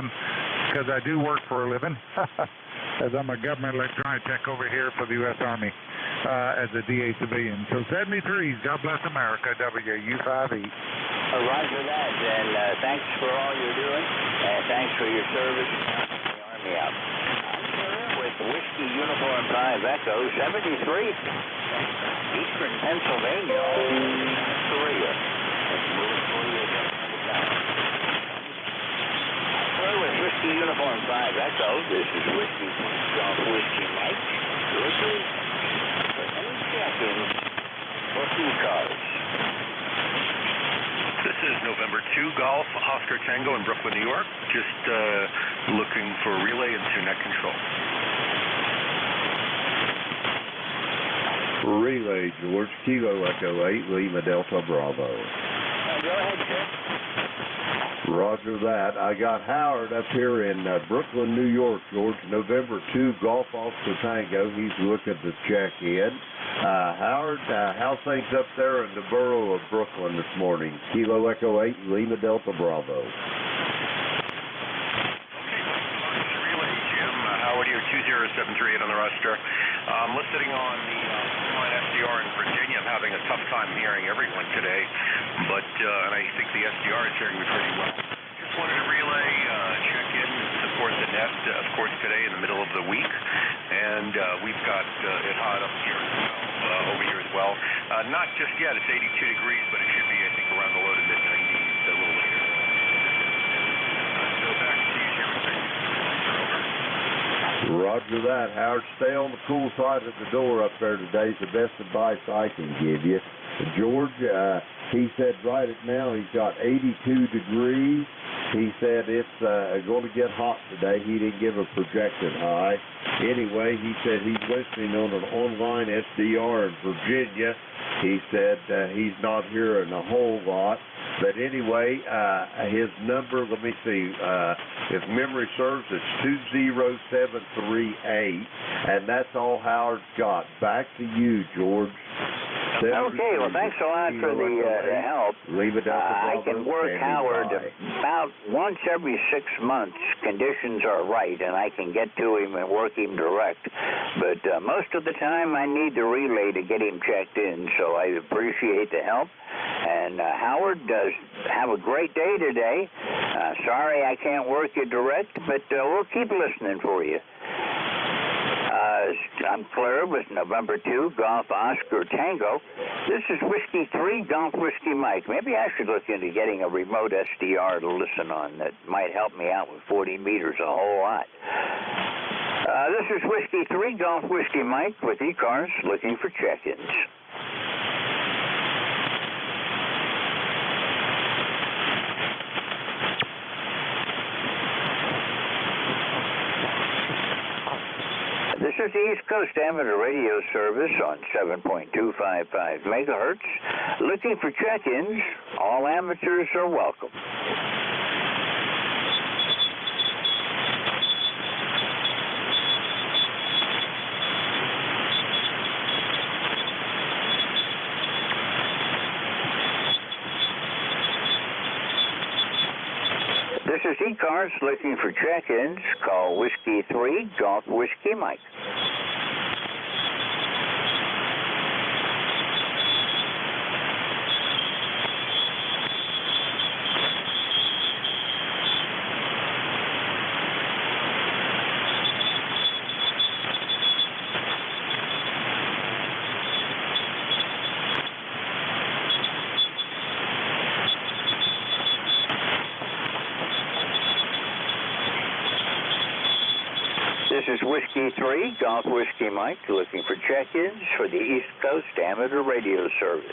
time because I do work for a living, as I'm a government electronic tech over here for the U.S. Army as a DA civilian. So 73s, God bless America, WU5E. Roger that, and thanks for all you're doing, and thanks for your service in the Army out. I'm here with Whiskey Uniform 5 Echo 73, Eastern Pennsylvania, Korea. Hello, with Whiskey Uniform 5 Echo. This is Whiskey Golf Whiskey Mike. Looking for any check-in for ECARS. This is November 2 Golf Oscar Tango in Brooklyn, New York. Just looking for relay into net control. Relay, George, Kilo Echo 8, Lima Delta Bravo. Go ahead, sir. Roger that. I got Howard up here in Brooklyn, New York, George. November 2 Golf Oscar Tango. He's looking to check in. Howard, how's things up there in the borough of Brooklyn this morning? Kilo Echo 8, Lima Delta Bravo. Okay, relay, Jim. Howard here, 20738 on the roster. I'm listening on the line SDR in Virginia. I'm having a tough time hearing everyone today, but and I think the SDR is hearing me pretty well. Just wanted to relay, check in, support the net, of course, today in the middle of the week, and we've got it hot up here as well, over here as well. Not just yet, it's 82 degrees, but it should be, I think, around the low to mid-90s a little later. So back to you, Jim. Roger that, Howard. Stay on the cool side of the door up there today is the best advice I can give you. George, he said right now he's got 82 degrees. He said it's going to get hot today. He didn't give a projected high. Anyway, he said he's listening on an online SDR in Virginia. He said he's not hearing a whole lot. But anyway, his number, let me see, if memory serves, it's 20738, and that's all Howard's got. Back to you, George. Okay, well, thanks a lot for the help. I can work Howard about once every 6 months. Conditions are right, and I can get to him and work him direct. But most of the time, I need the relay to get him checked in, so I appreciate the help. And Howard does have a great day today. Sorry I can't work you direct, but we'll keep listening for you. I'm clear with November 2 Golf Oscar Tango. This is Whiskey 3 Golf Whiskey Mike. Maybe I should look into getting a remote SDR to listen on. That might help me out with 40 meters a whole lot. This is Whiskey 3 Golf Whiskey Mike with ECARS looking for check-ins. This is the East Coast Amateur Radio Service on 7.255 megahertz. Looking for check-ins. All amateurs are welcome. This is ECARS looking for check-ins. Call Whiskey 3 Golf Whiskey Mike. This is Whiskey 3, Golf Whiskey Mike, looking for check-ins for the East Coast Amateur Radio Service.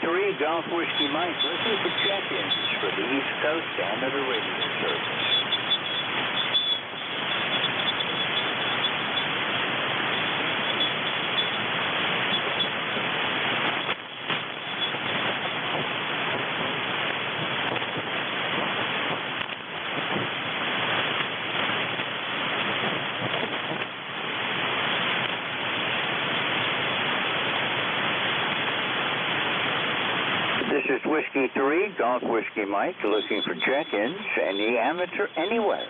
73, Golf Whiskey Mike, looking for check-ins for the East Coast Amateur Radio Service. This is Whiskey 3, Golf Whiskey Mike, looking for check-ins, any amateur, anywhere.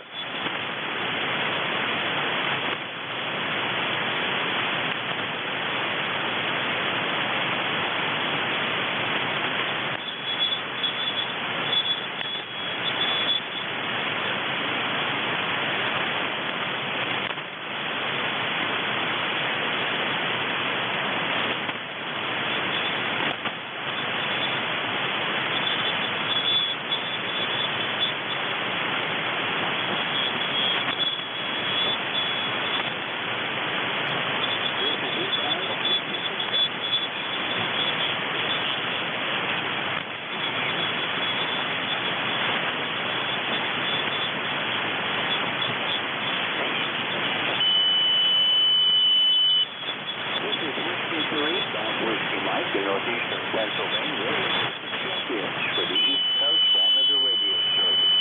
Northeastern Pennsylvania, check-ins for the East Coast Amateur Radio Service.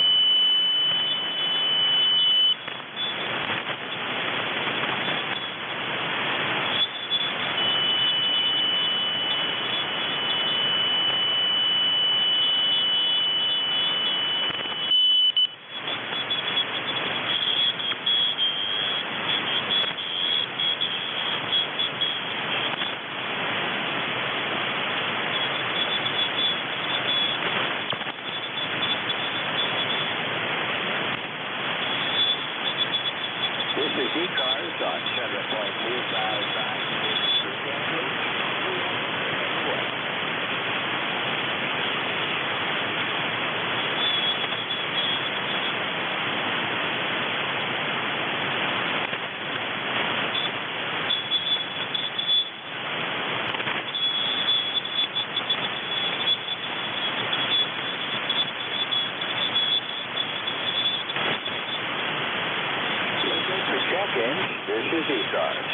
This is ECARS on 7.25. Check-ins, this is ECARS.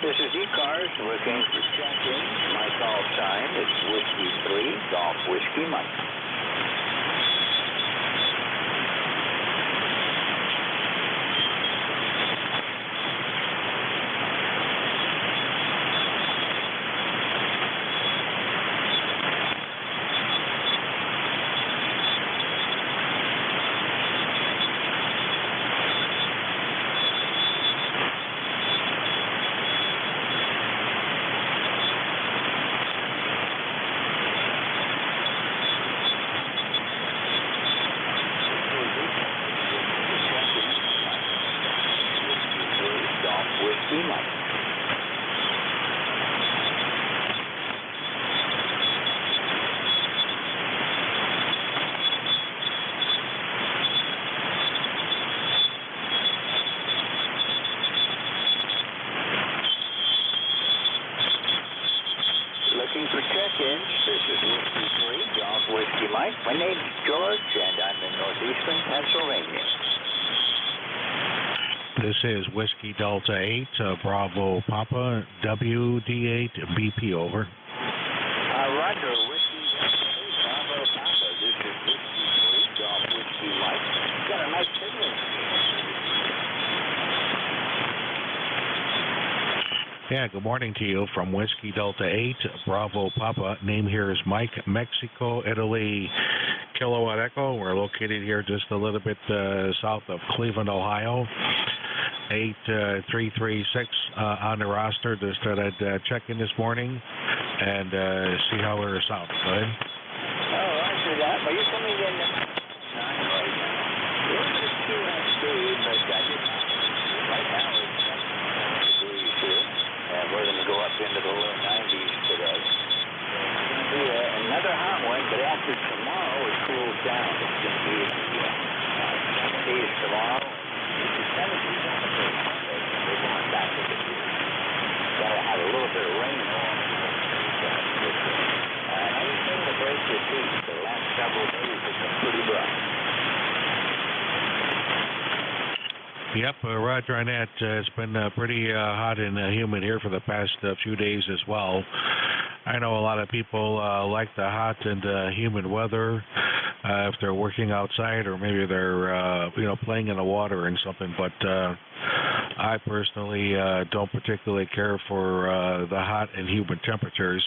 This is ECARS looking for check-in. My call sign is Whiskey 3, Golf Whiskey Mike. Whiskey Mike. Looking for check-ins. This is Whiskey 3, Golf Whiskey Mike. My name's George, and I'm in northeastern Pennsylvania. This is Whiskey Delta 8, Bravo Papa, WD8, BP, over. Roger, Whiskey Delta 8, Bravo Papa. This is Whiskey 3, Golf Whiskey Mike. Got a nice signal. Yeah, good morning to you from Whiskey Delta 8, Bravo Papa. Name here is Mike, Mexico, Italy, Kilowatt Echo. We're located here just a little bit south of Cleveland, Ohio. 8336 on the roster. Just thought I'd check in this morning and see how we're sounding. Go ahead. Oh, I see that. Well, you're coming in down. It's going to be in the 70s tomorrow. It's 70s on the first Monday, and we're going back into the got to have a little bit of rain on. Anything to break your teeth. The last several days have been pretty rough. Yep, Roger on that. It's been pretty hot and humid here for the past few days as well. I know a lot of people like the hot and humid weather if they're working outside or maybe they're playing in the water and something, but I personally don't particularly care for the hot and humid temperatures.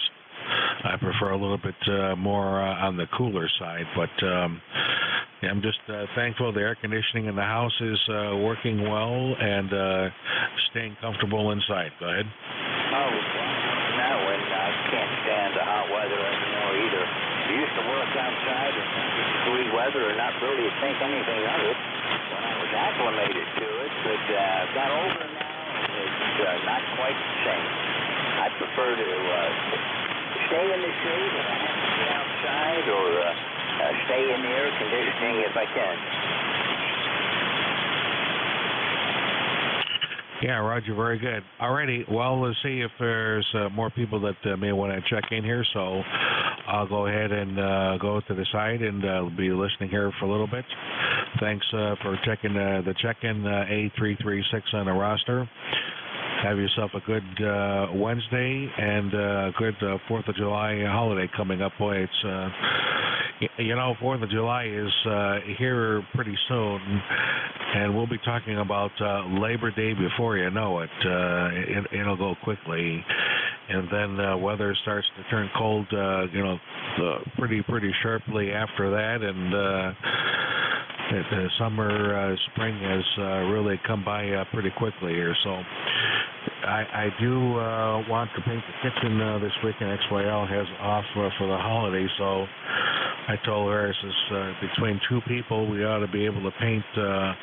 I prefer a little bit more on the cooler side, but I'm just thankful the air conditioning in the house is working well and staying comfortable inside. Go ahead. Oh, now when I can't stand the hot weather anymore either. I used to work outside in 50-degree weather and not really think anything of it when I was acclimated to it, but I've got older now and it's not quite the same. I prefer to stay in the shade when I have to be outside or stay in the air conditioning if I can. Yeah, Roger, very good. Alrighty, well, let's see if there's more people that may want to check in here, so I'll go ahead and go to the side and be listening here for a little bit. Thanks for checking the check-in A336 on the roster. Have yourself a good Wednesday and a good 4th of July holiday coming up. Boy, it's 4th of July is here pretty soon, and we'll be talking about Labor Day before you know it. It'll go quickly, and then weather starts to turn cold, pretty sharply after that, and the summer, spring has really come by pretty quickly here. So I do want to paint the kitchen this weekend. XYL has off for the holiday, so I told her, between two people, we ought to be able to paint a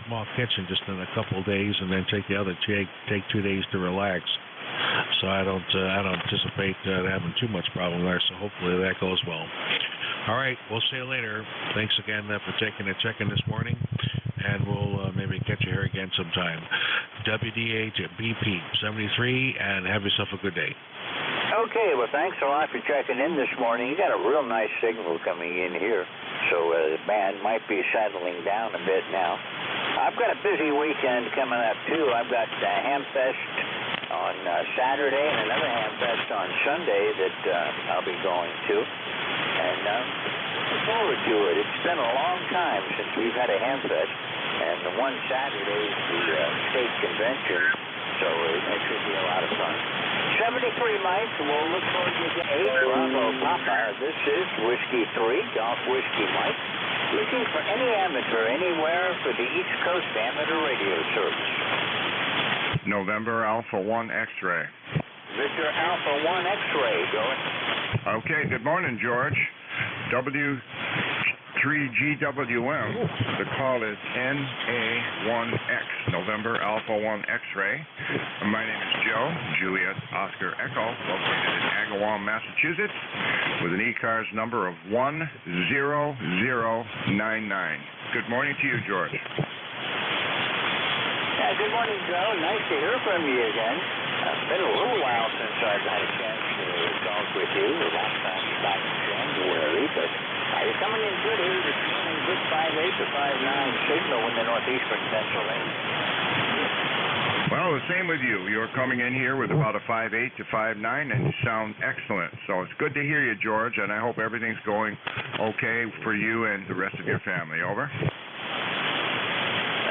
small kitchen just in a couple of days, and then take the other take 2 days to relax. So I don't anticipate having too much problem there. So hopefully that goes well. All right, we'll see you later. Thanks again for taking a check-in this morning, and we'll maybe catch you here again sometime. WDH BP 73, and have yourself a good day. Okay, well, thanks a lot for checking in this morning. You got a real nice signal coming in here, so the band might be settling down a bit now. I've got a busy weekend coming up, too. I've got Hamfest on Saturday and another Hamfest on Sunday that I'll be going to. And looking forward to it. It's been a long time since we've had a Hamfest, and the one Saturday is the state convention, so it should be a lot of fun. 73 Mike, we'll look forward to you. 8 Bravo Papa. This is Whiskey 3, Golf Whiskey Mike, looking for any amateur anywhere for the East Coast amateur radio service. November Alpha 1 X-Ray. Mr. Alpha 1 X-Ray, going. Okay, good morning, George. W3GWM. The call is NA1X, November Alpha 1 X-Ray. My name is Joe, Juliet Oscar Echo, located in Agawam, Massachusetts, with an ECARS number of 10099. Good morning to you, George. Yeah, good morning, Joe. Nice to hear from you again. It's been a little while since I've had a chance to talk with you. The last time was back in January, but you're coming in good here this morning. Good 5.8 to 5.9 signal in the northeastern Pennsylvania. Well, the same with you. You're coming in here with about a 5.8 to 5.9, and you sound excellent. So it's good to hear you, George, and I hope everything's going okay for you and the rest of your family. Over.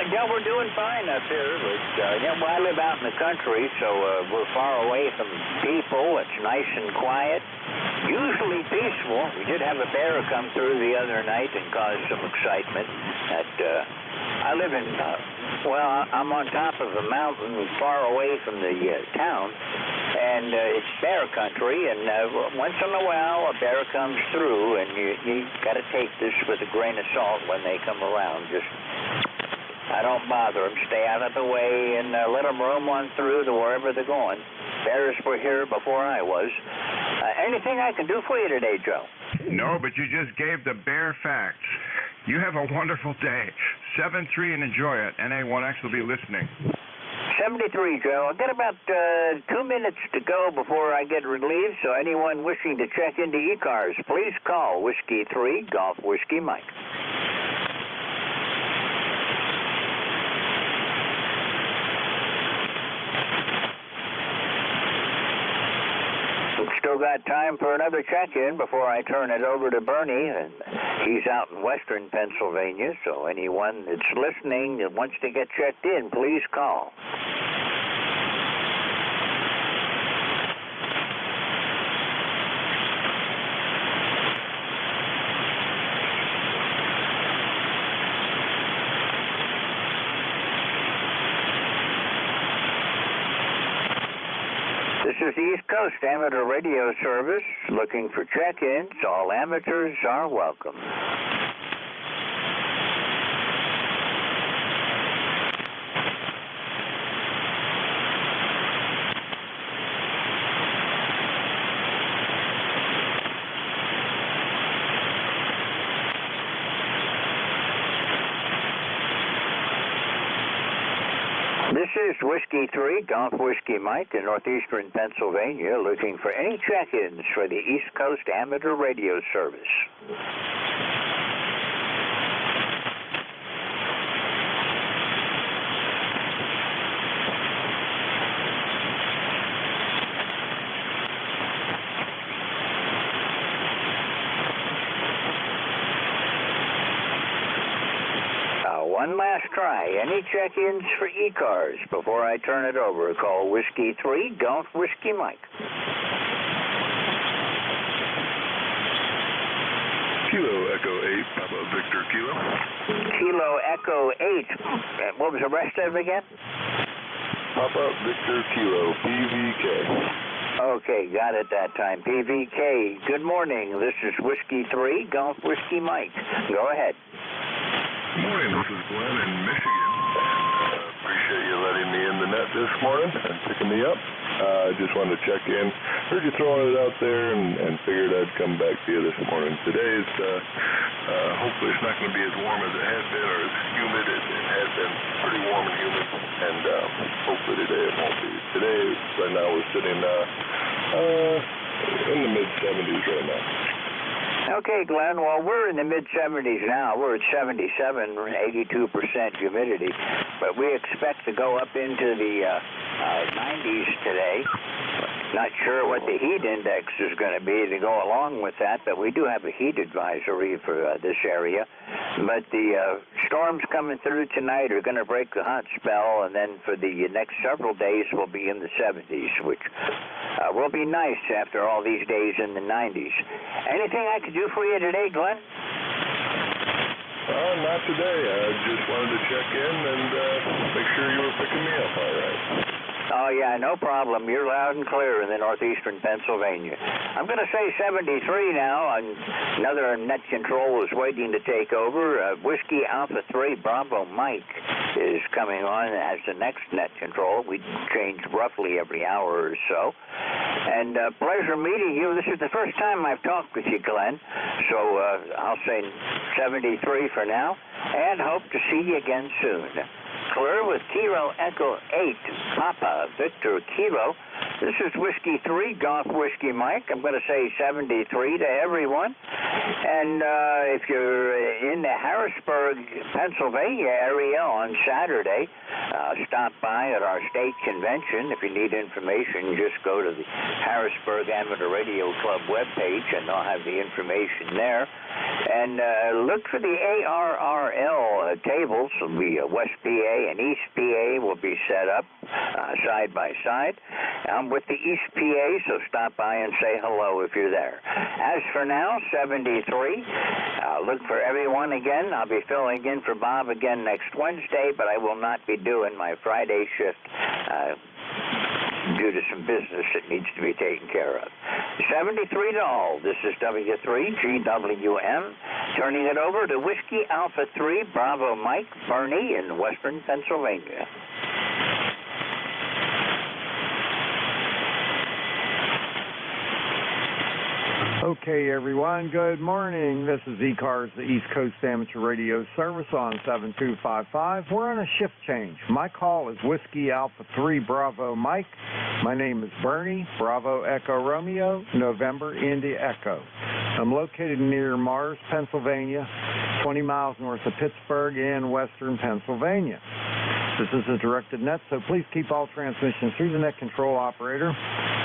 Yeah, we're doing fine up here, but I live out in the country, so we're far away from people. It's nice and quiet, usually peaceful. We did have a bear come through the other night and cause some excitement. I live in, I'm on top of a mountain far away from the town, and it's bear country, and once in a while a bear comes through, and you got to take this with a grain of salt when they come around. I don't bother them. Stay out of the way and let them roam on through to wherever they're going. Bears were here before I was. Anything I can do for you today, Joe? No, but you just gave the bare facts. You have a wonderful day. 7-3 and enjoy it. NA1X will be listening. 73, Joe. I've got about 2 minutes to go before I get relieved, so anyone wishing to check into ECARS, please call Whiskey 3, Golf Whiskey Mike. We've still got time for another check-in before I turn it over to Bernie, and he's out in western Pennsylvania, so anyone that's listening that wants to get checked in, please call. This is the East Coast Amateur Radio Service. Looking for check-ins. All amateurs are welcome. This is Whiskey 3, Golf Whiskey Mike in northeastern Pennsylvania, looking for any check-ins for the East Coast Amateur Radio Service. One last try. Any check-ins for ECARS before I turn it over? Call Whiskey 3, Golf Whiskey Mike. Kilo Echo 8, Papa Victor Kilo. Kilo Echo 8. What was the rest of it again? Papa Victor Kilo, PVK. Okay, got it that time. PVK, good morning. This is Whiskey 3, Golf Whiskey Mike. Go ahead. Good morning, this is Glenn in Michigan. Appreciate you letting me in the net this morning and picking me up. Just wanted to check in. Heard you throwing it out there and figured I'd come back to you this morning. Today is, hopefully it's not going to be as warm as it has been or as humid. It has been pretty warm and humid, and hopefully today it won't be. Today, right now, we're sitting in the mid-70s right now. Okay, Glenn, well, we're in the mid-70s now. We're at 77, 82% humidity, but we expect to go up into the 90s today. Not sure what the heat index is going to be to go along with that, but we do have a heat advisory for this area. But the storms coming through tonight are going to break the hot spell, and then for the next several days we'll be in the 70s, which will be nice after all these days in the 90s. Anything I could do for you today, Glenn? Not today. I just wanted to check in and make sure you were picking me up all right. Oh, yeah, no problem. You're loud and clear in the northeastern Pennsylvania. I'm going to say 73 now, and another net control is waiting to take over. Whiskey Alpha 3 Bravo Mike is coming on as the next net control. We change roughly every hour or so. And pleasure meeting you. This is the first time I've talked with you, Glenn. So I'll say 73 for now, and hope to see you again soon. Clear with Kilo Echo 8, Papa Victor Kilo. This is Whiskey 3, Golf Whiskey Mike. I'm going to say 73 to everyone. And if you're in the Harrisburg, Pennsylvania area on Saturday, stop by at our state convention. If you need information, just go to the Harrisburg Amateur Radio Club webpage, and they'll have the information there. And look for the ARRL tables. Will be West PA and East PA will be set up side by side. I'm with the East PA, so stop by and say hello if you're there. As for now, 73. Look for everyone again. I'll be filling in for Bob again next Wednesday, but I will not be doing my Friday shift due to some business that needs to be taken care of. 73 to all. This is W3GWM, turning it over to Whiskey Alpha 3 Bravo Mike Bernie in western Pennsylvania. Okay, everyone, good morning. This is ECARS, the East Coast Amateur Radio Service on 7255. We're on a shift change. My call is Whiskey Alpha 3 Bravo Mike. My name is Bernie, Bravo Echo Romeo, November India Echo. I'm located near Mars, Pennsylvania, 20 miles north of Pittsburgh in western Pennsylvania. This is a directed net, so please keep all transmissions through the net control operator.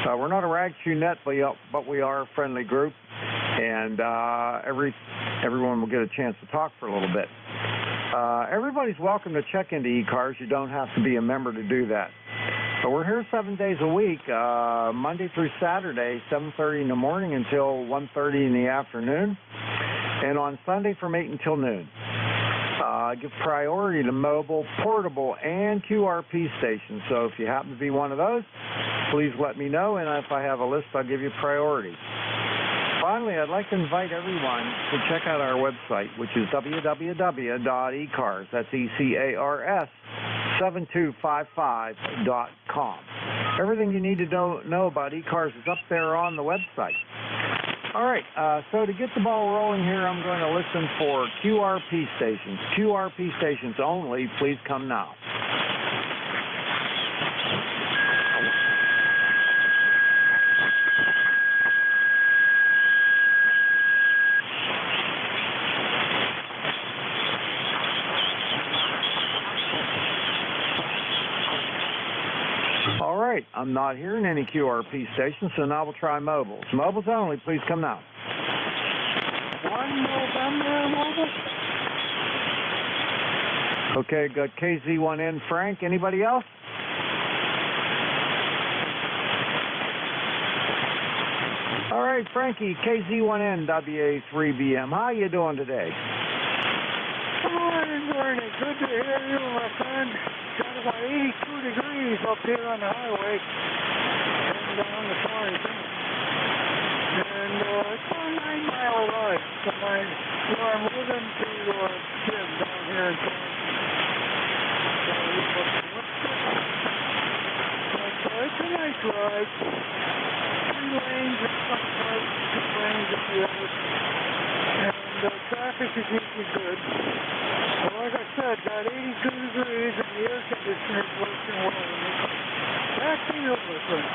We're not a rag shoe net, but we are a friendly group, and everyone will get a chance to talk for a little bit. Everybody's welcome to check into ECARS. You don't have to be a member to do that. But we're here 7 days a week, Monday through Saturday, 7:30 in the morning until 1:30 in the afternoon, and on Sunday from 8 until noon. Give priority to mobile, portable, and QRP stations. So if you happen to be one of those, please let me know, and if I have a list, I'll give you priority. Finally, I'd like to invite everyone to check out our website, which is www.ecars, that's ECARS, 7255.com. Everything you need to know about ECARS is up there on the website. All right, so to get the ball rolling here, I'm going to listen for QRP stations. QRP stations only, please come now. All right, I'm not hearing any QRP stations, so now we'll try mobiles. Mobiles only, please come now. 1 November mobile. Okay, got KZ1N Frank. Anybody else? All right, Frankie, KZ1N WA3BM. How you doing today? Morning, Bernie. Good to hear you, my friend. Got about 82 degrees up here on the highway and down the Torrington. And it's a 9-mile ride from where I'm living to gym down here in Torrington. So it's a nice ride. 3 lanes in some parts, 2 lanes in the others. And traffic is usually good. Well, like I said, got 82 degrees and the air conditioner's working well. Back to you, my friend.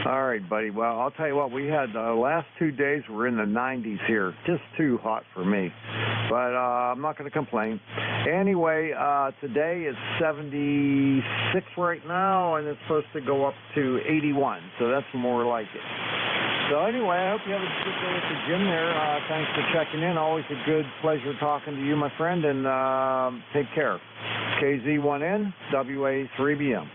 All right, buddy. Well, I'll tell you what, we had the last 2 days were in the 90s here. Just too hot for me. But I'm not going to complain. Anyway, today is 76 right now, and it's supposed to go up to 81. So that's more like it. So anyway, I hope you have a good day at the gym there. Thanks for checking in. Always a good pleasure talking to you, my friend, and take care. KZ1N, WA3BM.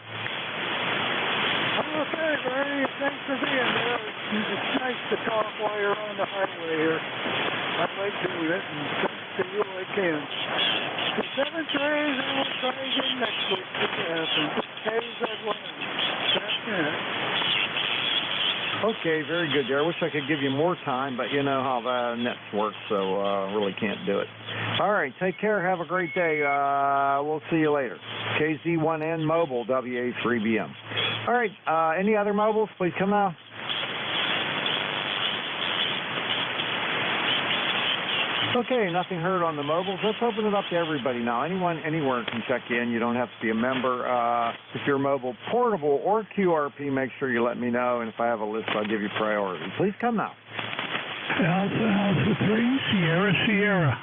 Okay, Bernie, thanks for being there. It's nice to talk while you're on the highway here. I like doing it, and thanks to you I can. The 7th days, and we'll try again next week if it happens. KZ1N. That's it. Okay, very good there. I wish I could give you more time, but you know how the nets work, so really can't do it. All right, take care. Have a great day. We'll see you later. KZ1N Mobile, WA3BM. All right, any other mobiles? Please come now. Okay, nothing heard on the mobiles. Let's open it up to everybody now. Anyone, anywhere can check in. You don't have to be a member. If you're mobile, portable, or QRP, make sure you let me know. And if I have a list, I'll give you priority. Please come now. Alpha 3, Sierra.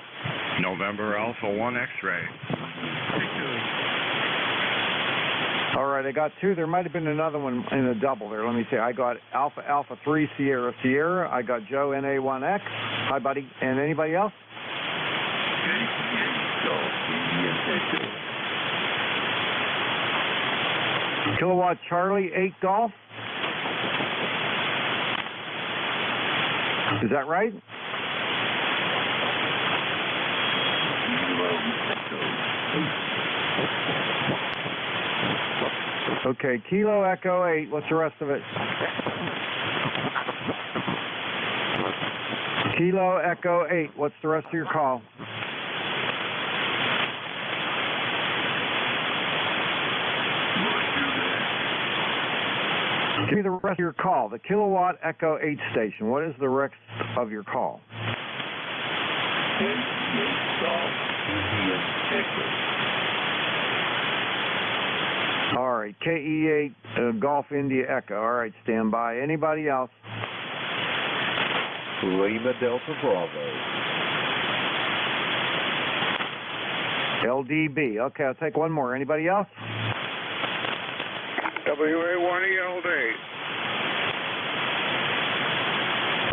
November Alpha 1 X-ray. All right, I got 2. There might have been another one in a double there. Let me see. I got Alpha 3 Sierra. I got Joe NA1X. Hi, buddy. And anybody else? Kilowatt Charlie 8 Golf. Is that right? Okay, Kilo Echo 8. What's the rest of it? Kilo Echo 8. What's the rest of your call? Give me the rest of your call. The Kilowatt Echo 8 station. What is the rest of your call? All right, KE8 Golf India Echo. All right, stand by. Anybody else? Lima Delta Bravo. LDB. Okay, I'll take one more. Anybody else? WA1ELD.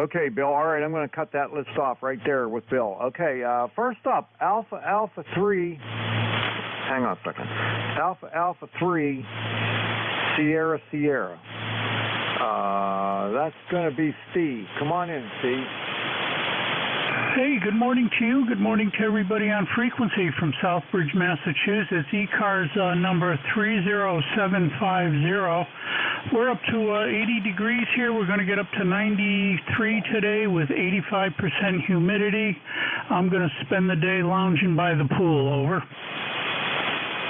Okay, Bill. All right, I'm going to cut that list off right there with Bill. Okay, first up, Alpha 3. Hang on a second. Alpha 3, Sierra. That's going to be Steve. Come on in, Steve. Hey, good morning to you. Good morning to everybody on frequency from Southbridge, Massachusetts. ECARS number 30750. We're up to 80 degrees here. We're going to get up to 93 today with 85% humidity. I'm going to spend the day lounging by the pool. Over.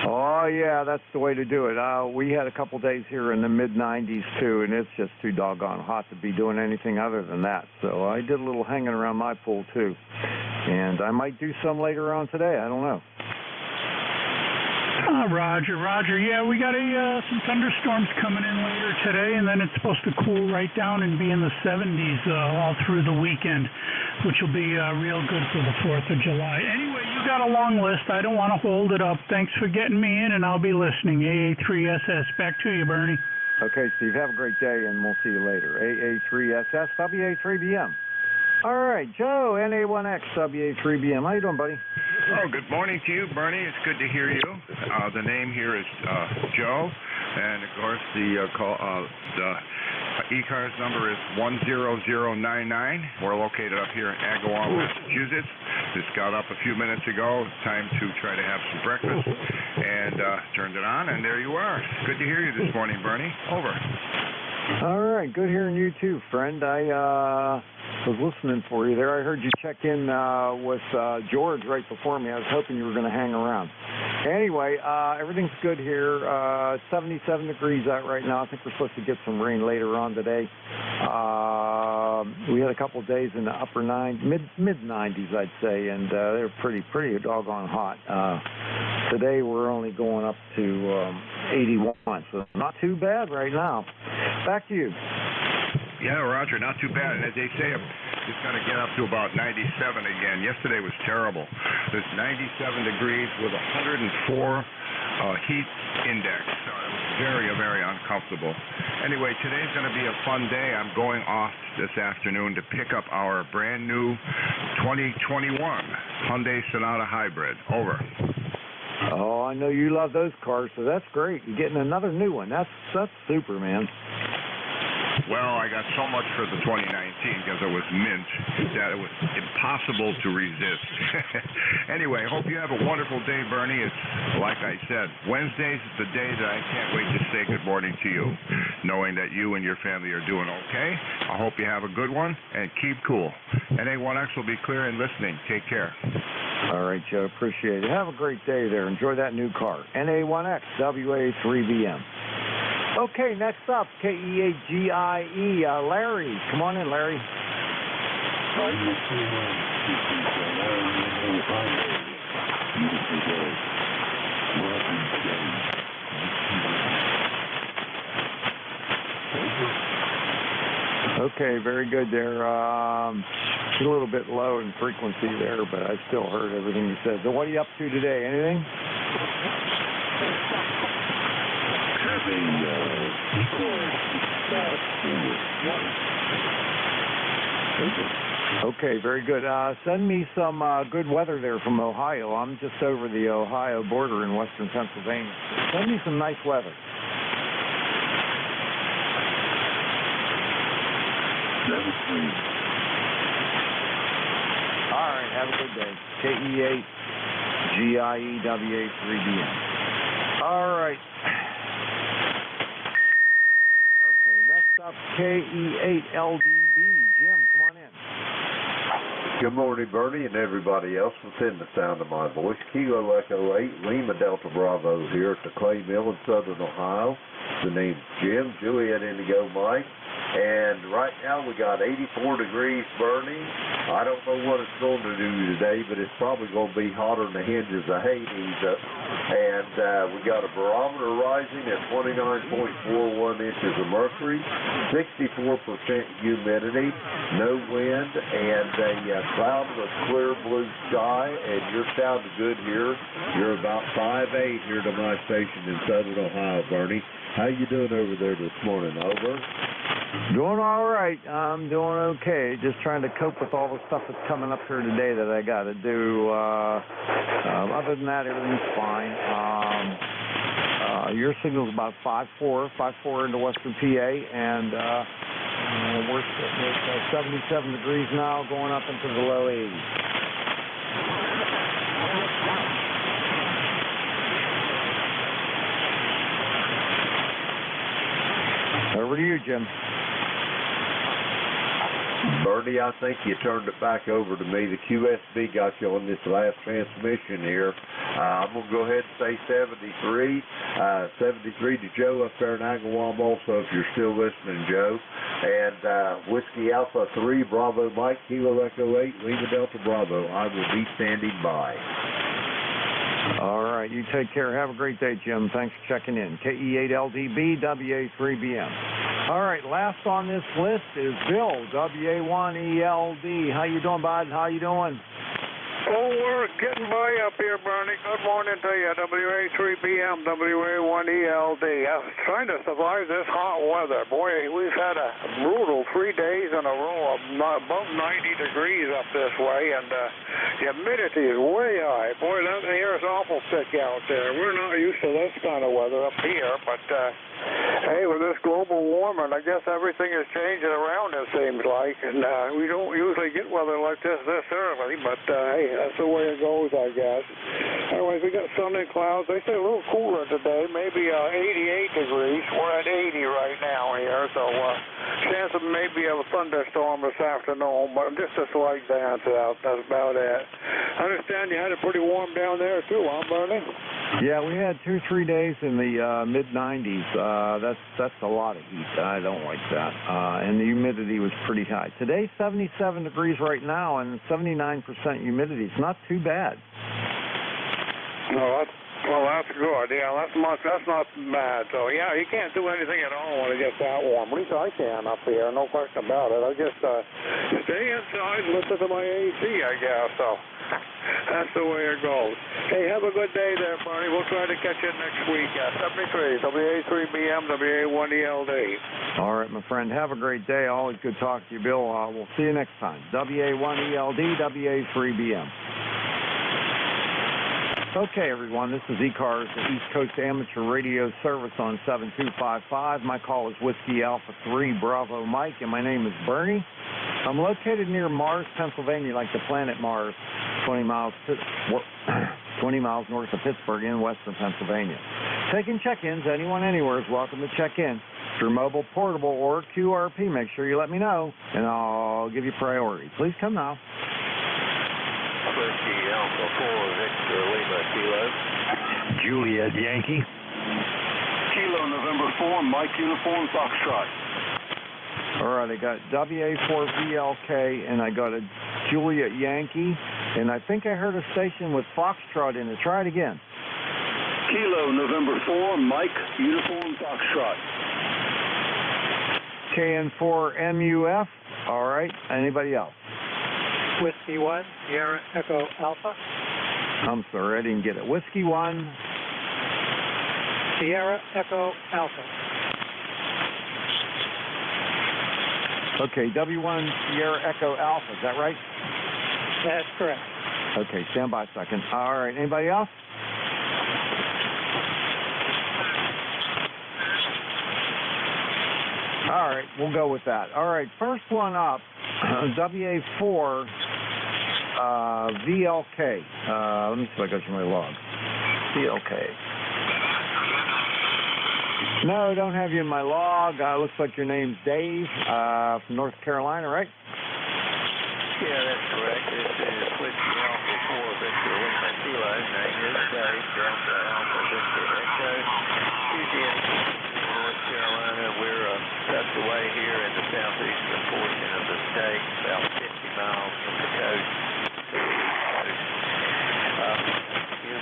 Oh, yeah, that's the way to do it. We had a couple days here in the mid-90s, too, and it's just too doggone hot to be doing anything other than that. So I did a little hanging around my pool, too. And I might do some later on today. I don't know. Roger. Yeah, we got some thunderstorms coming in later today, and then it's supposed to cool right down and be in the 70s all through the weekend, which will be real good for the 4th of July. Anyway, you got a long list. I don't want to hold it up. Thanks for getting me in, and I'll be listening. AA3SS. Back to you, Bernie. Okay, Steve. Have a great day, and we'll see you later. AA3SS, WA3BM. All right, Joe, NA1X, WA3BM. How you doing, buddy? Oh, good morning to you, Bernie. It's good to hear you. The name here is Joe, and of course the ECARS number is 10099. We're located up here in Agawam, Massachusetts. Just got up a few minutes ago. Time to try to have some breakfast, and turned it on, and there you are. Good to hear you this morning, Bernie. Over. All right, good hearing you too, friend. I was listening for you there. I heard you check in with George right before me. I was hoping you were going to hang around. Anyway, everything's good here. 77 degrees out right now. I think we're supposed to get some rain later on today. We had a couple of days in the upper mid-90s, I'd say, and they were pretty doggone hot. Today we're only going up to 81, so not too bad right now. Back to you. Yeah, Roger, not too bad. And as they say, it's going to get up to about 97 again. Yesterday was terrible. There's 97 degrees with 104 heat index. So it was very, very uncomfortable. Anyway, today's going to be a fun day. I'm going off this afternoon to pick up our brand new 2021 Hyundai Sonata Hybrid. Over. Oh, I know you love those cars, so that's great. You're getting another new one. That's super, man. Well, I got so much for the 2019 because it was mint that it was impossible to resist. Anyway, I hope you have a wonderful day, Bernie. It's, like I said, Wednesday's the day that I can't wait to say good morning to you, knowing that you and your family are doing okay. I hope you have a good one, and keep cool. NA1X will be clear and listening. Take care. All right, Joe. Appreciate it. Have a great day there. Enjoy that new car. NA1X, WA3BM. Okay, next up, KE8GIE, Larry. Come on in, Larry. Okay, very good there. A little bit low in frequency there, but I still heard everything you said. So what are you up to today? Anything? Okay, very good. Send me some good weather there from Ohio. I'm just over the Ohio border in western Pennsylvania. Send me some nice weather. All right, have a good day. KE8GIEWA3BM. All right. Okay, next up, KE8LDB. Jim, come on in. Good morning, Bernie, and everybody else within the sound of my voice. Kilo Echo 8, Lima Delta Bravo here at the Clay Mill in southern Ohio. The name's Jim, Juliet Indigo Mike. And right now we got 84 degrees burning. I don't know what it's going to do today, but it's probably going to be hotter than the hinges of Hades. And we got a barometer rising at 29.41 inches of mercury, 64% humidity, no wind, and a cloudless, clear blue sky. And you're sounding good here. You're about 5'8" here to my station in Southern Ohio, Bernie. How you doing over there this morning? Over. Doing all right. I'm doing okay. Just trying to cope with all the stuff that's coming up here today that I got to do. Other than that, everything's fine. Your signal's about 5.4 into Western PA, and we're sitting at 77 degrees now, going up into the low 80s. Over to you, Jim. Bernie, I think you turned it back over to me. The QSB got you on this last transmission here. I'm going to go ahead and say 73. 73 to Joe up there in Agawam also, if you're still listening, Joe. And Whiskey Alpha 3, Bravo Mike, Kilo Echo 8, Lima Delta Bravo. I will be standing by. All right, you take care. Have a great day, Jim. Thanks for checking in. KE8LDB, WA3BM. All right, last on this list is Bill, WA1ELD. How you doing, bud? How you doing? Oh, we're getting by up here, Bernie. Good morning to you. WA3BM, WA1ELD. I'm trying to survive this hot weather. Boy, we've had a brutal 3 days in a row of above 90 degrees up this way, and the humidity is way high. Boy, that air is awful thick out there. We're not used to this kind of weather up here, but hey, with this global warming, I guess everything is changing around, it seems like, and we don't usually get weather like this early, but hey, that's the way it goes, I guess. Anyways, we got sun and clouds. They say a little cooler today, maybe 88 degrees. We're at 80 right now here, so chance of maybe a thunderstorm this afternoon, but just a slight dance out. That's about it. I understand you had it pretty warm down there too, huh, Bernie? Yeah, we had 2-3 days in the mid-90s. That's a lot of heat. I don't like that. And the humidity was pretty high. Today, 77 degrees right now, and 79% humidity. It's not too bad. No, that's good. Yeah, that's not bad. So yeah, you can't do anything at all when it gets that warm. At least I can up here, no question about it. I just stay inside and listen to my AC, I guess. So that's the way it goes. Hey, have a good day there, Barney. We'll try to catch you next week at 73 WA3BM WA1ELD. All right, my friend. Have a great day. Always good talking to you, Bill. We'll see you next time. WA1ELD WA3BM. Okay, everyone, this is ECARS, the East Coast Amateur Radio Service on 7255. My call is Whiskey Alpha 3 Bravo Mike, and my name is Bernie. I'm located near Mars, Pennsylvania, like the planet Mars, 20 miles north of Pittsburgh in western Pennsylvania. Taking check-ins, anyone anywhere is welcome to check in. Through mobile, portable, or QRP, make sure you let me know, and I'll give you priority. Please come now. Whiskey Alpha 4 Victor Lima Kilo. Juliet Yankee. Kilo November 4 Mike Uniform Foxtrot. All right, I got WA4VLK, and I got a Juliet Yankee, and I think I heard a station with Foxtrot in it. Try it again. Kilo November 4 Mike Uniform Foxtrot. KN4MUF. All right, anybody else? Whiskey 1, Sierra Echo Alpha. I'm sorry, I didn't get it. Whiskey 1. Sierra Echo Alpha. Okay, W1 Sierra Echo Alpha, is that right? That's correct. Okay, stand by a second. All right, anybody else? All right, we'll go with that. All right, first one up, WA4 VLK. Let me see if I got you my log. VLK. No, don't have you in my log. Looks like your name's Dave from North Carolina, right? Yeah, that's correct. This is Whiskey Alpha 4 Victor Lima Kilo. Name is Dave Delta Alpha Victor Echo. 2 West here in the southeastern portion of the state, about 50 miles from the coast to the east coast.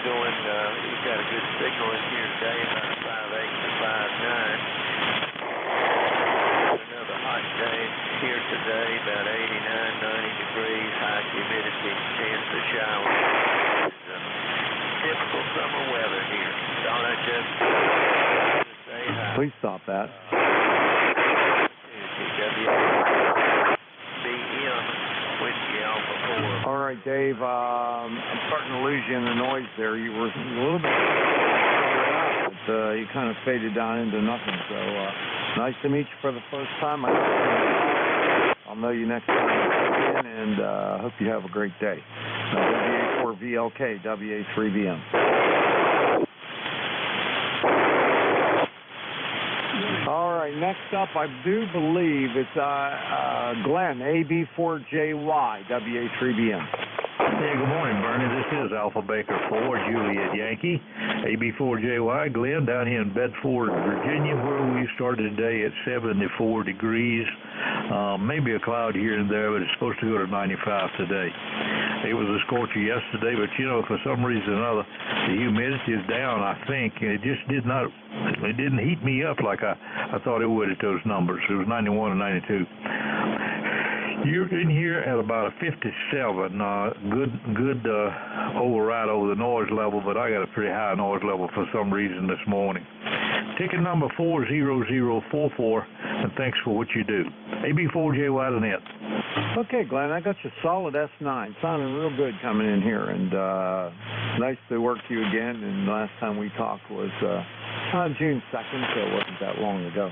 You've got a good signal in here today, about a 5.8 to 5.9. Another hot day here today, about 89, 90 degrees, high humidity, chance of showers. Typical summer weather here. Thought I'd just say hi. Please stop that. Whiskey Alpha 4. All right, Dave, I'm starting to lose you in the noise there. You were a little bit but you kind of faded down into nothing. So nice to meet you for the first time. I'll know you next time you come in, and hope you have a great day. WA4VLK, WA3VM. All right, next up, I do believe it's Glenn, AB4JY, WA3VM. Yeah, good morning, Bernie. This is Alpha Baker 4, Juliet Yankee, AB4JY, Glenn, down here in Bedford, Virginia, where we started today at 74 degrees. Maybe a cloud here and there, but it's supposed to go to 95 today. It was a scorcher yesterday, but, you know, for some reason or another, the humidity is down, I think, and it just didn't heat me up like I thought it would at those numbers. It was 91 and 92. You're in here at about a 57. Good override over the noise level, but I got a pretty high noise level for some reason this morning. Ticket number 40044, and thanks for what you do. AB4JY.net. Okay, Glenn, I got you solid S9. Sounding real good coming in here, and nice to work to you again. And the last time we talked was on June 2nd, so it wasn't that long ago.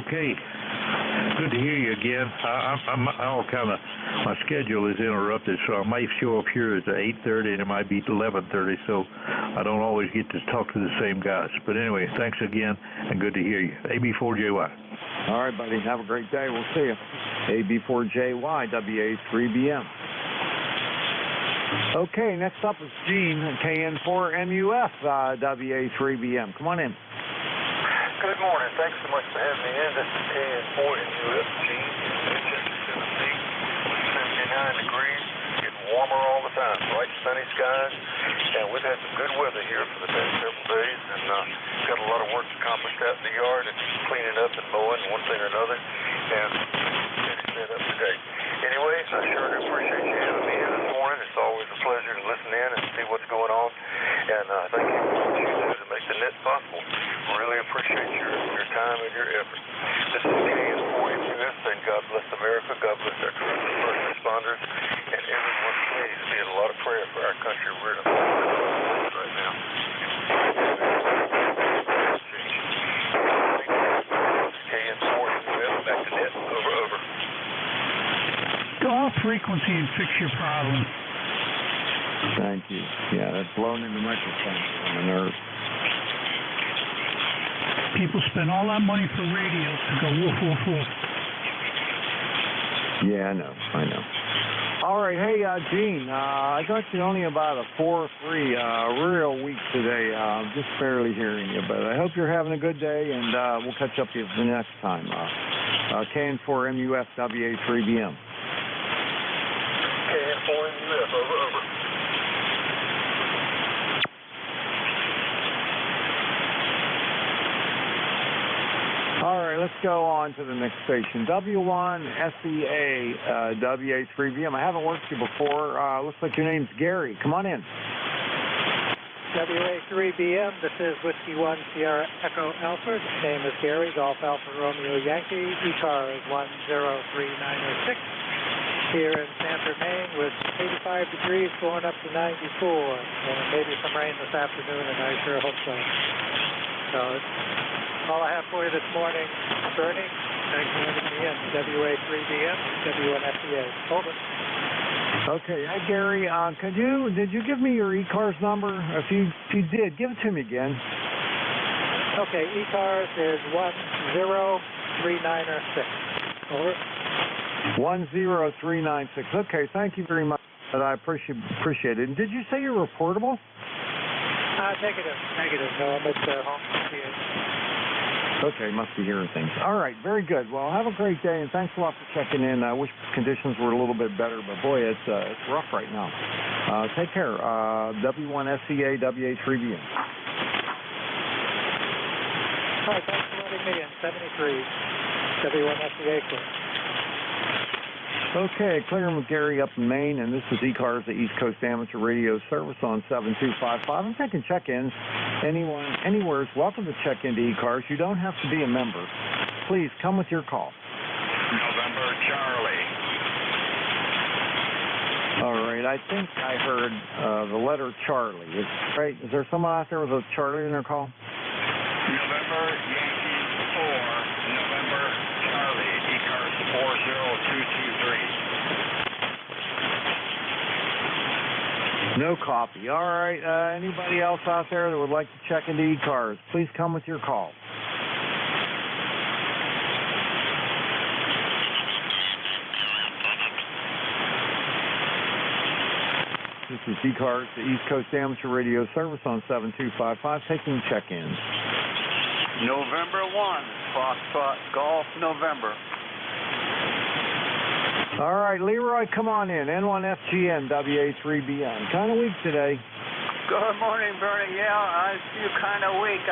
Okay. Good to hear you again. My schedule is interrupted, so I might show up here at 8:30 and it might be 11:30, so I don't always get to talk to the same guys. But anyway, thanks again, and good to hear you. AB4JY. All right, buddy. Have a great day. We'll see you. AB4JY, WA3BM. Okay, next up is Gene, KN4MUF, WA3BM. Come on in. Good morning. Thanks so much for having me in. This is KN4MUF, Gene, Manchester, Tennessee. 79 degrees. Getting warmer all the time. Bright, sunny skies. And we've had some good weather here for the past several days. And got a lot of work accomplished out in the yard and cleaning up and mowing, one thing or another. And finish that up today. Anyways, I sure do appreciate you having me in this morning. It's always a pleasure to listen in and see what's going on. And thank you for what you do to make the net possible. Really appreciate your time and your effort. This is KN4MUF, and God bless America. God bless our first responders. And everyone, please be in a lot of prayer for our country. We're in a place right now. KN4MUF, back to net. Over. Go off frequency and fix your problem. Thank you. Yeah, that's blowing in the microphone on the nerves. People spend all that money for radios to go woof, woof, woof. Yeah, I know. All right, hey, Gene, I got you only about a 4-3 real weak today. Just barely hearing you, but I hope you're having a good day, and we'll catch up with you the next time. KN4MUF, WA3BM. KN4MUF, over. All right, let's go on to the next station. W1SEA, WA3VM. I haven't worked you before. Looks like your name's Gary. Come on in. WA3BM, this is Whiskey 1 Sierra Echo Alpha. Name is Gary, Golf Alpha Romeo Yankee. ECARS 10396. Here in Sanford, Maine, with 85 degrees going up to 94. And maybe some rain this afternoon, and I sure hope so. So all I have for you this morning, Bernie. Thanks for having me in. WA3BM, W1SEA. Over. Okay. Hi, Gary. Did you give me your ECARS number? If you did, give it to me again. Okay. ECARS is 10396. Over. 10396. Okay. Thank you very much. I appreciate it. And did you say you're reportable? Negative. No, I'm at home. Okay, must be hearing things. All right, very good. Well, have a great day, and thanks a lot for checking in. I wish conditions were a little bit better, but boy, it's rough right now. Take care. W1SCA, WA3BN. Hi, thanks for letting me in. 73, W1SCA, clear. Okay, clear with Gary up in Maine, and this is ECARS, the East Coast Amateur Radio Service on 7255. I'm taking check-ins. Anyone, anywhere is welcome to check into ECARS. You don't have to be a member. Please come with your call. November Charlie. All right, I think I heard the letter Charlie. Right? Is there someone out there with a Charlie in their call? November Yankee 4, November Charlie, ECARS 40223. No copy. All right, anybody else out there that would like to check into ECARS, please come with your call. This is ECARS, the East Coast Amateur Radio Service on 7255, taking check-ins. November 1, Foxtrot Golf, November. All right, Leroy, come on in. N1FGN, WA3BN. Kind of weak today. Good morning, Bernie. Yeah, I feel kind of weak.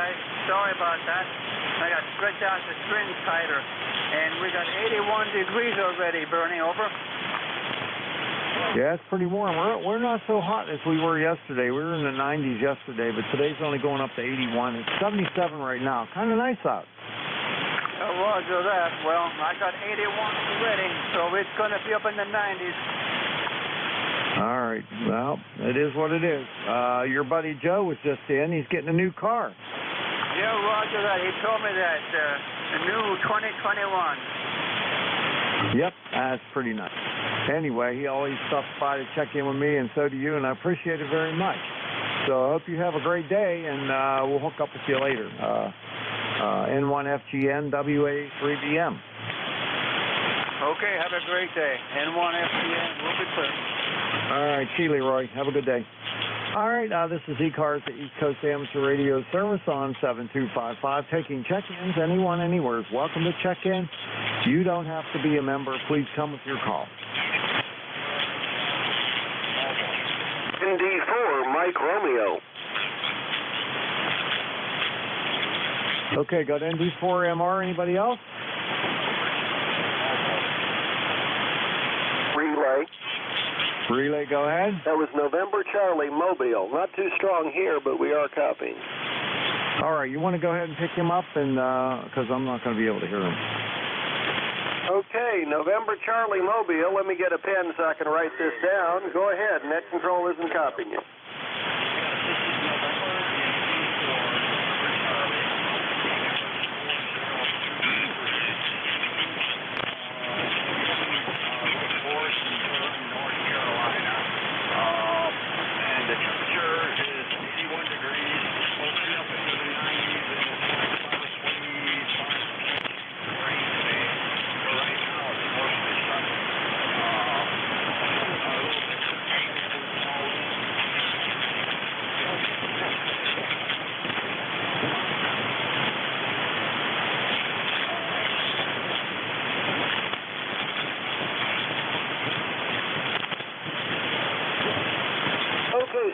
Sorry about that. I got to stretch out the string tighter. And we got 81 degrees already, Bernie, over. Yeah, it's pretty warm. We're not so hot as we were yesterday. We were in the 90s yesterday, but today's only going up to 81. It's 77 right now. Kind of nice out. Roger that. Well, I got 81 already, so it's going to be up in the 90s. All right. Well, it is what it is. Your buddy Joe was just in. He's getting a new car. Yeah, roger that. He told me that. The new 2021. Yep, that's pretty nice. Anyway, he always stops by to check in with me, and so do you, and I appreciate it very much. So I hope you have a great day, and we'll hook up with you later. N1FGN, WA3BM. Okay, have a great day. N1FGN, we'll be clear. All right, see you, Leroy. Have a good day. All right, this is ECARS, the East Coast Amateur Radio Service on 7255, taking check-ins. Anyone, anywhere is welcome to check in. You don't have to be a member. Please come with your call. ND4, Mike Romeo. Okay, got ND4MR. Anybody else? Relay. Relay, go ahead. That was November Charlie, Mobile. Not too strong here, but we are copying. All right, you want to go ahead and pick him up, and because I'm not going to be able to hear him. Okay, November Charlie, Mobile. Let me get a pen so I can write this down. Go ahead. Net control isn't copying you.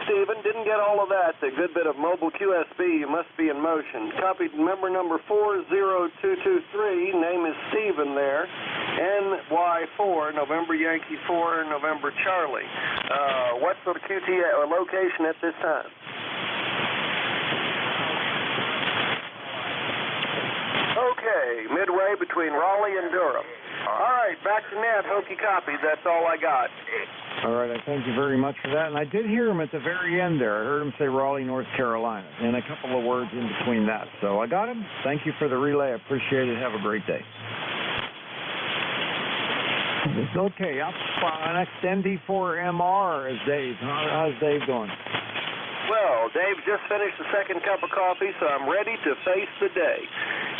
Stephen, didn't get all of that. A good bit of mobile QSB. You must be in motion. Copied member number 40223. Name is Stephen there. NY4, November Yankee 4, November Charlie. What's the QT location at this time? Okay, midway between Raleigh and Durham. All right, back to net. Hope you copied. That's all I got. All right, I thank you very much for that. And I did hear him at the very end there. I heard him say Raleigh, North Carolina, and a couple of words in between that. So I got him. Thank you for the relay. I appreciate it. Have a great day. Okay, up next ND4MR is Dave. How's Dave going? Well, Dave just finished the second cup of coffee, so I'm ready to face the day.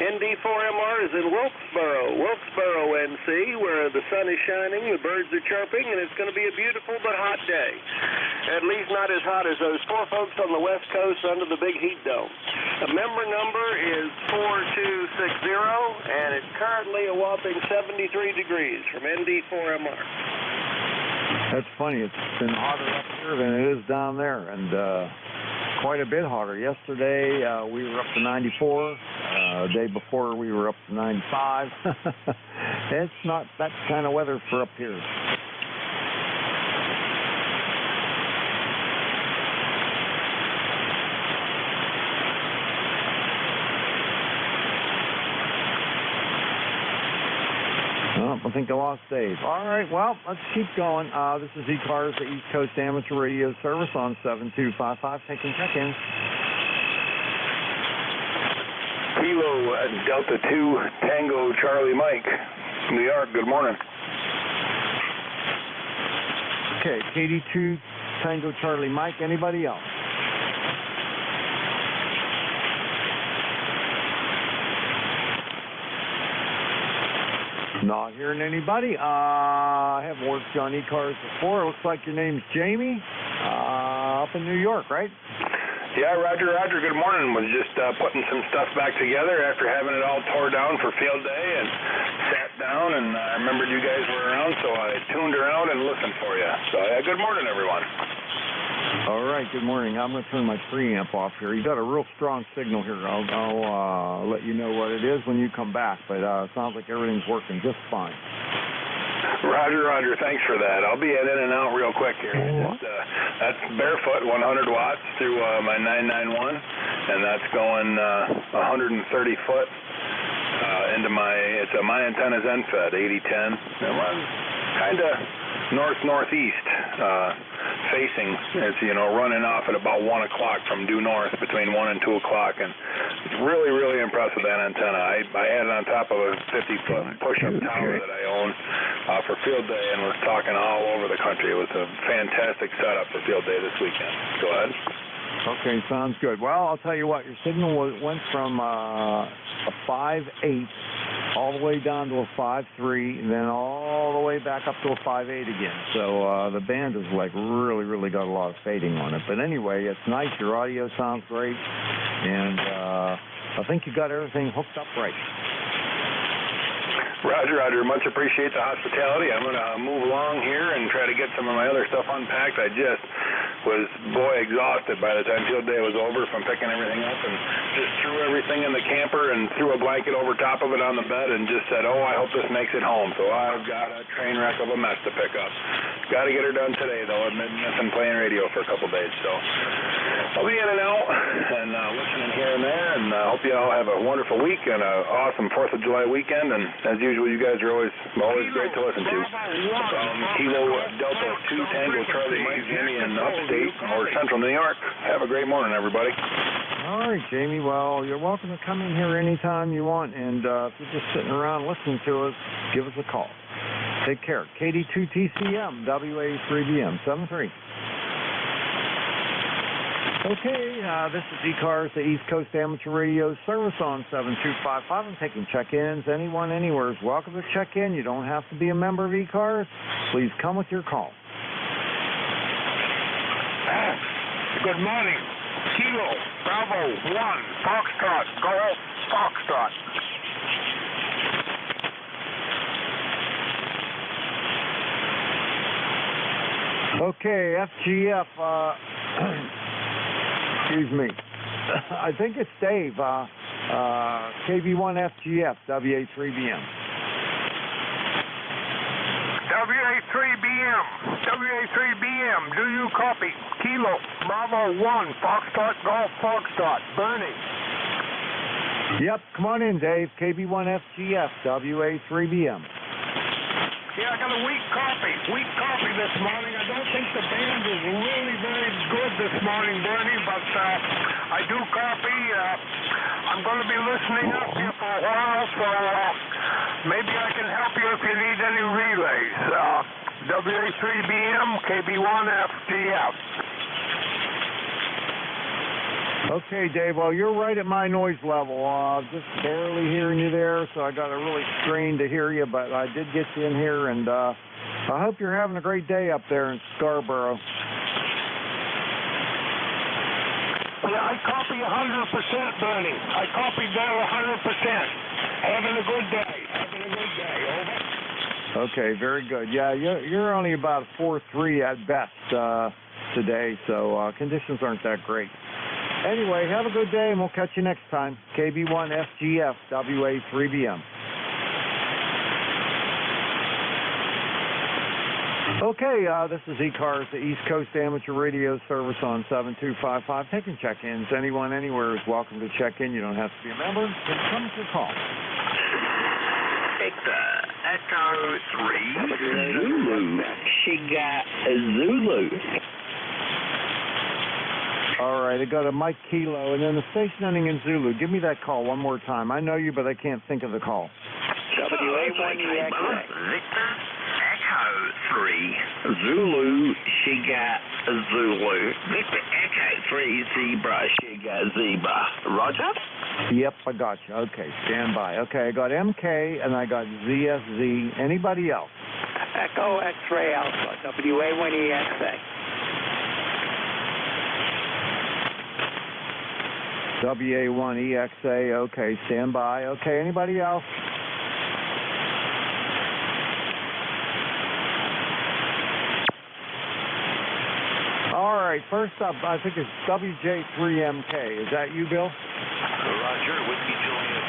ND4MR is in Wilkesboro, NC, where the sun is shining, the birds are chirping, and it's going to be a beautiful but hot day. At least not as hot as those poor folks on the West Coast under the big heat dome. The member number is 4260, and it's currently a whopping 73 degrees from ND4MR. That's funny. It's been hotter up here than it is down there, and quite a bit hotter. Yesterday, we were up to 94. The day before, we were up to 95. It's not that kind of weather for up here. I think I lost Dave. All right, well, let's keep going. This is ECARS, the East Coast Amateur Radio Service on 7255, taking check-ins. Kilo Delta 2 Tango Charlie Mike, New York, good morning. Okay, KD2 Tango Charlie Mike, anybody else? Not hearing anybody. I have worked on ECARS before. It looks like your name's Jamie, up in New York, right? Yeah, Roger, good morning. Was just putting some stuff back together after having it all tore down for field day and sat down, and I remembered you guys were around, so I tuned around and listened for you. So, yeah, good morning, everyone. All right, good morning. I'm going to turn my preamp off here. You got a real strong signal here. I'll let you know what it is when you come back, but it sounds like everything's working just fine. Roger, thanks for that. I'll be in and out real quick here. Just, that's barefoot, 100 watts through my 991, and that's going 130 foot into it's a My Antennas NFED 8010. It runs kind of northeast facing. It's, running off at about 1 o'clock from due north between 1 and 2 o'clock, and it's really impressive, that antenna. I had it on top of a 50-foot push-up tower that I own for field day and was talking all over the country. It was a fantastic setup for field day this weekend. Go ahead. Okay, sounds good. Well, I'll tell you what, your signal went from a 5.8 all the way down to a 5.3, and then all the way back up to a 5.8 again. So the band is like really got a lot of fading on it. But anyway, it's nice. Your audio sounds great, and I think you got everything hooked up right. Roger. Much appreciate the hospitality. I'm going to move along here and try to get some of my other stuff unpacked. I just was, exhausted by the time field day was over from picking everything up, and just threw everything in the camper and threw a blanket over top of it on the bed and just said, I hope this makes it home. So I've got a train wreck of a mess to pick up. Got to get her done today, though. I've been missing playing radio for a couple days, so I'll be in and out and listening here and there, and I hope you all have a wonderful week and an awesome 4th of July weekend, and as usual, you guys are always great to listen to. Kilo Delta 2 Tango Charlie Mike, Jimmy in upstate or central New York. Have a great morning, everybody. All right, Jamie. Well, you're welcome to come in here anytime you want, and if you're just sitting around listening to us, give us a call. Take care. KD2TCM, WA3BM, 73. Okay, this is ECARS, the East Coast Amateur Radio Service on 7255. I'm taking check-ins. Anyone, anywhere is welcome to check in. You don't have to be a member of ECARS. Please come with your call. Good morning. Kilo, Bravo, 1, Foxtrot, Golf, Foxtrot. Okay, FGF, excuse me. I think it's Dave, KB1FGF, WA3BM. WA3BM, do you copy? Kilo, Bravo 1, Foxtrot, Golf, Foxtrot, Bernie. Yep, come on in, Dave. KB1FGF, WA3BM. Yeah, I got a weak copy this morning. I don't think the band is really very good this morning, Bernie, but I do copy. I'm going to be listening up here for a while, so maybe I can help you if you need any relays. WA3BM, KB1FGF. Okay, Dave. Well, you're right at my noise level. Just barely hearing you there, so I got to really strain to hear you, but I did get you in here, and I hope you're having a great day up there in Scarborough. Yeah, I copy 100%, Bernie. I copied that 100%. Having a good day. Having a good day. Over. Okay, very good. Yeah, you're only about 4.3 at best today, so conditions aren't that great. Anyway, have a good day, and we'll catch you next time. KB1FGF WA3BM. Okay, this is ECARS, the East Coast Amateur Radio Service on 7255. Taking check-ins. Anyone, anywhere is welcome to check in. You don't have to be a member. Just come to call. Victor, Echo 3, Zulu. She got a Zulu. All right, I got a Mike Kilo, and then the station ending in Zulu. Give me that call one more time. I know you, but I can't think of the call. WA1EXA. Victor, Echo 3, Zulu, she got a Zulu. Victor, Echo 3, Zebra, she got zebra. Roger? Yep, I got you. Okay, stand by. Okay, I got MK, and I got ZSZ. Anybody else? Echo X-Ray Alpha, WA1EXA. WA1EXA, okay, stand by. Okay, anybody else? All right, first up, I think it's WJ3MK. Is that you, Bill? Roger, Whiskey Juliet.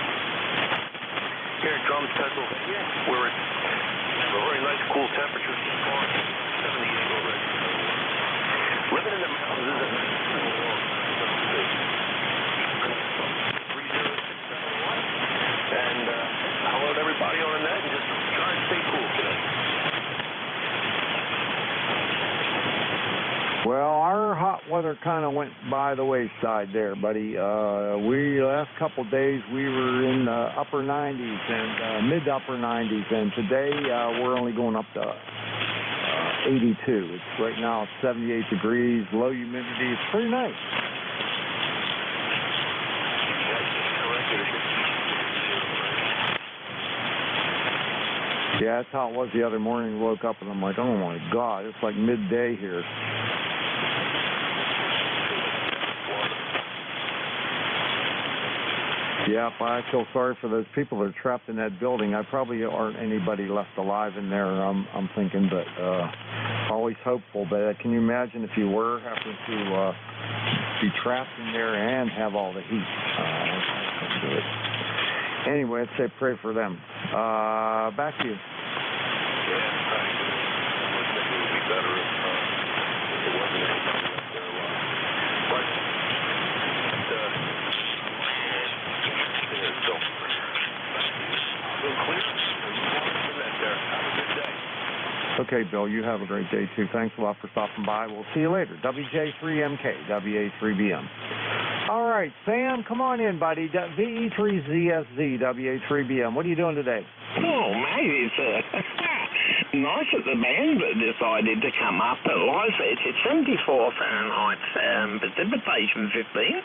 Here in Drums, Pennsylvania, where it's a very nice cool temperature so far, 78 already. Living in the mountains isn't and hello to everybody on the net, and just try and stay cool today. Well, our hot weather kind of went by the wayside there, buddy. Last couple days we were in the upper 90s and mid-upper 90s, and today we're only going up to 82. It's right now 78 degrees, low humidity. It's pretty nice. Yeah, that's how it was the other morning. Woke up and I'm like, oh my God, it's like midday here. Yeah, I feel sorry for those people that are trapped in that building. I probably aren't anybody left alive in there, I'm thinking, but always hopeful. But can you imagine if you were having to be trapped in there and have all the heat? I couldn't do it. Anyway, I'd say pray for them. Back to you. Okay, Bill, you have a great day, too. Thanks a lot for stopping by. We'll see you later. WJ3MK, WA3BM. All right, Sam, come on in, buddy. VE3ZSZ, WA3BM. What are you doing today? Oh, mate, it's nice that the band decided to come up. It's 74 Fahrenheit, precipitation 15,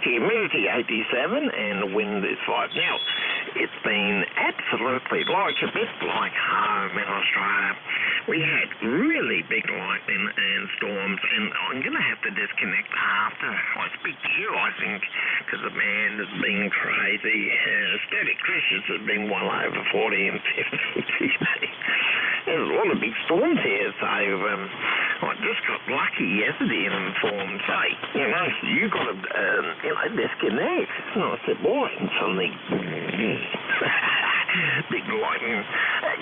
humidity 87, and the wind is 5. Now, it's been absolutely like a bit like home in Australia. We had really big lightning and storms, and I'm going to have to disconnect after I speak to you, I think, because the band has been crazy. Static crashes have been well over 40 and 50 today. There's a lot of big storms here, so I just got lucky yesterday and informed, say, you got to, disconnect. And I said, boy, and suddenly, big lightning.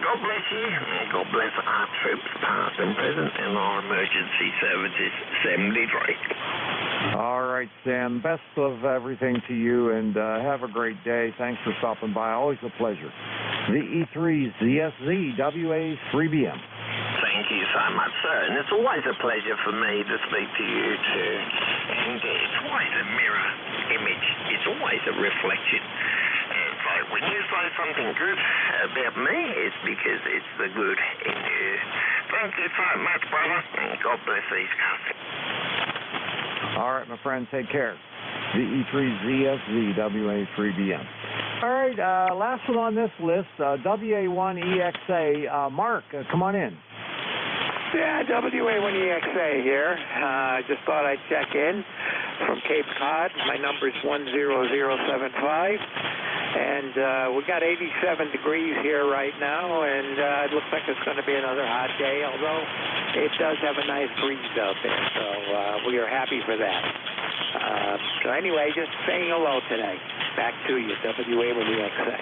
God bless you, and God bless our troops, past and present, and our emergency services, 73. All right, Sam. Best of everything to you, and have a great day. Thanks for stopping by. Always a pleasure. VE3ZSZ, WA3BM. Thank you so much, sir. And it's always a pleasure for me to speak to you, too. And it's always a mirror image. It's always a reflection. So when you say something good about me, it's because it's the good in you. Thank you so much, brother, and God bless East Coast. All right, my friend. Take care. VE3ZSZ, WA3BM. All right, last one on this list, WA1EXA. Mark, come on in. Yeah, WA1EXA here. Just thought I'd check in from Cape Cod. My number's 10075. And we got 87 degrees here right now, and it looks like it's going to be another hot day, although it does have a nice breeze out there, so we are happy for that. So anyway, just saying hello today. Back to you, WA1EXA.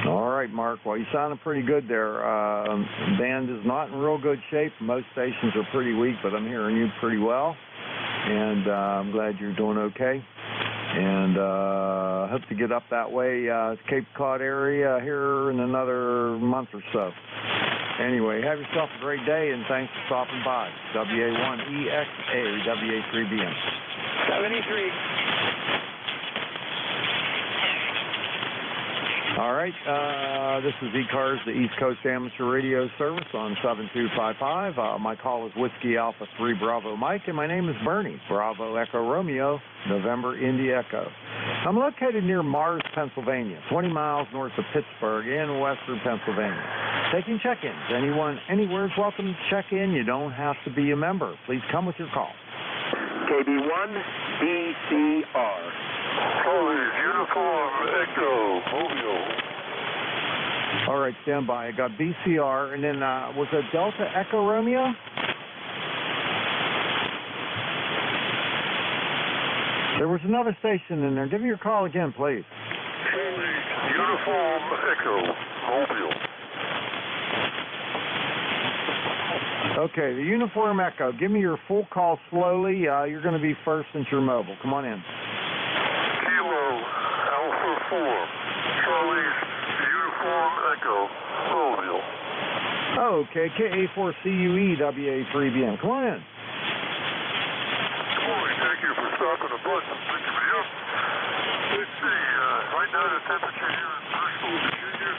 All right, Mark. Well, you sounded pretty good there. The band is not in real good shape. Most stations are pretty weak, but I'm hearing you pretty well, and I'm glad you're doing okay. And hope to get up that way, Cape Cod area here in another month or so. Anyway, have yourself a great day, and thanks for stopping by. WA1EXA, WA3BM. 73. All right, this is ECARS, the East Coast Amateur Radio Service on 7255. My call is Whiskey Alpha 3 Bravo Mike, and my name is Bernie, Bravo Echo Romeo, November Indy Echo. I'm located near Mars, Pennsylvania, 20 miles north of Pittsburgh in western Pennsylvania. Taking check-ins. Anyone, anywhere is welcome to check in. You don't have to be a member. Please come with your call. KB1 BCR. Police, uniform, Echo, Romeo. All right, stand by. I got BCR, and then was it Delta Echo Romeo? There was another station in there. Give me your call again, please. Police, uniform, Echo, Romeo. Okay, the Uniform Echo. Give me your full call slowly. You're going to be first since you're mobile. Come on in. Kilo, Alpha 4, Charlie's Uniform Echo, Romeo. Okay, KA4CUE, WA3BM. Come on in. Good morning. Thank you for stopping the bus and picking me up. Let's see, right now the temperature here in Bristol, Virginia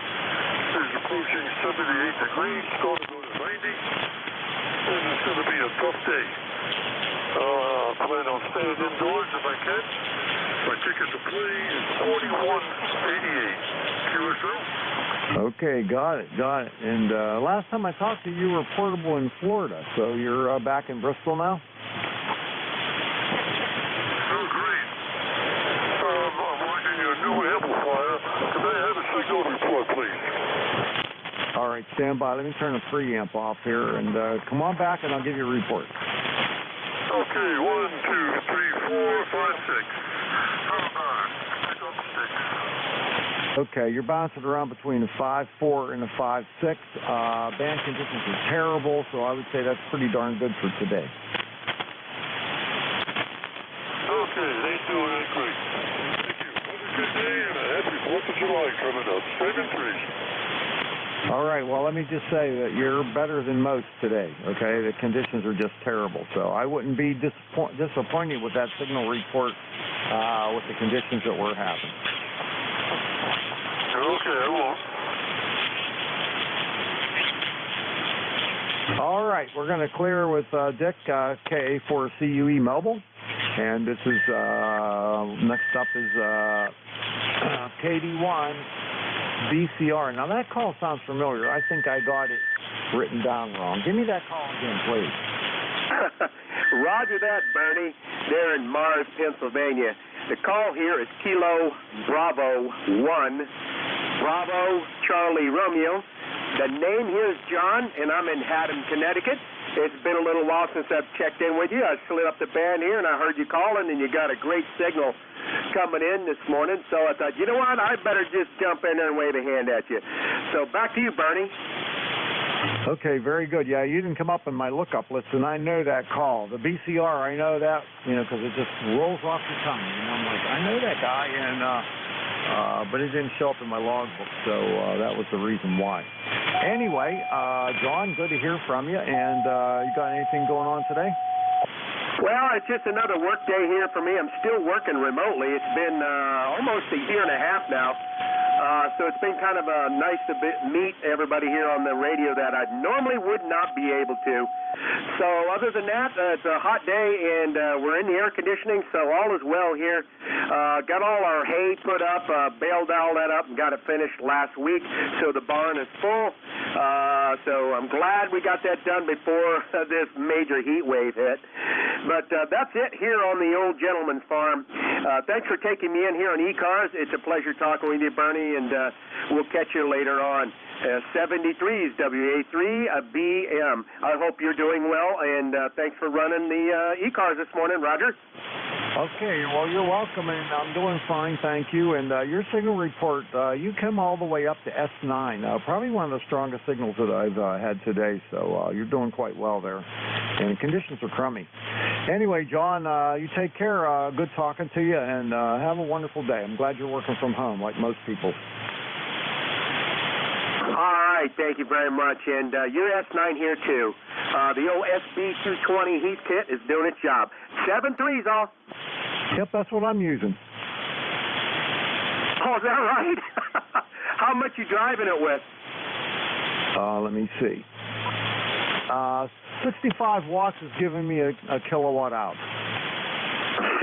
is approaching 78 degrees, going to go to 90. And it's going to be a tough day. Plan on staying indoors if I can. My ticket to play is 4188. QSO. Okay, got it. And last time I talked to you, you were portable in Florida, so you're back in Bristol now? Oh, great. I'm working your new amplifier. Can I have a signal report, please? All right, stand by. Let me turn the preamp off here, and come on back, and I'll give you a report. Okay, 1, 2, 3, 4, 5, 6. How about it? Pick up 6. Okay, you're bouncing around between a 5.4 and a 5.6. Band conditions are terrible, so I would say that's pretty darn good for today. Okay, they doing it great. Thank you. Have a good day and a happy 4th of July coming up. 7-3. All right, well, let me just say that you're better than most today, okay? The conditions are just terrible, so I wouldn't be disappointed with that signal report with the conditions that we're having. Okay, I won't. All right, we're going to clear with Dick, KA4CUE Mobile, and this is, next up is KD1. BCR. Now, that call sounds familiar. I think I got it written down wrong. Give me that call again, please. Roger that, Bernie. There in Mars, Pennsylvania. The call here is Kilo Bravo 1, Bravo Charlie Romeo. The name here is John, and I'm in Haddam, Connecticut. It's been a little while since I've checked in with you. I slid up the band here, and I heard you calling, and you got a great signal coming in this morning. So I thought, you know what, I better just jump in there and wave a hand at you. So back to you, Bernie. Okay, very good. Yeah, you didn't come up in my lookup list, and I know that call. The BCR, I know that, because it just rolls off your tongue. And I'm like, I know that guy, and but it didn't show up in my logbook, so that was the reason why. Anyway, John, good to hear from you. And you got anything going on today? Well, it's just another work day here for me. I'm still working remotely. It's been almost a year and a half now. So it's been kind of nice to meet everybody here on the radio that I normally would not be able to. So other than that, it's a hot day, and we're in the air conditioning, so all is well here. Got all our hay put up, baled all that up, and got it finished last week, so the barn is full. So I'm glad we got that done before this major heat wave hit. But that's it here on the Old Gentleman's Farm. Thanks for taking me in here on ECARS. It's a pleasure talking with you, Bernie, and we'll catch you later on. 73's WA3BM. I hope you're doing well, and thanks for running the ECARS this morning, Roger. Okay, well, you're welcome, and I'm doing fine, thank you. And your signal report, you come all the way up to S9, probably one of the strongest signals that I've had today, so you're doing quite well there. And conditions are crummy. Anyway, John, you take care. Good talking to you, and have a wonderful day. I'm glad you're working from home, like most people. All right, thank you very much. And you're S9 here, too. The old SB220 heat kit is doing its job. 7.3's off. Yep, that's what I'm using. Oh, is that right? How much you driving it with? Let me see. 65 watts is giving me a kilowatt out.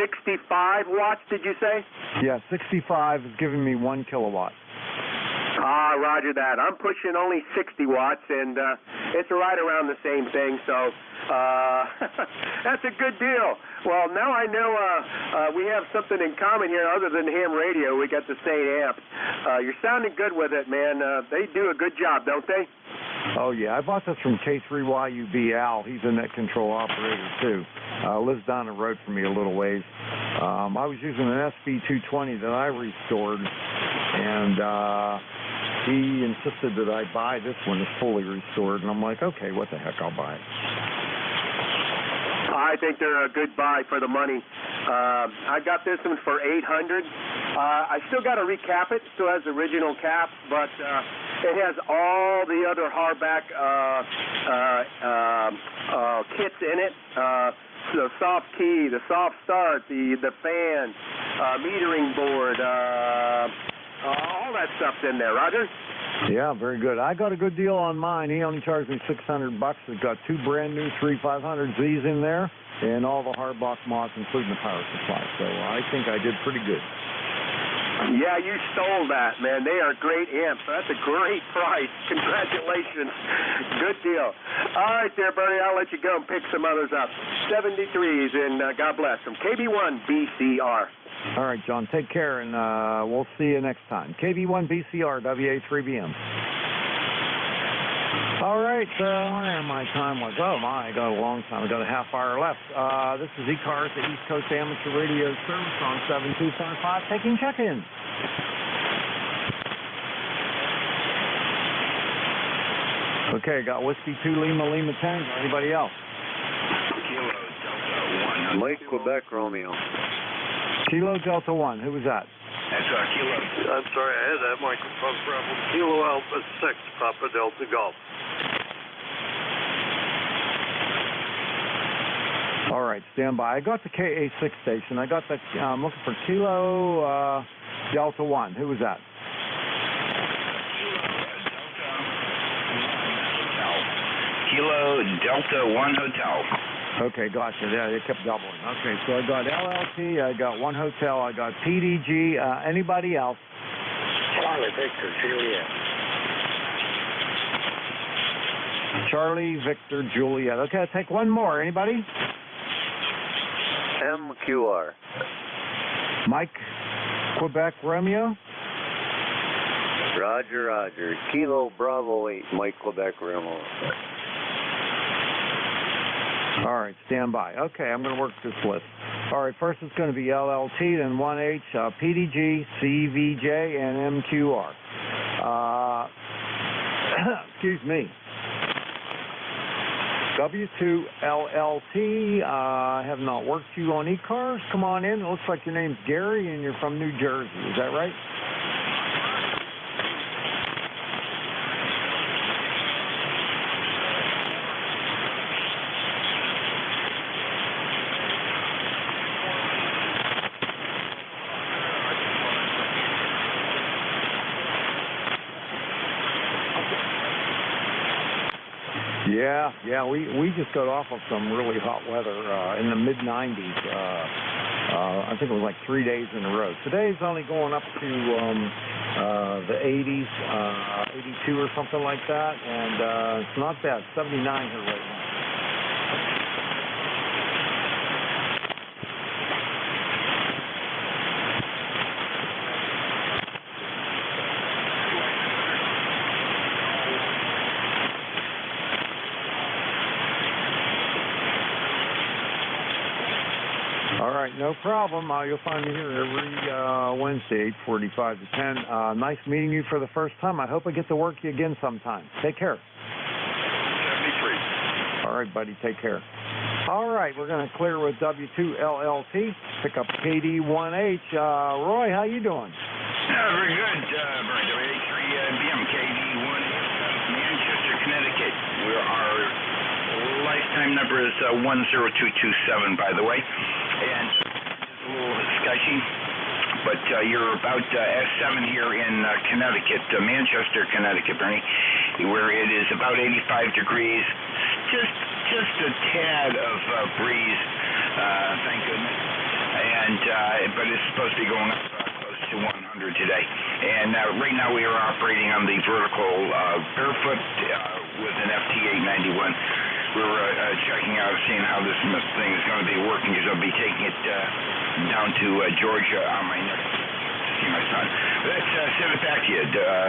65 watts, did you say? Yeah, 65 is giving me 1 kilowatt. Roger that. I'm pushing only 60 watts, and it's right around the same thing, so that's a good deal. Well, now I know we have something in common here other than ham radio. We got the same amp. You're sounding good with it, man. They do a good job, don't they? Oh, yeah. I bought this from K3YUB Al. He's a net control operator, too. Lives down the road from me a little ways. I was using an SB220 that I restored, and he insisted that I buy this one that's fully restored, and I'm like, okay, what the heck, I'll buy it. I think they're a good buy for the money. I got this one for $800. I still got to recap it. Still has the original cap, but it has all the other hardback kits in it. The soft key, the soft start, the fan, metering board, all that stuff's in there, Roger. Yeah, very good. I got a good deal on mine. He only charged me $600. It's got 2 brand new 3500Zs in there and all the hardbox mods, including the power supply. So I think I did pretty good. Yeah, you stole that, man. They are great amps. That's a great price. Congratulations. Good deal. All right there, Bernie. I'll let you go and pick some others up. 73s, and God bless them. KB1BCR. All right, John. Take care, and we'll see you next time. KB1BCR, WA3BM. All right, where my time was? Oh, my, I got a long time. I got a half hour left. This is ECARS, the East Coast Amateur Radio Service on 7255, taking check-in. Okay, got Whiskey 2 Lima Lima Tango. Anybody else? Kilo Delta 1. Mike, Quebec, Romeo. Kilo Delta 1. Who was that? That's Kilo. I'm sorry, I had that microphone problem. Kilo Alpha 6, Papa Delta Golf. All right, stand by. I got the KA6 station. I got the, I'm looking for Kilo Delta 1. Who was that? Kilo Delta 1 Hotel. Okay, gotcha. Yeah, it kept doubling. Okay, so I got LLT, I got 1 hotel, I got PDG. Anybody else? Charlie Victor Juliet. Charlie Victor Juliet. Okay, I'll take one more. Anybody? MQR. Mike, Quebec, Romeo. Roger, Roger. Kilo Bravo 8, Mike, Quebec, Romeo. All right, stand by. Okay, I'm going to work this list. All right, first it's going to be LLT, then 1H, PDG, CVJ, and MQR. Excuse me. W2LLT, I have not worked you on ECARS. Come on in. It looks like your name's Gary and you're from New Jersey. Is that right? Yeah, we just got off of some really hot weather in the mid-90s. I think it was like 3 days in a row. Today's only going up to the 80s, 82 or something like that, and it's not bad. 79 here right now. All right, no problem. You'll find me here every Wednesday, 8:45 to 10. Nice meeting you for the first time. I hope I get to work you again sometime. Take care. 73. All right, buddy, take care. All right, we're going to clear with W2LLT, pick up KD1H. Roy, how you doing? Very good, W3BM, KD1H, Manchester, Connecticut. Our lifetime number is 10227, by the way. And it's a little sketchy, but you're about S7 here in Connecticut, Manchester, Connecticut, Bernie, where it is about 85 degrees, just a tad of breeze, thank goodness, and but it's supposed to be going up close to 100 today. And right now we are operating on the vertical barefoot with an FT891. We're checking out, seeing how this thing is going to be working, because I'll be taking it down to Georgia on my next to see my son. Let's send it back to you,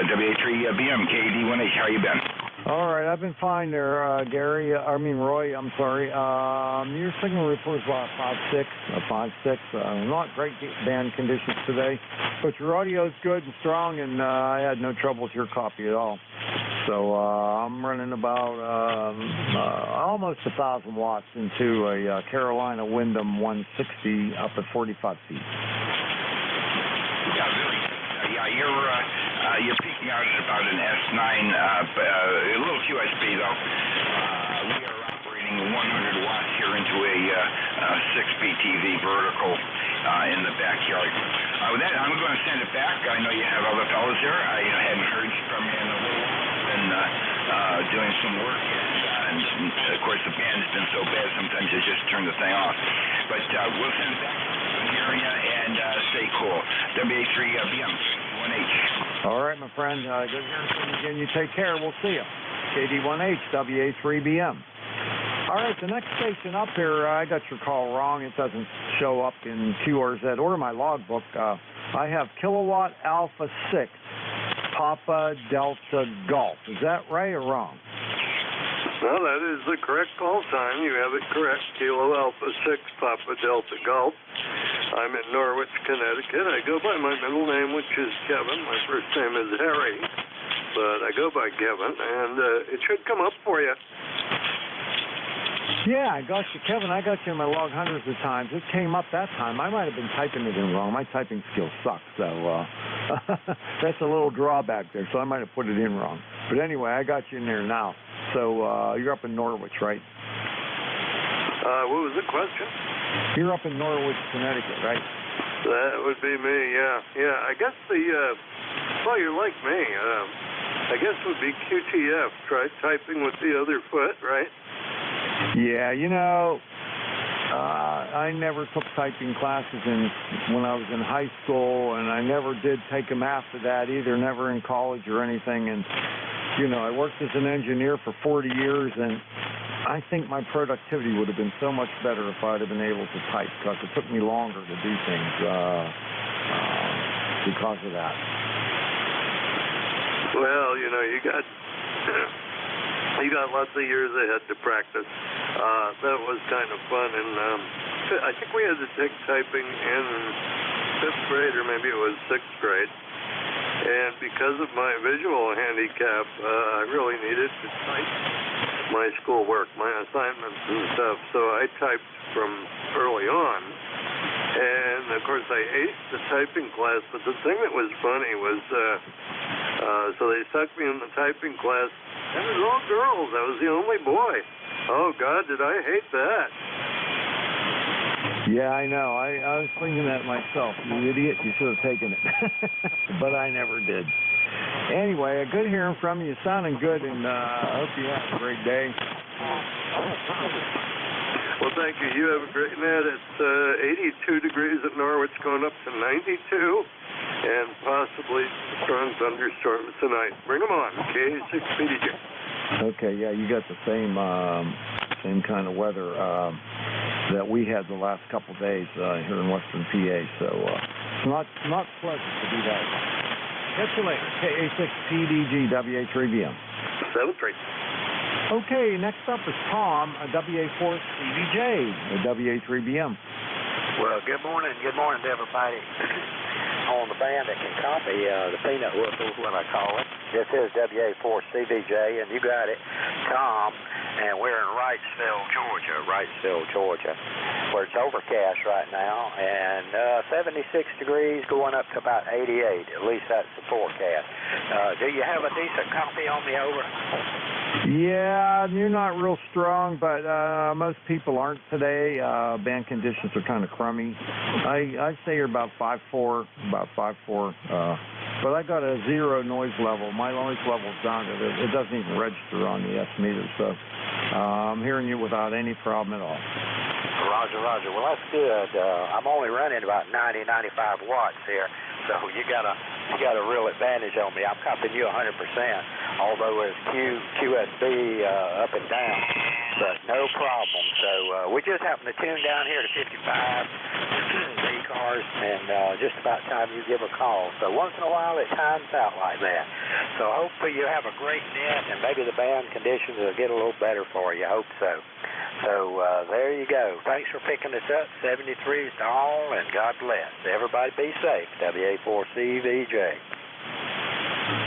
WA3BM, KD1H. How you been? All right, I've been fine there, Roy, I'm sorry. Your signal report is about 5.6. Not great band conditions today, but your audio is good and strong, and I had no trouble with your copy at all. So I'm running about almost 1,000 watts into a Carolina Wyndham 160 up at 45 feet. Yeah, really. You're peaking out at about an S9, a little QSB though. We are operating 100 watts here into a 6BTV vertical in the backyard. With that, I'm going to send it back. I know you have other fellows there. I hadn't heard from you in a little while. Been doing some work, and of course the band's been so bad sometimes I just turn the thing off. But we'll send it back to the area and stay cool. WA3BM. 1H. All right, my friend. Good hearing from you again. You take care. We'll see you. KD1H, WA3BM. All right, the next station up here, I got your call wrong. It doesn't show up in QRZ or my logbook. I have Kilowatt Alpha 6, Papa Delta Golf. Is that right or wrong? Well, that is the correct call sign. You have it correct. Kilo Alpha 6, Papa Delta Golf. I'm in Norwich, Connecticut. I go by my middle name, which is Kevin. My first name is Harry, but I go by Kevin, and it should come up for you. Yeah, I got you, Kevin. I got you in my log hundreds of times. It came up that time. I might have been typing it in wrong. My typing skills suck, so that's a little drawback there, so I might have put it in wrong. But anyway, I got you in there now. So you're up in Norwich, right? What was the question? You're up in Norwich, Connecticut, right? That would be me, yeah. I guess well, you're like me. I guess it would be QTF. Try typing with the other foot, right? Yeah, I never took typing classes when I was in high school, and I never did take them after that either, never in college or anything. And, I worked as an engineer for 40 years, and I think my productivity would have been so much better if I'd have been able to type, because it took me longer to do things because of that. Well, you got lots of years ahead to practice. That was kind of fun, and I think we had to take typing in 5th grade, or maybe it was 6th grade. And because of my visual handicap, I really needed to type my schoolwork, my assignments and stuff, so I typed from early on. And, of course, I aced the typing class, but the thing that was funny was, so they stuck me in the typing class, and it was all girls. I was the only boy. Oh, God, did I hate that. Yeah, I know. I was thinking that myself. You idiot, you should have taken it. But I never did. Anyway, good hearing from you. Sounding good, and I hope you have a great day. Well, thank you. You have a great night. It's 82 degrees at Norwich, going up to 92, and possibly strong thunderstorms tonight. Bring them on, K6PDJ. Okay, yeah, you got the same kind of weather that we had the last couple days here in Western PA, so it's not pleasant to do that. Catch you later. KA6PDG, WA3BM. 7-3. Okay, next up is Tom, WA4CVJ, WA3BM. Well, good morning to everybody on the band that can copy the peanut whistle is what I call it. This is WA4CVJ, and you got it, Tom, and we're in Wrightsville, Georgia, where it's overcast right now, and 76 degrees going up to about 88. At least that's the forecast. Do you have a decent copy on me, over? Yeah, you're not real strong, but most people aren't today. Band conditions are kind of crummy. I say you're about 5'4", but I got a 0 noise level. My noise level's down to it doesn't even register on the S meter, so I'm hearing you without any problem at all. Roger. Well, that's good. I'm only running about 90-95 watts here, so you got a real advantage on me. I'm copying you 100%, although there's QSB up and down, but no problem. So we just happen to tune down here to 55 ECARS, and just about time you give a call. So once in a while it times out like that. So hopefully you have a great net, and maybe the band conditions will get a little better for you. I hope so. So there you go. Thanks for picking us up. 73 is to all, and God bless. Everybody be safe. WA4CVJ.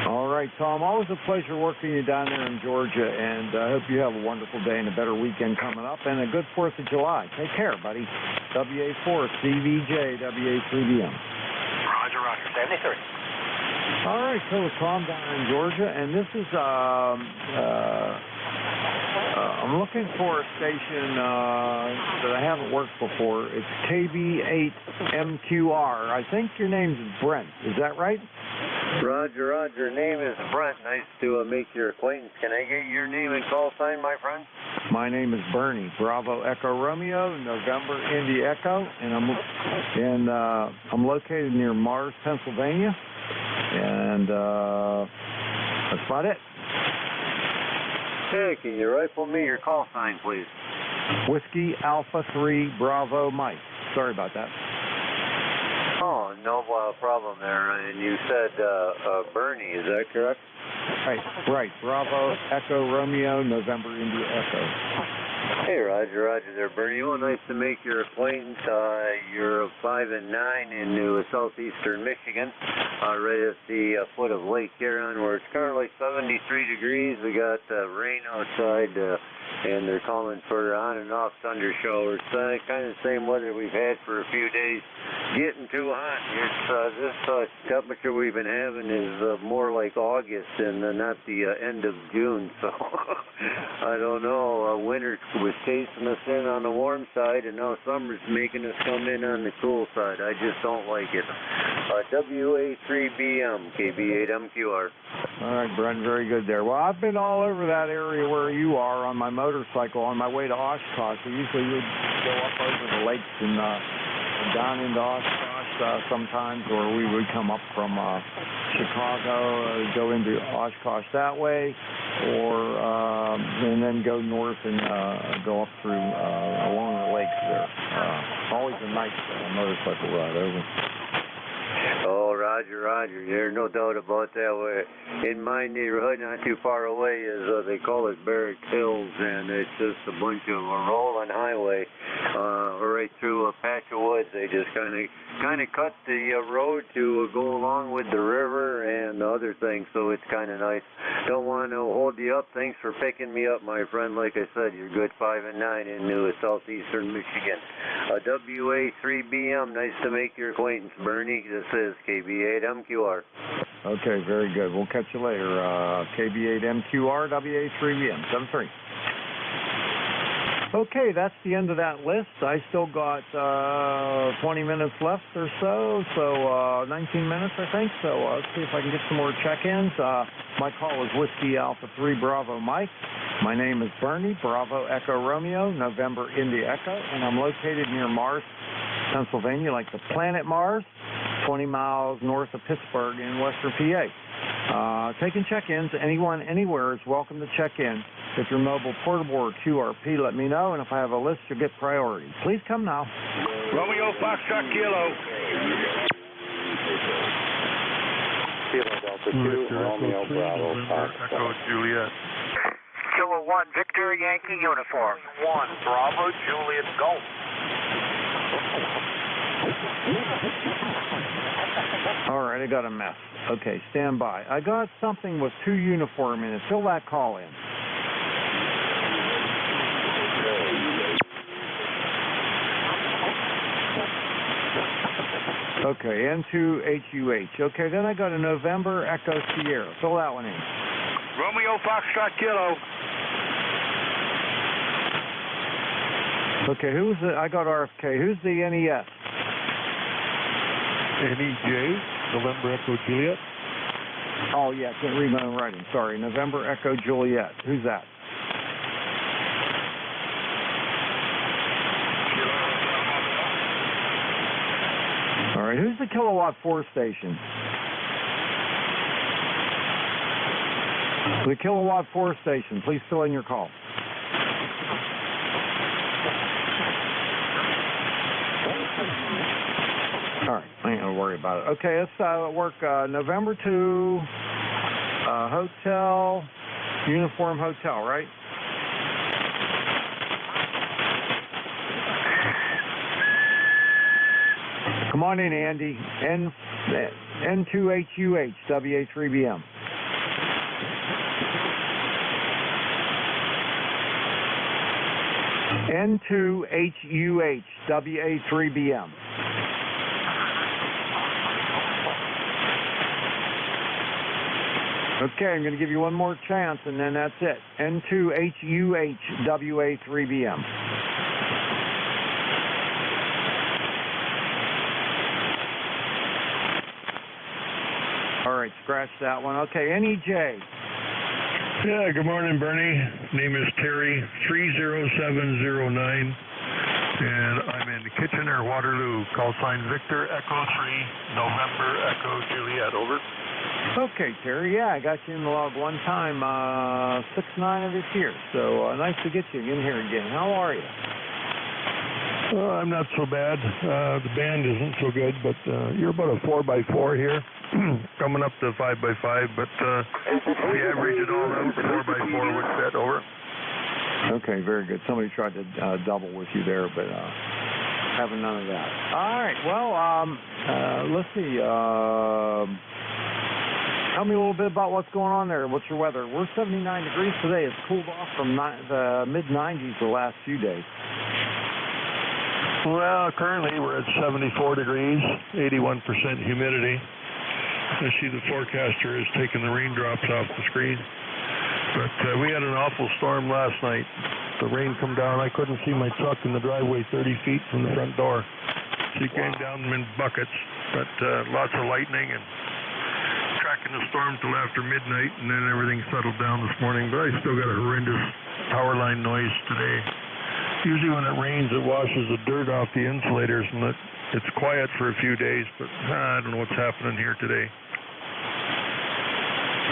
All right, Tom. Always a pleasure working you down there in Georgia, and I hope you have a wonderful day and a better weekend coming up, and a good 4th of July. Take care, buddy. WA4CVJ, WA3BM. Roger. 73. All right, so Tom down in Georgia, and this is I'm looking for a station that I haven't worked before. It's KB8MQR. I think your name's Brent. Is that right? Roger. Name is Brent. Nice to make your acquaintance. Can I get your name and call sign, my friend? My name is Bernie. Bravo Echo Romeo, November Indy Echo, and I'm located near Mars, Pennsylvania, and that's about it. Hey, can you rifle me your call sign, please? Whiskey Alpha 3 Bravo Mike. Sorry about that. Oh, no problem there. And you said Bernie, is that correct? Right. Bravo Echo Romeo, November India Echo. Hey, Roger there, Bernie. Oh, nice to make your acquaintance. You're 5 and 9 in southeastern Michigan, right at the foot of Lake Huron, where it's currently 73 degrees. We got rain outside, and they're calling for on and off thunder showers. Kind of the same weather we've had for a few days. Getting too hot. This temperature we've been having is more like August and not the end of June. So I don't know. Winter was chasing us in on the warm side, and now summer's making us come in on the cool side. I just don't like it. WA3BM, KB8MQR. All right, Brent, very good there. Well, I've been all over that area where you are on my motorcycle on my way to Oshkosh. We usually would go up over the lakes and down into Oshkosh sometimes, or we would come up from Chicago, go into Oshkosh that way, or and then go north and go up through along the lakes there. Always a nice motorcycle ride over. Oh, Roger. There's no doubt about that. In my neighborhood, not too far away, is they call it Barrett Hills, and it's just a bunch of a rolling highway right through a patch of woods. They just kind of cut the road to go along with the river and other things, so it's kind of nice. Don't want to hold you up. Thanks for picking me up, my friend. Like I said, you're good 5 and 9 in southeastern Michigan. WA3BM, nice to make your acquaintance, Bernie. This is KB8MQR. Okay, very good. We'll catch you later. KB8MQR, WA3BM, 7-3. Okay, that's the end of that list. I still got 20 minutes left or so, 19 minutes, I think. So let's see if I can get some more check-ins. My call is Whiskey Alpha 3 Bravo Mike. My name is Bernie, Bravo Echo Romeo, November India Echo, and I'm located near Mars, Pennsylvania, like the planet Mars, 20 miles north of Pittsburgh in western PA. Taking check-ins, anyone, anywhere is welcome to check in. If you're mobile, portable, or QRP, let me know, and if I have a list, you'll get priority. Please come now. Romeo Foxtrot Kilo. Kilo Delta 2, Romeo Bravo, Echo Juliet. Kilo 1, Victor Yankee Uniform. 1, Bravo Juliet Golf. All right, I got a mess. Okay, stand by. I got something with 2 uniform in it. Fill that call in. Okay, N2HUH. Okay, then I got a November Echo Sierra. Fill that one in. Romeo Foxtrot Kilo. Okay, who's the, I got RFK. Who's the NES? NEJ, November Echo Juliet. Oh, yeah, I can't read my own writing. Sorry, November Echo Juliet. Who's that? All right, who's the Kilowatt 4 station? The Kilowatt 4 station. Please fill in your call. All right, I ain't gonna worry about it. Okay, let's work November 2, hotel, uniform hotel, right? Come on in, Andy. N2HUH, WA3BM. N2HUH, WA3BM. Okay, I'm going to give you one more chance, and then that's it. N2HUH, WA3BM. All right, scratch that one. Okay, NEJ. Yeah, good morning, Bernie. Name is Terry, 30709, and I'm in Kitchener, Waterloo. Call sign Victor Echo 3, November Echo Juliet, over. Okay, Terry, yeah, I got you in the log one time, 6-9 of this year, so nice to get you in here again. How are you? I'm not so bad. The band isn't so good, but you're about a 4x4 here, coming up to 5x5, but we average it all out, 4x4 with that, over. Okay, very good. Somebody tried to double with you there, but having none of that. All right, well, let's see. Tell me a little bit about what's going on there. What's your weather? We're 79 degrees today. It's cooled off from the mid-90s the last few days. Well, currently we're at 74 degrees, 81% humidity. I see the forecaster has taken the raindrops off the screen. But we had an awful storm last night. The rain come down. I couldn't see my truck in the driveway 30 feet from the front door. She came down in buckets, but lots of lightning and tracking the storm till after midnight, and then everything settled down this morning. But I still got a horrendous power line noise today. Usually when it rains, it washes the dirt off the insulators, and it's quiet for a few days, but I don't know what's happening here today.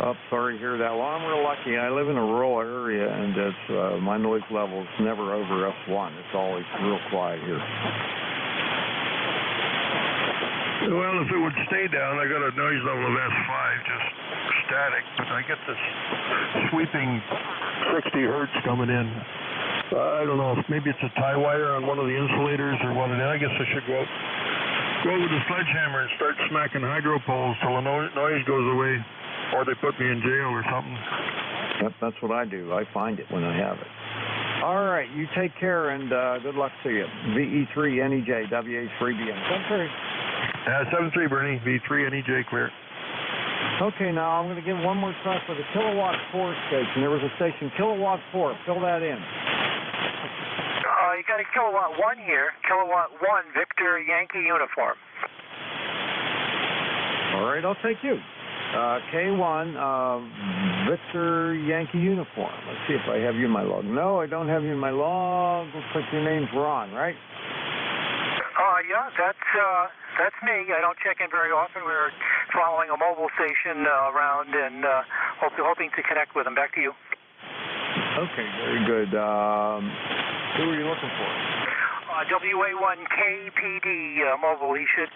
Oh, sorry to hear that. Well, I'm real lucky. I live in a rural area, and it's my noise level is never over F1. It's always real quiet here. Well, if it would stay down, I got a noise level of S5, just static, but I get this sweeping 60 hertz coming in. I don't know if maybe it's a tie wire on one of the insulators or what it is. I guess I should go with a sledgehammer and start smacking hydro poles till the noise goes away, or they put me in jail or something. Yep, that's what I do. I find it when I have it. All right, you take care, and good luck to you. VE3 NEJ WA3BM. 73, Bernie. V3 NEJ clear. Okay, now I'm going to give one more try for the Kilowatt 4 station. There was a station, Kilowatt 4. Fill that in. you got a kilowatt 1 here. Kilowatt 1, Victor Yankee uniform. All right, I'll take you. K1, Victor Yankee uniform. Let's see if I have you in my log. No, I don't have you in my log. Looks like your name's Ron, right? Yeah, that's me. I don't check in very often. We're following a mobile station around and hoping to connect with them. Back to you. Okay, very good. Who are you looking for? WA1KPD mobile. He should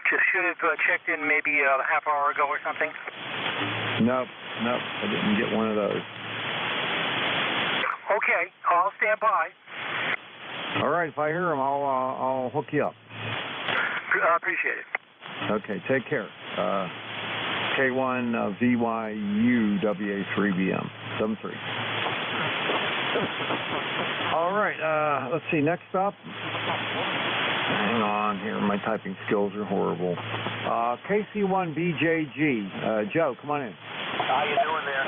have checked in maybe a half hour ago or something. Nope, I didn't get one of those. Okay, I'll stand by. All right, if I hear him, I'll hook you up. Appreciate it. Okay, take care. K1 VYU WA3BM 73. All right, let's see, next up. Hang on here, my typing skills are horrible. KC1BJG. Joe, come on in. How you doing there?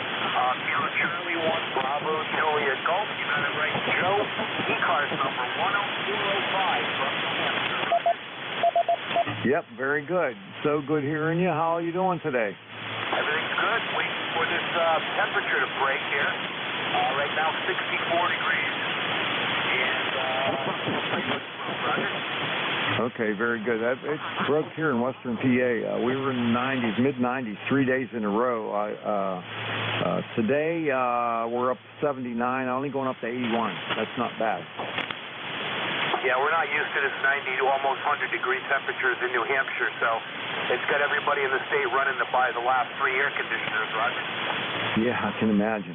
Kilo Charlie 1 Bravo Juliet Golf. You got it right, Joe. ECARS number 10205 from New Hampshire. Yep, very good. So good hearing you. How are you doing today? Everything's good. Waiting for this temperature to break here. Right now, 64 degrees. Okay, very good. It broke here in western PA. We were in the 90s, mid-90s, 3 days in a row. Today, we're up to 79, only going up to 81. That's not bad. Yeah, we're not used to this 90 to almost 100-degree temperatures in New Hampshire, so it's got everybody in the state running to buy the last 3 air conditioners, Roger. Yeah, I can imagine.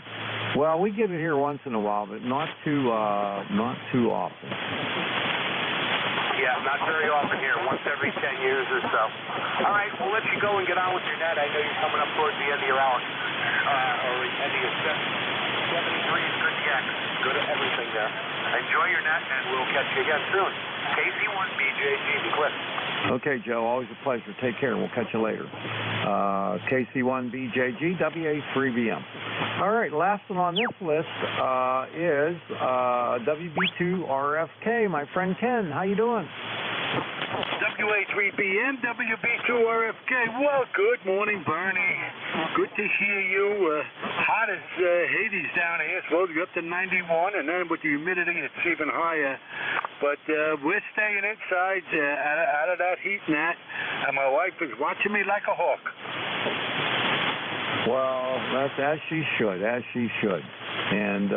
Well, we get it here once in a while, but not too often. Yeah, not very often here, once every 10 years or so. All right, we'll let you go and get on with your net. I know you're coming up towards the end of your hour, or the end of your set. 73 is good X. Good at everything there. Enjoy your net, and we'll catch you again soon. KC1BJG, be quick. Okay, Joe, always a pleasure. Take care. We'll catch you later. KC1BJG, WA3BM. All right, last one on this list is WB2RFK, my friend Ken. How you doing? WA3BM, WB2RFK. Well, good morning, Bernie. Good to hear you. Hot as Hades down here. Supposed to be up to 91, and then with the humidity, it's even higher. But we're staying inside out of that heat net, and my wife is watching me like a hawk. Well, that's as she should, And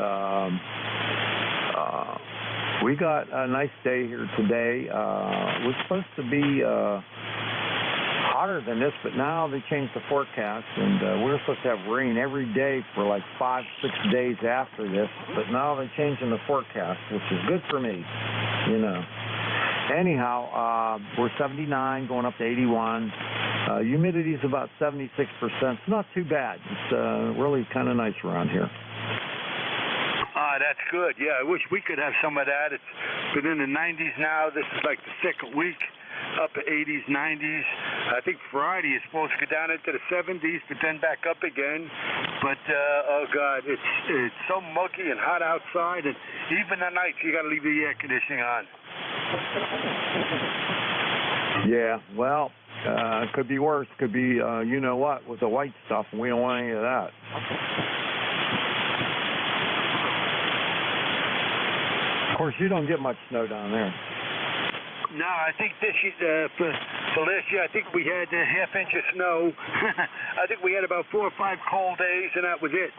we got a nice day here today. We're supposed to be hotter than this, but now they changed the forecast, and we're supposed to have rain every day for like 5-6 days after this, but now they're changing the forecast, which is good for me, you know. Anyhow, we're 79, going up to 81. Humidity is about 76%. It's not too bad. It's really kind of nice around here. That's good. Yeah, I wish we could have some of that. It's been in the 90s now. This is like the second week up to 80s, 90s. I think Friday is supposed to go down into the 70s, but then back up again. But, oh, God, it's so muggy and hot outside, and even at night you got to leave the air conditioning on. Yeah, well, it could be worse. Could be, you know what, with the white stuff, and we don't want any of that. Of course, you don't get much snow down there. No, I think this year, for last year, I think we had a half-inch of snow. I think we had about 4 or 5 cold days, and that was it.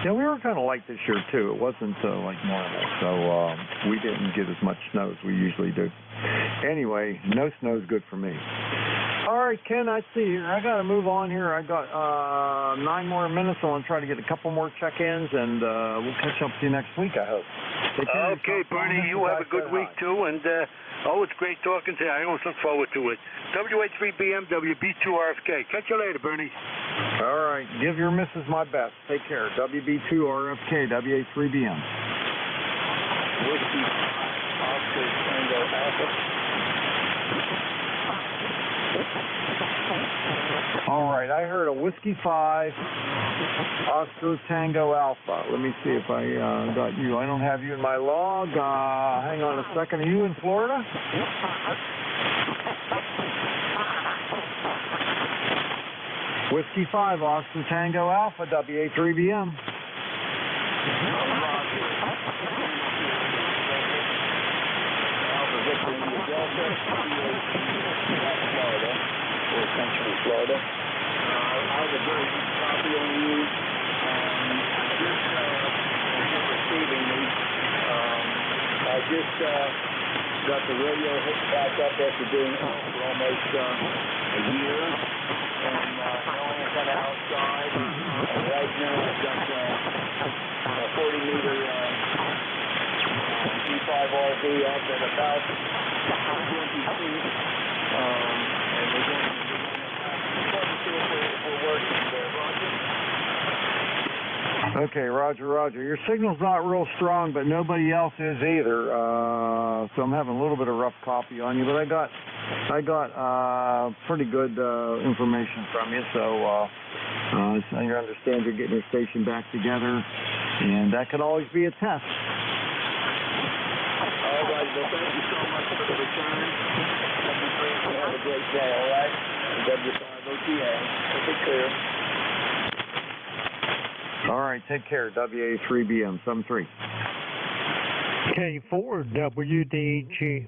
Yeah, we were kind of light this year, too. It wasn't like normal, so we didn't get as much snow as we usually do. Anyway, no snow is good for me. All right, Ken, I see here. I got to move on here. I got 9 more minutes. I want to try to get a couple more check-ins, and we'll catch up with you next week, I hope. Okay, Bernie, you have a good week, too, and it's great talking to you. I always look forward to it. WA3BM, WB2RFK. Catch you later, Bernie. All right. Give your missus my best. Take care. WB2RFK, WA3BM. Whiskey, Oscar, Tango, Alpha. All right, I heard a Whiskey 5, Oscar Tango Alpha. Let me see if I got you. I don't have you in my log. Hang on a second. Are you in Florida? Whiskey 5, Oscar Tango Alpha, WA3BM. Florida, or Central Florida. I have a very good copy on you. I just got the radio hooked back up after being out for almost a year. And now I'm kind of outside. Right now I've got a 40-meter E5RV up at about 20 feet. And we're going to see if we're working there. Okay, Roger. Your signal's not real strong, but nobody else is either. So I'm having a little bit of rough copy on you, but I got pretty good information from you. So I understand you're getting your station back together, and that could always be a test. All right, well, thank you so much for the return. Have a great day, all right? W5OTA. Take care. All right, take care. WA3BM 73. K4WDG.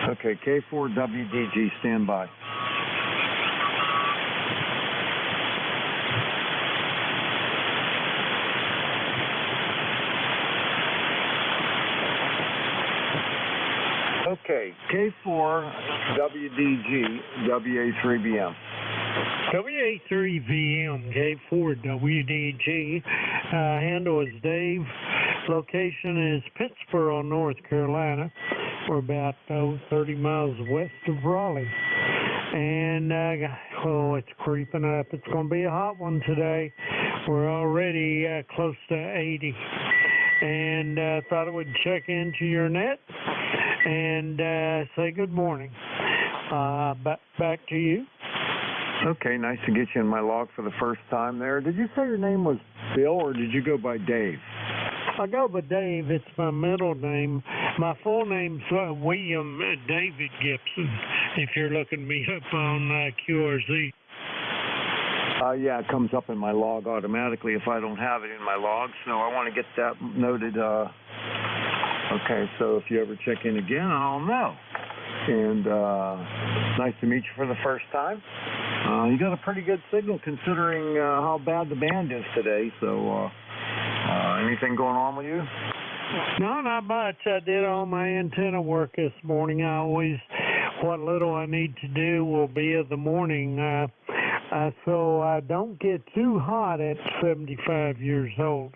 Okay, K4WDG, stand by. Okay, K4WDG, WA3BM. WA3VM, K4WDG. Handle is Dave. Location is Pittsboro, North Carolina. We're about 30 miles west of Raleigh. And, it's creeping up. It's going to be a hot one today. We're already close to 80. And thought I would check into your net and say good morning. Back to you. Okay, nice to get you in my log for the first time there. Did you say your name was Bill, or did you go by Dave? I go by Dave. It's my middle name. My full name's William David Gibson, if you're looking me up on QRZ. Yeah, it comes up in my log automatically if I don't have it in my log, so I want to get that noted. Okay, so if you ever check in again, I'll know. And nice to meet you for the first time. You got a pretty good signal considering how bad the band is today, so anything going on with you? No, not much. I did all my antenna work this morning. What little I need to do will be of the morning, so I don't get too hot at 75 years old.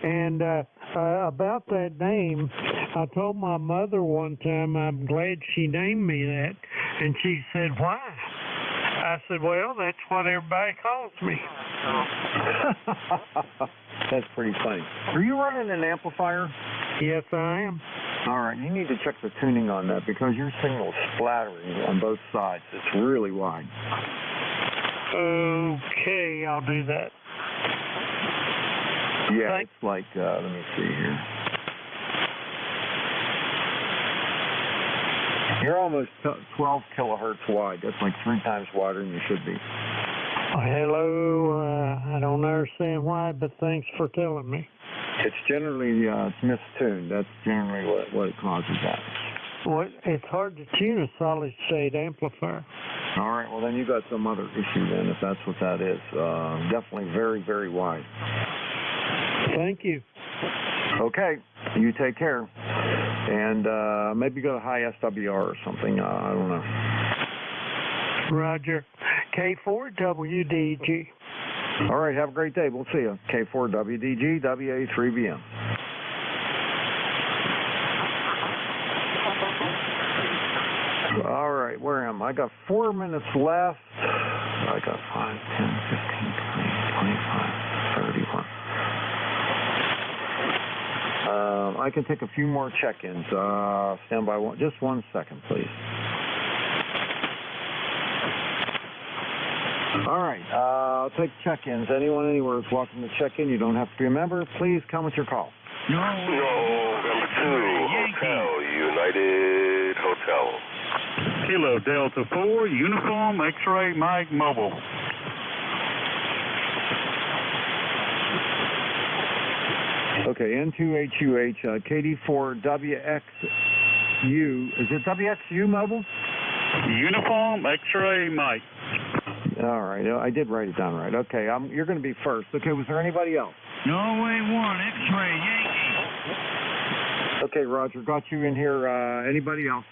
And about that name, I told my mother one time I'm glad she named me that, and she said, why? I said, well, that's what everybody calls me. That's pretty funny. Are you running an amplifier? Yes, I am. All right, you need to check the tuning on that because your signal's splattering on both sides. It's really wide. Okay, I'll do that. Yeah, it's like, let me see here. You're almost 12 kilohertz wide. That's like 3 times wider than you should be. Hello, I don't understand why, but thanks for telling me. It's generally it's mistuned. That's generally what it causes that. Well, it's hard to tune a solid-state amplifier. All right, well, then you got some other issue then, if that's what that is. Definitely very, very wide. Thank you. Okay, you take care. And maybe go to high SWR or something. I don't know. Roger. K4WDG. All right, have a great day. We'll see you. K4WDG, WA3BM. All right, where am I? I got 4 minutes left. I got 5, 10, 15, 20, 25, 31. I can take a few more check-ins. Stand by just 1 second, please. All right, I'll take check-ins. Anyone anywhere is welcome to check in. You don't have to be a member. Please come with your call. November 2, Hotel, United Hotel. Kilo Delta 4, Uniform X-Ray Mike Mobile. Okay, N2HUH, KD4WXU. Is it WXU Mobile? Uniform X-Ray Mike. All right, I did write it down right. Okay, you're going to be first. Okay, was there anybody else? Norway 1, X-Ray, Yankee. Okay, Roger, got you in here. Anybody else?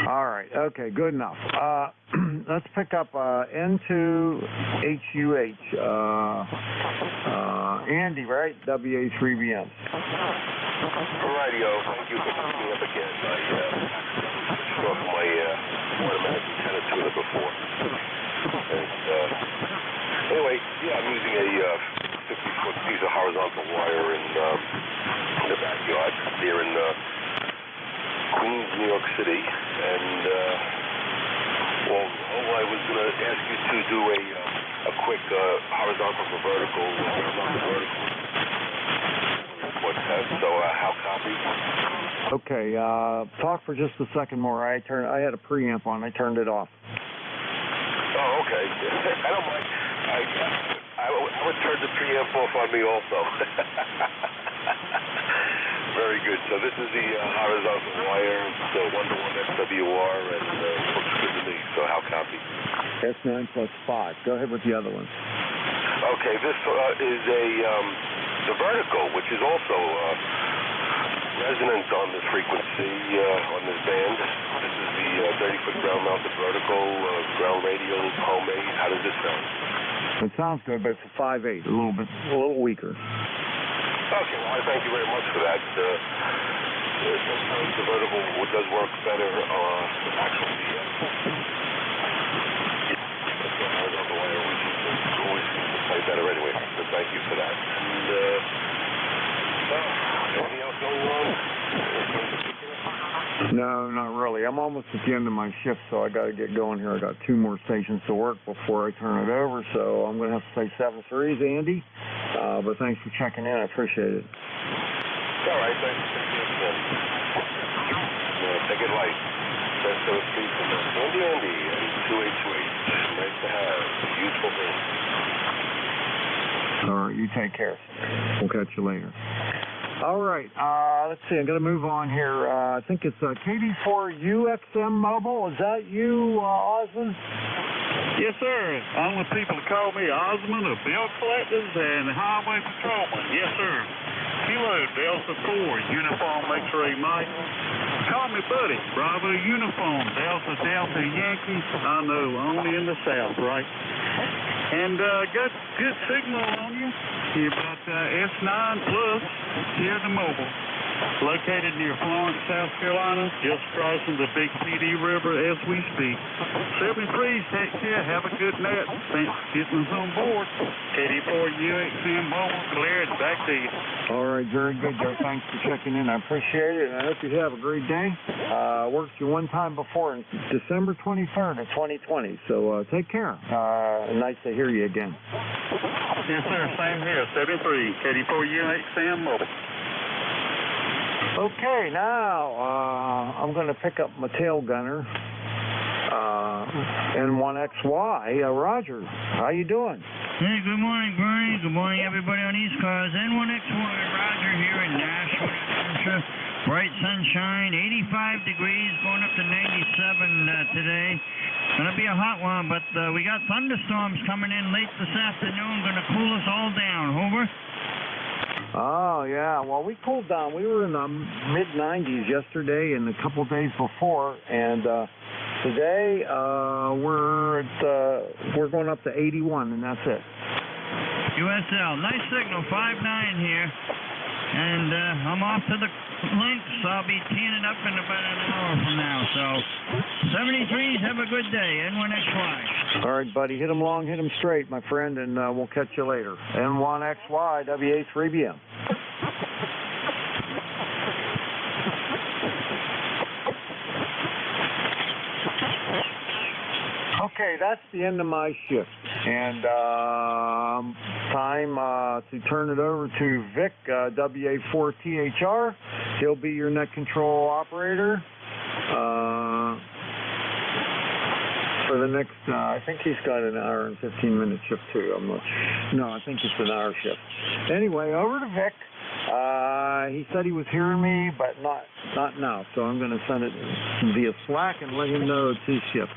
All right, okay, good enough. Let's pick up N2HUH. Andy, right? WA3BM. Radio, thank you for picking me up again. I struck my automatic antenna tuner before. And anyway, yeah, I'm using a 50-foot piece of horizontal wire in the backyard here in Queens, New York City. And I was going to ask you to do a quick horizontal to vertical, report test. So how copy? Okay, talk for just a second more. I had a preamp on. I turned it off. Oh, okay. I don't mind. I would turn the preamp off on me also. Very good. So this is the horizontal wire. It's 1-to-1 SWR, and looks good to me. So how copy? S9 plus 5. Go ahead with the other one. Okay, this is the vertical, which is also resonant on this frequency, on this band. This is the 30-foot ground-mounted vertical, ground radial, homemade. How does this sound? It sounds good, but it's a 5/8, a little weaker. Okay, well, I thank you very much for that. Sometimes the vertical does work better, actually. Horizontal wire, which always seems to play better anyway. So thank you for that. And anything else going on? No, not really. I'm almost at the end of my shift, so I got to get going here. I got 2 more stations to work before I turn it over, so I'm going to have to say 7-3s, Andy. But thanks for checking in. I appreciate it. All right, thanks. Take it light. Best of speed from Andy and 2HUH. Nice to have. Useful thing. All right, you take care. We'll catch you later. All right, let's see. I'm going to move on here. I think it's KD4UXM Mobile. Is that you, Osmond? Yes, sir. Only people to call me Osmond are bill collectors and highway patrolmen. Yes, sir. Kilo Delta 4, Uniform X-Ray Mike. Call me Buddy. Bravo Uniform, Delta Yankee. I know, only in the South, right? And got good signal on you. You're about S9 plus here in the mobile. Located near Florence, South Carolina, just crossing the Big PD River as we speak. 73, take care, have a good night. Thanks for getting us on board. KD4UXM Mobile, cleared, back to you. All right, very good, Joe. Thanks for checking in. I appreciate it, and I hope you have a great day. Worked you one time before, December 23rd of 2020, so take care. Nice to hear you again. Yes, sir, same here, 73, KD4UXM Mobile. Okay, now I'm going to pick up my tail gunner, N1XY. Roger, how you doing? Hey, good morning, Bernie. Good morning, everybody on ECARS. N1XY, Roger here in Nashville, New Hampshire. Bright sunshine, 85 degrees, going up to 97 today. Going to be a hot one, but we got thunderstorms coming in late this afternoon, going to cool us all down. Over. Oh, yeah. Well, we cooled down. We were in the mid-90s yesterday and a couple days before, and today we're going up to 81, and that's it. USL, nice signal, 5-9 here, and I'm off to the links. I'll be teeing it up in about an hour from now. So 73s, have a good day. N1XY. All right, buddy. Hit them long, hit them straight, my friend, and we'll catch you later. N1XY, WA3BM. Okay, that's the end of my shift. And time to turn it over to Vic, WA4THR. He'll be your net control operator for the next, I think he's got an hour and 15-minute shift too. No, I think it's an hour shift. Anyway, over to Vic. He said he was hearing me, but not now. So I'm going to send it via Slack and let him know it's his shift.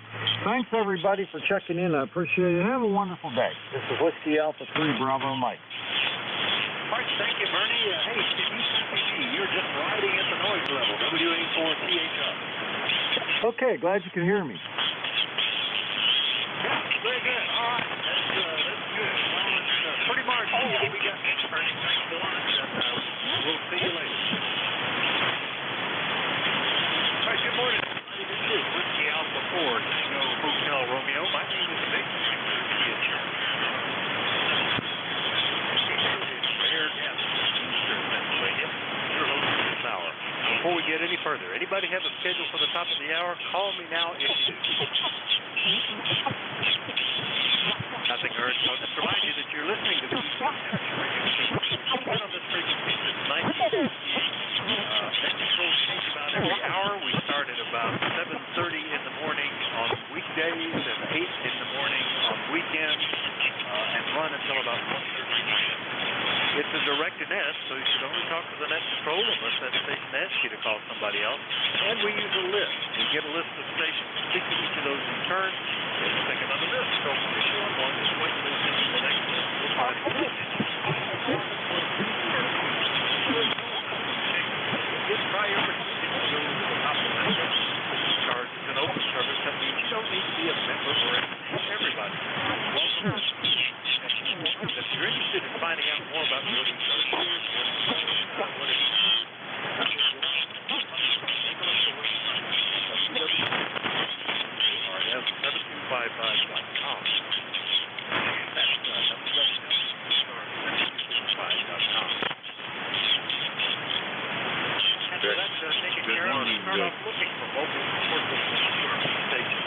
Thanks, everybody, for checking in. I appreciate it. Have a wonderful day. This is Whiskey Alpha 3 Bravo Mike. All right, thank you, Bernie. Hey, if you copy me, you're just riding at the noise level, WA4THR. Okay, glad you can hear me. Yeah, very good. All right, that's good. Well, it's pretty much all we got. Bernie, thanks a lot, and we'll see you later. All right, good morning. This is Whiskey Alpha 4, Tango Hotel Romeo. My name is Vic. Before we get any further, anybody have a schedule for the top of the hour? Call me now if you do. Nothing heard. I'll just remind you that you're listening to the on this frequency since 1958. Net control change about every hour. We start at about 7:30 in the morning on weekdays and 8 in the morning on weekends and run until about 1:30 p.m. It's a direct net, so you should only talk to the net control unless that station asks you to call somebody else. And we use a list. We get a list of stations, speak to each of those in turn, and we'll take another list. So if you want one, just wait till we get to the next list. We'll try to get it. Get priority to go to the top of that list. ECARS is an open service. That means you don't need to be a member or everybody. Welcome. If you're interested in finding out more about what ECARS is, what it is, that's 7255.com. That's www.7255.com. So that's taken care of. Start off looking for mobile portable stations.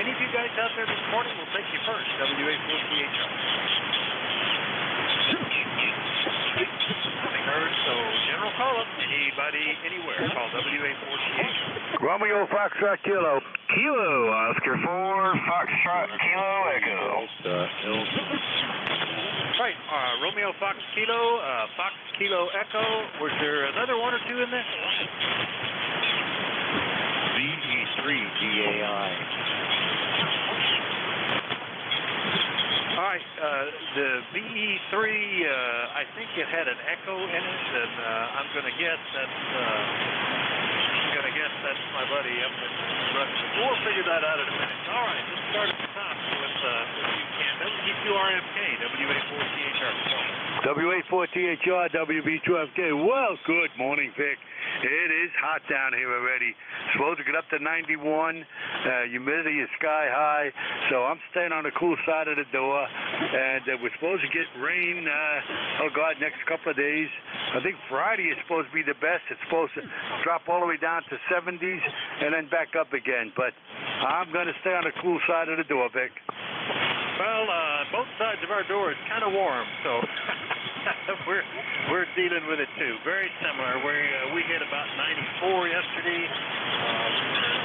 Any of you guys out there this morning will take you first, WA4THR. Nothing heard, so general call-up. Anybody, anywhere, call WA4THR. Romeo Foxtrot Kilo. Kilo, Oscar 4, Foxtrot Kilo Echo. Right, Romeo Fox Kilo, Fox Kilo Echo. Was there another one or two in there? VE3DAI. All right, the VE3, I think it had an echo in it, and I'm going to guess that's my buddy up in Russia. We'll figure that out in a minute. All right, let's start at the top with WQ2RFK, WA4THR. WA4THR, WB2FK. Well, good morning, Vic. It is hot down here already. Supposed to get up to 91. Humidity is sky high, so I'm staying on the cool side of the door. And we're supposed to get rain, next couple of days. I think Friday is supposed to be the best. It's supposed to drop all the way down to 70s and then back up again. But I'm going to stay on the cool side of the door, Vic. Well, both sides of our door is kind of warm, so we're dealing with it too. Very similar. We hit about 94 yesterday.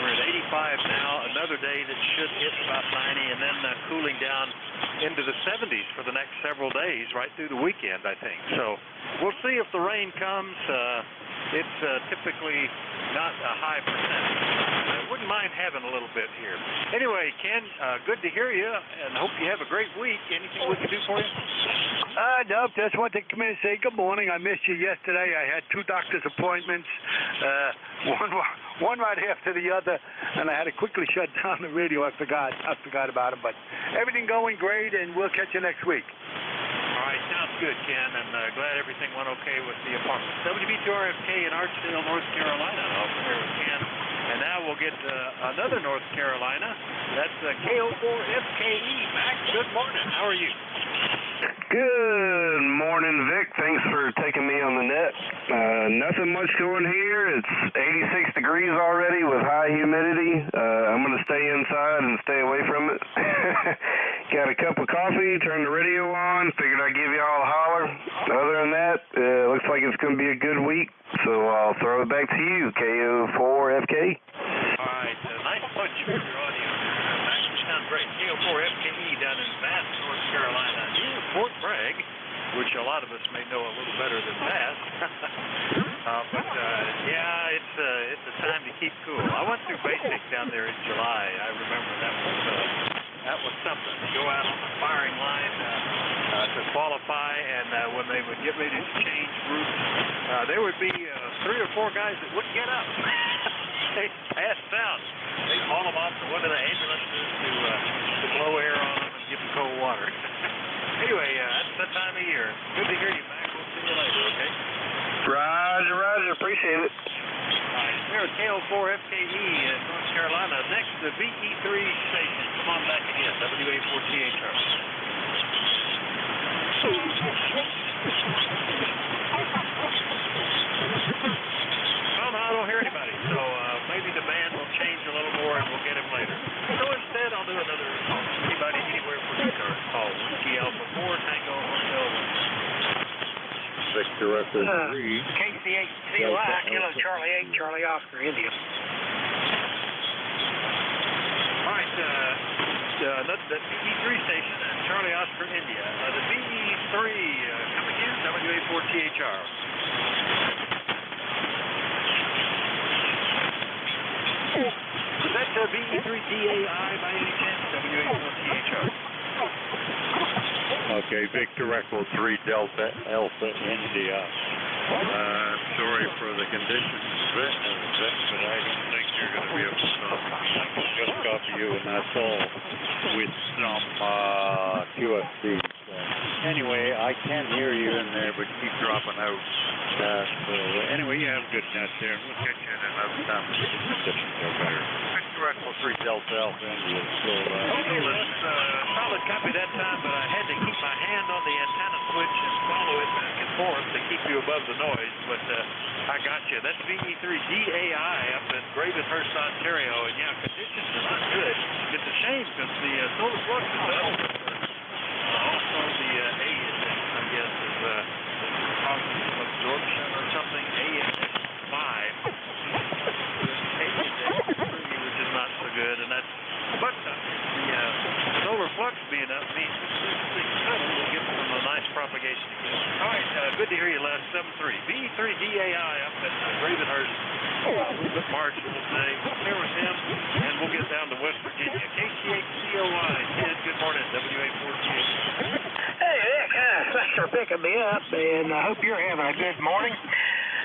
We're at 85 now. Another day that should hit about 90, and then cooling down into the 70s for the next several days, right through the weekend, I think. So we'll see if the rain comes. It's typically not a high percentage. I wouldn't mind having a little bit here. Anyway, Ken, good to hear you, and hope you have a great week. Anything we can do for you? No, just wanted to come in and say good morning. I missed you yesterday. I had 2 doctor's appointments, one right after the other, and I had to quickly shut down the radio. I forgot about them, but everything going great, and we'll catch you next week. All right, sounds good, Ken, and glad everything went okay with the apartment. WB2RFK in Archdale, North Carolina. Over here with Ken. And now we'll get another North Carolina. That's KO4FKE. Max, good morning. How are you? Good morning, Vic. Thanks for taking me on the net. Nothing much going here. It's 86 degrees already with high humidity. I'm going to stay inside and stay away from it. Got a cup of coffee, turned the radio on, figured I'd give you all a holler. Other than that, looks like it's going to be a good week, so I'll throw it back to you, KO4FK. All right. Nice punch for your audio. Max, you sound great. KO4FKE down in Bath, North Carolina. Near Fort Bragg, which a lot of us may know a little better than Bath. Yeah, it's a time to keep cool. I went through basic down there in July. I remember that was something. Go out on the firing line to qualify, and when they would get ready to change routes, there would be 3 or 4 guys that wouldn't get up. They passed out. They'd haul them off to one of the ambulances to blow air on them and give them cold water. Anyway, that's that time of year. Good to hear you, Mac. We'll see you later, okay? Roger. Appreciate it. All right, we're at KO4FKE in North Carolina. Next, the VE3 station. Come on back again, WA4THR. Somehow I don't hear anybody, so maybe the band will change a little more and we'll get him later. So instead, I'll do another call. Anybody, anywhere for ECARS, call Whiskey Alpha 4 Tango Hotel. Victor Echo 3. KC8COI, Kilo Charlie 8, Charlie Oscar, India. All right, the VE3 station at Charlie Oscar, India. The VE3, come again, WA4THR. Is that VE3DAI by any chance, WA4THR? Okay, Victor Echo 3 Delta Alpha India. Sorry for the conditions, Vic, but I don't think you're going to be able to stop me. I can just copy you, and that's all with some QFC. Anyway, I can hear you in there, but keep dropping out. So anyway, you have a good net there, and we'll catch you at another time when the conditions are better. Victor Echo 3 Delta Alpha India. So, okay, solid copy that time, but I had to keep my hand on the antenna switch and follow it back and forth to keep you above the noise, but I got you. That's VE3DAI up in Gravenhurst, Ontario, and yeah, conditions are not good. It's a shame because the solar flux is up, but also the A index, I guess, is causing some absorption or something. A index 5. A index 3, which is not so good, and that's, but the solar flux being up means we'll get some nice propagation again. All right, good to hear you, Les. 73. VE3DAI up at Gravenhurst. A little bit marginal today. We'll pair with him, and we'll get down to West Virginia. KC8COI. Ted, good morning. WA4TH. Hey, Vic. Thanks for picking me up, and I hope you're having a good morning.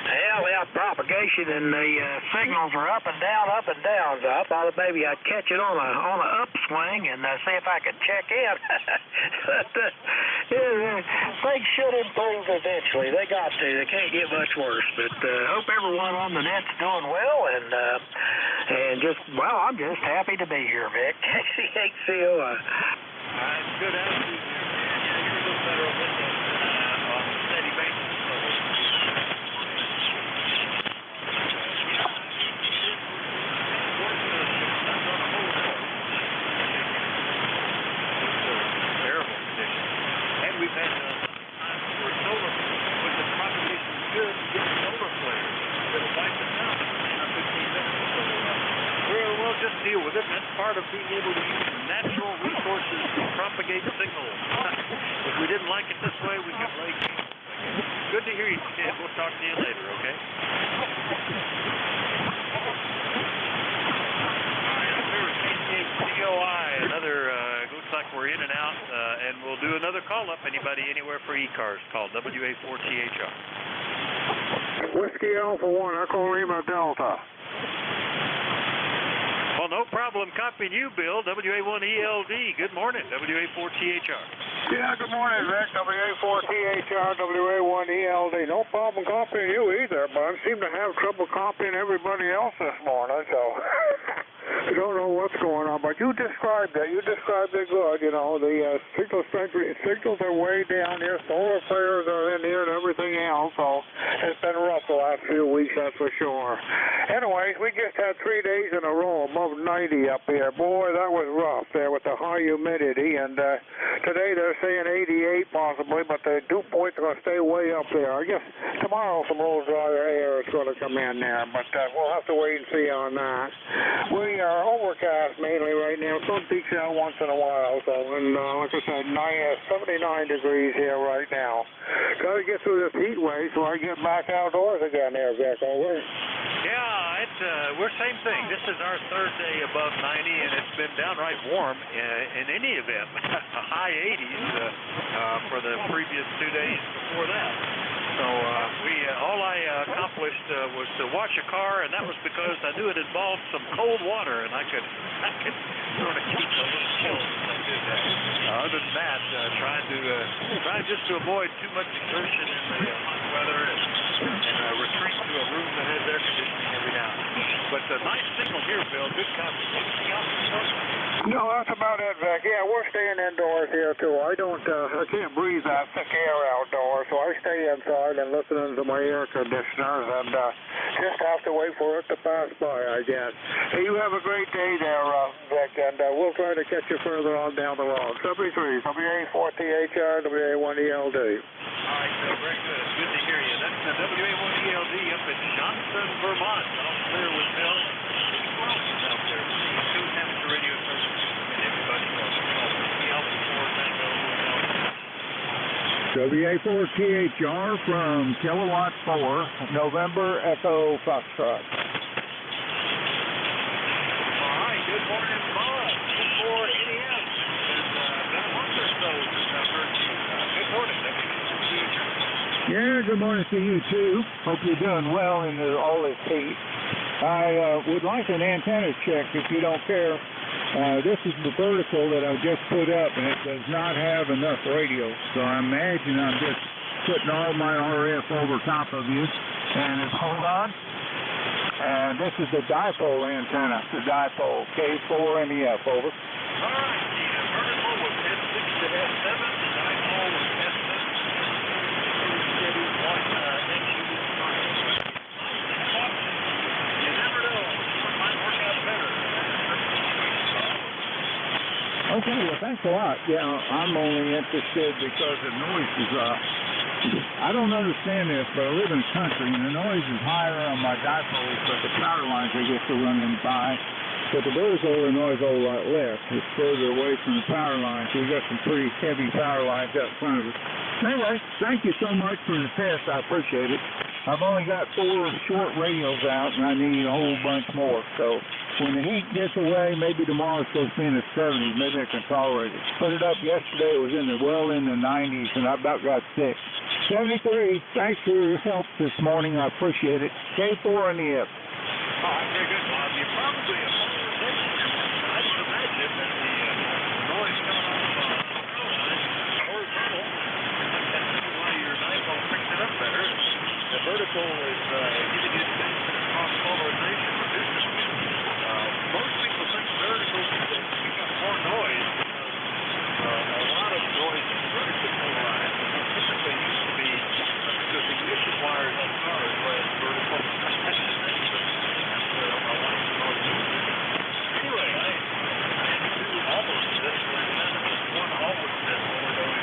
Hell, that propagation and the signals are up and down, so I thought maybe I'd catch it on a upswing and see if I could check in. But things should improve eventually. They got to. They can't get much worse. But hope everyone on the net's doing well, and I'm just happy to be here, Vic. KC8COI. Good attitude here, man. Yeah, you're a little better on this on a steady basis. We've had times where solar, when the propagation is good, you get solar flares that'll wipe us out in 15 minutes. So we'll just deal with it. That's part of being able to use natural resources to propagate signals. If we didn't like it this way, we could lay. Good to hear you, Ted. We'll talk to you later, okay? KC8COI, another, looks like we're in and out, and we'll do another call-up. Anybody anywhere for ECARS, call WA4THR. Whiskey Alpha 1, Echo Lima Delta. Well, no problem copying you, Bill. WA1ELD, good morning, WA4THR. Yeah, good morning, Vic. WA4THRWA1ELD. No problem copying you either, but I seem to have trouble copying everybody else this morning, so I don't know what's going on. But you described it. You described it good. You know, the signal strength signals are way down here. Solar flares are in here and everything else. So it's been rough the last few weeks, that's for sure. Anyway, we just had 3 days in a row above 90 up here. Boy, that was rough there with the high humidity. And today they're saying 88 possibly, but the dew points are going to stay way up there. I guess tomorrow some old drier air is going to come in there, but we'll have to wait and see on that. We are overcast mainly right now. Sun peaks out once in a while, so, and like I said, 79 degrees here right now. Got to get through this heat wave so I get back outdoors again there, Vic. Yeah, we're same thing. This is our third day above 90, and it's been downright warm in any event. High 80s for the previous 2 days before that. So all I accomplished was to wash a car, and that was because I knew it involved some cold water, and I could sort of keep a little chill as I did that. Other than that, trying just to avoid too much exertion in the hot weather and retreat to a room that has air conditioning every now and then. But nice signal here, Bill. Good copy. Anything else? No, that's about it, Vic. Yeah, we're staying indoors here too. I can't breathe that thick air outdoors, so I stay inside and listening to my air conditioners, and just have to wait for it to pass by, I guess. Hey, you have a great day there, Vic, and we'll try to catch you further on down the road. 73, WA4THR, WA1ELD. All right, Bill, very good. It's good to hear you. That's the WA1ELD up in Johnson, Vermont. I'm clear with Bill. Out there. East Coast Amateur Radio Service. And everybody else. WA4THR from Kilowatt 4, November Echo Foxtrot. All right, good morning, Bob. Good for NES. It's been a month or so since I've heard you. Good morning, WA4THR. Yeah, good morning to you too. Hope you're doing well in all this heat. I would like an antenna check if you don't care. This is the vertical that I just put up, and it does not have enough radio. So I imagine I'm just putting all my RF over top of you. And hold on. And this is the dipole antenna, the dipole K4NEF, over. All right, the vertical was S6 to S7, the dipole was S7. Steady 1 inch. You never know. It might work out better. Okay, well, thanks a lot. Yeah, I'm only interested because the noise is I don't understand this, but I live in the country, and the noise is higher on my dipoles, but the power lines I get to running by. But the vertical, the noise a whole lot less. It's further away from the power lines. We've got some pretty heavy power lines out in front of us. Anyway, thank you so much for the test. I appreciate it. I've only got 4 short radios out, and I need a whole bunch more. So when the heat gets away, maybe tomorrow it's supposed to be in the 70s. Maybe I can tolerate it. Put it up yesterday. It was in the 90s, and I about got sick. 73, thanks for your help this morning. I appreciate it. K4 and the F. All right, very good, Bob. You probably have I would imagine that the noise coming off horizontal, that's why your dipole picks it up better. The vertical is giving you cross polarization reduces. Most people think vertical pick up more noise. A lot of noise is vertically polarized. Typically used to be because the ignition wires on cars were vertical. Anyway, I do almost this one almost this overdose.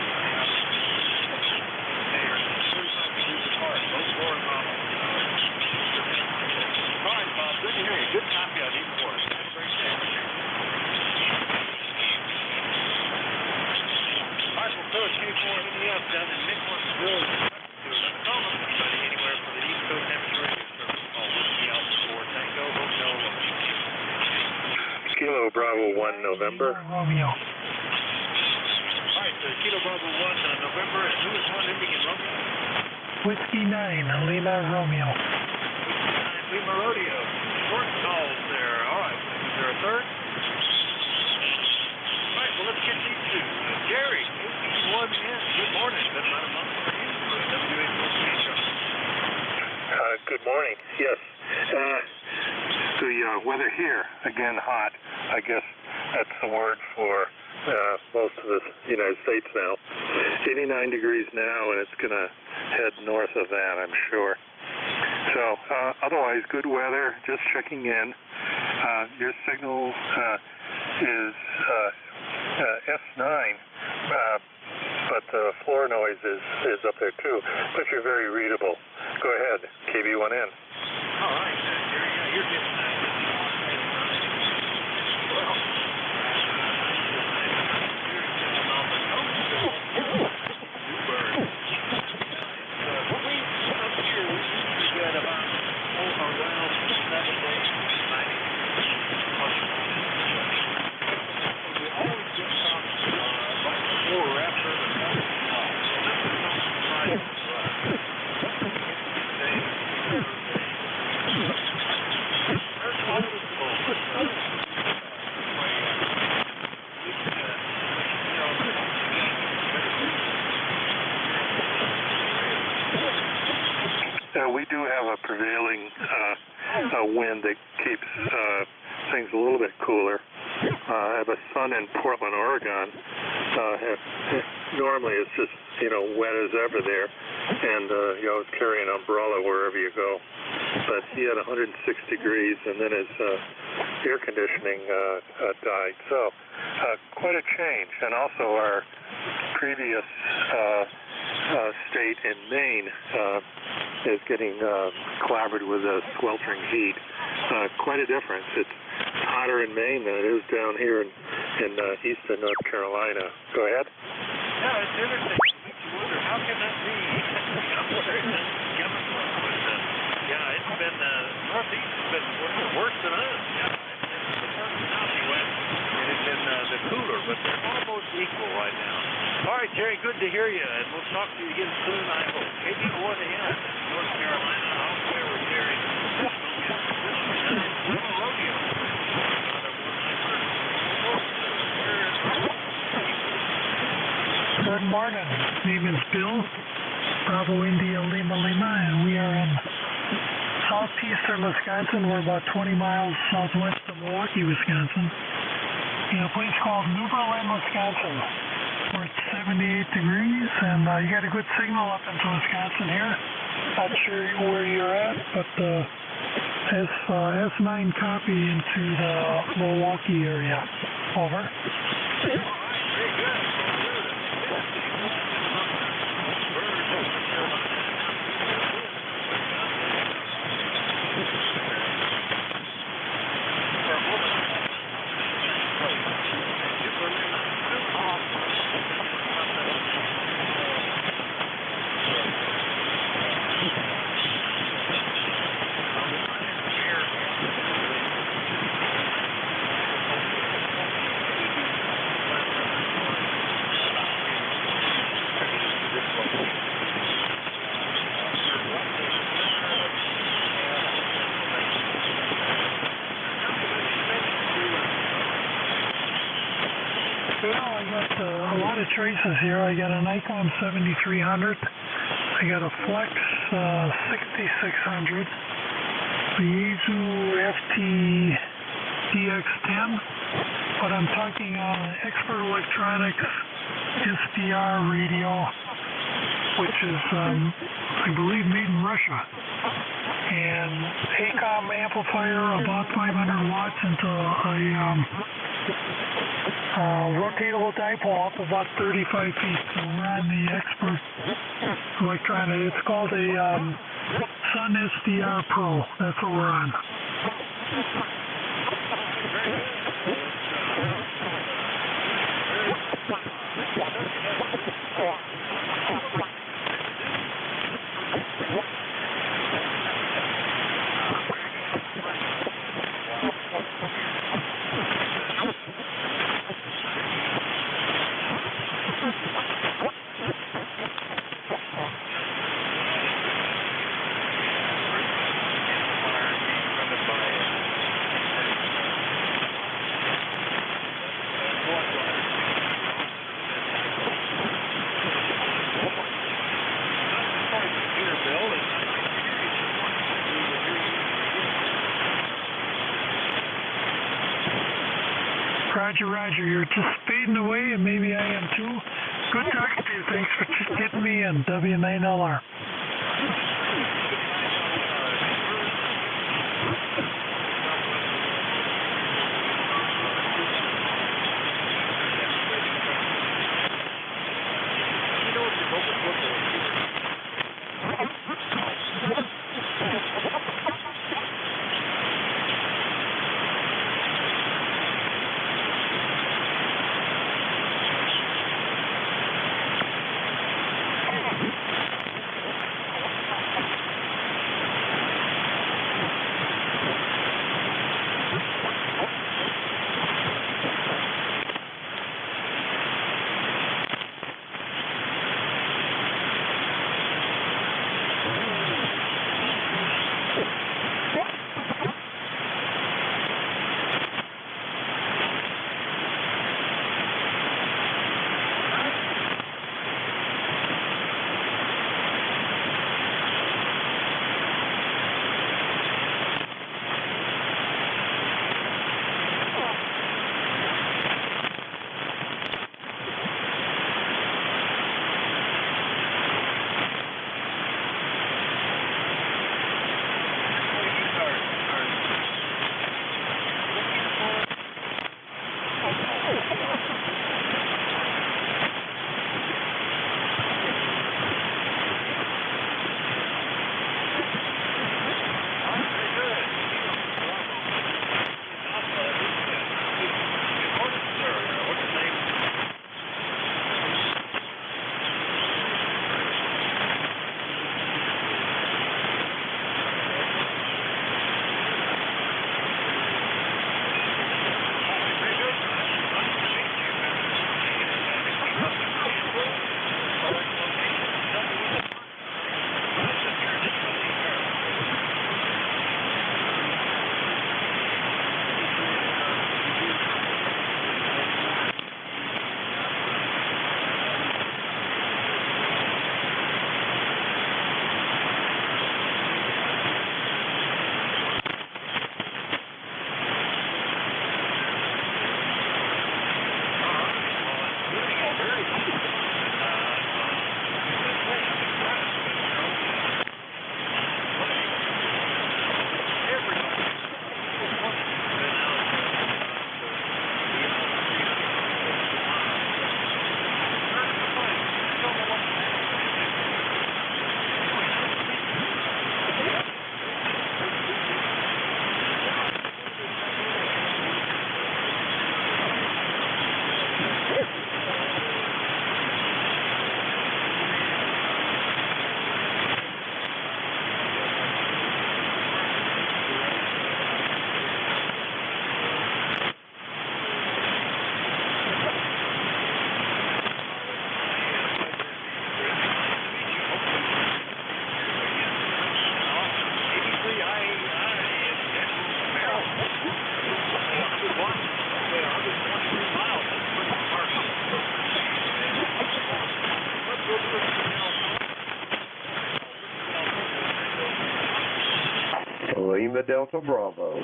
They are 45 degrees apart, both horizontal. All right, Bob, good to hear you. Good copy on each one. Have a great day. All right, we'll go to K4NEF down in Nicholasville. Call somebody anywhere for the East Coast Amateur Radio Service. Call Whiskey Alpha 4 Tango Hotel. Kilo Bravo 1 November. Romeo. All right, Kilo Bravo 1 November, and who is one ending in Romeo? Whiskey 9, Lima Romeo. Whiskey 9, Lima Rodeo. Short calls there. All right, is there a third? All right, well, let's get these two. Jerry, 81 Good morning. Yes. The weather here, again, hot. I guess that's the word for most of the United States now. 89 degrees now, and it's going to head north of that, I'm sure. So, otherwise, good weather. Just checking in. Your signal is S9, but the floor noise is up there too. But you're very readable. Go ahead, KB1N. All right, Jerry. Yeah, you're getting we do have a prevailing wind that keeps things a little bit cooler. I have a son in Portland, Oregon. Normally it's just, wet as ever there, and you always carry an umbrella wherever you go. But he had 106 degrees, and then his air conditioning died. So quite a change. And also our previous state in Maine is getting clobbered with a sweltering heat. Quite a difference. It's hotter in Maine than it is down here in eastern North Carolina. Go ahead. Yeah, it's interesting. It makes you wonder, how can that be? Where is that coming from? But, yeah, it's been, Northeast has been worse than us. Yeah, it's the first Southwest, and it's been the cooler, but they're almost equal right now. All right, Jerry, good to hear you, and we'll talk to you again soon, I hope. KB1N, North Carolina, I'll share with Jerry. Rodeo. Good morning. Name is Bill, Bravo India Lima Lima, and we are in southeastern Wisconsin. We're about 20 miles southwest of Milwaukee, Wisconsin, in a place called New Berlin, Wisconsin, where it's 78 degrees, and you got a good signal up into Wisconsin here. Not sure where you're at, but S9 copy into the Milwaukee area. Over. Very good. A lot of choices here. I got a Nikon 7300. I got a Flex 6600. The Yaesu FT DX10. But I'm talking Expert Electronics SDR radio, which is, I believe, made in Russia. And ACOM amplifier, about 500 watts into a rotatable dipole up about 35 feet. So we're on the Expert Electronics. It's called a Sun SDR Pro. That's what we're on. Roger, Roger. You're just fading away, and maybe I am too. Good talking to you. Thanks for getting me in. W9LR. Lima Delta Bravo.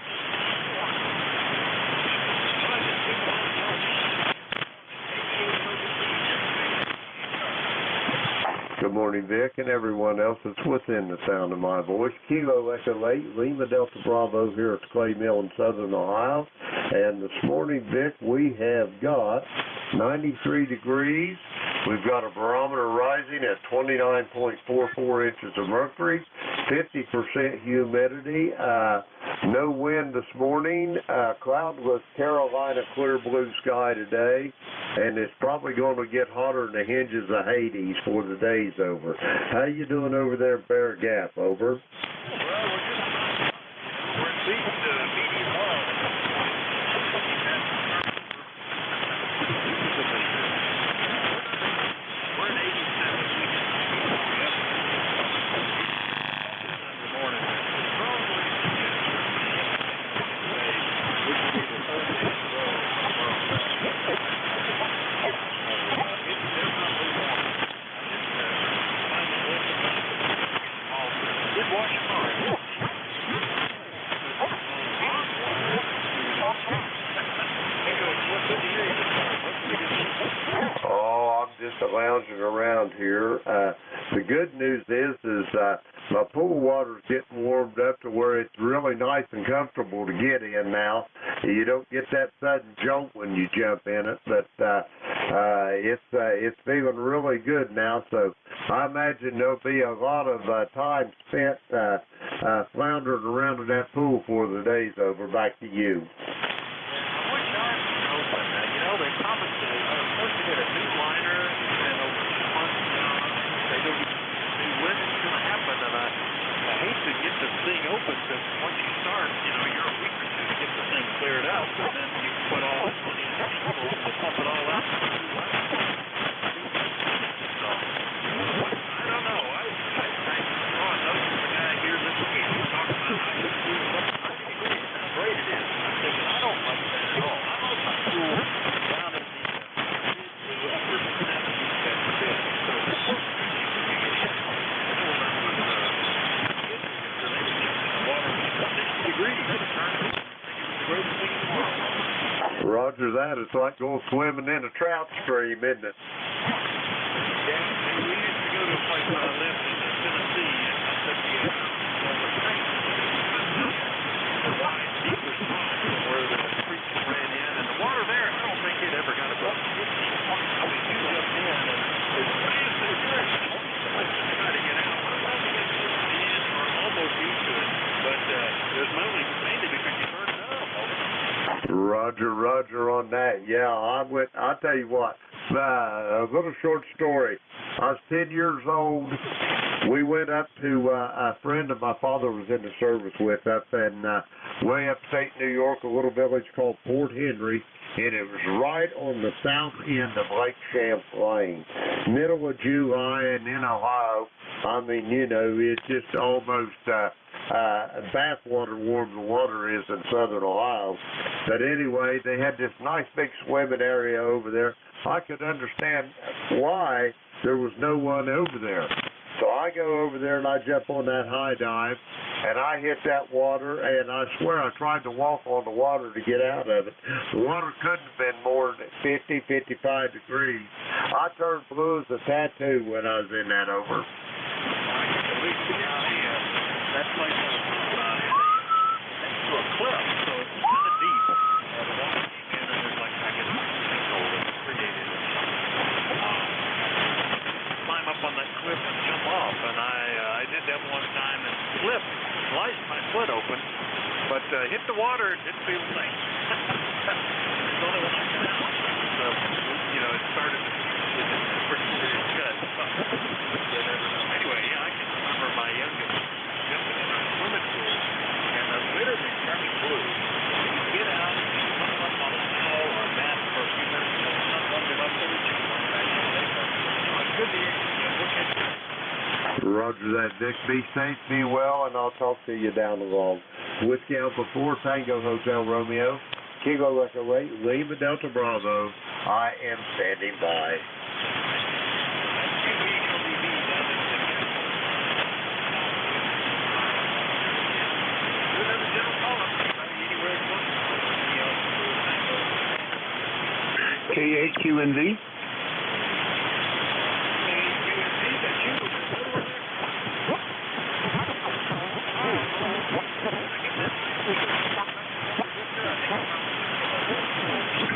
Good morning, Vic, and everyone else that's within the sound of my voice. Kilo Echo 8, Lima Delta Bravo here at the Clay Mill in Southern Ohio. And this morning, Vic, we have got 93 degrees. We've got a barometer rising at 29.44 inches of mercury, 50% humidity, no wind this morning, cloudless Carolina clear blue sky today, and it's probably going to get hotter than the hinges of Hades before the day's over. How you doing over there at Bear Gap? Over. Well, we're at least medium low. We're at 87. The good news is my pool water's getting warmed up to where it's really nice and comfortable to get in now. You don't get that sudden jolt when you jump in it, but it's feeling really good now. So I imagine there'll be a lot of time spent floundering around in that pool before the day's over. Back to you. They promised to, supposed to get a new liner and over 2 months. They don't see when it's going to happen, and I hate to get the thing open because once you start, you're a week or two to get the thing cleared out, and then you put all this money in to pump it all out. So, I don't know. I saw a note from the guy here this week talking about how this pool is up to 90 degrees, how great it is. I said, I don't like that at all. I like my pool down in the upper 70s at the bit. So the first thing you can get in, water was 60 degrees. It was the greatest thing in the world. Roger that. It's like going swimming in a trout stream, isn't it? Yeah, we used to go to a place where I lived in Tennessee, and I said the wide, deeper spot where the creek ran in, and the water there, I don't think it ever got above 50. I mean, you jumped in, and it's fast and good. I try to get out. I love to get towards the end, or almost used to it, but there's mainly because you burn it up. Roger on that. Yeah, I'll tell you what, a little short story. I was 10 years old. We went up to a friend of my father was in the service with up in way upstate New York, a little village called Port Henry, and it was right on the south end of Lake Champlain, middle of July, and in Ohio. I mean, it's just almost bathwater warm the water is in southern Ohio. But anyway, they had this nice big swimming area over there. I could understand why there was no one over there. So I go over there and I jump on that high dive, and I hit that water, and I swear I tried to walk on the water to get out of it. The water couldn't have been more than 50, 55 degrees. I turned blue as a tattoo when I was in that over. That place I was talking about is next to a cliff, so it's kind of deep. The water came in, and there's like, I guess, a sinkhole that's created. Climb up on that cliff and jump off, and I did that one time and sliced my foot open, but hit the water, it didn't feel the same. It's only when I got out, it started to get a pretty serious cut. You never know. Anyway, yeah, I can remember my youngest jumping in our swimming pool, and literally turning blue. You get out, you put up on a towel or a mat for a few minutes, and the sun warmed it up, so you can run back in there. Good to hear you. We'll catch you. Roger that, Vic. Be safe, be well, and I'll talk to you down the road. Whiskey Alpha 4, Tango Hotel Romeo, Kilo Echo 8, Lima Delta Bravo. I am standing by. K8QNV.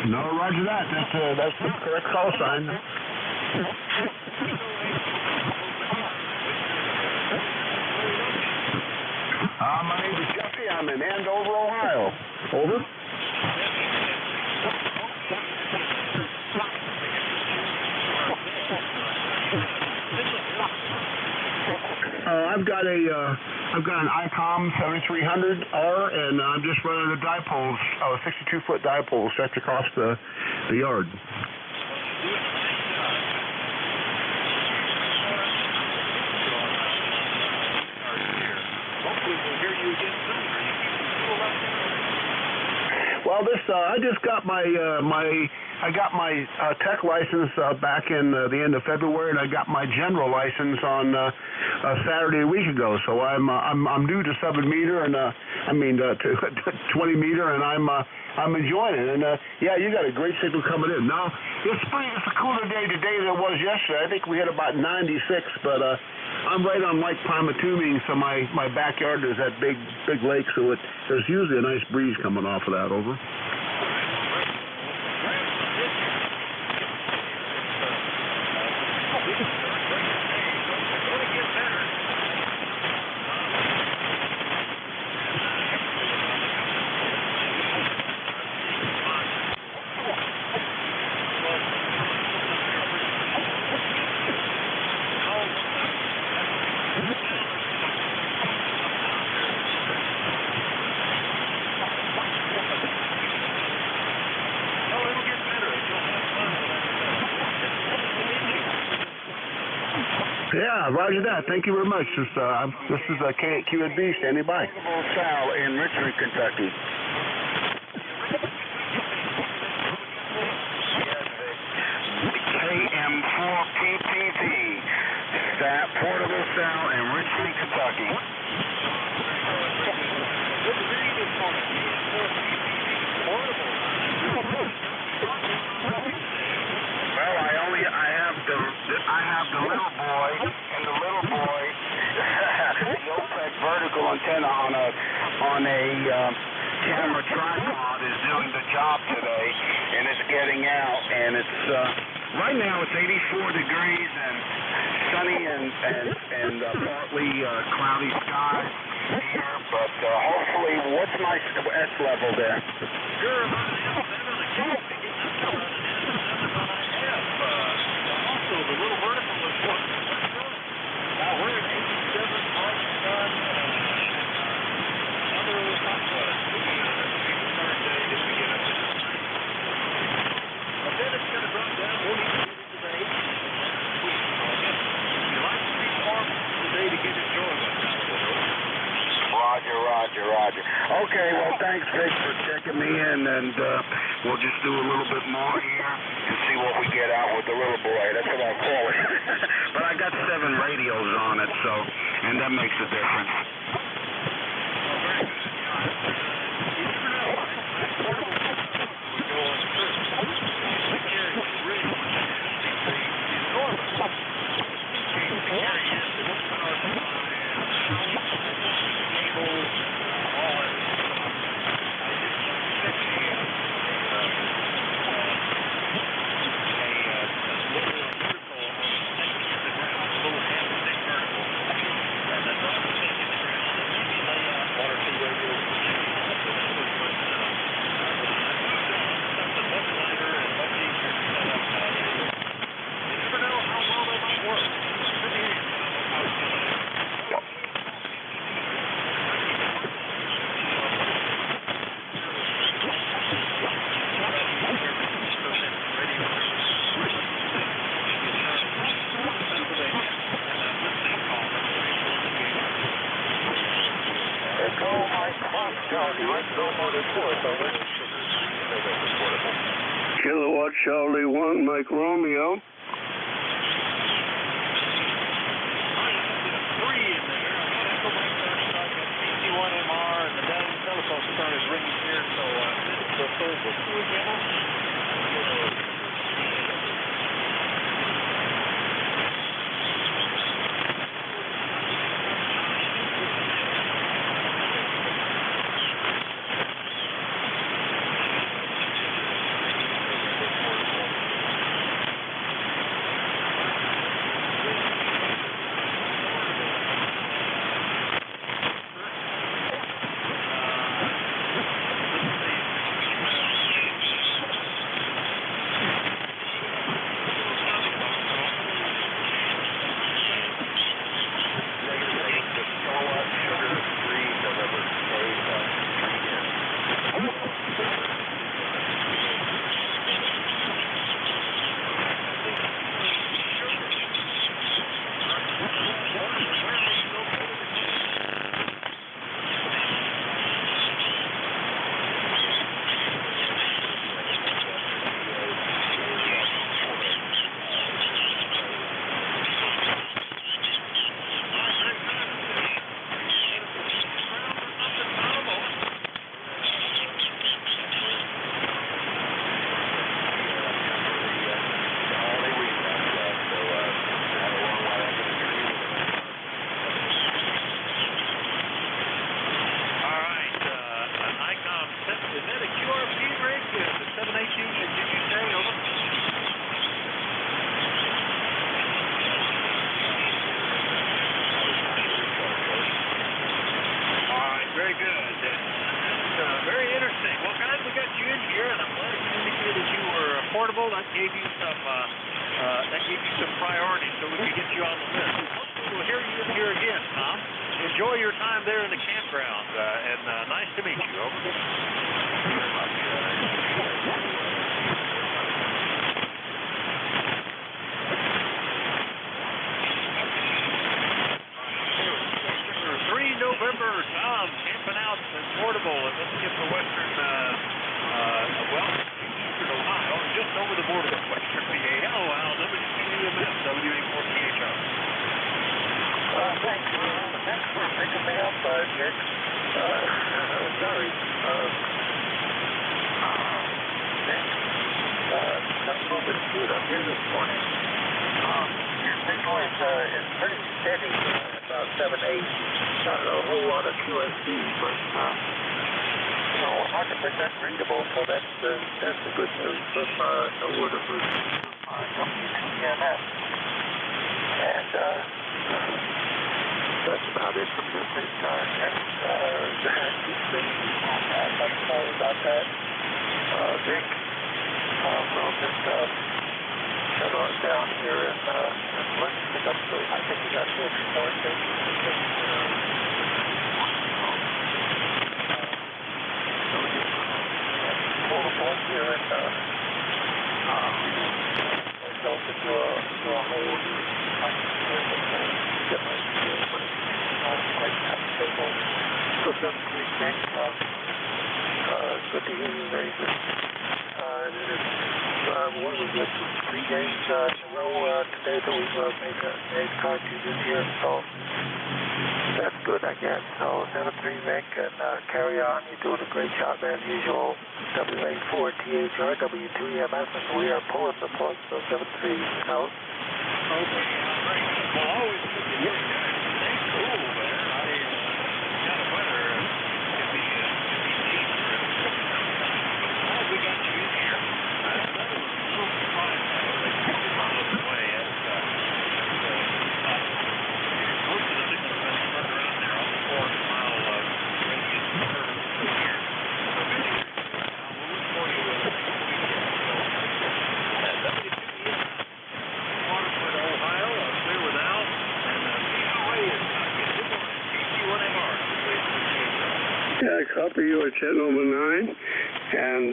No, roger that. That's the correct call sign. My name is Jesse. I'm in Andover, Ohio. Over. I've got an ICOM 7300R, and I'm just running the dipoles, 62-foot dipoles stretched across the yard. Well, I just got my I got my tech license back in the end of February, and I got my general license on Saturday a week ago. So I'm due to 7 meter, and to 20 meter, and I'm enjoying it. And yeah, you got a great signal coming in. Now it's a cooler day today than it was yesterday. I think we had about 96, but I'm right on Lake Pymatuming, so my backyard is that big lake, so there's usually a nice breeze coming off of that. Over. Yeah, roger that. Thank you very much. This is Q&B standing by. Sal in Richmond, Kentucky. KM4PTV, Portable Sal in Richmond, Kentucky. Good to meet you this morning. Well, I have the little boy, and the little boy, the OPEC vertical antenna on a camera tripod is doing the job today, and it's getting out, and it's right now it's 84 degrees and sunny and partly cloudy skies here, but hopefully, what's my S level there? Sure, also, the little vertical is what? Now we're at 87 parts done. Another start day if we get up to this. But then it's going to drop down. We'll need to get into the 80s this week. So I guess you like to be warm today to get enjoyment. Roger. Okay, well, thanks, Vic, for checking me in, and we'll just do a little bit more here and see what we get out with the little boy. That's what I'll call it. But I got 7 radios on it, and that makes a difference. Kilowatt Charlie 1, Mike Romeo. affordable, that gave you some priority so we could get you on the list. Hopefully we'll hear you in here again, Tom. Enjoy your time there in the campground, and nice to meet you. Over. Very much. 3 November, Tom, camping out in Portable, and let's get the western, eastern Ohio, just over the border of western PA. Hello, Al, WCUMS, WA4THR. Thanks for picking me up, Dick. Sorry. I'm a little bit screwed up here this morning. Your signal is pretty steady, about 7-8. Not a whole lot of QSC, but 100% readable, so that's the good news from no word of WCUMS. And that's about it from this time. And sorry about that. Vic, we'll just settle it down here and let's pick up the, I think we got the export pull the bolt here and myself into a hole. Get my put them to the neck. Good to hear you, very good. One of the 3 games in a row today that we've made cartridges here, so that's good, I guess. So 7-3 Vic, and carry on. You're doing a great job as usual. WA4THR, W2EMS, and we are pulling the plug, so 7-3 out. Okay, great. Well, always good to hear you guys. Stay cool there. Kind of weather can be dangerous. Glad we got you in here. That was a little surprised. They took you all the way. Most of the signals have been further out there on the 400-mile radius service from here. So good to hear you. We'll look for you next weekend. So, WCUMS, Waterford, Ohio, clear with Al, and POA is good morning. GC1MR. Yeah, I copy you at channel number 9, and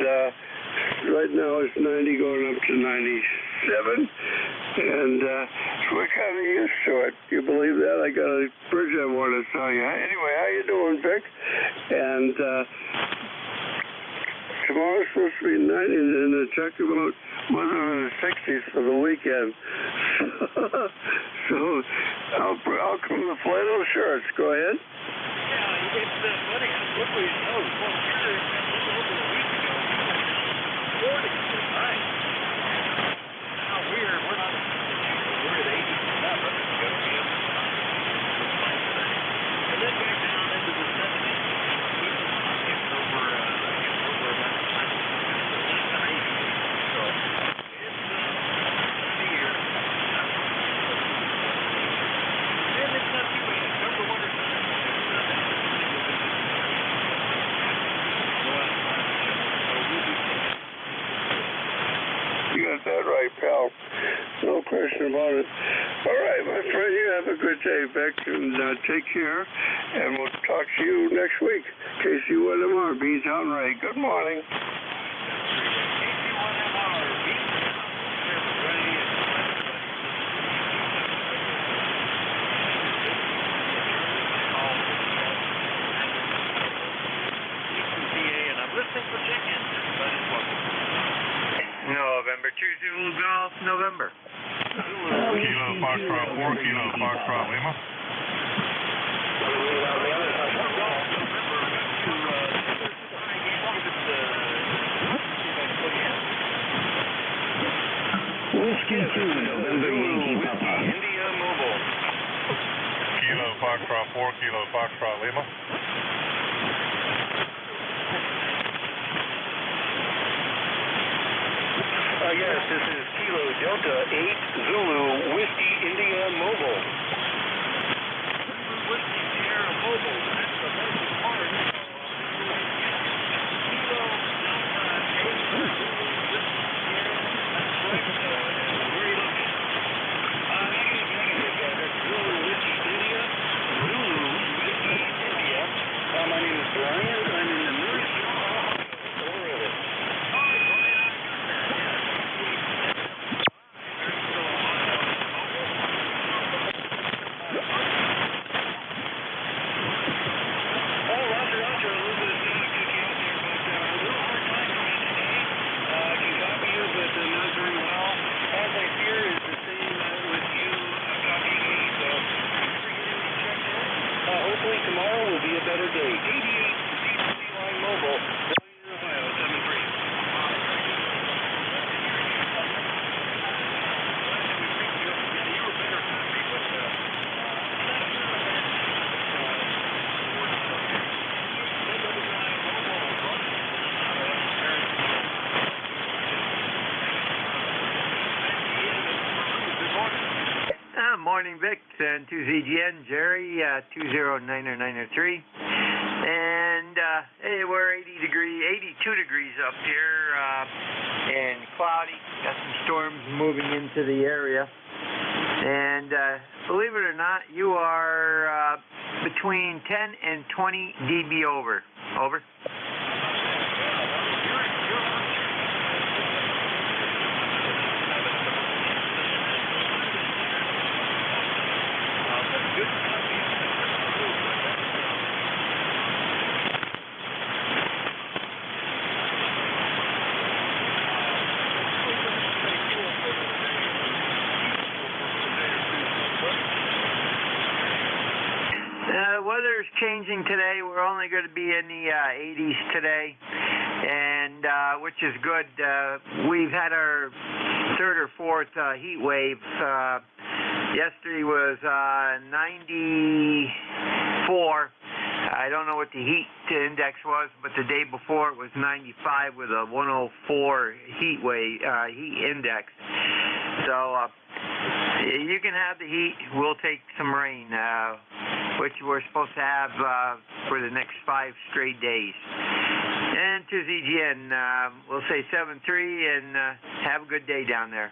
right now it's 90 going up to 97, and we're kind of used to it. You believe that? I got a bridge I want to tell you. Anyway, how you doing, Vic? And tomorrow's supposed to be 90, and the check about one in the 60s for the weekend. So I'll come to the flannel shirts. Go ahead. Yeah, it's funny how quickly it goes. Well, here, a little over a week ago, 40, right? Now we're not at 60, we're at 87. It's going to be up today. And then back down into the 70s. It's over about 80. So it's here. And it's not too bad. Come the winter time. You got that right, pal. No question about it. All right, my friend, you have a good day, Vic, and take care, and we'll talk to you next week. KC1MR, B-Town Ray. Good morning. Listening for check-in. Everybody's welcome. November 2 Zulu Golf, November. Kilo Foxtrot 4, Kilo Foxtrot Lima. Whiskey 2, November Yankee Papa. India Mobile. Kilo Foxtrot 4, Kilo Foxtrot Lima. Yes, this is Kilo Delta 8 Zulu Whiskey India Mobile. Whiskey Sierra Mobile, that's the most part. Kilo Delta 8 Zulu Whiskey Sierra tomorrow will be a better day. 88 Line Mobile, Ohio, 7-3. Morning, Vic, and 2ZGN, Jerry, 20993. And we're 82 degrees up here, and cloudy. Got some storms moving into the area. And believe it or not, you are between 10 and 20 dB over. Over. Weather's changing today. We're only going to be in the 80s today, and which is good. We've had our third or fourth heat wave. Yesterday was 94. I don't know what the heat index was, but the day before it was 95 with a 104 heat index. So you can have the heat. We'll take some rain, which we're supposed to have for the next 5 straight days. And to ZGN, we'll say 7-3, and have a good day down there.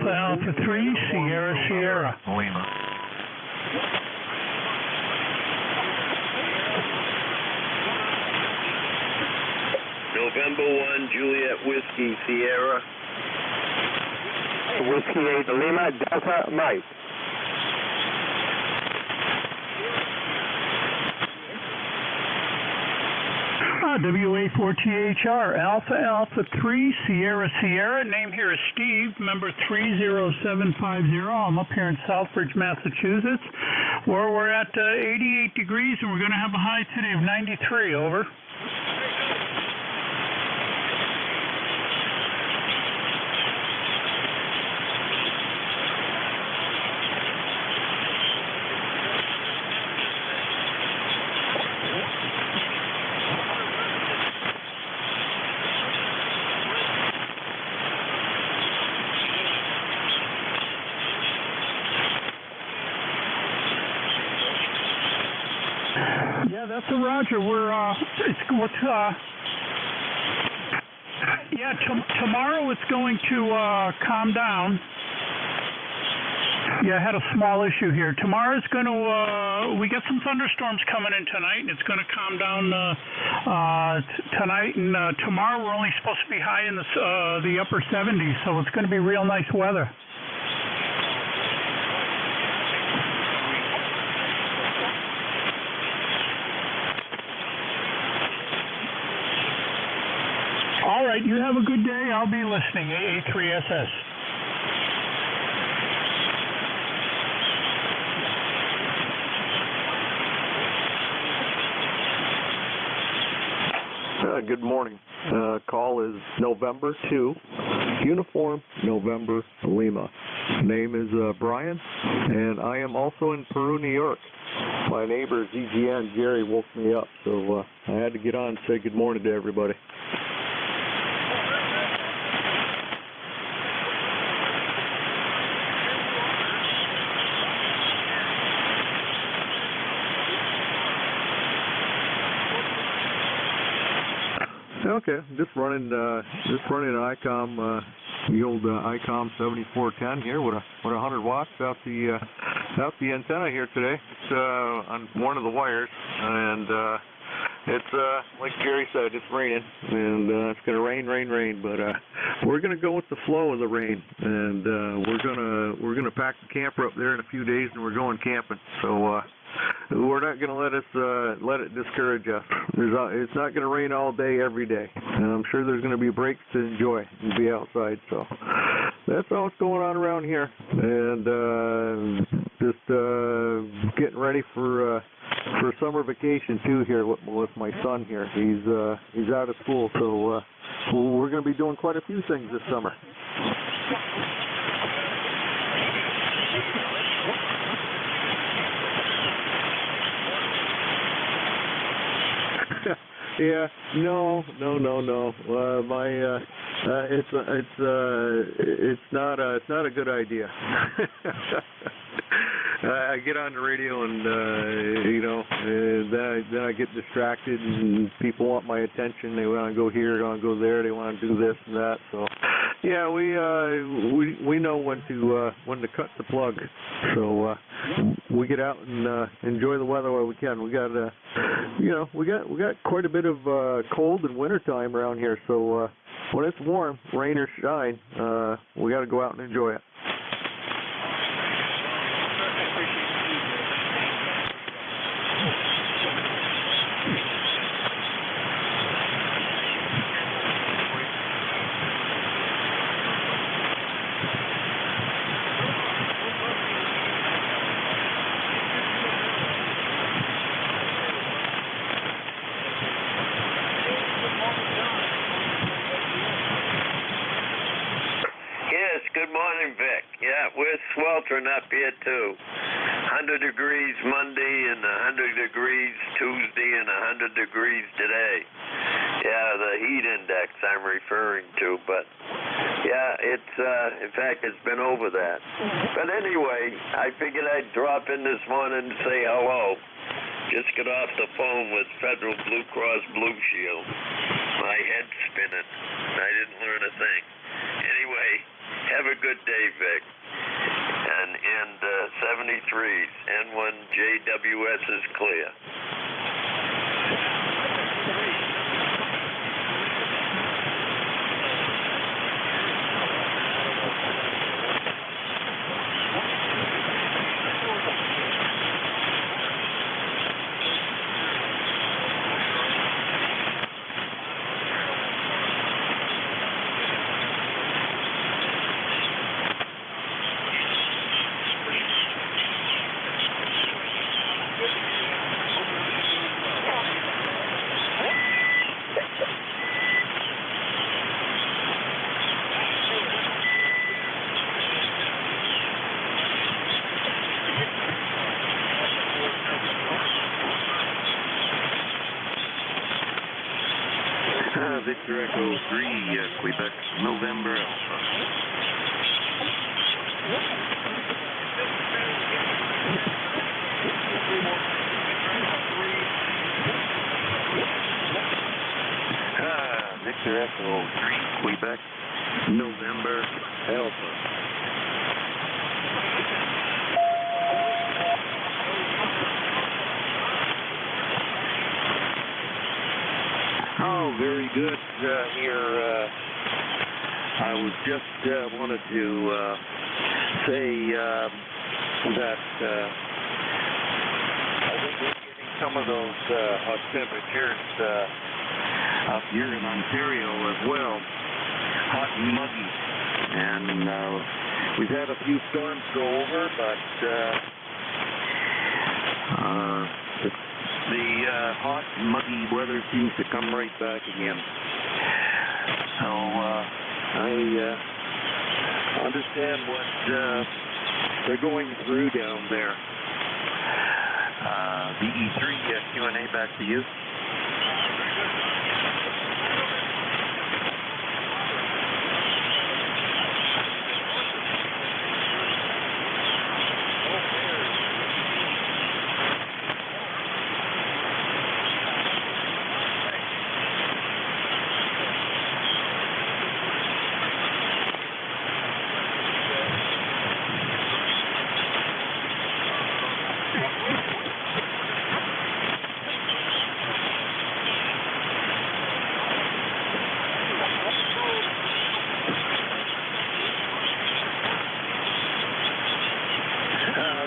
Alpha 3, Sierra. Lima. November 1, Juliet Whiskey, Sierra. Whiskey 8, Lima, Delta, Mike. WA4THR, Alpha 3, Sierra. Name here is Steve, number 30750. I'm up here in Southbridge, Massachusetts, where we're at 88 degrees, and we're going to have a high today of 93, over. Yeah, that's a Roger. Tomorrow it's going to calm down. Yeah, I had a small issue here. Tomorrow's going to, we get some thunderstorms coming in tonight, and it's going to calm down tonight. And tomorrow we're only supposed to be high in the upper 70s, so it's going to be real nice weather. right, you have a good day. I'll be listening. AA3SS. Good morning. Call is November 2, Uniform November Lima. Name is Brian, and I am also in Peru, New York. My neighbor, ZGN, Jerry, woke me up, so I had to get on and say good morning to everybody. Okay, just running ICOM, the old ICOM 7410 here with 100 watts out the antenna here today. It's on one of the wires, and it's like Jerry said, it's raining, and it's going to rain, but we're going to go with the flow of the rain, and we're gonna pack the camper up there in a few days, and we're going camping. So. We're not going to let it discourage us. It's not going to rain all day, every day. And I'm sure there's going to be breaks to enjoy and be outside. So that's all that's going on around here. And just getting ready for summer vacation too here with my son here. He's out of school, so we're going to be doing quite a few things this summer. Yeah, no. It's not a good idea. I get on the radio and then I get distracted and people want my attention. They want to go here, they want to go there, they want to do this and that. So yeah, we know when to cut the plug. So we get out and enjoy the weather while we can. We got we got quite a bit of cold and winter time around here. So when it's warm, rain or shine, we got to go out and enjoy it. Good morning, Vic. Yeah, we're sweltering up here too. 100 degrees Monday and 100 degrees Tuesday and 100 degrees today. Yeah, the heat index I'm referring to, but yeah, it's in fact it's been over that. But anyway, I figured I'd drop in this morning and say hello. Just got off the phone with Federal Blue Cross Blue Shield. My head's spinning. I didn't learn a thing. Anyway, have a good day, Vic. And 73s, N1JWS is clear. Victor Echo 3, Quebec, November Alpha. Victor Echo 3, Quebec, November Alpha. Oh, very good here. I was just wanted to say that I think we're getting some of those hot temperatures up here in Ontario as well. Hot and muggy. And we've had a few storms go over, but the hot, muggy weather seems to come right back again. So I understand what they're going through down there. The E3 Q&A, back to you.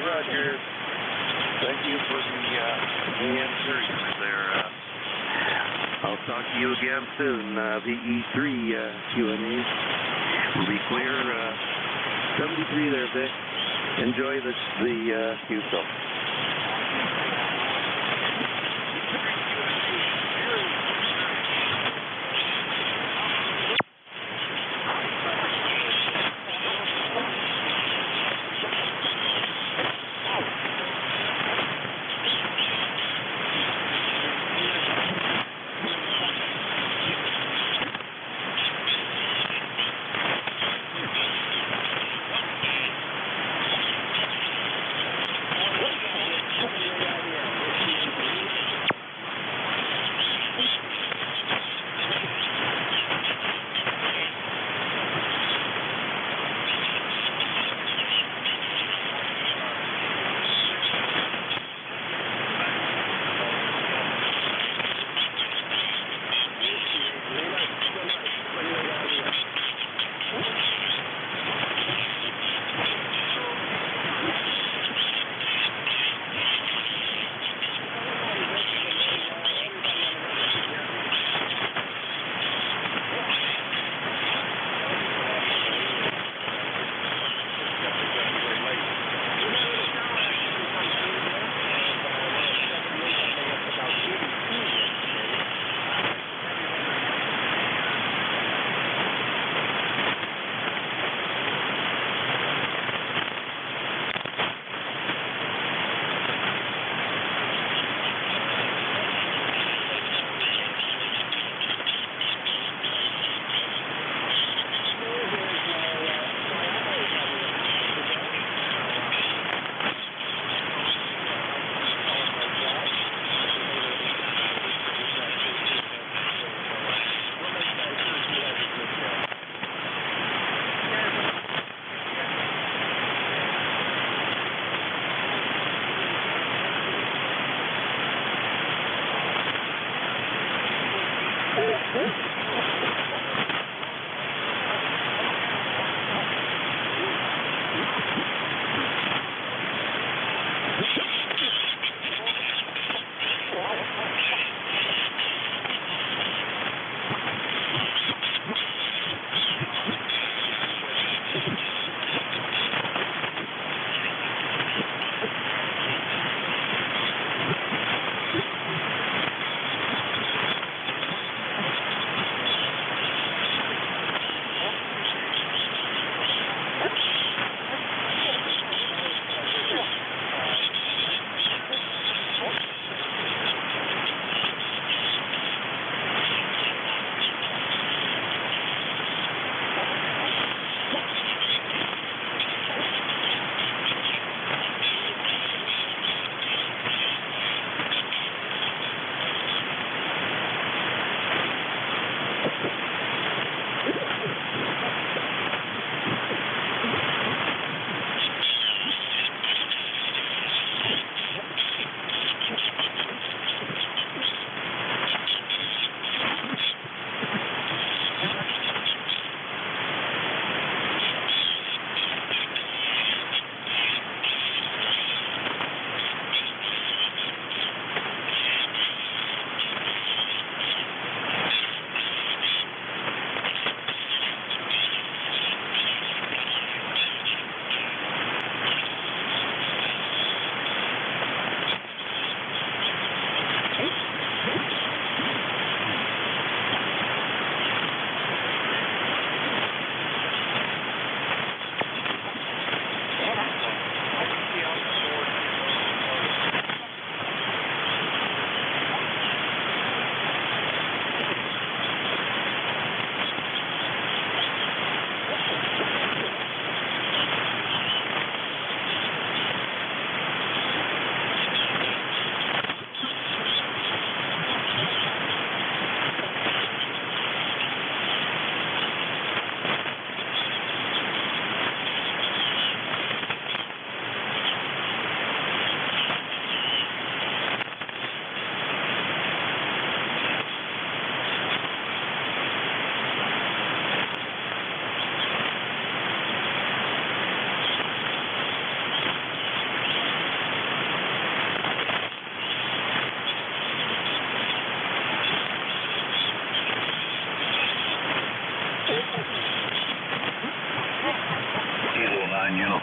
Roger. Thank you for the answer there. I'll talk to you again soon. The E3 Q&A will be clear. 73 there, Vic. Enjoy the QSO.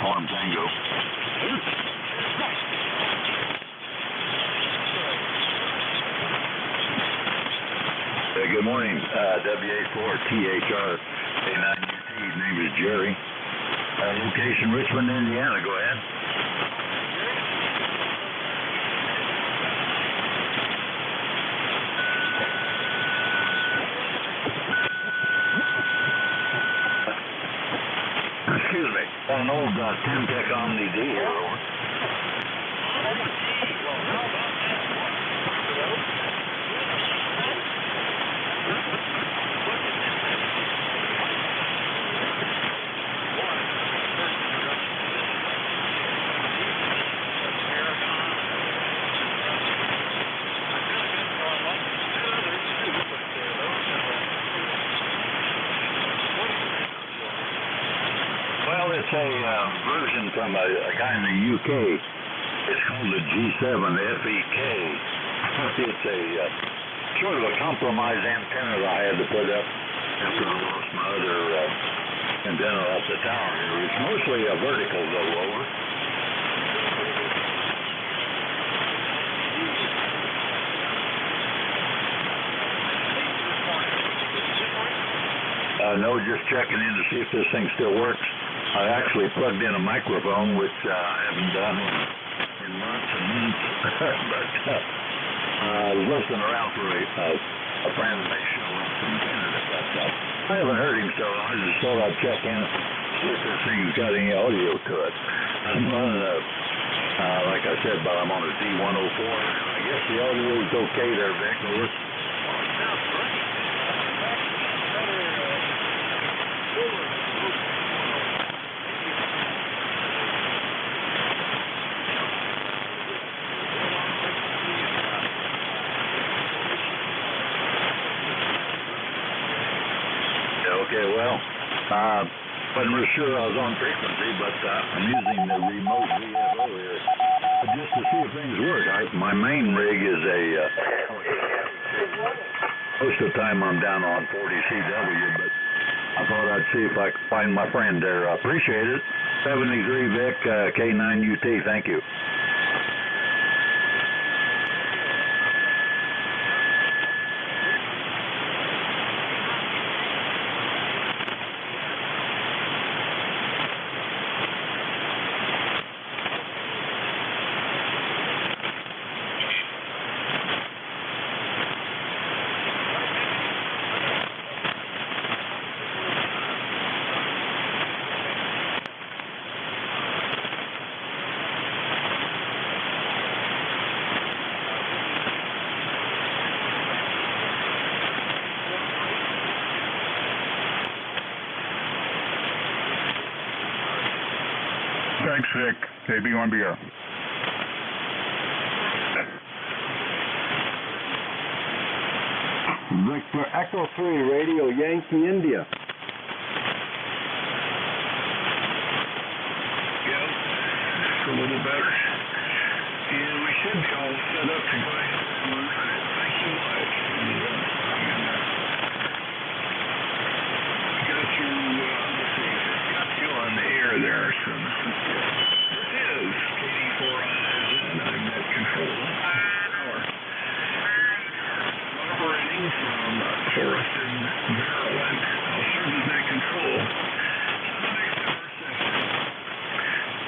Uniform Tango. Good morning, WA4THR K9UT. Name is Jerry. Location Richmond, Indiana. Go ahead. Excuse me. An old Temtec Omni D here. Over. Well, it's a version from a guy in the UK. It's called the G7 FEK. It's a sort of a compromise antenna that I had to put up after I lost my other antenna off the tower here. It's mostly a vertical though, over. No, just checking in to see if this thing still works. I actually plugged in a microphone, which I haven't done in months and months, but I was listening around for a friend that may show up from Canada, but I haven't heard him, so I just thought I'd check in, see if this thing's got any audio to it. I'm running like I said, but I'm on a D104. I guess the audio's okay there, Vic. Okay, well, wasn't real sure I was on frequency, but I'm using the remote VFO here just to see if things work. My main rig is most of the time I'm down on 40 CW, but I thought I'd see if I could find my friend there. I appreciate it. 73 Vic, K9UT, thank you. Thanks, Vic. KB1BR. Victor Echo 3, Radio Yankee India. Yeah, just a little better. And we should be all set up to go ahead and run it. Thank you much. Got you, let's see, got you on the air there, so this is KD4Is, and I'm net control. Operating from Forreston, Maryland. I'll serve as net control.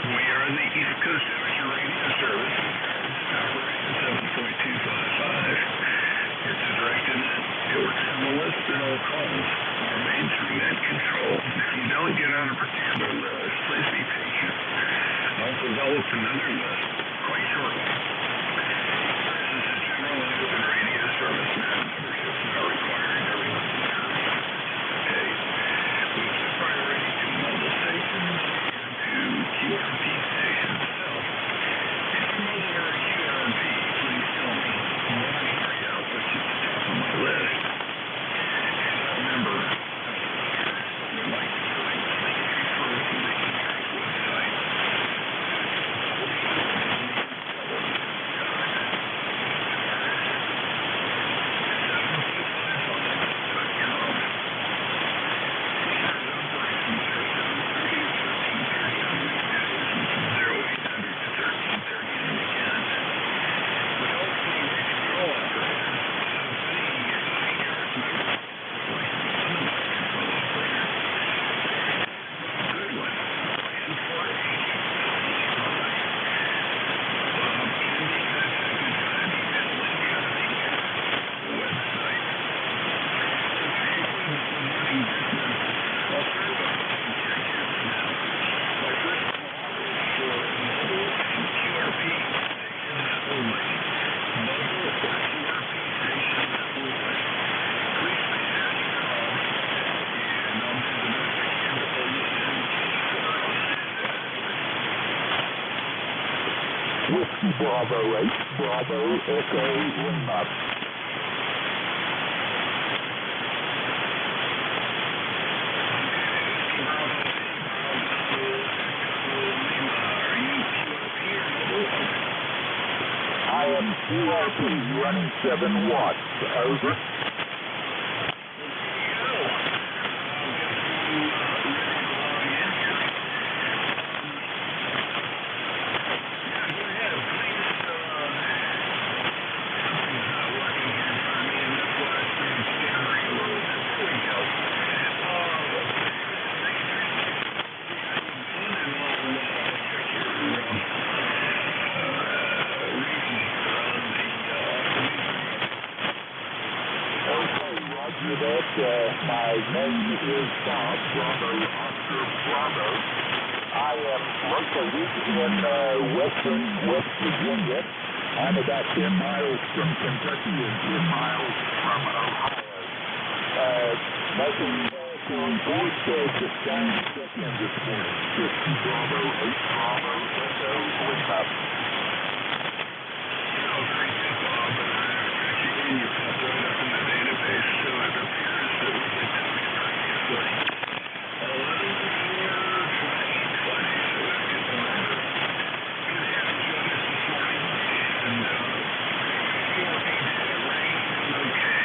We are the East Coast Amateur Radio Service, operating 7.255. It's a directed net. It works on the list at all calls. Our main through net control. If you don't get on a particular list, please be patient. I'll develop another list quite shortly. This is a general open radio service. Membership is not required. Everyone can participate. We give priority to mobile stations and to QRP stations. So, if you're mobile or QRP, please tell me. I want to hear you. I'll put you at the top of my list. And remember, we'd like to please refer to the ECARS website. Whiskey Bravo 8, Bravo Echo Lima. I am QRP running 7 watts. Over. My name is Bob, Bravo, Oscar, Bravo. I am located in western West Virginia. I'm about 10 miles from Kentucky and 10 miles from Ohio. Making some voice just trying to check in this morning. Whiskey Bravo, 8 Bravo, Echo, Lima. Thank you, Bob. And you popped right up in the database, so it appears that we can tell you previously. 11/4/2020, so that's good to remember. Good to have you join us this morning. And QRP data rating okay.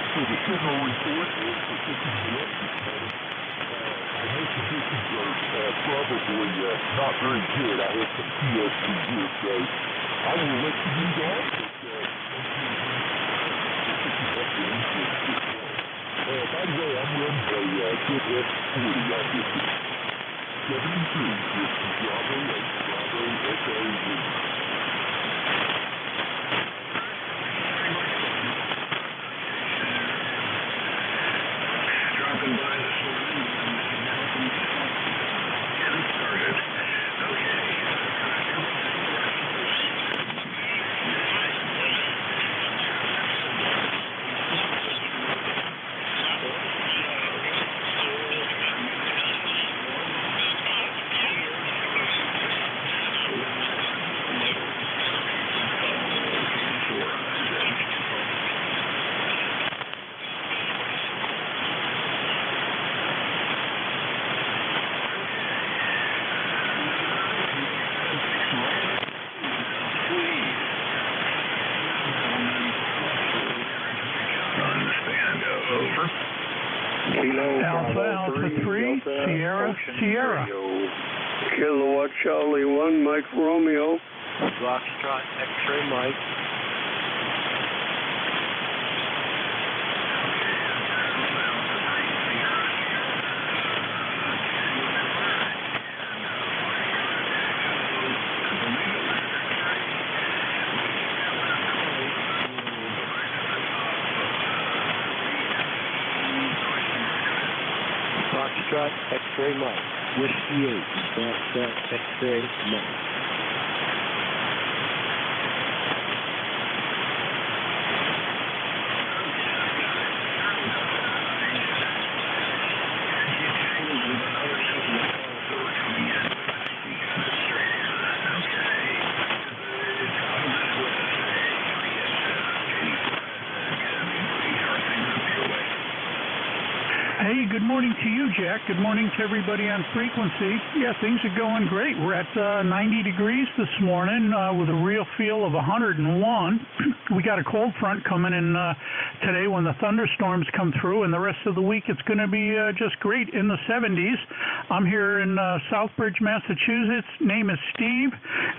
You're the signal report is particularly I think the pieces are probably not very good. I have some PSP here, so I will let you do that. By the way, I'm running a kit F40 on this 73 with Bravo 8, Bravo Echo Lima. Dropping by this morning and helping getting started. Okay. Alpha 3, Sierra. Kilowatt Charlie 1, Mike Romeo. Foxtrot X-ray Mike. Foxtrot X-ray Mike. Whiskey 8, Foxtrot X-ray Mike. Hey, good morning to you, Jack. Good morning to everybody on frequency. Yeah, things are going great. We're at 90 degrees this morning with a real feel of 101. We got a cold front coming in today when the thunderstorms come through, and the rest of the week it's going to be just great in the 70s. I'm here in Southbridge, Massachusetts. Name is Steve,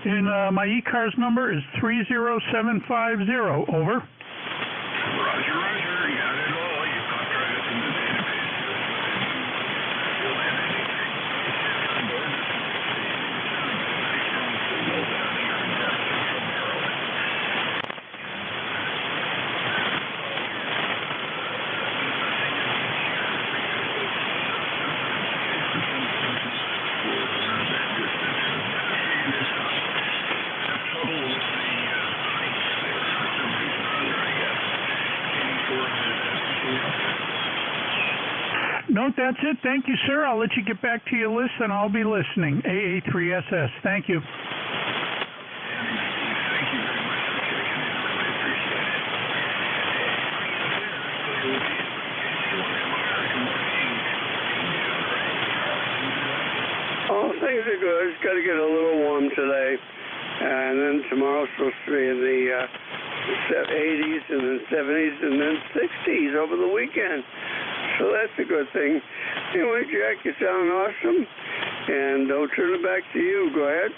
and my ECARS number is 30750. Over. Roger, roger. Yeah. No, that's it. Thank you, sir. I'll let you get back to your list, and I'll be listening. AA3SS. Thank you. Oh, things are good. It's got to get a little warm today. And then tomorrow's supposed to be in the 80s and then 70s and then 60s over the weekend. So that's a good thing. Anyway, Jack, you sound awesome. And I'll turn it back to you. Go ahead.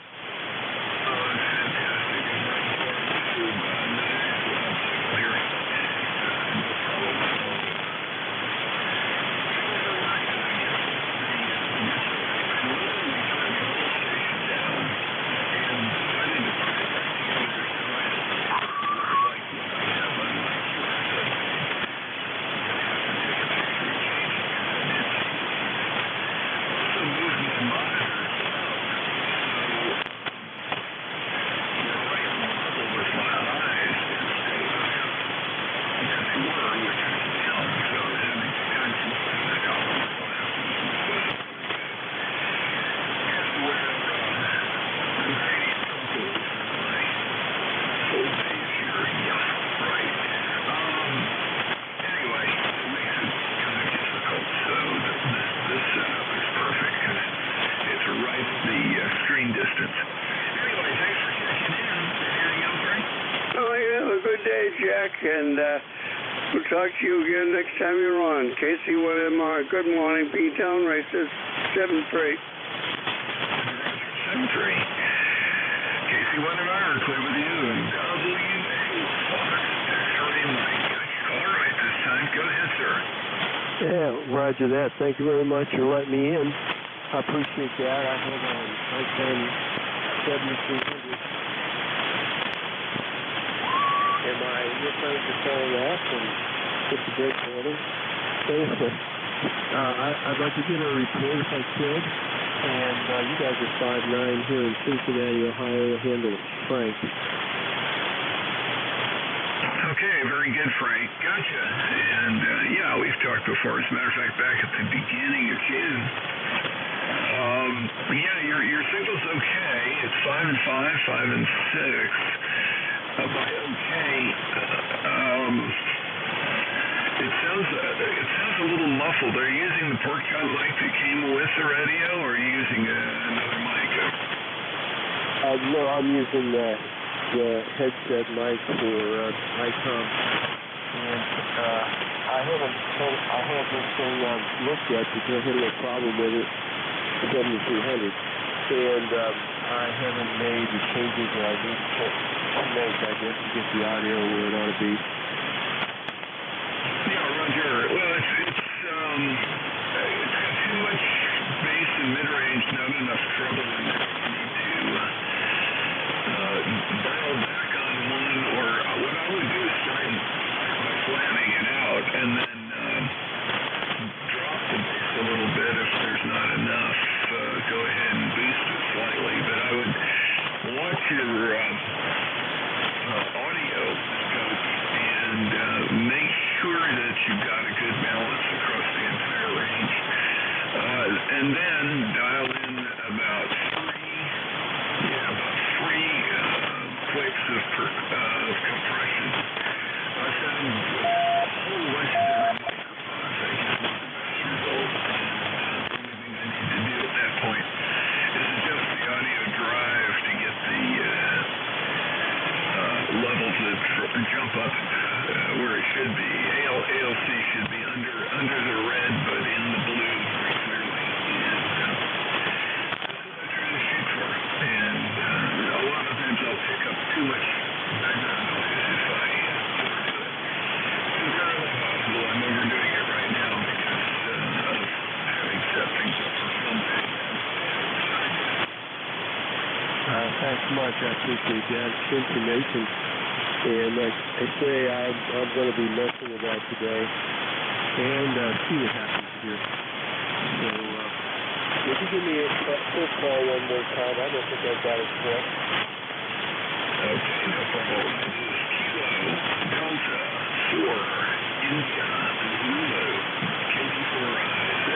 And we'll talk to you again next time you're on. KC1MR. Good morning. B-Town Races. 7-3. 7-3. KC1MR. Clear with you. All right this time. Go ahead, sir. Yeah, roger that. Thank you very much for letting me in. I appreciate that. I have an ICAM 7300. Am I your friend to call off and it's a great morning? Anyway, I'd like to get a report if I could. And you guys are 5'9" here in Cincinnati, Ohio. Handle Frank. Okay, very good, Frank. Gotcha. And yeah, we've talked before. As a matter of fact, back at the beginning of June. Yeah, your signal's okay. It's 5 and 5, 5 and 6. By okay, it sounds a little muffled. Are you using the port cut mic that came with the radio, or are you using another mic? No, I'm using the headset mic for ICOM, and I haven't this thing looked at because I had a little problem with it, the 7300, and I haven't made the changes that I need to make, I guess, to get the audio where it ought to be. Yeah, Roger. Well, it's got too much bass and mid-range, not enough treble in there. You need to dial back on one, or what I would do is start by flattening it out, and then drop the bass a little bit if there's not enough. Go ahead and boost it slightly, but I would watch your audio scope and make sure that you've got a good balance across the entire range. And then dial in about three clicks of compression. I found a whole bunch of different microphones. I get the best results, and the only thing I need to do at that point is adjust the audio drive to get the levels that jump up where it should be. ALC should be under the red, but in the blue pretty clearly. And that's what I try to shoot for. And a lot of times I'll pick up too much background noise if I overdo it. It's entirely possible I'm overdoing it right now because of having set things up for filming. Thanks much. I appreciate that information. And like I say, I'm going to be messing with that today and see what happens here. So, would you give me a full call one more time? I don't think I got it correct. Okay, no problem. This is Kilo Delta 4 India Zulu KD4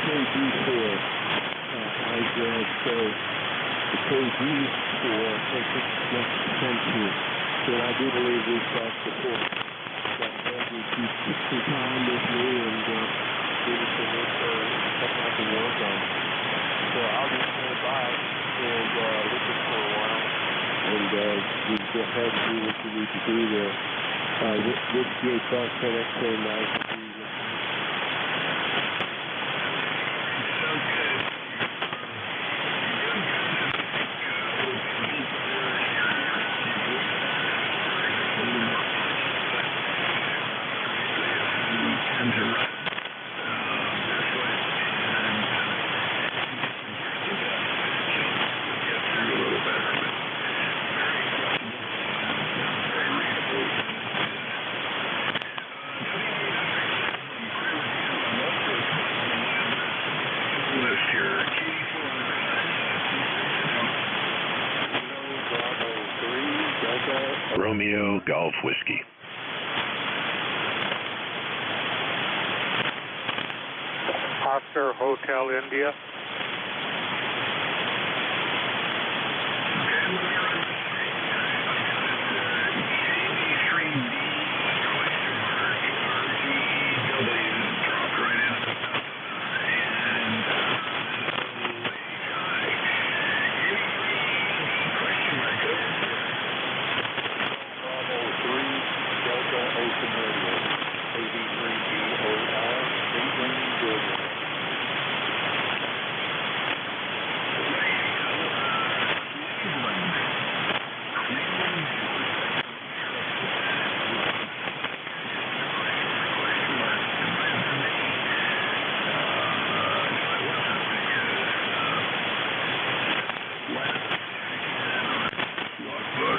KG4 iDrive, so the KG4 takes it next attention. So I do believe we've talked before. But we keep some time with me and do some work stuff I can work on. So I'll just stand by and listen for a while. And you go ahead and do what you need to do there. This ECARS 10X-Ray nice. Romeo Golf Whiskey. Oscar Hotel India.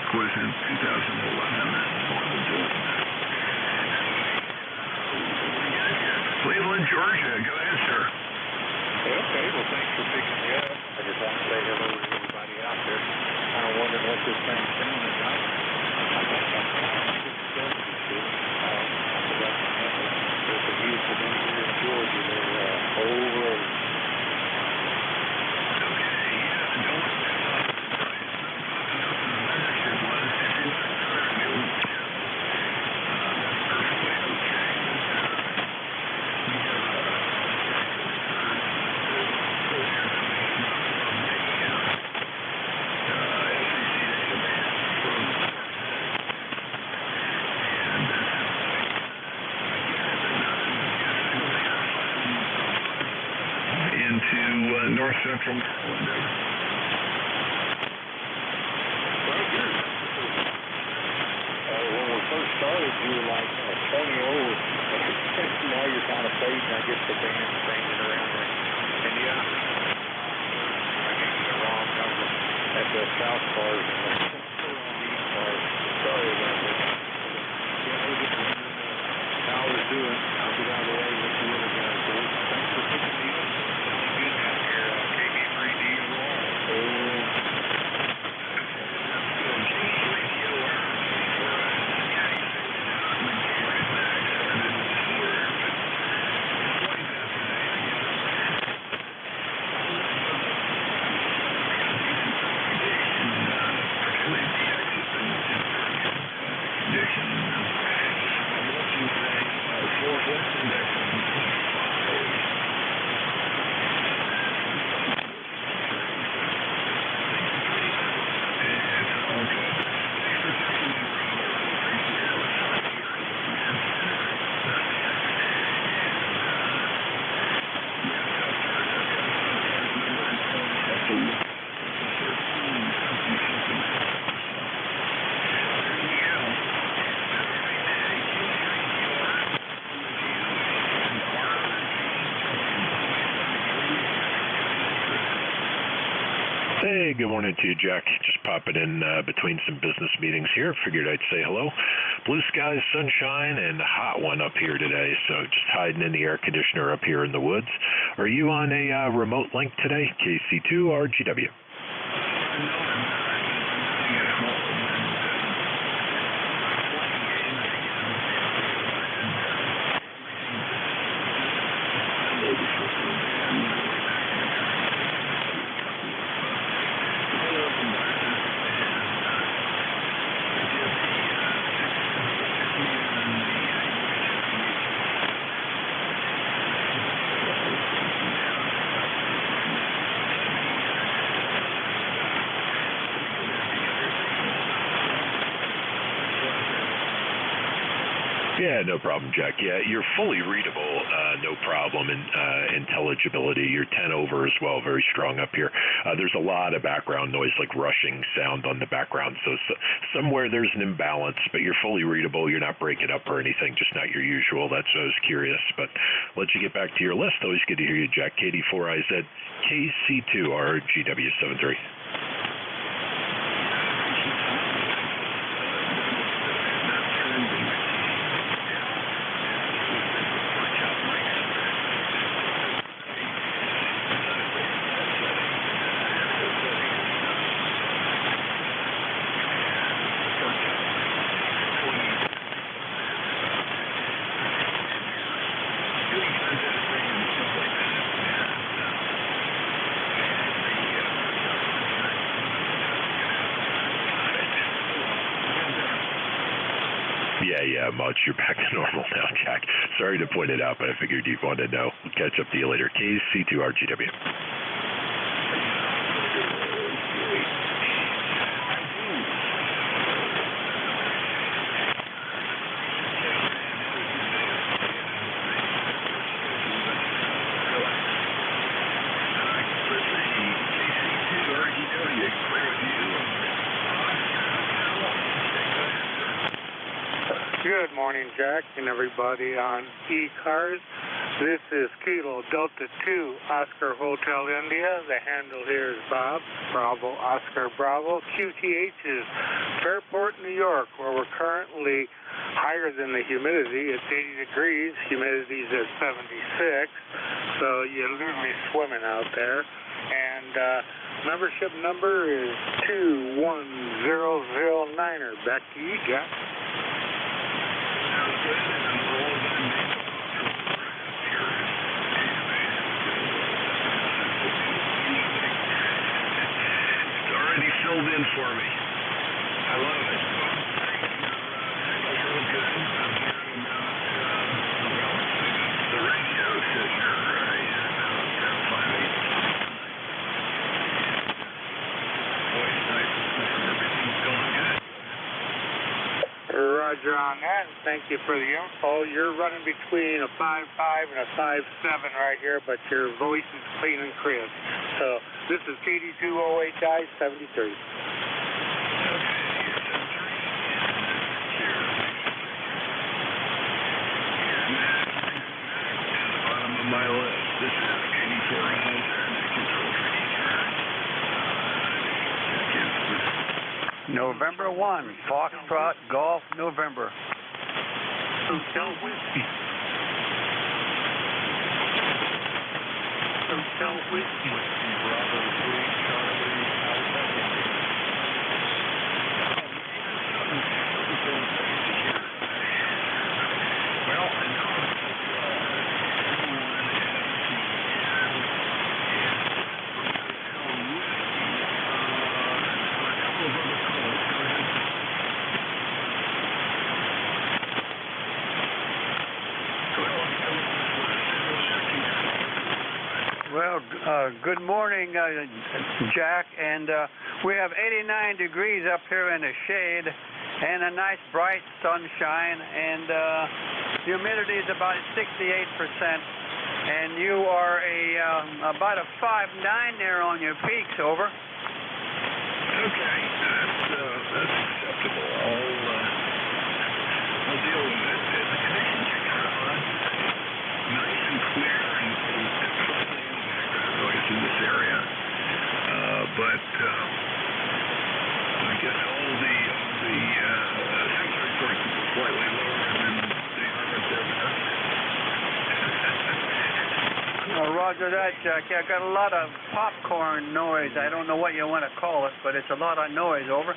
Was in 2011. Cleveland, Georgia. Go ahead, sir. Okay, well, thanks for picking me up. I just want to say hello to everybody out there. Kind of wondering what this thing's doing tonight. I think I'm trying to get the I forgot the number. There's a beautiful day here in Georgia. They're over. North Central Maryland. When we first started, you were like, turn me over. Now you're kind of fading. I guess the band's changing around there. And yeah, I gave you the wrong number at the south bars and the east bars. Sorry about that. Yeah, we're just wondering how we're doing. I'll get out of the way and let the other guys go. Thanks for picking me up. Good down here, KB3DOR. Hey, good morning to you, Jack. Just popping in between some business meetings here. Figured I'd say hello. Blue skies, sunshine, and a hot one up here today. So just hiding in the air conditioner up here in the woods. Are you on a remote link today, KC2 or GW? Yeah, no problem, Jack. Yeah, you're fully readable, no problem, and intelligibility. You're 10 over as well, very strong up here. There's a lot of background noise, like rushing sound on the background, so somewhere there's an imbalance, but you're fully readable. You're not breaking up or anything, just not your usual. That's why I was curious, but let you get back to your list. Always good to hear you, Jack. KD4IZ, KC2RGW73. Yeah, much. You're back to normal now, Jack. Sorry to point it out, but I figured you'd want to know. We'll catch up to you later. KC2RGW. Good morning, Jack, and everybody on ECARS. This is Kilo Delta 2 Oscar Hotel India. The handle here is Bob, Bravo Oscar Bravo. QTH is Fairport, New York, where we're currently higher than the humidity. It's 80 degrees. Humidity is at 76, so you're literally swimming out there. And membership number is 21009er. Back to you, Jack. It's already filled in for me. I love it. Real good. I'm hearing the radio says you're about 5-8. Boy, it's nice. Everything's going good. Roger on that, and thank you for the info. You're running between a 5.5 and a 5.7 right here, but your voice is clean and crisp. So this is KD208I 73. Bottom of my list. This is KD4IZ. November 1, Foxtrot Golf, November. Hotel Whiskey. Hotel Whiskey. Bravo 3, Charlie, Alpha. Well, I know Well, good morning, Jack, and we have 89 degrees up here in the shade and a nice bright sunshine, and humidity is about 68%, and you are about a 5.9 there on your peaks, over. Okay, that's acceptable. I'll deal with it. The conditions are kind of on, nice and clear, and probably any background noise in this area. But I guess all the sensor reports are slightly lower than they are at their best. Roger that, Jack. Yeah, I got a lot of popcorn noise. I don't know what you want to call it, but it's a lot of noise, over.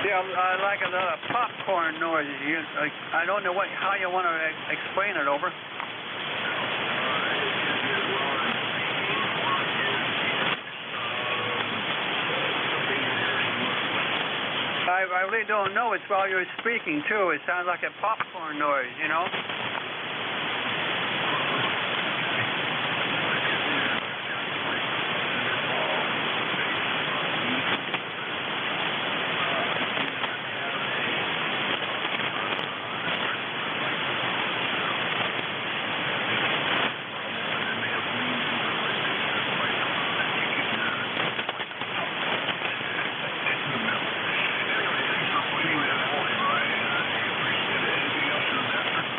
Yeah, I like a lot of popcorn noise. I don't know how you want to explain it, over. I really don't know. It's while you're speaking, too. It sounds like a popcorn noise, you know?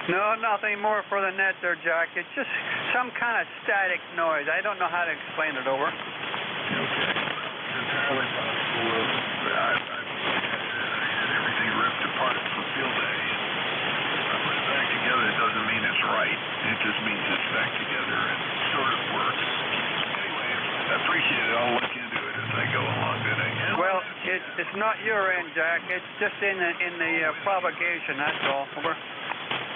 No, nothing more for the net there, Jack. It's just some kind of static noise. I don't know how to explain it over. Okay. It's entirely possible. I had everything ripped apart for field day. I put it back together. It doesn't mean it's right. It just means it's back together and sort of works. Anyway, I appreciate it. I'll look into it as I go along today. Well, it's not your end, Jack. It's just in the propagation. That's all. Over.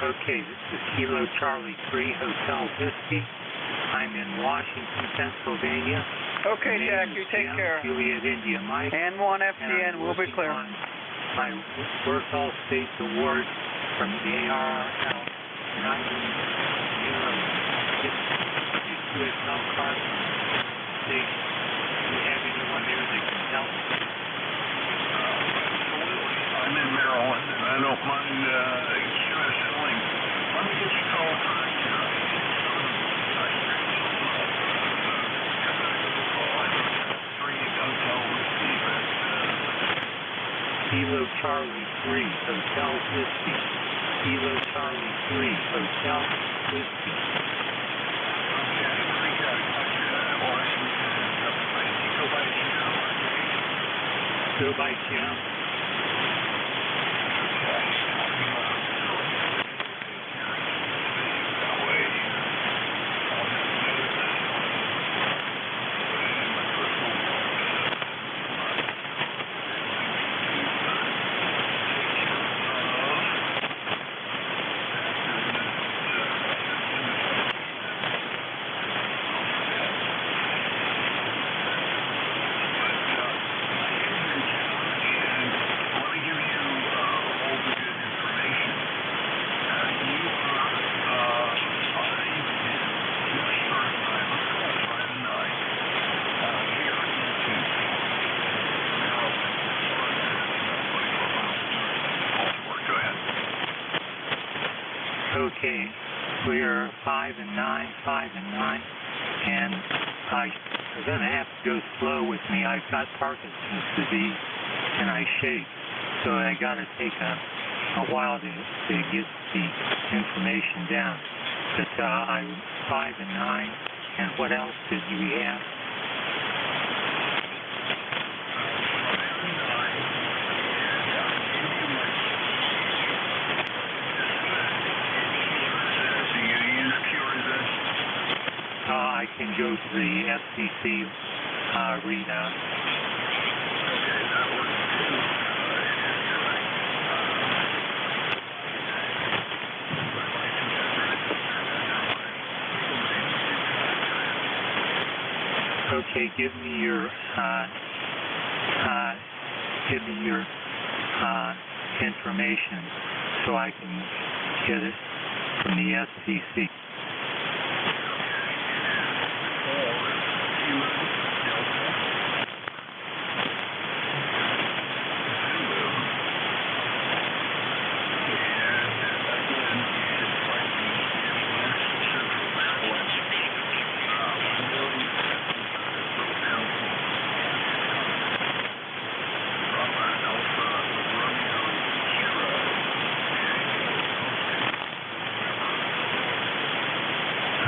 Okay, this is Kilo Charlie 3 Hotel Whiskey. I'm in Washington, Pennsylvania. Okay, Jack, you take care. Juliet India Mike. And 1 FCN will be clear. My Work All States Award from the ARRL. And I'm in the QSL card state. Do you have anyone there that can help? I'm in Maryland, and I don't mind QSLing. Let me get your call sign here. Kilo Charlie 3 Hotel Whiskey. Kilo Charlie 3 Hotel Whiskey. Go by Jim. Okay, we're 5 and 9, 5 and 9, and you're going to have to go slow with me. I've got Parkinson's disease, and I shake, so I got to take a while to get the information down. But I'm 5 and 9, and what else did we have? I can go to the FCC readout. Okay, give me your information so I can get it from the FCC.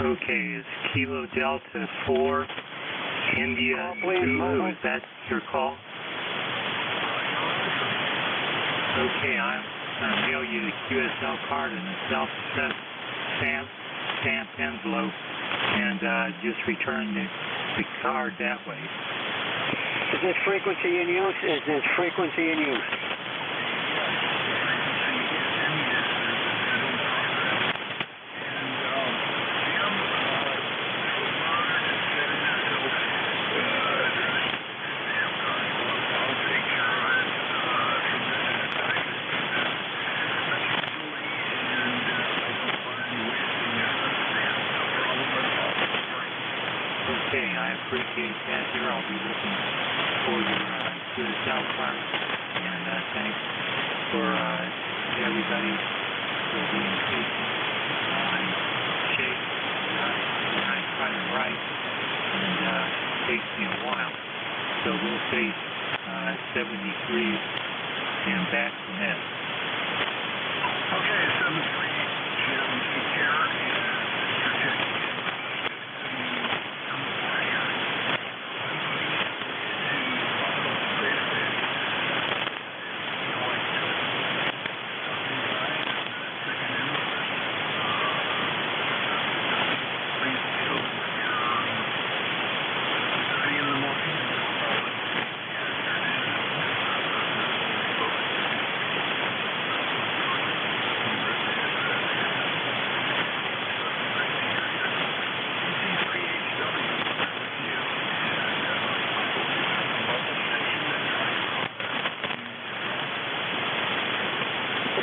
Okay, it's Kilo Delta 4, India Zulu. Is that your call? Okay, I'm going to mail you the QSL card and a self-stamped envelope, and just return the card that way. Is this frequency in use? Is this frequency in use? Okay, I appreciate that. Here, I'll be looking for your QSL card, and thanks for everybody for being patient. I shake when I try to write, and it takes me a while. So we'll say 73 and back to net. Okay, 73, Jim.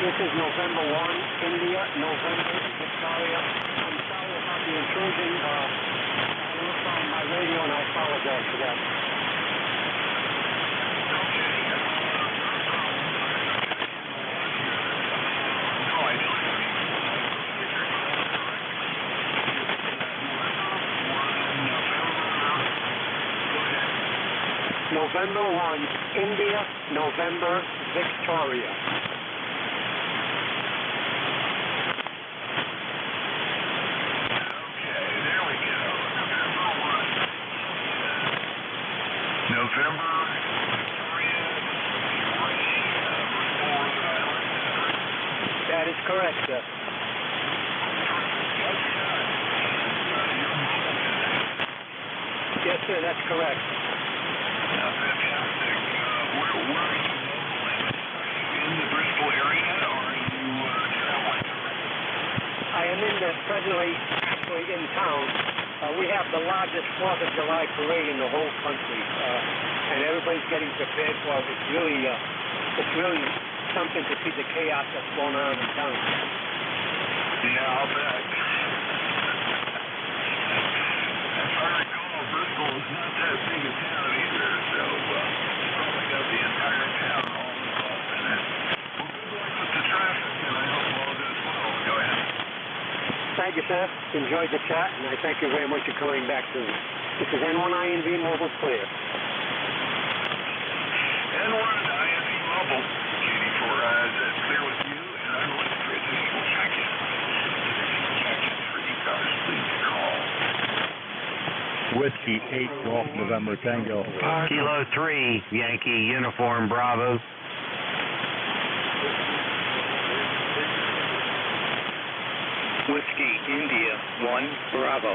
This is November 1, India, November, Victoria. I'm sorry about the intrusion. I looked on my radio and I apologize for that. November 1, India, November, Victoria. November. That is correct, sir. Yes, sir, that's correct. Fantastic. Where are you located? In the Bristol area, or are you traveling? I am presently actually in town. We have the largest 4th of July parade in the whole country, and everybody's getting prepared for it. It's really something to see the chaos that's going on in town. Yeah, I'll bet. As I recall, Bristol is not that big a town either, so probably got the entire town all involved in it. Well, good luck with the traffic, and I hope all goes well. Go ahead. Thank you, sir. Enjoyed the chat, and I thank you very much for calling back soon. This is N1INV Mobile Clear. N1INV Mobile, KD4 is clear with you, and I'm looking for additional check-in. Additional check-ins for ECARS, please call. Whiskey 8 Golf November Tango. Kilo 3 Yankee Uniform Bravo. Whiskey India 1 Bravo.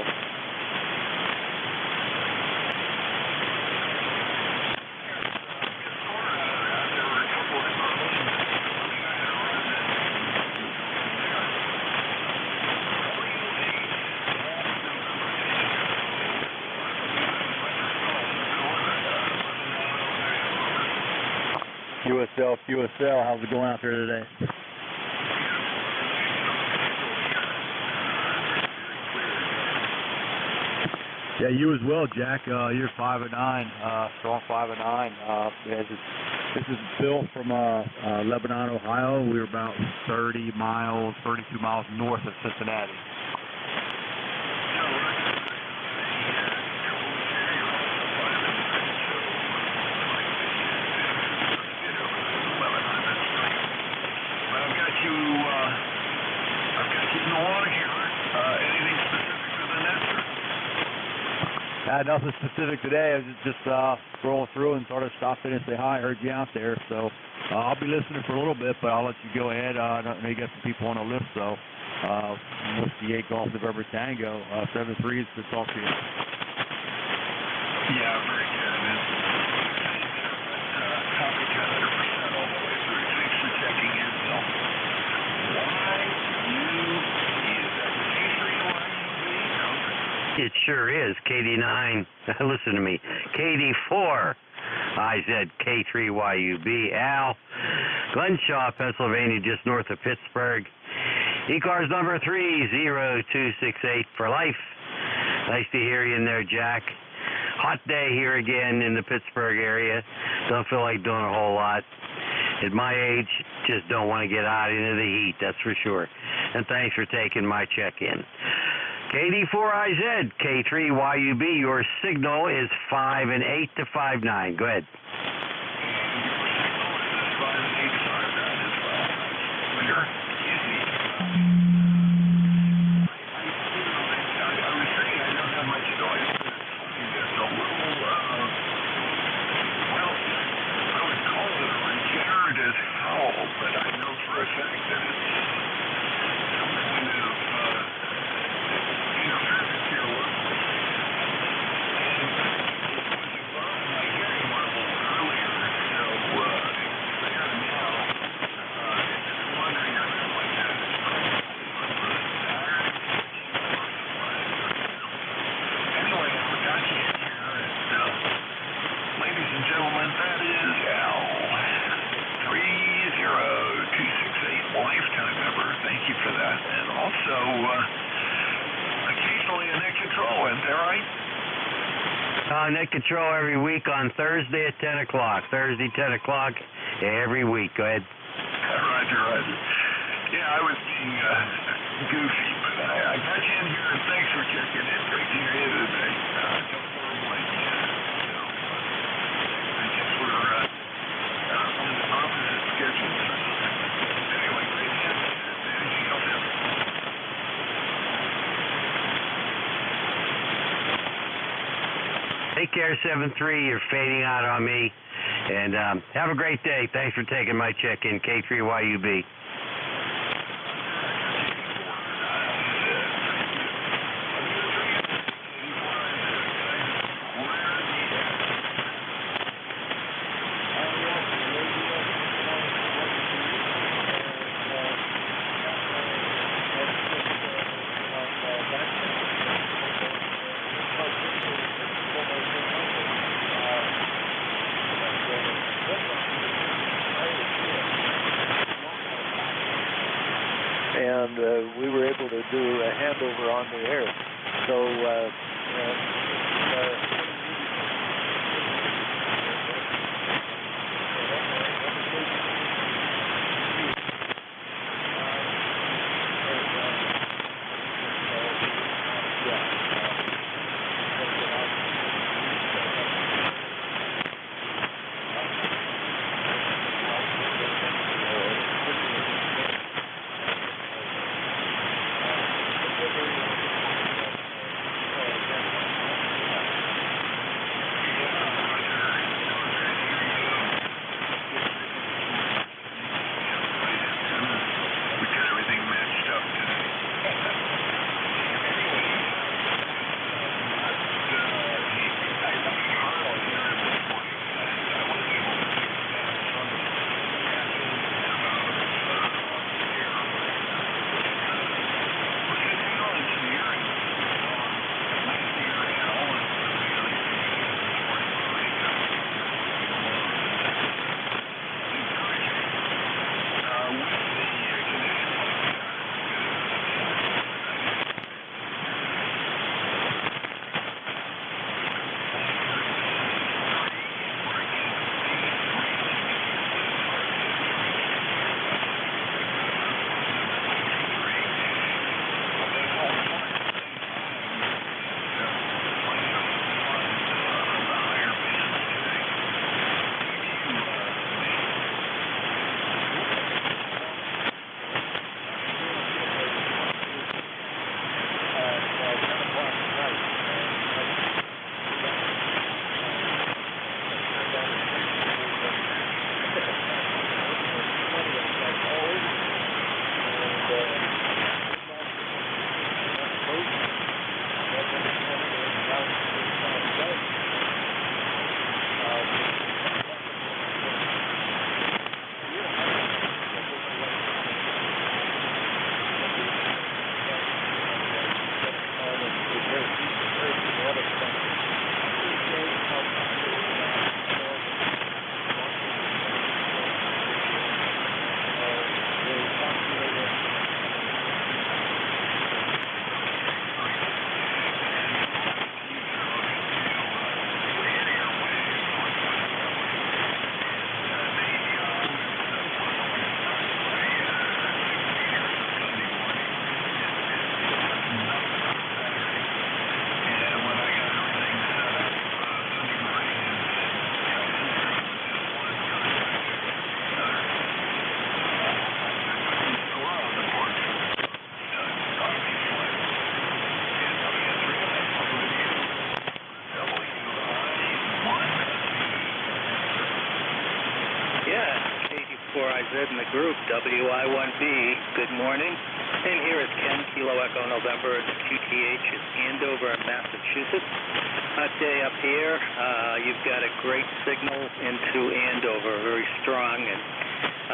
QSL, how's it going out there today? Yeah, you as well, Jack. You're 5 and 9, strong 5 and 9. This is Bill from Lebanon, Ohio. We're about 32 miles north of Cincinnati. I've got you in the log here. Anything specific for the net, sir? Nothing specific today. I was just scrolling through and sort of stopped in and say hi. I heard you out there, so I'll be listening for a little bit, but I'll let you go ahead. I know you got some people on the list, so Whiskey 8 Golf November Tango, 7-3 is good talk to you. Yeah, very good. Copy 100% all the way through. Thanks for checking in, Bill. It sure is. KD9, listen to me. KD4, IZ K3YUB, Al, Glenshaw, Pennsylvania, just north of Pittsburgh. ECARS number 30268 for life. Nice to hear you in there, Jack. Hot day here again in the Pittsburgh area. Don't feel like doing a whole lot. At my age, just don't want to get out into the heat, that's for sure. And thanks for taking my check-in. KD4IZ, K3YUB, your signal is 5 and 8 to 5-9. Go ahead. But I know for a fact that it's some kind of interference here. And it was above my hearing level occasionally a net control, isn't that right? Net control every week on Thursday at 10 o'clock. Thursday, 10 o'clock every week. Go ahead. Roger. Yeah, I was being goofy, but I got you in here, and thanks for checking in. Great to hear you today. Don't worry, I guess we're on the opposite schedules. Anyway, great to hear you. Anything else? Take care, 7-3. You're fading out on me. And have a great day. Thanks for taking my check-in, K3YUB. And we were able to do a handover on the air. So in the group, WI1B, good morning. And here is Ken, Kilo Echo November, QTH in Andover, Massachusetts. Hot day up here. You've got a great signal into Andover, very strong, and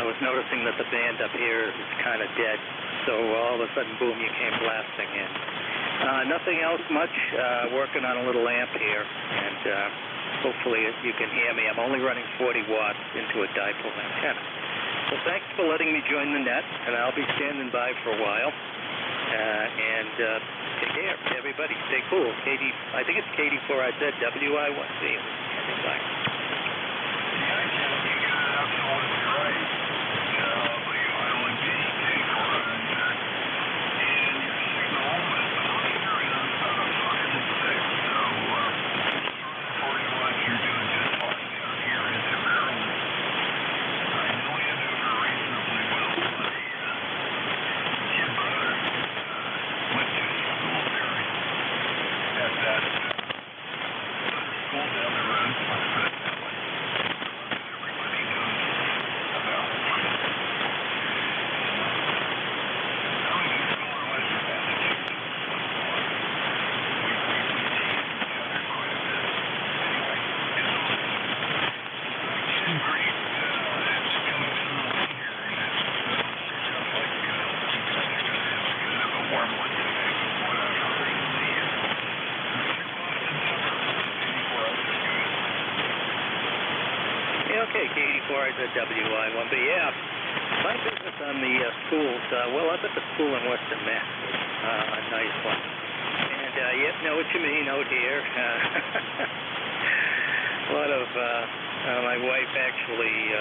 I was noticing that the band up here is kind of dead. So all of a sudden, boom, you came blasting in. Nothing else much, working on a little amp here, and hopefully you can hear me. I'm only running 40 watts into a dipole antenna. Well, thanks for letting me join the net, and I'll be standing by for a while. Take care, everybody. Stay cool. I think it's KD4IZ WI1B. Bye. Okay, KD4IZWI1B. Yeah, my business on the schools. Well, I bet the school in Western Mass is a nice one. And, yep, know what you mean out here. A lot of, my wife actually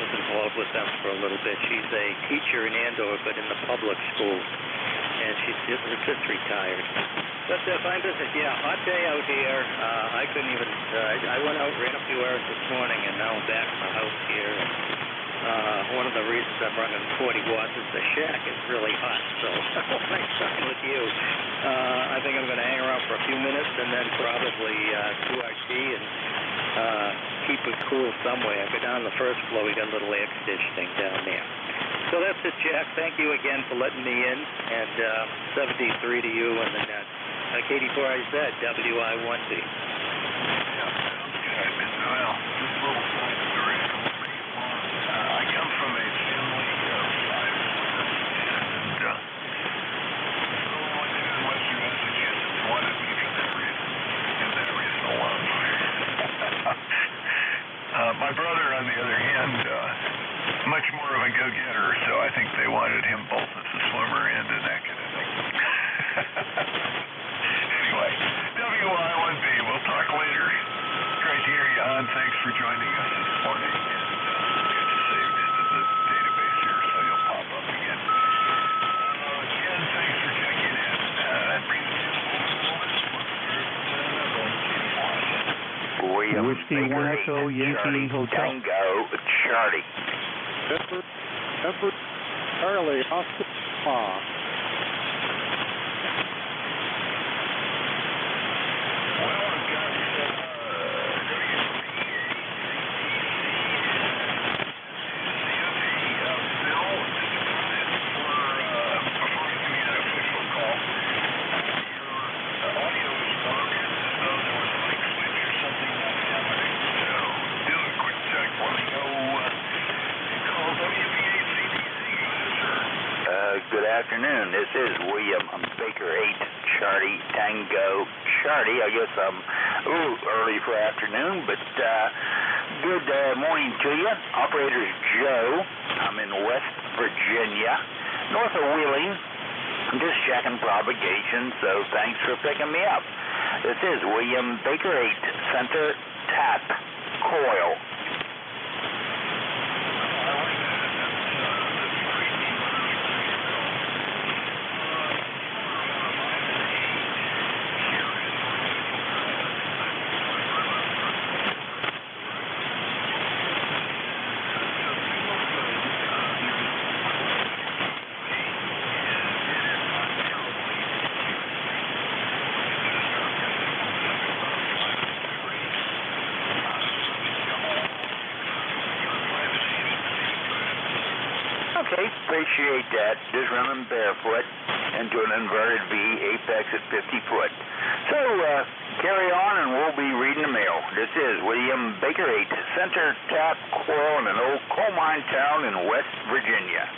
was involved with them for a little bit. She's a teacher in Andover, but in the public school. And she's just retired. But fine business, yeah, hot day out here. I couldn't even, I went out, ran a few hours this morning, and now I'm back in the house here. And, one of the reasons I'm running 40 watts is the shack is really hot. So when I sign with you, I think I'm going to hang around for a few minutes and then probably do RT and keep it cool somewhere. Go down the first floor, we got a little air conditioning down there. So that's it, Jack. Thank you again for letting me in, and 73 to you and the net. KD4IZ, WI1B. Yeah, sounds good. Well, just a little side story. I come from a family of 5 and so I live in Western Massachusetts. Wanted me for that reason alone. My brother, on the other hand, much more of a go-getter, so I think they wanted him both as a swimmer and an academic. Anyway, WI1B, we'll talk later. Great to hear you on. Thanks for joining us this morning. And I'll get you saved into the database here so you'll pop up again. Again, thanks for checking in. That brings us to Whiskey 1 Echo Yankee Hotel. Tango Charlie. Effort Charlie Oscar Spa. Good afternoon. This is William Baker 8 Charlie Tango Charlie. I guess I'm early for afternoon, but good morning to you. Operator Joe. I'm in West Virginia, north of Wheeling. I'm just checking propagation, so thanks for picking me up. This is William Baker 8 Center Tap Coil. Okay, appreciate that. Just running barefoot into an inverted V, apex at 50 foot. So, carry on and we'll be reading the mail. This is William Baker 8, Center Tap Coil in an old coal mine town in West Virginia.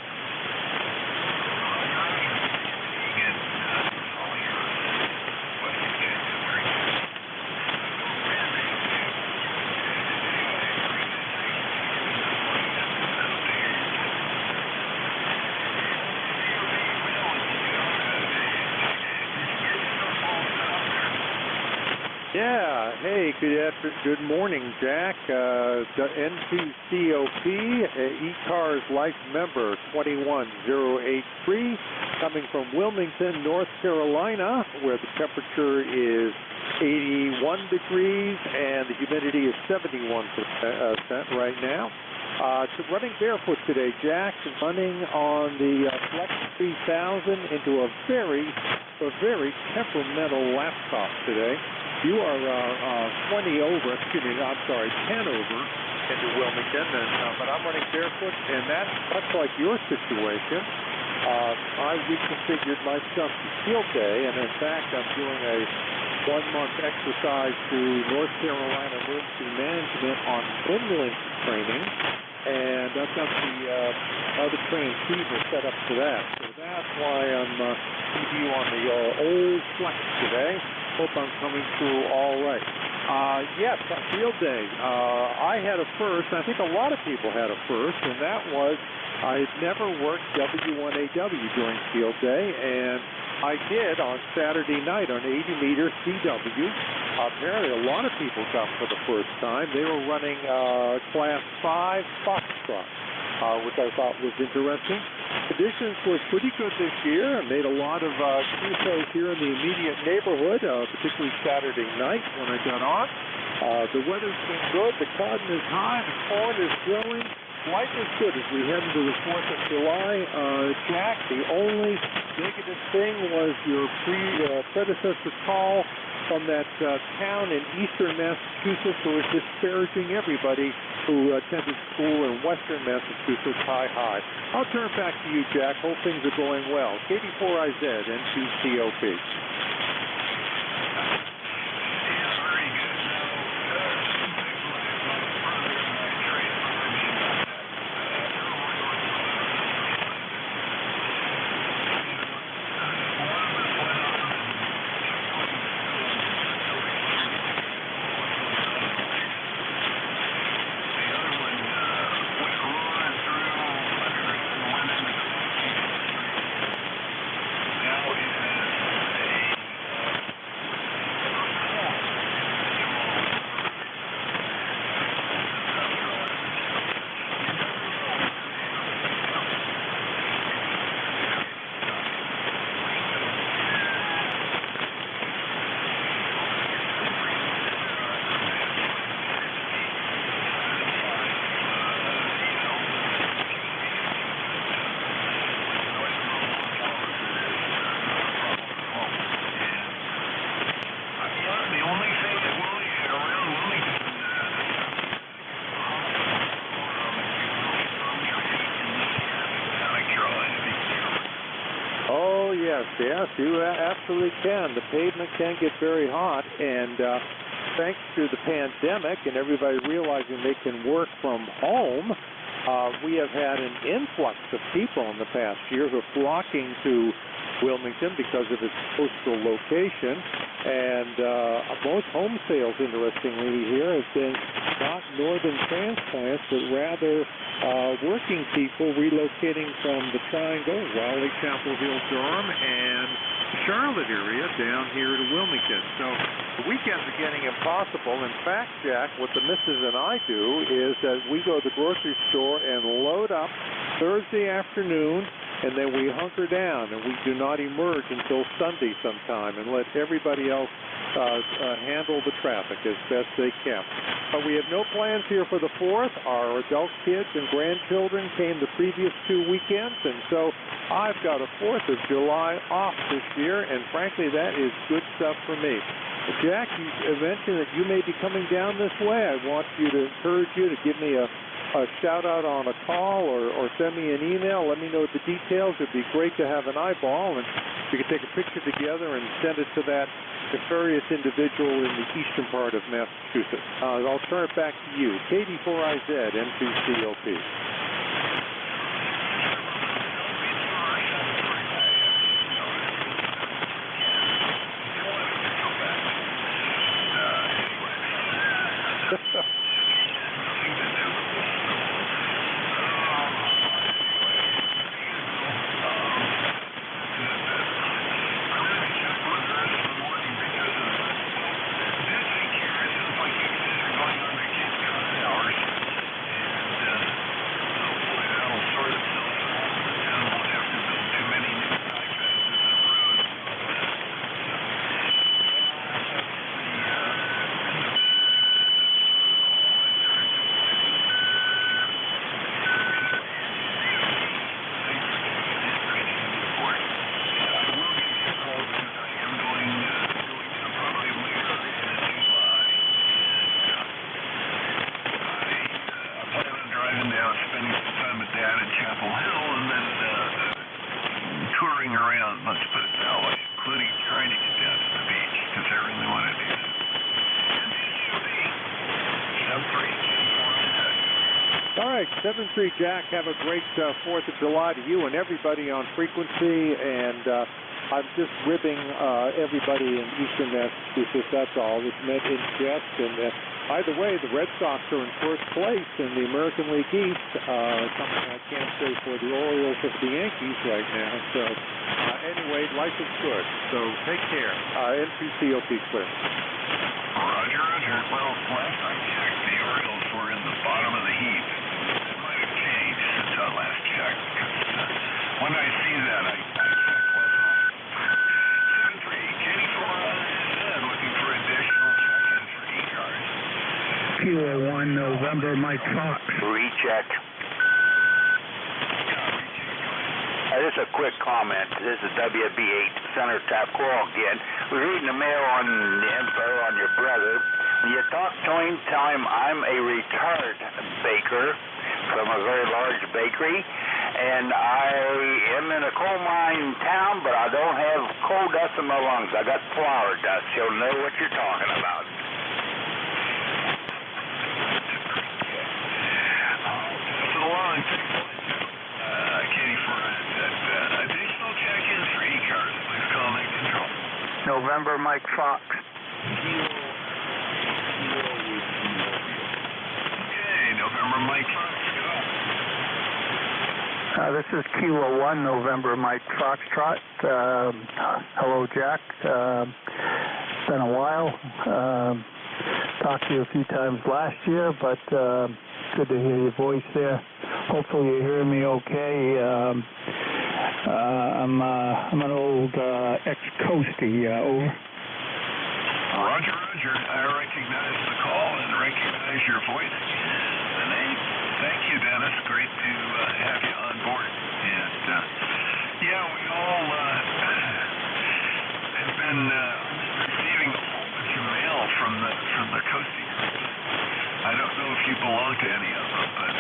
Hey, good morning, Jack. The N2COP, ECARS Life Member 21083, coming from Wilmington, North Carolina, where the temperature is 81 degrees and the humidity is 71% right now. Running barefoot today, Jack, running on the Flex 3000 into a very temperamental laptop today. You are 10 over into Wilmington, but I'm running barefoot, and that's much like your situation. I reconfigured my stuff to field day, and in fact, I'm doing a 1-month exercise to North Carolina Emergency Management on inland training, and I've got the other transceiver set up for that. So that's why I'm with you on the old Flex today. Hope I'm coming through all right. Yes, field day. I had a first. I think a lot of people had a first, and that was I had never worked W1AW during field day, and I did on Saturday night on 80-meter CW. Apparently, a lot of people got for the first time. They were running Class 5 Foxtrot, which I thought was interesting. Conditions were pretty good this year. I made a lot of QSOs here in the immediate neighborhood, particularly Saturday night when I got on. The weather's been good. The cotton is high. The corn is growing. Life is good as we head into the 4th of July. Jack, the only negative thing was your predecessor call from that town in eastern Massachusetts who was disparaging everybody who attended school in western Massachusetts, high. I'll turn it back to you, Jack. Hope things are going well. KD4IZ, N2COP. Yes, you absolutely can. The pavement can get very hot, and thanks to the pandemic and everybody realizing they can work from home, we have had an influx of people in the past year who are flocking to Wilmington because of its coastal location, and most home sales, interestingly, here have been not northern transplants, but rather working people relocating from the Triangle, Raleigh, Chapel Hill, Durham, and Charlotte area down here to Wilmington. So the weekends are getting impossible. In fact, Jack, what the missus and I do is that we go to the grocery store and load up Thursday afternoon, and then we hunker down, and we do not emerge until Sunday sometime and let everybody else handle the traffic as best they can. But we have no plans here for the 4th. Our adult kids and grandchildren came the previous 2 weekends, and so I've got a 4th of July off this year, and frankly, that is good stuff for me. Jack, you mentioned that you may be coming down this way. I want you to encourage you to give me a shout-out on a call or send me an email. Let me know the details. It would be great to have an eyeball, and we could take a picture together and send it to that nefarious individual in the eastern part of Massachusetts. I'll turn it back to you. KD4IZ, N2COP. around, let's put it that way, including trying to get down to the beach, because I really want to do that. All right, 7-3 Jack, have a great 4th of July to you and everybody on frequency, and I'm just ribbing everybody in Eastern Massachusetts, that's all. It's meant in jest, and either way, the Red Sox are in first place in the American League East, something I can't say for the Orioles or the Yankees right now, so anyway, life is good, so take care. N2COP clear. Roger, roger. Well, last I checked, the Orioles were in the bottom of the heap. It might have changed since I last checked, because when I see that, I check what's on. 7-3, Katie 4 looking for additional check-ins for ECARS. Kilo 1 November, Mike Fox. Recheck. Just a quick comment. This is WB8 Senator Tap Coral again. We're reading the mail on the info on your brother. When you talk to him, tell him I'm a retired baker from a very large bakery, and I am in a coal mine town, but I don't have coal dust in my lungs. I got flour dust. He'll know what you're talking about. So long. Katie for additional check-ins for ECARS. Please call me control. November, Mike Fox. Okay, November, Mike Fox. This is Kilo 1 November, Mike Foxtrot. Hello, Jack. It's been a while. Talked to you a few times last year, but good to hear your voice there. Hopefully you hear me okay. I'm an old ex-coastie. Over. Roger, roger. I recognize the call and recognize your voice. The name. Thank you, Dennis. Great to have you on board. And yeah, we all have been receiving a whole bunch of mail from the coastie groups. I don't know if you belong to any of them, but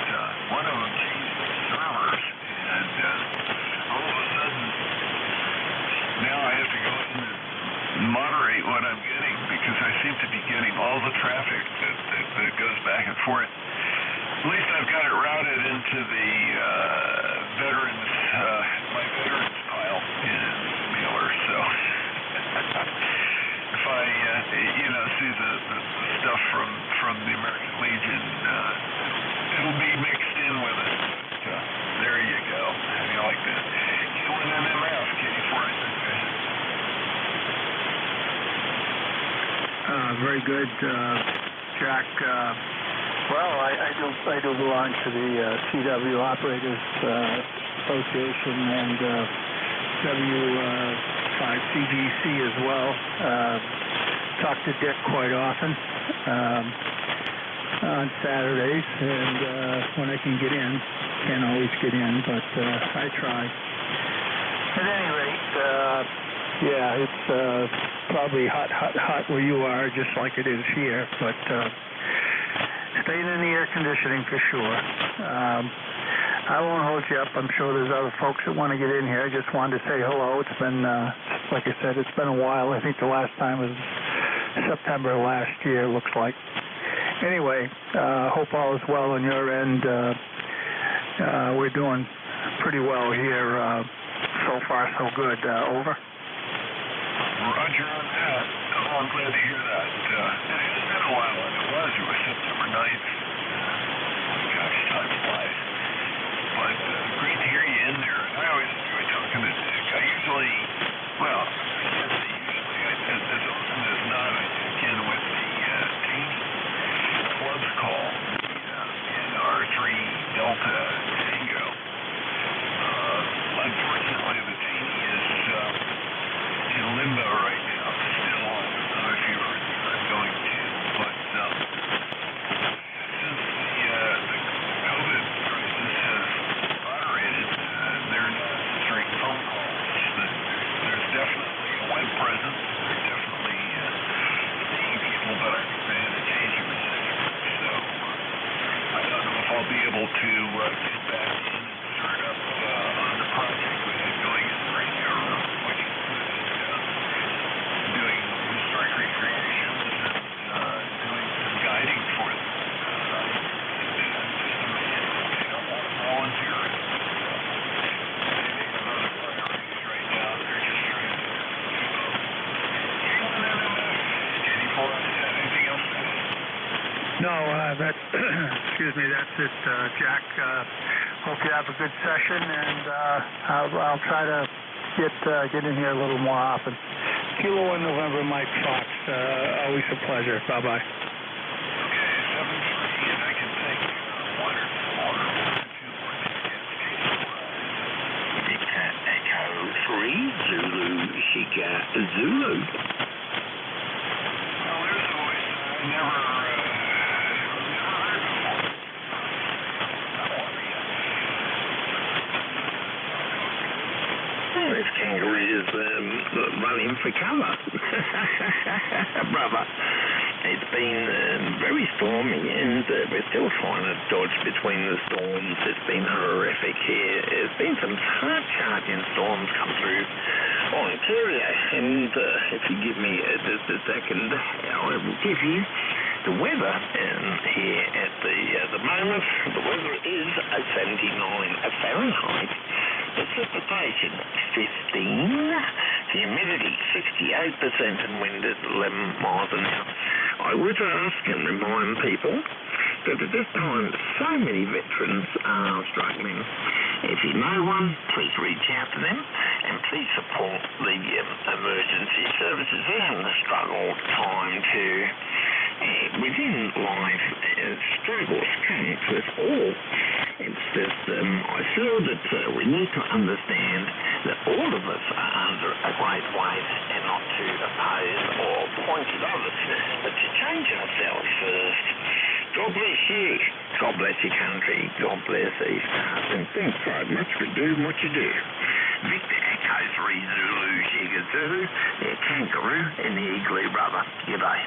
one of them changed servers, and all of a sudden, now I have to go in and moderate what I'm getting, because I seem to be getting all the traffic that goes back and forth. At least I've got it routed into the veterans, my veterans pile in mailer, so if I, see the stuff from the American Legion, it'll be mixed in with it. But, there you go. How do you like that? Killing an MF, Katie for it. Very good, Jack. Well, I do belong to the CW Operators Association and W5CGC as well. Talk to Dick quite often on Saturdays, and when I can get in. Can't always get in, but I try. At any rate, yeah, it's probably hot where you are, just like it is here, but staying in the air conditioning for sure. I won't hold you up. I'm sure there's other folks that want to get in here. I just wanted to say hello. It's been, like I said, it's been a while. I think the last time was September last year, looks like. Anyway, hope all is well on your end. We're doing pretty well here. So far, so good. Over. Roger on that. Oh, I'm glad to hear that. It has been a while, and it was September 9th. Gosh, time flies. But great to hear you in there. And I always enjoy talking to Dick. I usually, well, I can't say usually. As often as not, I check in with the team club's call in R3 Delta Tango. Unfortunately, the team is in limbo right now. Still, I don't know if you've heard the ongoing too, but since the COVID crisis has moderated, that's excuse me. That's it, Jack. Hope you have a good session, and I'll try to get in here a little more often. Kilo in November, Mike Fox. Always a pleasure. Bye bye. Echo 3 Zulu Shika Zulu. This kangaroo is running for cover. Brother, it's been very stormy, and we're still trying to dodge between the storms. It's been horrific here. There's been some hard-charging storms come through Ontario, and if you give me just a second, I will give you the weather here at the moment. The weather is 79 Fahrenheit. Precipitation 15, humidity 68%, and wind at 11 miles an hour. I would ask and remind people that at this time so many veterans are struggling. If you know one, please reach out to them and please support the emergency services. They're having a struggle time to within life struggles comes with all. It's just I feel that we need to understand that all of us are under a great weight, and not to oppose or point at others, but to change ourselves first. God bless you. God bless your country. God bless East Coast. And thanks so much for doing what you do. Victor Echo 3 Zulu Sugar Zulu, the kangaroo and the igloo brother. G'day.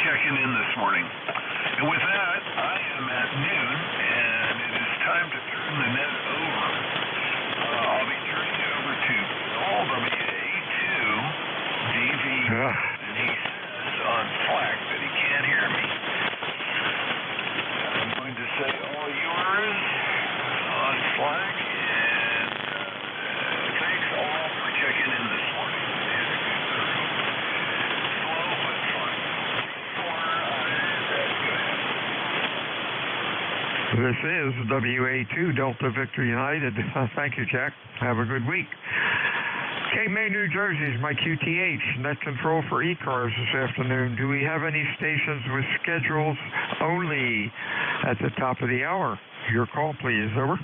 Checking in this morning. And with that, I am at noon, and it is time to turn the net over. I'll be turning it over to LWA2DV, and he says on Slack that he can't hear me. I'm going to say all yours on Slack, and thanks all for checking in this morning. This is WA2 Delta Victor United. Thank you, Jack. Have a good week. May, New Jersey is my QTH. Net control for ECARS this afternoon. Do we have any stations with schedules only at the top of the hour? Your call, please. Over.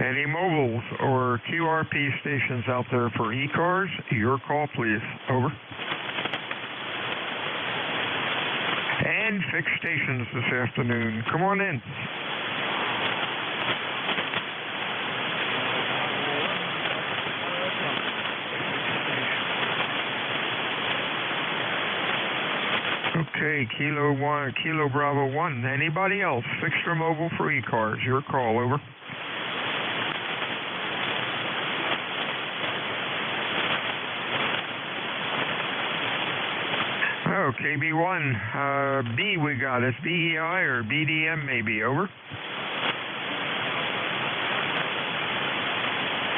Any mobiles or QRP stations out there for ECARS? Your call, please. Over. And fixed stations this afternoon. Come on in. Okay, Kilo Bravo 1. Anybody else? Fixed or mobile for ECARS? Your call. Over. Oh, KB1. B we got. It's BEI or BDM maybe. Over.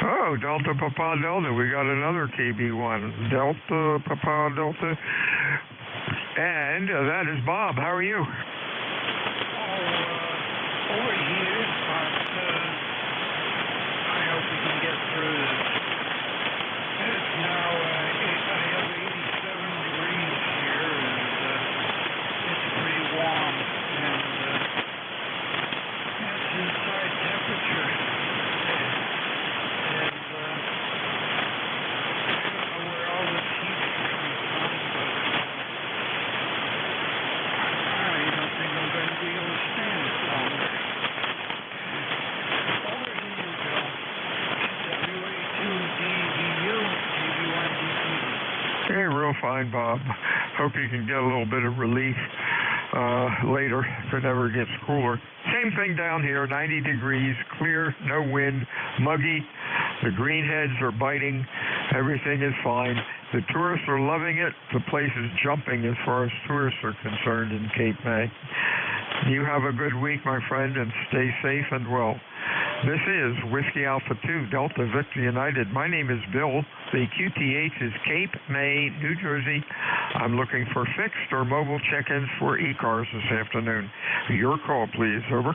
Oh, Delta Papa Delta. We got another KB1. Delta Papa Delta. And that is Bob. How are you? Over here, but I hope we can get through this. It's now, I have 87 degrees here, and it's pretty warm, and it's inside temperature. And I don't know where all this heat is coming from, but I don't even fine, Bob. Hope you can get a little bit of relief later if it ever gets cooler. Same thing down here, 90 degrees, clear, no wind, muggy. The greenheads are biting. Everything is fine. The tourists are loving it. The place is jumping as far as tourists are concerned in Cape May. You have a good week, my friend, and stay safe and well. This is Whiskey Alpha 2, Delta Victor United. My name is Bill. The QTH is Cape May, New Jersey. I'm looking for fixed or mobile check-ins for ECARS this afternoon. Your call, please. Over.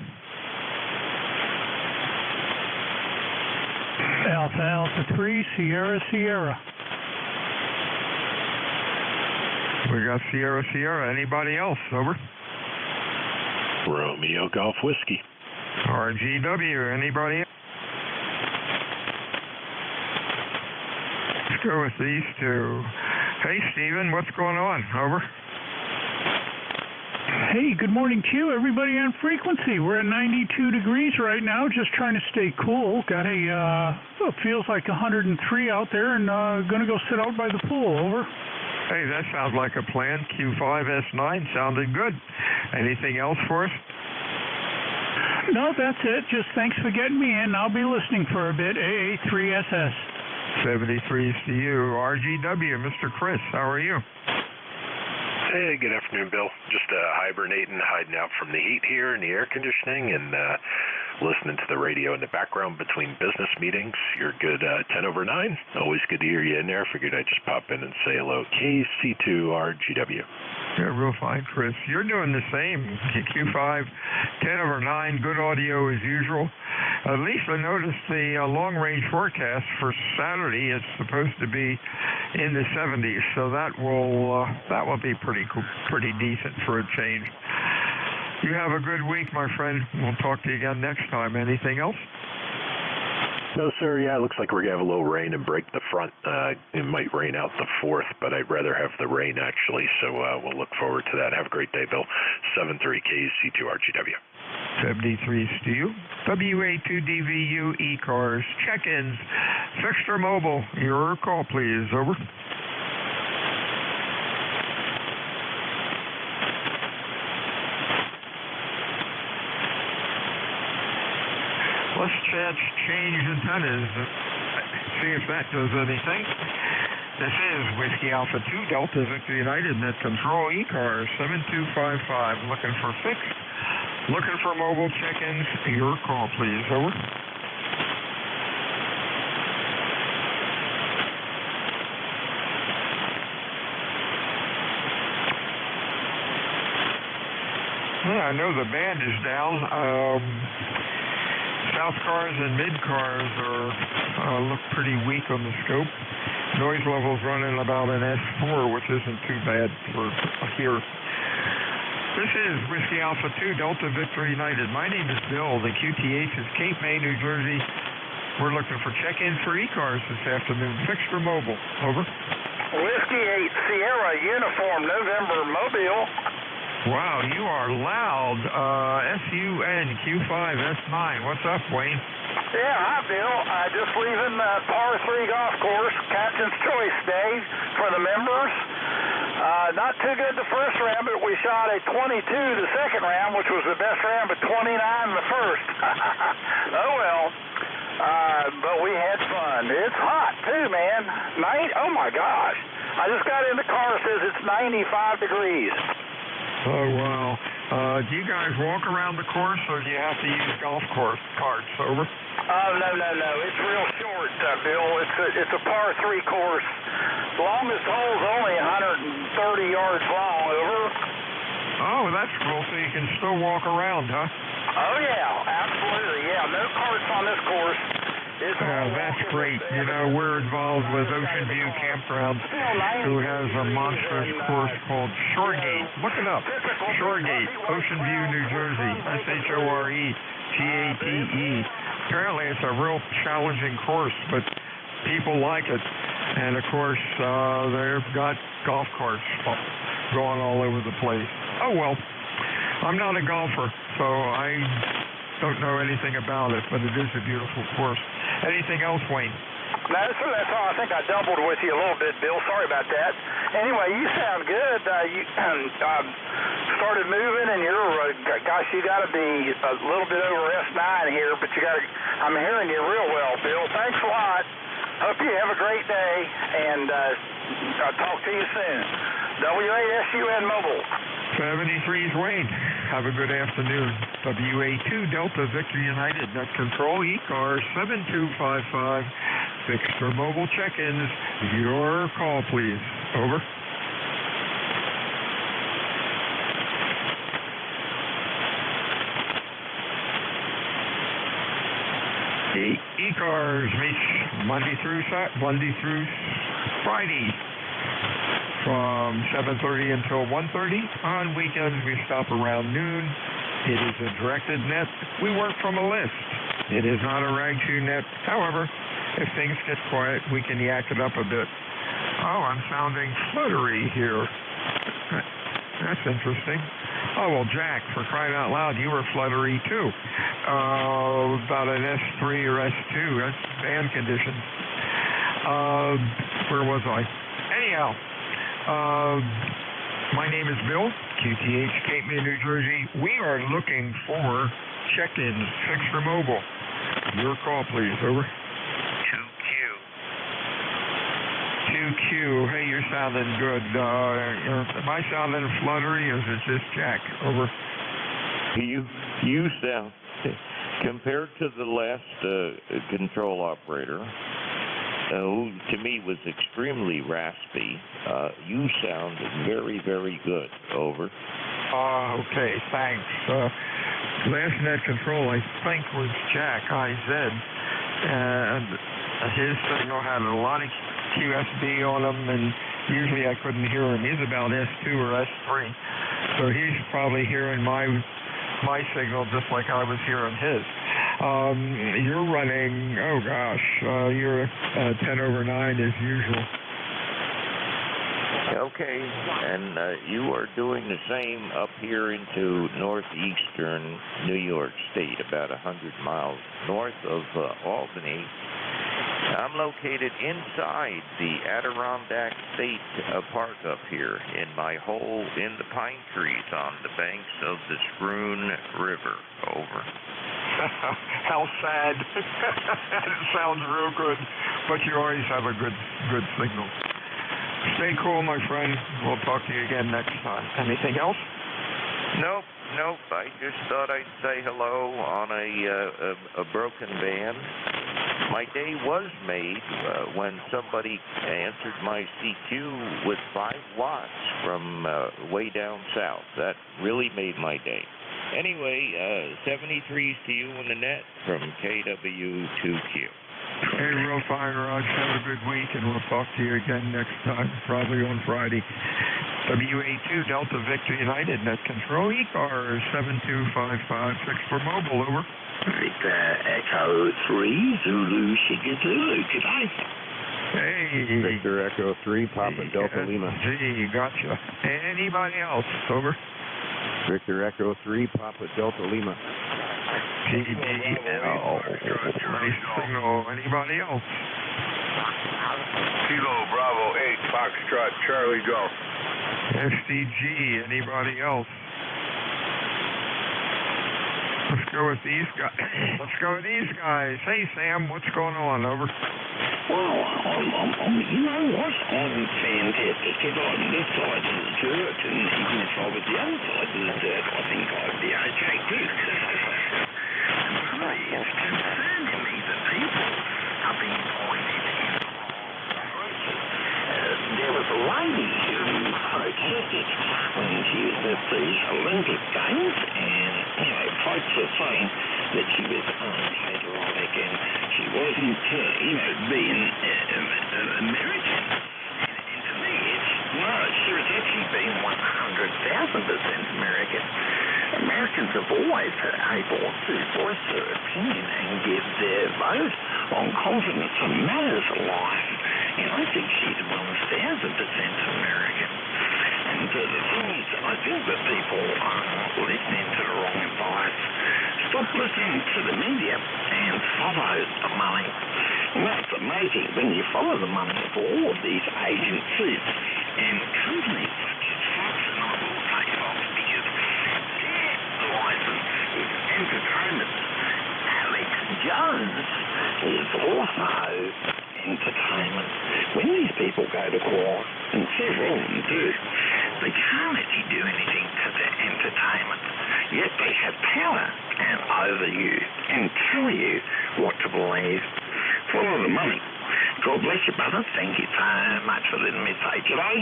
Alpha Alpha 3, Sierra Sierra. We got Sierra Sierra. Anybody else? Over. Romeo Golf Whiskey. RGW. Anybody else? Let's go with these two. Hey, Stephen, what's going on? Over. Hey, good morning to you, everybody on frequency. We're at 92 degrees right now, just trying to stay cool. Got it feels like 103 out there, and gonna go sit out by the pool. Over. Hey, that sounds like a plan. Q5S9 sounded good. Anything else for us? No, that's it. Just thanks for getting me in. I'll be listening for a bit. AA3SS. 73 to you. RGW, Mr. Chris, how are you? Hey, good afternoon, Bill. Just hibernating, hiding out from the heat here and the air conditioning, and listening to the radio in the background between business meetings. You're good 10 over 9. Always good to hear you in there. Figured I'd just pop in and say hello. KC2RGW. Yeah, real fine, Chris. You're doing the same. Q5, 10 over 9, good audio as usual. At least I noticed the long-range forecast for Saturday. It's supposed to be in the 70s, so that will be pretty cool, pretty decent for a change. You have a good week, my friend. We'll talk to you again next time. Anything else? No, sir. Yeah, it looks like we're going to have a little rain and break the front. It might rain out the 4th, but I'd rather have the rain, actually, so we'll look forward to that. Have a great day, Bill. 73KC2RGW. 73 Steel. WA2DVU ECARS. Check-ins. Fixed or mobile. Your call, please. Over. Let's change antennas. See if that does anything. This is Whiskey Alpha 2, Delta Victor United, Net Control ECARS 7255. Looking for fixed. Looking for mobile check-ins. Your call, please. Over. Yeah, I know the band is down. South cars and mid cars are look pretty weak on the scope. Noise levels running about an S4, which isn't too bad for here. This is Whiskey Alpha 2, Delta Victor United. My name is Bill. The QTH is Cape May, New Jersey. We're looking for check-ins for ECARS this afternoon. Fixed or mobile? Over. Whiskey 8 Sierra Uniform November Mobile. Wow, you are loud. SUN Q5S9. What's up, Wayne? Yeah, hi, Bill. Just leaving par 3 golf course, Captain's Choice Day for the members. Not too good the first round, but we shot a 22 the second round, which was the best round, but 29 the first. Oh, well. But we had fun. It's hot, too, man. Oh, my gosh. I just got in the car. It says it's 95 degrees. Oh, wow. Do you guys walk around the course, or do you have to use golf course carts? Over? Oh, no. It's real short, Bill. It's a par 3 course. Longest hole's only 130 yards long. Over. Oh, that's cool. So you can still walk around, huh? Oh, yeah. Absolutely. Yeah, no carts on this course. That's great. You know, we're involved with Ocean View Campground, who has a monstrous course called Shoregate. Look it up. Shoregate, Ocean View, New Jersey. SHOREGATE. Apparently it's a real challenging course, but people like it. And, of course, they've got golf carts going all over the place. Oh, well, I'm not a golfer, so I don't know anything about it, but it is a beautiful course. Anything else, Wayne? No, that's all. I think I doubled with you a little bit, Bill. Sorry about that. Anyway, you sound good. You started moving, and you're, gosh, you got to be a little bit over S9 here, but I'm hearing you real well, Bill. Thanks a lot. Hope you have a great day, and I'll talk to you soon. WASUN Mobile. 73's Wayne. Have a good afternoon. WA2 Delta Victor United Net Control ECARS 7255. Fixed for mobile check-ins. Your call, please. Over. ECARS meets Monday through Friday from 7:30 until 1:30. On weekends, we stop around noon. It is a directed net. We work from a list. It is not a rag 2 net. However, if things get quiet, we can yak it up a bit. Oh, I'm sounding fluttery here. That's interesting. Oh, well, Jack, for crying out loud, you were fluttery too. About an S3 or S2. That's band conditions. Where was I? Anyhow, my name is Bill, QTH, Cape May, New Jersey. We are looking for check-ins, fixed for mobile. Your call, please. Over. 2Q. Hey, you're sounding good. Am I sounding fluttery, or is it just Jack? Over. You sound, compared to the last control operator, who to me was extremely raspy, you sound very, very good. Over. Okay, thanks. Last net control, I think, was Jack IZ, and his signal had a lot of QSB on him, and usually I couldn't hear him. He's about S2 or S3, so he's probably hearing my signal just like I was hearing his. You're running, oh gosh, you're 10 over 9 as usual. Okay, and you are doing the same up here into northeastern New York State, about 100 miles north of Albany. I'm located inside the Adirondack State Park up here in my hole in the pine trees on the banks of the Scroon River. Over. How sad. It sounds real good, but you always have a good signal. Stay cool, my friend. We'll talk to you again next time. Anything else? Nope. I just thought I'd say hello on a broken band. My day was made when somebody answered my CQ with 5 watts from way down south. That really made my day. Anyway, 73s to you on the net from KW2Q. Hey, real fine, Raj. Have a good week, and we'll talk to you again next time, probably on Friday. WA2 Delta Victor United Net Control ECARS 7255 fixed for mobile. Over. Victor Echo 3 Zulu Sugar Zulu. Goodbye. Hey. Victor Echo 3 Papa Delta Lima. Gee, gotcha. Anybody else? Over. Victor Echo 3 Papa Delta Lima. TBL. Nice signal. Anybody else? Kilo Bravo 8 Foxtrot Charlie Golf. SDG. Anybody else? Let's go with these guys. Hey, Sam, what's going on? Over. Well, you know what? I'm fantastic. If I'm this side of the dirt, and even if I was the other side of the dirt, I think I'd be okay too. It's concerning me that people are being pointed in the wrong direction. There was a lady who protested when she was at the Olympic Games, and folks were saying that she was unpatriotic and she wasn't, being American. And to me, she was actually being 100,000% American. Americans have always been able to voice their opinion and give their vote on confidential matters of life. And I think she's 1,000% American. And the thing is, I think that people are listening to the wrong advice. Stop listening to the media and follow the money. And that's amazing when you follow the money of all of these agencies and companies such as Fox, and I will say Fox because their license is entertainment. Alex Jones is also entertainment. When these people go to court, and several of them do, they can't actually do anything to their entertainment, yet they have power and over you and tell you what to believe. Follow the money. God bless you, brother. Thank you so much for letting me say today,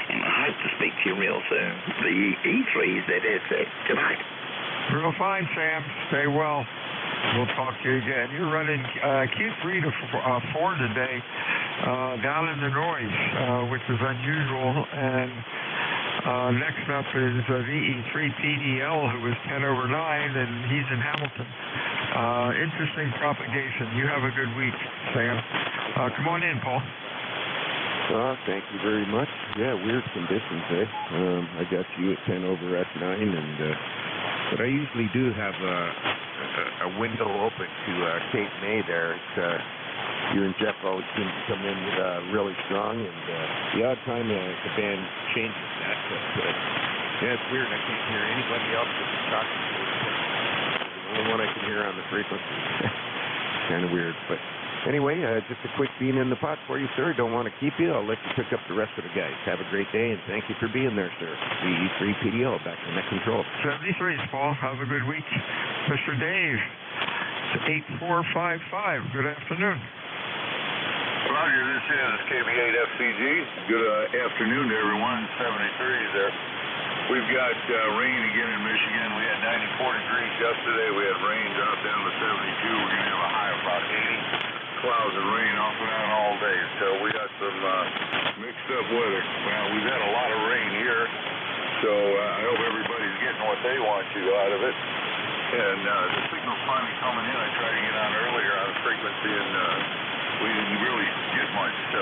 and I hope to speak to you real soon. The E3ZS today. Real fine, Sam. Stay well. We'll talk to you again. You're running Q3 to 4 today down in the noise, which is unusual. And next up is VE3PDL, who is 10 over 9, and he's in Hamilton. Interesting propagation. You have a good week, Sam. Come on in, Paul. Thank you very much. Yeah, weird conditions, eh? I got you at 10 over at 9, and but I usually do have a window open to Cape May there. You and Jeff always seem to come in really strong, and the odd time the band changes that. But yeah, it's weird. I can't hear anybody else that is talking to me. The only one I can hear on the frequency. Kind of weird, but anyway, just a quick bean in the pot for you, sir. Don't want to keep you. I'll let you pick up the rest of the guys. Have a great day, and thank you for being there, sir. VE3PDL, back in net control. 73, Paul. Have a good week. Mr. Dave, 8455. Good afternoon. Roger, this is KB8FCG. Good afternoon to everyone. 73 there. We've got rain again in Michigan. We had 94 degrees yesterday. We had rain drop down to 72. We're going to have a high of about 80. Clouds and rain off and on all day. So we got some mixed up weather. Well, we've had a lot of rain here. So I hope everybody's getting what they want to out of it. And the signal's finally coming in. I tried to get on earlier on a frequency, and we didn't really get much. So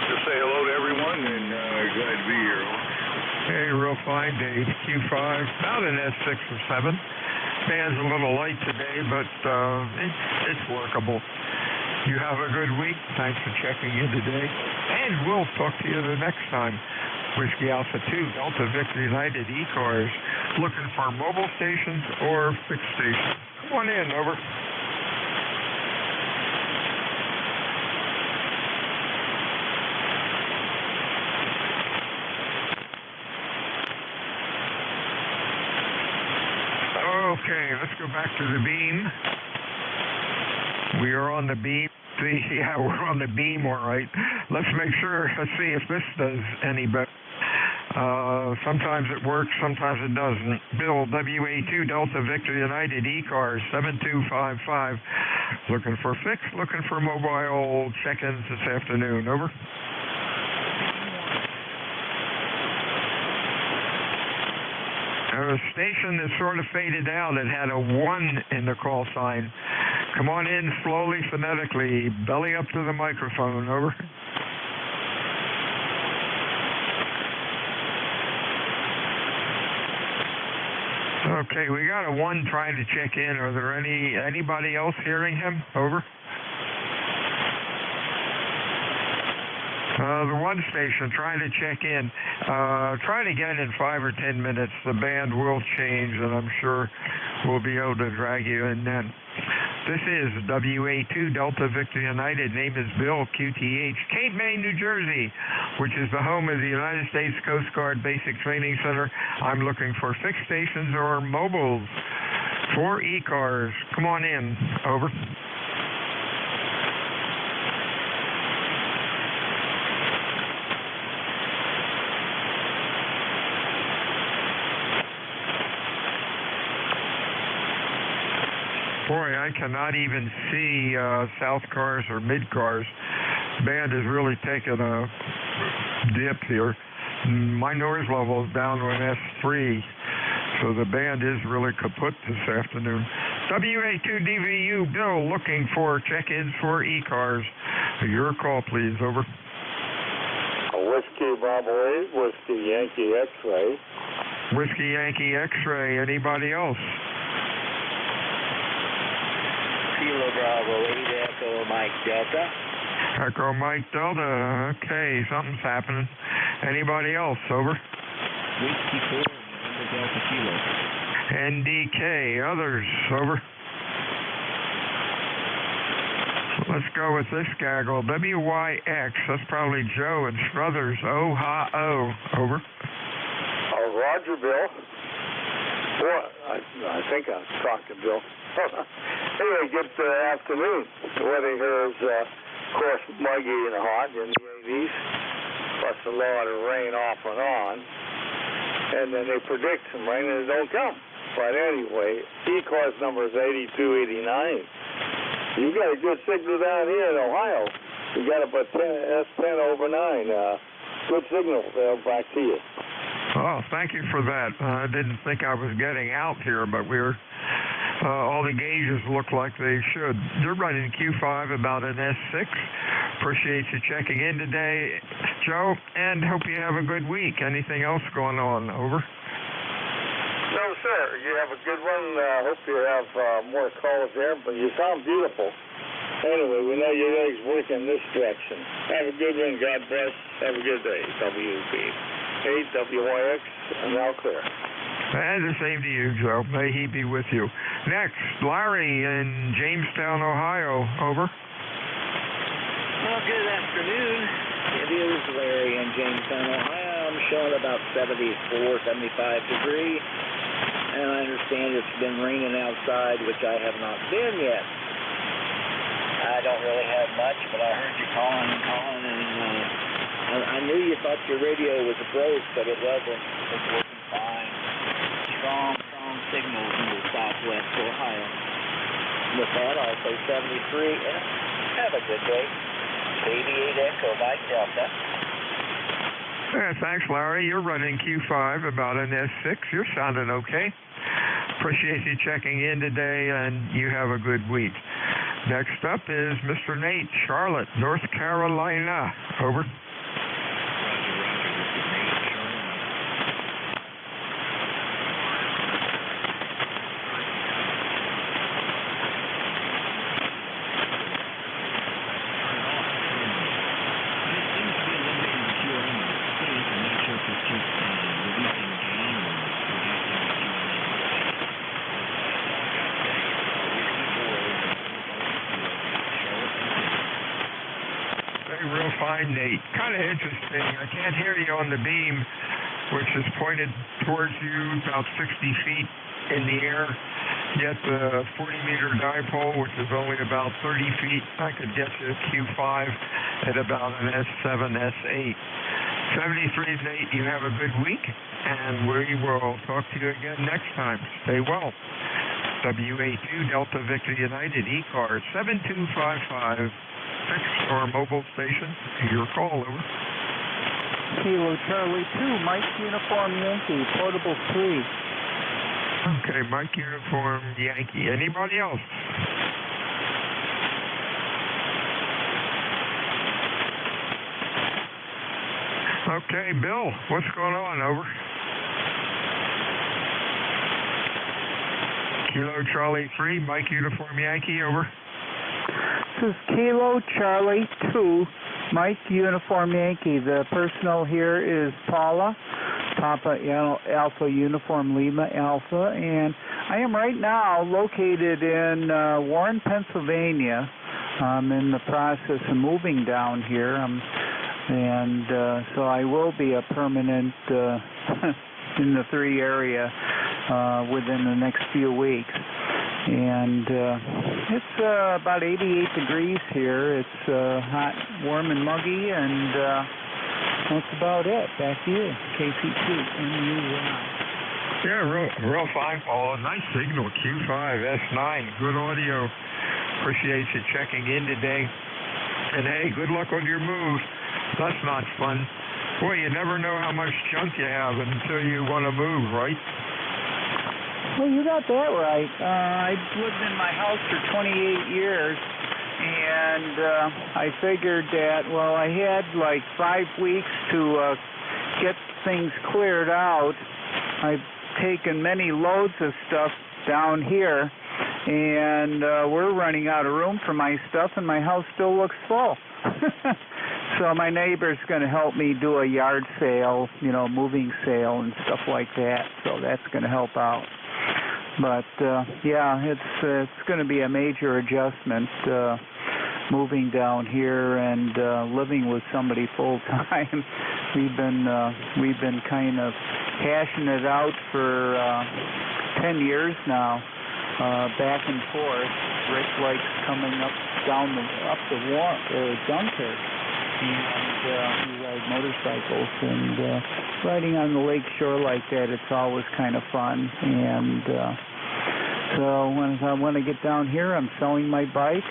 just say hello to everyone, and glad to be here. Hey, real fine, Dave. Q5, about an S6 or 7. Band's a little light today, but it's workable. You have a good week. Thanks for checking in today. And we'll talk to you the next time. Whiskey Alpha 2, Delta Victor United, ECARS. Looking for mobile stations or fixed stations? Come on in, over. Okay, let's go back to the beam. We are on the beam. Yeah, we're on the beam, all right. Let's make sure. Let's see if this does any better. Sometimes it works, sometimes it doesn't. Bill, WA2 Delta Victor United, ECARS 7255. Looking for fixed, looking for mobile check-ins this afternoon. Over. A station that sort of faded out. It had a 1 in the call sign. Come on in slowly, phonetically. Belly up to the microphone. Over. Okay, we got a 1 trying to check in. Are there anybody else hearing him? Over. The 1 station trying to check in. Trying again in 5 or 10 minutes. The band will change, and I'm sure we'll be able to drag you in then. This is WA2 Delta Victor United. Name is Bill, QTH, Cape May, New Jersey, which is the home of the United States Coast Guard Basic Training Center. I'm looking for fixed stations or mobiles for ECARS. Come on in. Over. Boy, I cannot even see south cars or mid cars. Band has really taken a dip here. My noise level is down to an S3, so the band is really kaput this afternoon. WA2DVU, Bill, looking for check-ins for ECARS. Your call, please. Over. Whiskey Bravo 8, Whiskey Yankee X-Ray. Whiskey Yankee X-Ray. Anybody else? Kilo Bravo Bravo 8 Echo Mike Delta. Echo Mike Delta. Okay, something's happening. Anybody else? Over. Whiskey 4, November Delta Kilo. NDK. Others. Over. Let's go with this gaggle. WYX. That's probably Joe and Struthers. Oh-ha-oh. Over. Roger, Bill. Well, I think I was talking, Bill. Anyway, good afternoon. The weather here is, of course, muggy and hot in the 80s, plus a lot of rain off and on. And then they predict some rain and it don't come. But anyway, ECARS number is 8289. You got a good signal down here in Ohio. You got about S10 over 9. Good signal. Back to you. Oh, thank you for that. I didn't think I was getting out here, but all the gauges look like they should. You're running Q5 about an S6. Appreciate you checking in today, Joe, and hope you have a good week. Anything else going on? Over. No, sir. You have a good one. Hope you have more calls there, but you sound beautiful. Anyway, we know your leg's working this direction. Have a good one. God bless. Have a good day. WB. 8WYX, and now clear. And the same to you, Joe. May he be with you. Next, Larry in Jamestown, Ohio. Over. Well, good afternoon. It is Larry in Jamestown, Ohio. I'm showing about 74, 75 degrees. And I understand it's been raining outside, which I have not been yet. I don't really have much, but I heard you calling, and I knew you thought your radio was broke, but it wasn't. It's working fine. Strong signals in the southwest Ohio. With that, I'll say 73, and have a good day. 88 Echo Mike Delta. Yeah, thanks, Larry. You're running Q5 about an S6. You're sounding okay. Appreciate you checking in today, and you have a good week. Next up is Mr. Nate, Charlotte, North Carolina. Over. Nate, kind of interesting. I can't hear you on the beam, which is pointed towards you about 60 feet in the air. Yet the 40-meter dipole, which is only about 30 feet, I could get you Q5 at about an S7, S8. 73, Nate, you have a good week, and we will talk to you again next time. Stay well. WA2 Delta Victor United, ECARS 7255. Or mobile station. Your call, over. Kilo Charlie 2, Mike Uniform Yankee, Portable 3. Okay, Mike Uniform Yankee. Anybody else? Okay, Bill, what's going on? Over. Kilo Charlie 3, Mike Uniform Yankee. Over. This is Kilo Charlie 2, Mike Uniform Yankee. The personnel here is Paula, Papa Alpha Uniform Lima Alpha, and I am right now located in Warren, Pennsylvania. I'm in the process of moving down here, and so I will be a permanent in the 3 area within the next few weeks. And it's about 88 degrees here. It's hot, warm, and muggy, and that's about it. Back to you, KC2. Yeah, real fine, Paul. Nice signal, Q5, S9, good audio. Appreciate you checking in today. And hey, good luck on your move. That's not fun. Boy, you never know how much junk you have until you want to move, right? Well, you got that right. I lived in my house for 28 years, and I figured that, well, I had like 5 weeks to get things cleared out. I've taken many loads of stuff down here, and we're running out of room for my stuff, and my house still looks full. So my neighbor's going to help me do a yard sale, you know, moving sale and stuff like that. So that's going to help out. But yeah, it's going to be a major adjustment moving down here and living with somebody full time. We've been kind of hashing it out for 10 years now, back and forth. Rick likes coming up the Dunkirk, and we ride motorcycles, and riding on the lake shore like that, it's always kind of fun. And so when I get down here, I'm selling my bike.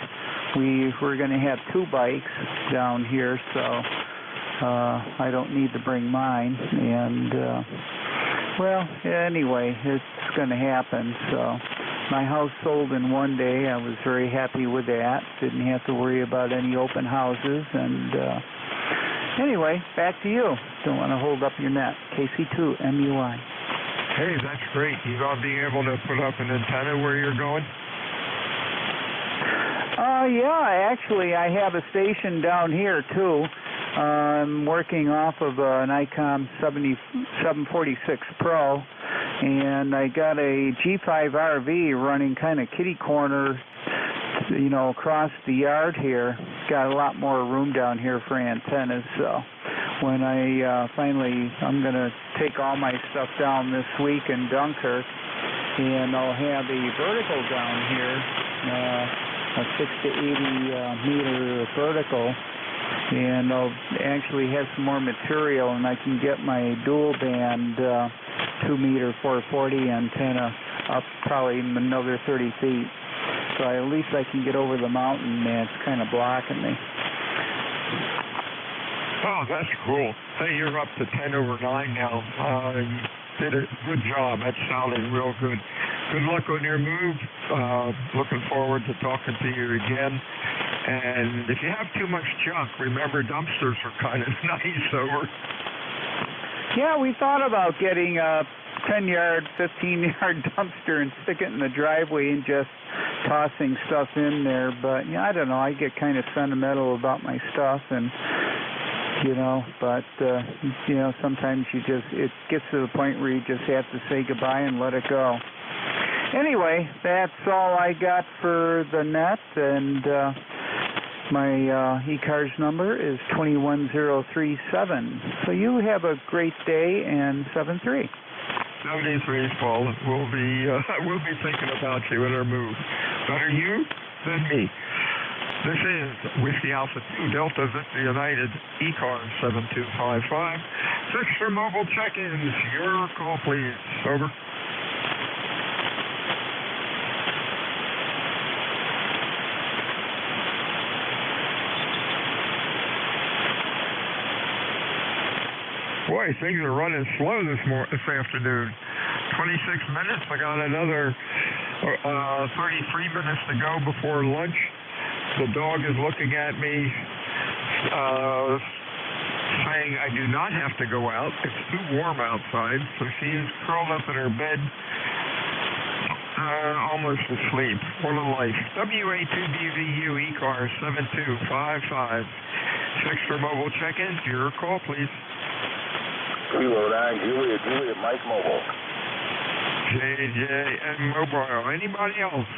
We're going to have 2 bikes down here, so I don't need to bring mine. And well, anyway, it's going to happen. So my house sold in one day. I was very happy with that. Didn't have to worry about any open houses. And anyway, back to you. Don't want to hold up your net. KC2MUI. Hey, that's great. You gonna be able to put up an antenna where you're going? Yeah, actually, I have a station down here too. I'm working off of an ICOM 746 Pro, and I got a G5 RV running kind of kitty corner, you know, across the yard here. Got a lot more room down here for antennas, so when I'm going to take all my stuff down this week in Dunkirk, and I'll have a vertical down here, a 6 to 80 meter vertical, and I'll actually have some more material, and I can get my dual band 2 meter 440 antenna up probably another 30 feet. So at least I can get over the mountain, and it's kind of blocking me. Oh, that's cool. Hey, you're up to 10 over 9 now. You did a good job. That sounded real good. Good luck on your move. Looking forward to talking to you again. And if you have too much junk, remember dumpsters are kind of nice over. Yeah, we thought about getting a 10-yard, 15-yard dumpster and stick it in the driveway and just tossing stuff in there. But, yeah, I don't know. I get kind of sentimental about my stuff, and you know, but, you know, sometimes it gets to the point where you just have to say goodbye and let it go. Anyway, that's all I got for the net, and my ECARS number is 21037. So you have a great day, and 73. 73, Paul. We'll be thinking about you in our move. Better you than me. This is Whiskey Alpha 2 Delta Victor United ECARS 7255. 6 for mobile check-ins. Your call, please. Over. Boy, things are running slow this afternoon. 26 minutes. I got another 33 minutes to go before lunch. The dog is looking at me, saying I do not have to go out. It's too warm outside, so she is curled up in her bed, almost asleep. What a life. WA2DVU ECARS 7255. 6 for mobile check-ins. Your call, please. Kilo 9, Juliet, Mike Mobile. JJM Mobile. Anybody else?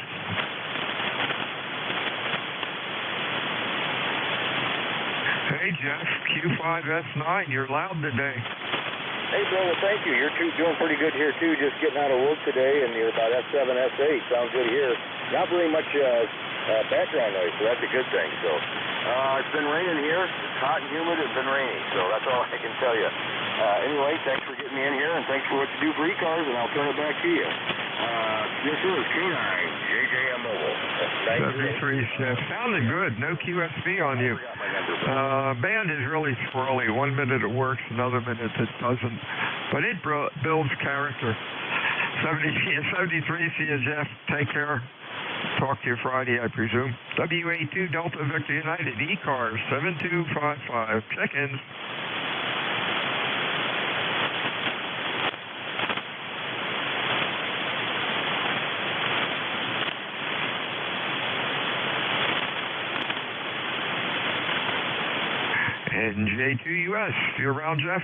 Hey, Jeff, Q5S9, you're loud today. Hey, Bill, well, thank you. You're doing pretty good here, too. Just getting out of work today, and you're about S7, S8. Sounds good here. Not very much background noise, so that's a good thing. So it's been raining here. It's hot and humid. It's been raining, so that's all I can tell you. Anyway, thanks for getting me in here, and thanks for what you do for ECARS, and I'll turn it back to you. This is K9, JJM Mobile. 73, Chef. Sounded good. No QSB on you. Band is really squirrely. 1 minute it works, another minute it doesn't. But it builds character. 73, see you, Jeff. Take care. Talk to you Friday, I presume. WA2 Delta Victor United, ECARS 7255. Check-ins. NJ2US. You around, Jeff?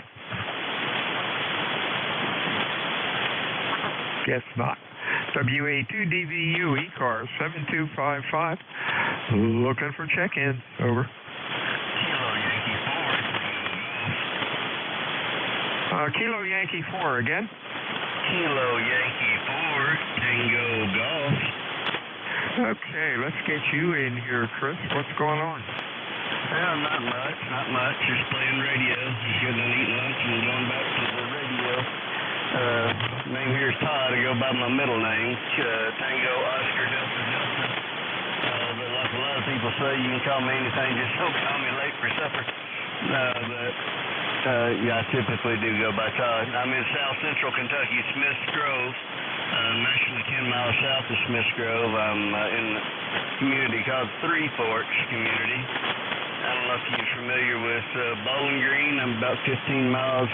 Guess not. WA2DVU ECARS 7255. Looking for check-in. Over. Kilo Yankee 4 again. Kilo Yankee 4, Tango Golf. Okay, let's get you in here, Chris. What's going on? Well, not much. Just playing radio. Just getting an eating lunch and going back to the radio. Name here is Todd. I go by my middle name, Tango Oscar Delta Delta. But like a lot of people say, you can call me anything, just don't call me late for supper. Yeah, I typically do go by Todd. I'm in South Central Kentucky, Smiths Grove. I'm actually 10 miles south of Smiths Grove. I'm in a community called Three Forks Community. I don't know if you're familiar with Bowling Green. I'm about 15 miles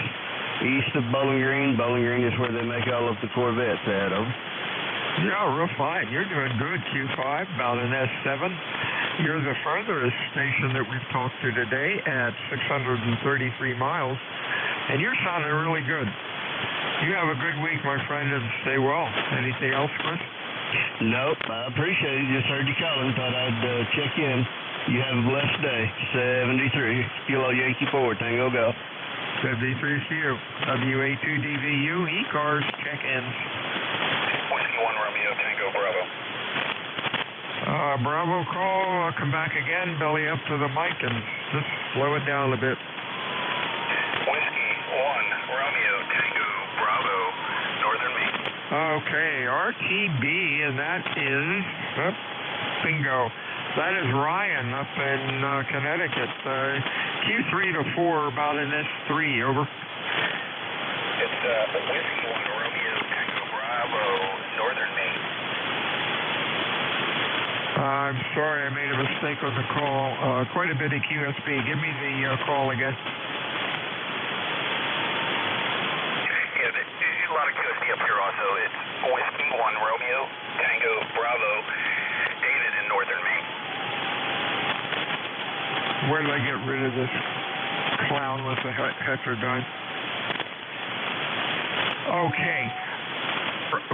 east of Bowling Green. Bowling Green is where they make all of the Corvettes at. Over. Yeah, real fine. You're doing good, Q5, about an S7. You're the furthest station that we've talked to today at 633 miles, and you're sounding really good. You have a good week, my friend, and stay well. Anything else, Chris? Nope, I appreciate it. Just heard you calling. Thought I'd check in. You have a blessed day. 73, Kilo Yankee 4, Tango Golf. 73 to you. WA2DVU, ECARS, check-ins. Whiskey 1 Romeo, Tango Bravo. Bravo call, come back again, belly up to the mic and just slow it down a bit. Whiskey 1 Romeo, Tango Bravo, Northern Maine. Okay, RTB, and that is, bingo. That is Ryan up in Connecticut. Q3 to 4, about an S3, over. It's Whiskey 1 Romeo, Tango Bravo, Northern Maine. I'm sorry, I made a mistake on the call. Quite a bit of QSB. Give me the call again. Yeah, a lot of QSB up here also. It's Whiskey 1 Romeo, Tango Bravo, David in Northern Maine. Where did I get rid of this clown with the heterodyne? Okay.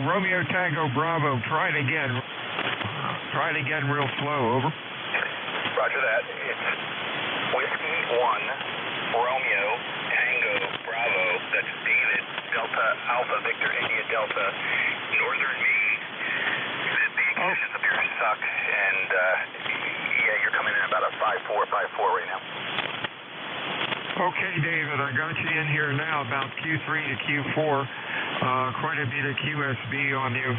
Romeo Tango Bravo, try it again. Try it again real slow, over. Roger that. It's Whiskey 1 Romeo Tango Bravo, that's David, Delta Alpha Victor India Delta, Northern Maine. The conditions up here suck, and yeah, you're coming in about a 5.4 right now. Okay, David, I got you in here now about Q3 to Q4. Quite a bit of QSB on you.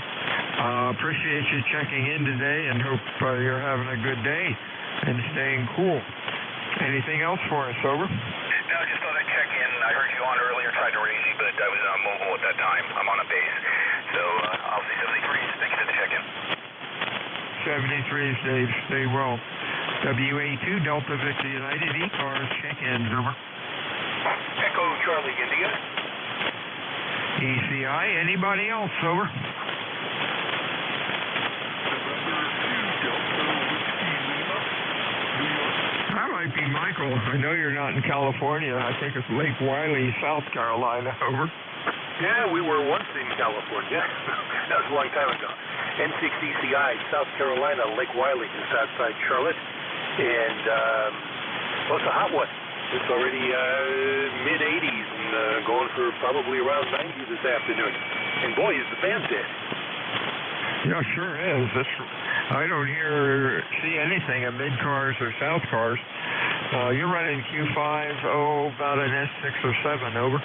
Appreciate you checking in today and hope you're having a good day and staying cool. Anything else for us, over? No, just thought I'd check in. I heard you on earlier, tried to raise you, but I was on mobile at that time. I'm on a base. So I'll see 73s. Thanks for the check-in. 73s, Dave. Stay well. WA2 Delta Victor United ECARS, check-ins, over. Echo Charlie India. ECI, anybody else, over? That might be Michael. I know you're not in California. I think it's Lake Wiley, South Carolina, over. Yeah, we were once in California. That was a long time ago. N6ECI, South Carolina, Lake Wiley, just outside Charlotte. And, well, it's a hot one. It's already mid-80s and going for probably around 90 this afternoon. And boy, is the band dead. Yeah, sure is. I don't see anything in mid-cars or south cars. You're running Q5, about an S6 or 7, over.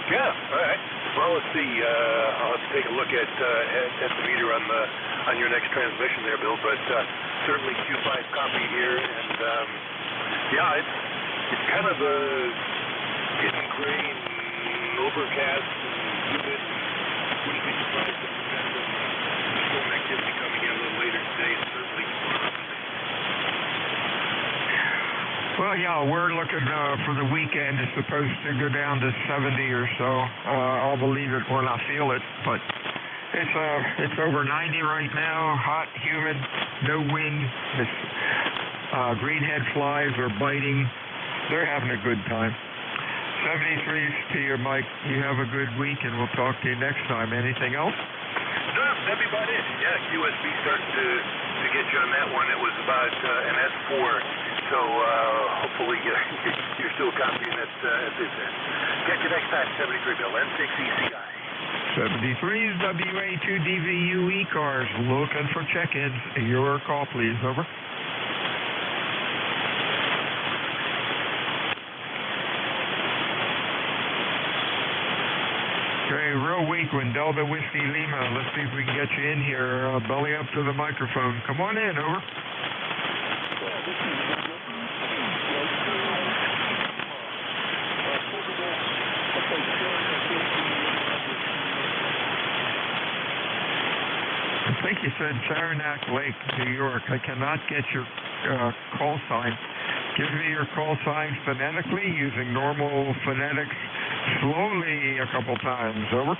Yeah, all right. Well, let's see. I'll have to take a look at the meter on your next transmission there, Bill. But certainly Q5 copy here, and yeah, it's kind of getting gray and overcast and humid. Wouldn't be surprised if we got some storm activity coming in a little later today, and certainly tomorrow. Well, yeah, we're looking for the weekend. It's supposed to go down to 70 or so. I'll believe it when I feel it, but it's over 90 right now. Hot, humid, no wind. Greenhead flies are biting. They're having a good time. 73s to you, Mike. You have a good week, and we'll talk to you next time. Anything else? No, that'd be about it. Yeah, QSB starting to get you on that one. It was about an S4, so hopefully you're still copying it at this end. Catch you next time, 73 Bill, N6 ECI. 73's WA2DVU ECARS looking for check-ins. Your call, please. Over. Okay, real weak one. Delta Whiskey Lima. Let's see if we can get you in here. Belly up to the microphone. Come on in. Over. I think you said Saranac Lake, New York. I cannot get your call sign. Give me your call sign phonetically using normal phonetics slowly a couple times. Over.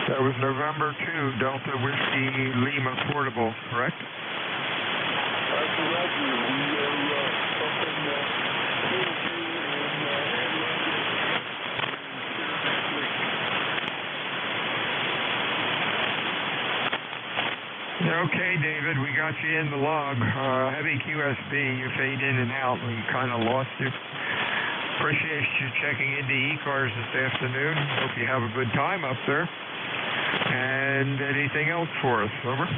That was November 2, Delta Whiskey Lima Portable, correct? That's Roger. We are up in Okay, David, we got you in the log. Heavy QSB, you fade in and out. We kind of lost you. Appreciate you checking into ECARS this afternoon. Hope you have a good time up there. And anything else for us? Over.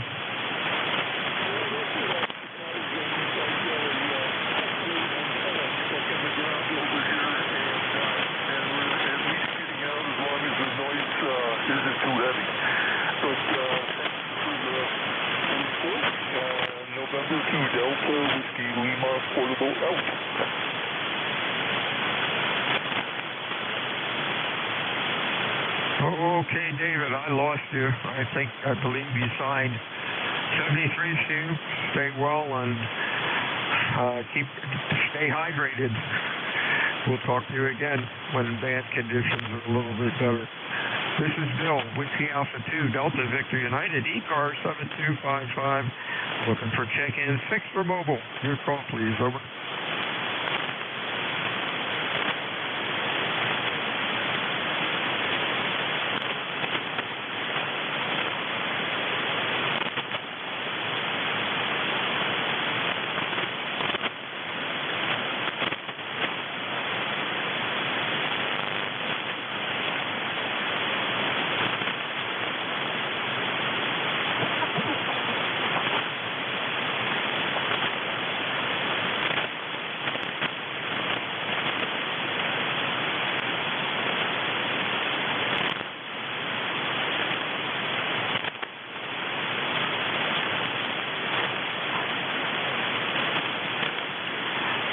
Isn't too heavy. But November 2 Delta Whiskey Lima Portable out. Oh, okay, David, I lost you. I believe you signed 73-2. Stay well and stay hydrated. We'll talk to you again when band conditions are a little bit better. This is Bill, Whiskey Alpha 2, Delta Victor United, ECARS 7255. Looking for check-in, 6 for mobile. Your call, please. Over.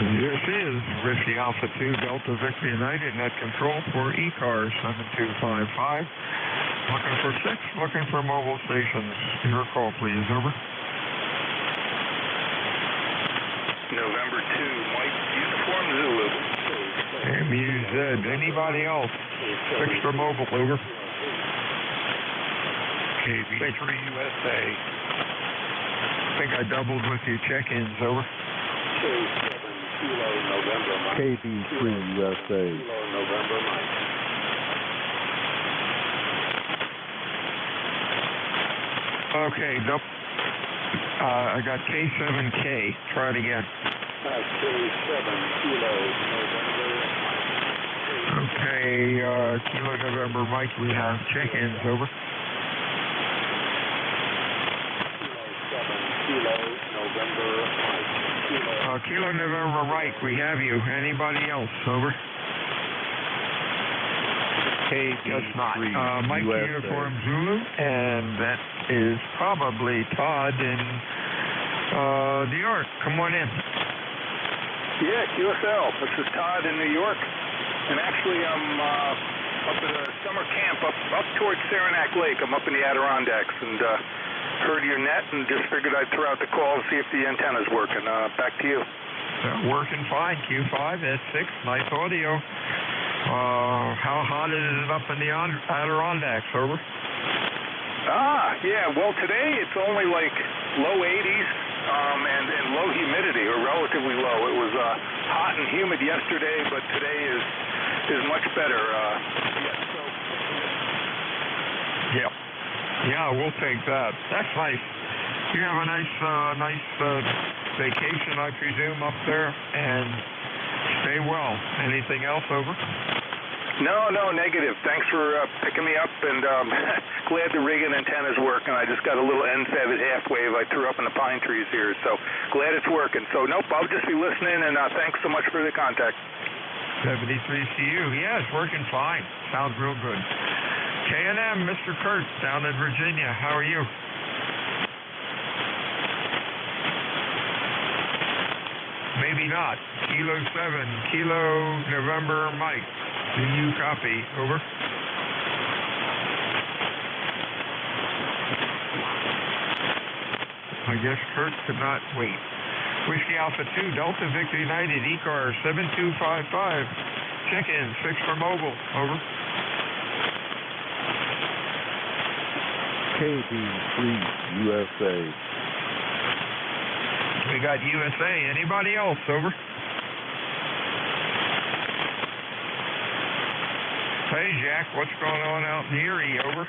This is Whiskey Alpha 2, Delta Victor United, net control for ECARS 7255. Looking for 6, looking for mobile stations. Your call, please. Over. November 2, Mike, Uniform Zulu. MUZ. Anybody else? 6 for mobile. Over. KB3USA. I think I doubled with your check-ins. Over. Kilo November Mike. KB3USA. Kilo November Mike. Okay, nope. I got K7K. Try it again. K7 Kilo November Mike. Okay, Kilo November Mike, we have check-ins. Over. Kilo November Mike. Kilo November Mike, we have you. Anybody else? Over. Guess not. Mike Uniform Zulu, and that is probably Todd in New York. Come on in. Yeah, QSL. This is Todd in New York, and actually I'm up at a summer camp up towards Saranac Lake. I'm up in the Adirondacks, and heard your net and just figured I'd throw out the call to see if the antenna's working. Back to you. Working fine. Q5 at 6. Nice audio. How hot is it up in the Adirondacks, over? Yeah, well, today it's only like low 80s and low humidity, or relatively low. It was hot and humid yesterday, but today is much better. Yeah, we'll take that. That's nice. You have a nice vacation, I presume, up there, and stay well. Anything else, over? No, negative. Thanks for picking me up, and glad the rig and antennas work, and I just got a little N7 half wave I threw up in the pine trees here, so glad it's working. So, nope, I'll just be listening, and thanks so much for the contact. 73CU, yeah, it's working fine. Sounds real good. K&M, Mr. Kurt, down in Virginia, how are you? Maybe not. Kilo 7, Kilo November Mike. Do you copy? Over. I guess Kurt could not wait. Whiskey Alpha 2, Delta Victor United, ECARS 7255. Check-in, 6 for mobile. Over. KB3 USA. We got USA. Anybody else? Over. Hey, Jack, what's going on out in Erie? Over.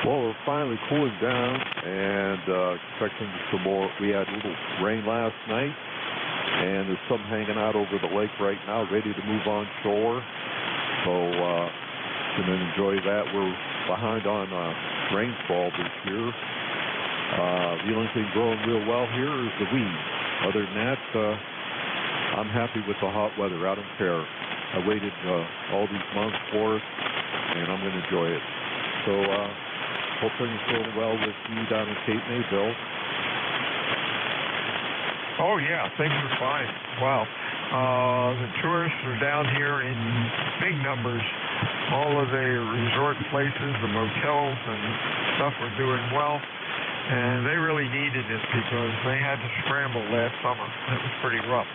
Well, we're finally cooling down and expecting some more. We had a little rain last night, and there's some hanging out over the lake right now, ready to move on shore. So, going to enjoy that. We're behind on rainfall this year. The only thing growing real well here is the weeds. Other than that, I'm happy with the hot weather. I don't care. I waited all these months for it, and I'm going to enjoy it. So, hope things going well with you down in Cape May, Bill. Oh, yeah, things are fine. Wow. The tourists are down here in big numbers. All of the resort places, the motels and stuff are doing well. And they really needed it because they had to scramble last summer. It was pretty rough.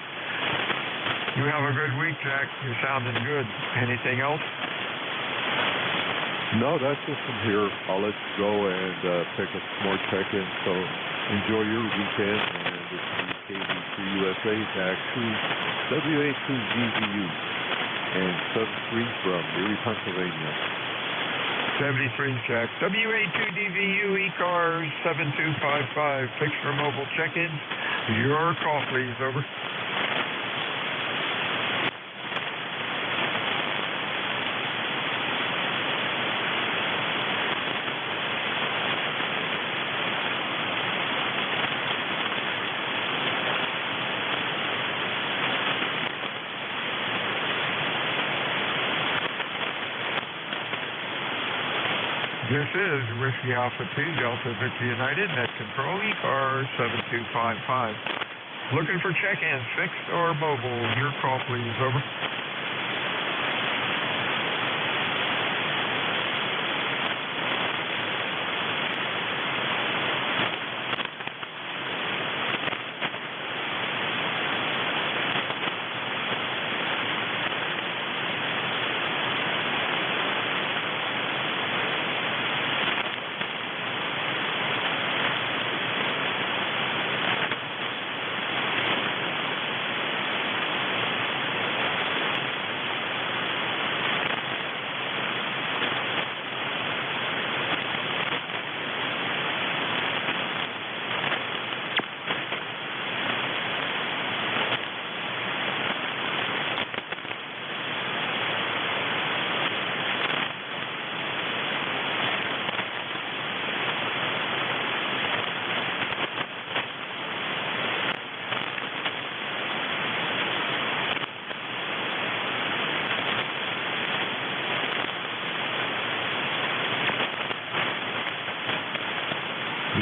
You have a good week, Jack. You're sounding good. Anything else? No, that's just from here. I'll let you go and pick up some more check-ins. So enjoy your weekend. And this is KB3USA, Jack 2, WA2GVU, and 73 from Erie, Pennsylvania. 73, Jack. WA2DVU, ECARS 7255. Fixed for mobile check-ins. Your call, please. Over. This is Whiskey Alpha 2, Delta Victor United, Net Control, ECARS 7255. Looking for check-ins, fixed or mobile. Your call, please. Over.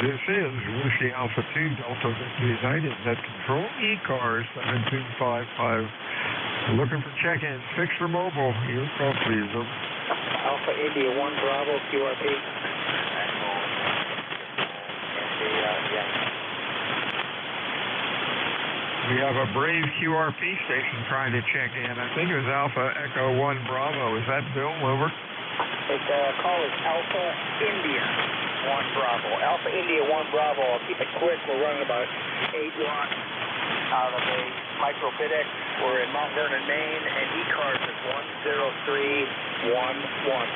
This is Whiskey Alpha 2, Delta Victor United, Net Control, ECARS 7255. Looking for check-ins, fixed or mobile. Your call, please. Alpha India 1 Bravo QRP. We have a Brave QRP station trying to check in. I think it was Alpha Echo 1 Bravo. Is that Bill? Over. It's call is Alpha India 1 Bravo. Alpha India 1 Bravo. I'll keep it quick. We're running about 8 watts out of a micro FedEx. We're in Mount Vernon, Maine, and ECARS is 10311.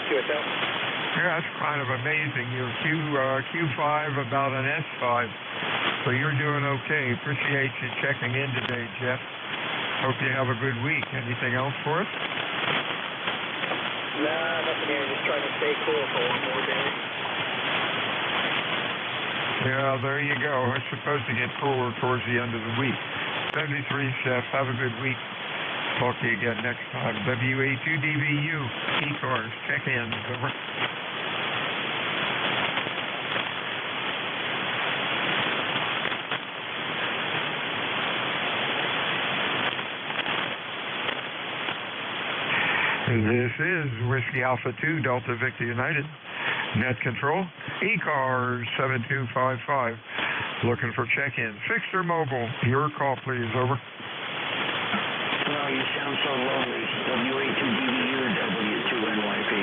QSL. Yeah, that's kind of amazing. You're Q5 about an S5. So you're doing okay. Appreciate you checking in today, Jeff. Hope you have a good week. Anything else for us? Nah, nothing here. Just trying to stay cool for one more day. Yeah, there you go. It's supposed to get cooler towards the end of the week. 73, Chef. Have a good week. Talk to you again next time. WA2DVU, ECARS, check-ins, over. This is Whiskey Alpha 2, Delta Victor United. Net control, ECARS 7255. Looking for check-in. Fixed or mobile? Your call, please. Over. Oh, you sound so lonely. WA2DVU or W2NYP?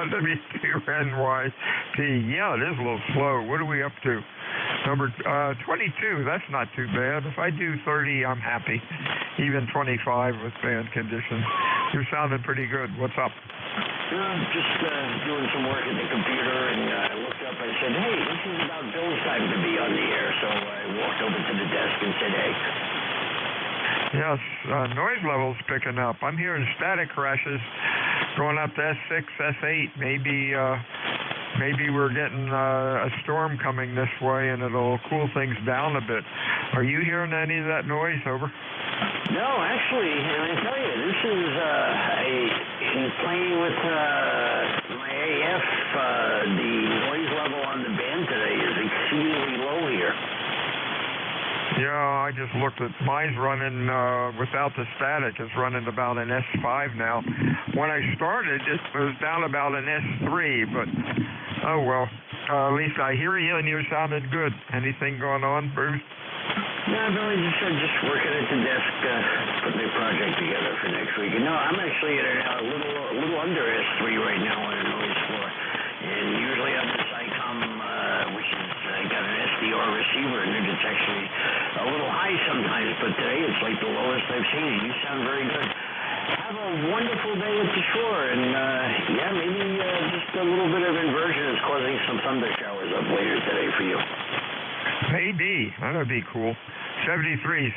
W2NYP. Yeah, it is a little slow. What are we up to? Number 22. That's not too bad. If I do 30, I'm happy. Even 25 with bad conditions. You're sounding pretty good. What's up? Just doing some work at the computer, and I looked up. I said, hey, this is about Bill's time to be on the air. So I walked over to the desk and said, hey. Yes, noise level's picking up. I'm hearing static crashes going up to S6, S8. Maybe we're getting a storm coming this way, and it'll cool things down a bit. Are you hearing any of that noise? Over. No, actually, and I tell you, this is in playing with my AF. The noise level on the band today is exceedingly low here. Yeah, I just looked at mine's running without the static. It's running about an S5 now. When I started, it was down about an S3, but oh well. At least I hear you and you sounded good. Anything going on, Bruce? No, I'm really just working at the desk, putting a project together for next week. And no, I'm actually at a little under S3 right now on a noise floor. And usually I'm the SICOM, which is got an SDR receiver, and it's actually a little high sometimes. But today it's like the lowest I've seen it. You sound very good. Have a wonderful day at the shore, and yeah, maybe just a little bit of inversion is causing some thunder showers up later today for you. Maybe. That would be cool. 73s.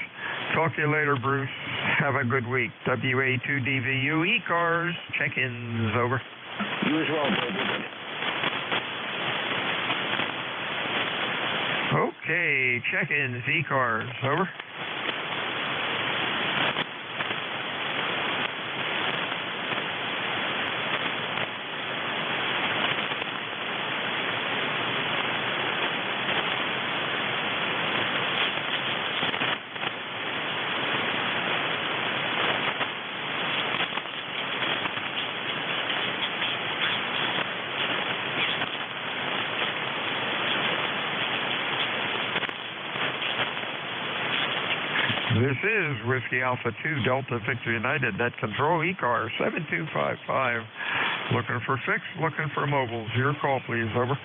Talk to you later, Bruce. Have a good week. WA2DVU ECARS. Check-ins. Over. You as well, Bill. Okay. Check-ins. ECARS. Over. This is Whiskey Alpha 2, Delta Victor United, Net Control, ECARS 7255. Looking for fixed, looking for mobiles. Your call, please. Over.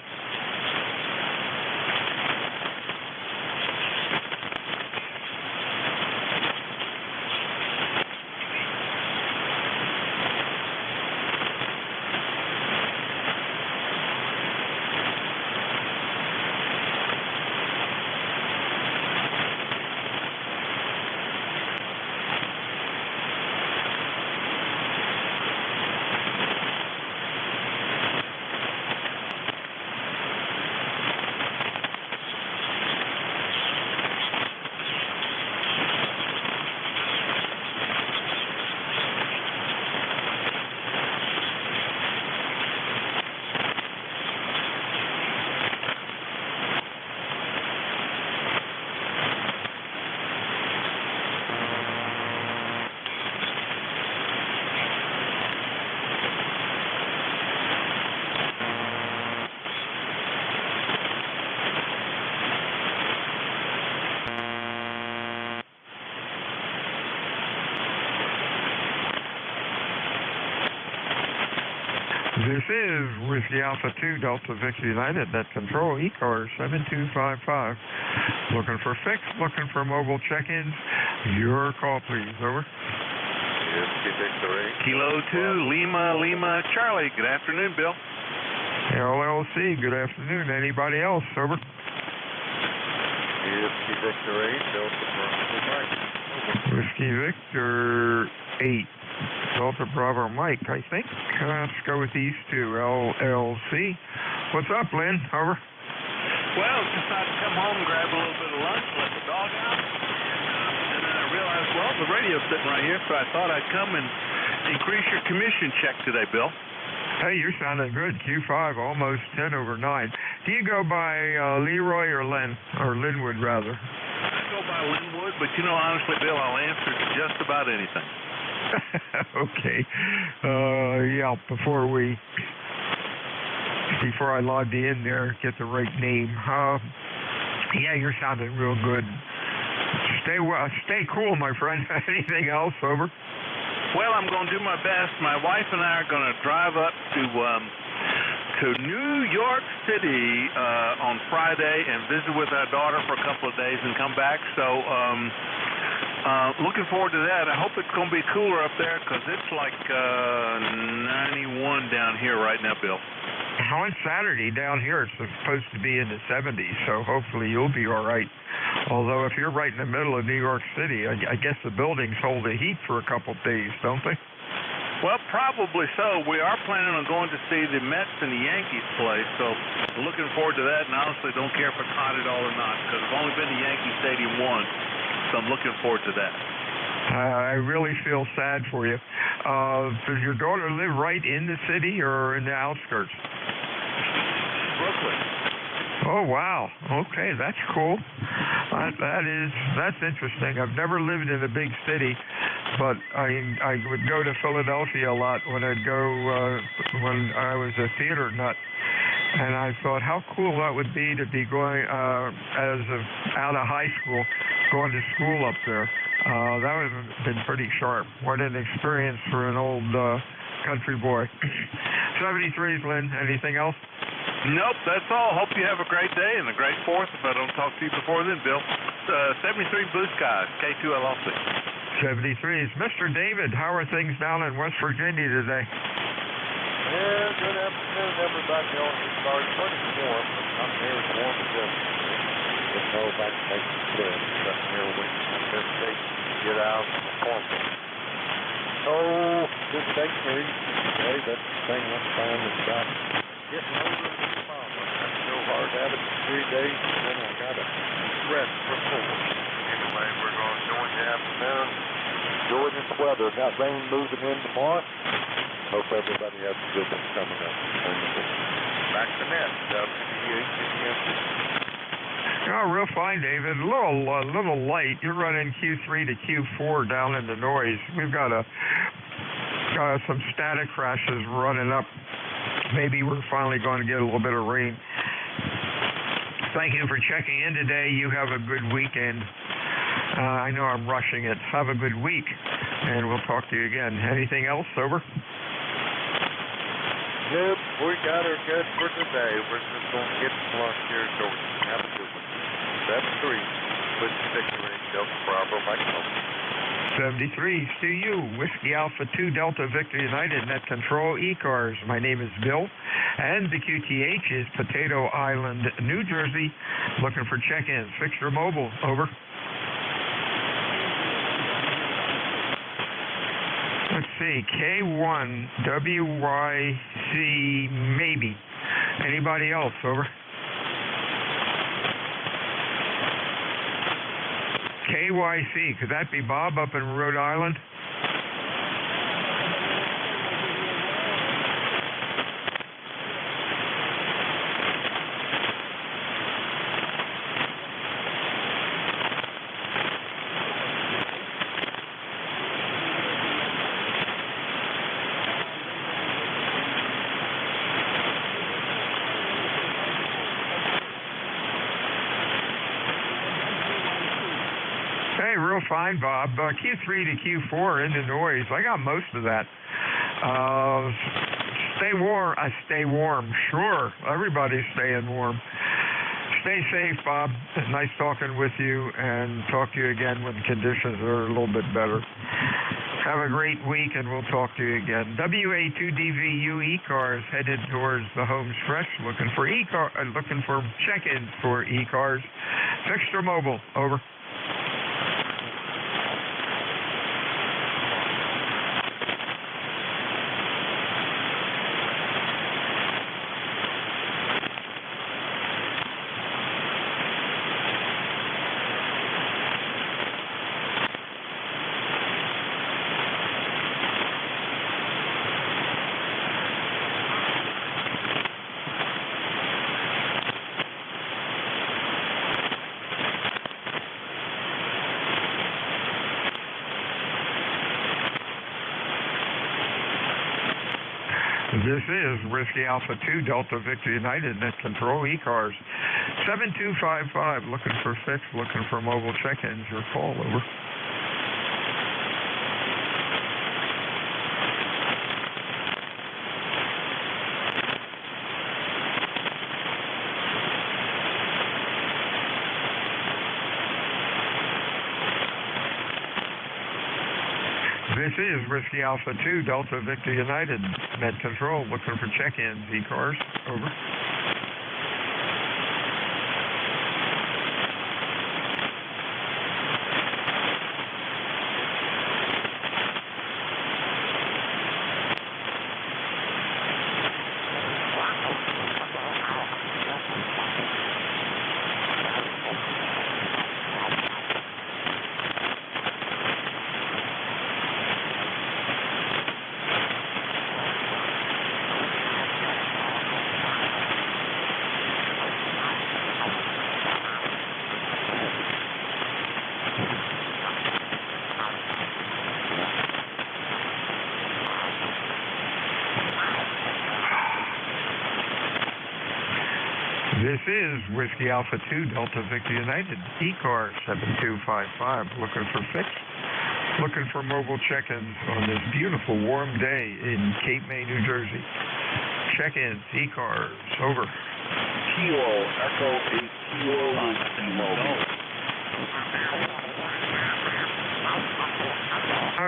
This is Whiskey Alpha 2 Delta Victor United, net control, ECARS 7255. Looking for fix, looking for mobile check-ins. Your call, please. Over. Whiskey Victor 8. Kilo 2, Lima, Charlie. Good afternoon, Bill. LLC, good afternoon. Anybody else? Over. Whiskey Victor 8, Delta Bravo Mike. Whiskey Victor 8, Delta Bravo Mike, I think. Let's go with these two, LLC. What's up, Lynn? Over. Well, decided to come home and grab a little bit of lunch, let the dog out, and then I realized, well, the radio's sitting right here, so I thought I'd come and increase your commission check today, Bill. Hey, you're sounding good. Q5, almost 10 over 9. Do you go by Leroy or Len, or Linwood, rather? I go by Linwood, but honestly, Bill, I'll answer to just about anything. Okay. Yeah, before I logged you in there, get the right name. Yeah, you're sounding real good. Stay cool, my friend. Anything else? Over. Well, I'm going to do my best. My wife and I are going to drive up to New York City on Friday and visit with our daughter for a couple of days and come back. So, looking forward to that. I hope it's going to be cooler up there because it's like 91 down here right now, Bill. On Saturday down here, it's supposed to be in the 70s, so hopefully you'll be all right. Although if you're right in the middle of New York City, I guess the buildings hold the heat for a couple of days, don't they? Well, probably so. We are planning on going to see the Mets and the Yankees play, so looking forward to that, and honestly don't care if it's hot at all or not, because I've only been to Yankee Stadium once, so I'm looking forward to that. I really feel sad for you. Does your daughter live right in the city or in the outskirts? Brooklyn. Oh, wow. Okay, that's cool. That's interesting. I've never lived in a big city, but I would go to Philadelphia a lot when when I was a theater nut. And I thought how cool that would be to be going out of high school, going to school up there. That would have been pretty sharp. What an experience for an old country boy. 73s, Lynn. Anything else? Nope, that's all. Hope you have a great day and a great 4th if I don't talk to you before then, Bill. 73 Blue Skies, K2LLC. 73s. Mr. David, how are things down in West Virginia today? Yeah, good afternoon, everybody on the start. Pretty warm. I'm here as warm as yesterday. Just know if I can make it clear. But here we can get out in the corner. Oh, just take me easy. Hey, that's the thing I'm trying to stop. Getting older than my mama. I go hard at it for 3 days, and then I got to rest for 4. Anyway, we're going to join the afternoon. Enjoy this weather. Got rain moving in tomorrow. Hope everybody has a good one coming up. Back to net. Oh, real fine, David. A little light. You're running Q3 to Q4 down in the noise. We've got some static crashes running up. Maybe we're finally going to get a little bit of rain. Thank you for checking in today. You have a good weekend. I know I'm rushing it. Have a good week, and we'll talk to you again. Anything else? Over? Nope, we got her good for today. We're just going to get some lunch here, so have a good one. 73, with the Victor 8, Delta Bravo, Mike. 73 to you, Whiskey Alpha 2 Delta Victor United, net control, ECARS. My name is Bill, and the QTH is Potato Island, New Jersey. Looking for check-ins. Fixture Mobile, over. Let's see, K1, WYC, maybe. Anybody else, over? KYC, could that be Bob up in Rhode Island? Real fine, Bob. Q3 to Q4 in the noise. I got most of that. Stay warm. Stay warm. Sure. Everybody's staying warm. Stay safe, Bob. Nice talking with you, and talk to you again when conditions are a little bit better. Have a great week, and we'll talk to you again. WA2DVU ECARS headed towards the home stretch, looking for check-ins for ECARS. Fixed or mobile? Over. This is Whiskey Alpha 2 Delta Victor United Net Control ECARS 7255. Looking for fix, looking for mobile check-ins. Your call, over. This is Whiskey Alpha 2 Delta Victor United Net Control, looking for check-ins. ECARS, over. This is Whiskey Alpha 2 Delta Victor United ECARS 7255. Looking for fix, looking for mobile check-ins on this beautiful warm day in Cape May, New Jersey. Check-ins, ECARS, over. Kilo Echo 8 Kilo Mobile.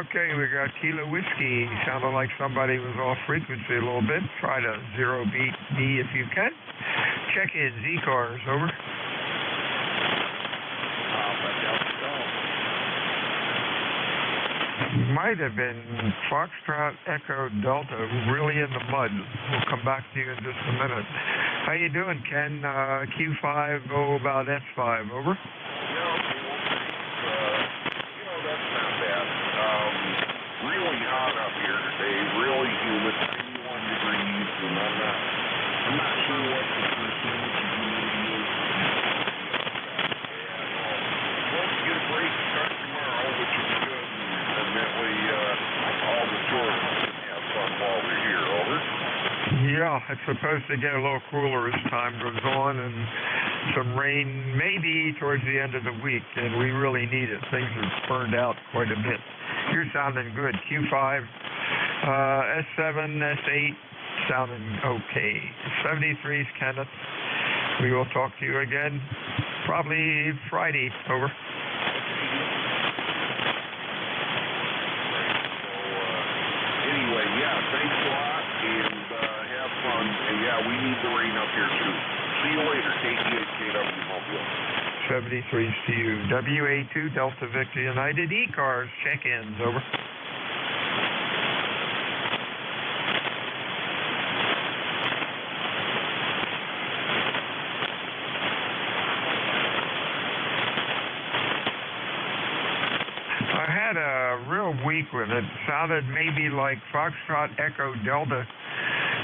Okay, we got Kilo Whiskey. Sounded like somebody was off frequency a little bit. Try to zero beat me if you can. Check-ins, ECARS, over. Might have been Foxtrot Echo Delta, really in the mud. We'll come back to you in just a minute. How you doing, Ken? Q5, about S5, over. That's not bad. Really hot up here today, really humid, 91 degrees, and I'm not sure what the percentage of humidity is. Supposed to get a break start tomorrow, which is good, and that way all the tourists can have fun while we're here, over. Yeah, it's supposed to get a little cooler as time goes on, and some rain maybe towards the end of the week, and we really need it. Things are burned out quite a bit. You're sounding good. Q5, S7, S8, sounding okay. 73's Kenneth. We will talk to you again probably Friday. Over. Anyway, yeah, thanks a lot, and have fun. And yeah, we need the rain up here too. See you later, KTHKW Mobile. 73's to you. WA2 Delta Victor United ECARS, check-ins, over. I had a real weak one. It sounded maybe like Foxtrot Echo Delta.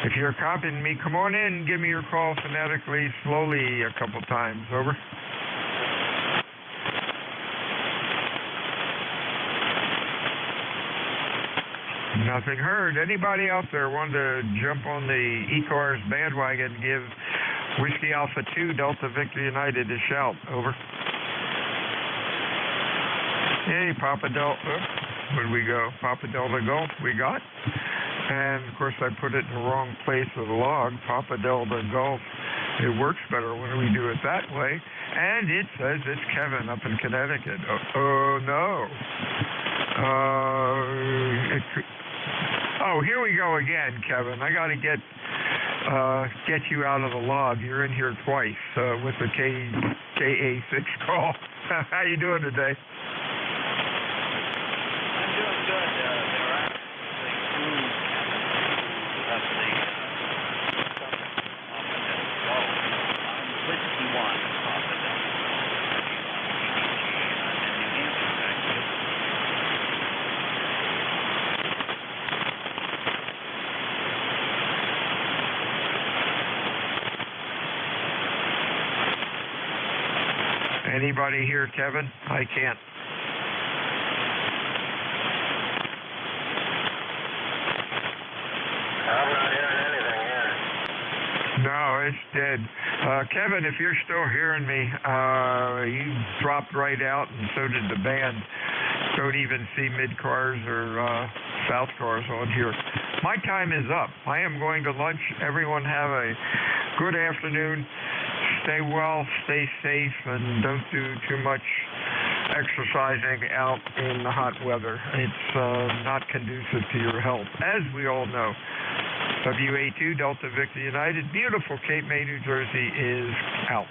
If you're copying me, come on in, give me your call phonetically, slowly a couple times, over. Nothing heard. Anybody out there want to jump on the ECARS bandwagon and give Whiskey Alpha 2 Delta Victor United a shout, over. Hey, Papa Delta, where'd we go? Papa Delta Golf, we got. And, of course, I put it in the wrong place of the log, Papa Delta Golf. It works better when we do it that way. And it says it's Kevin up in Connecticut. Oh, no. Here we go again, Kevin. I got to get you out of the log. You're in here twice with the KA6 call. How you doing today? I'm doing good. There are actually two of the I'm 61 off the Delta. I'm in New Hampshire, actually. Anybody here, Kevin? I can't. I'm not hearing anything here. No, it's dead. Kevin, if you're still hearing me, you dropped right out, and so did the band. Don't even see mid-cars or south cars on here. My time is up. I am going to lunch. Everyone have a good afternoon. Stay well, stay safe, and don't do too much exercising out in the hot weather. It's not conducive to your health, as we all know. WA2 Delta Victor United, beautiful Cape May, New Jersey is out.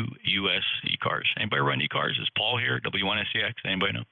NJ2US ECARS. Anybody run ECARS? Is Paul here? W1SCX? Anybody know?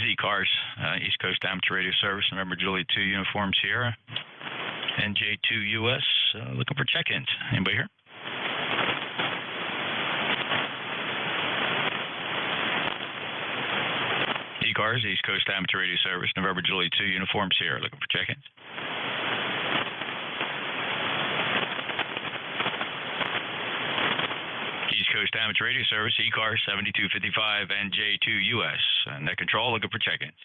ECARS, East Coast Amateur Radio Service, November Juliet 2 Uniform Sierra, NJ2US, looking for check-ins. Anybody here? ECARS, East Coast Amateur Radio Service, November Juliet 2 Uniform Sierra, looking for check-ins. East Coast Amateur Radio Service, ECARS 7255 NJ2US. Net control, looking for check-ins.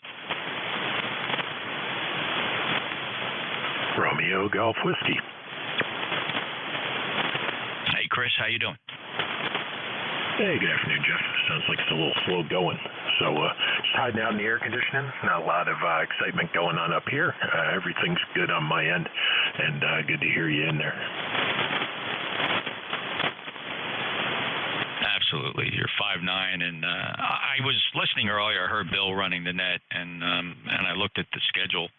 Romeo Golf Whiskey. Hey, Chris, how you doing? Hey, good afternoon, Jeff. Sounds like it's a little slow going. So just hiding out in the air conditioning. Not a lot of excitement going on up here. Everything's good on my end, and good to hear you in there. Absolutely, you're 5'9", and I was listening earlier. I heard Bill running the net, and I looked at the schedule,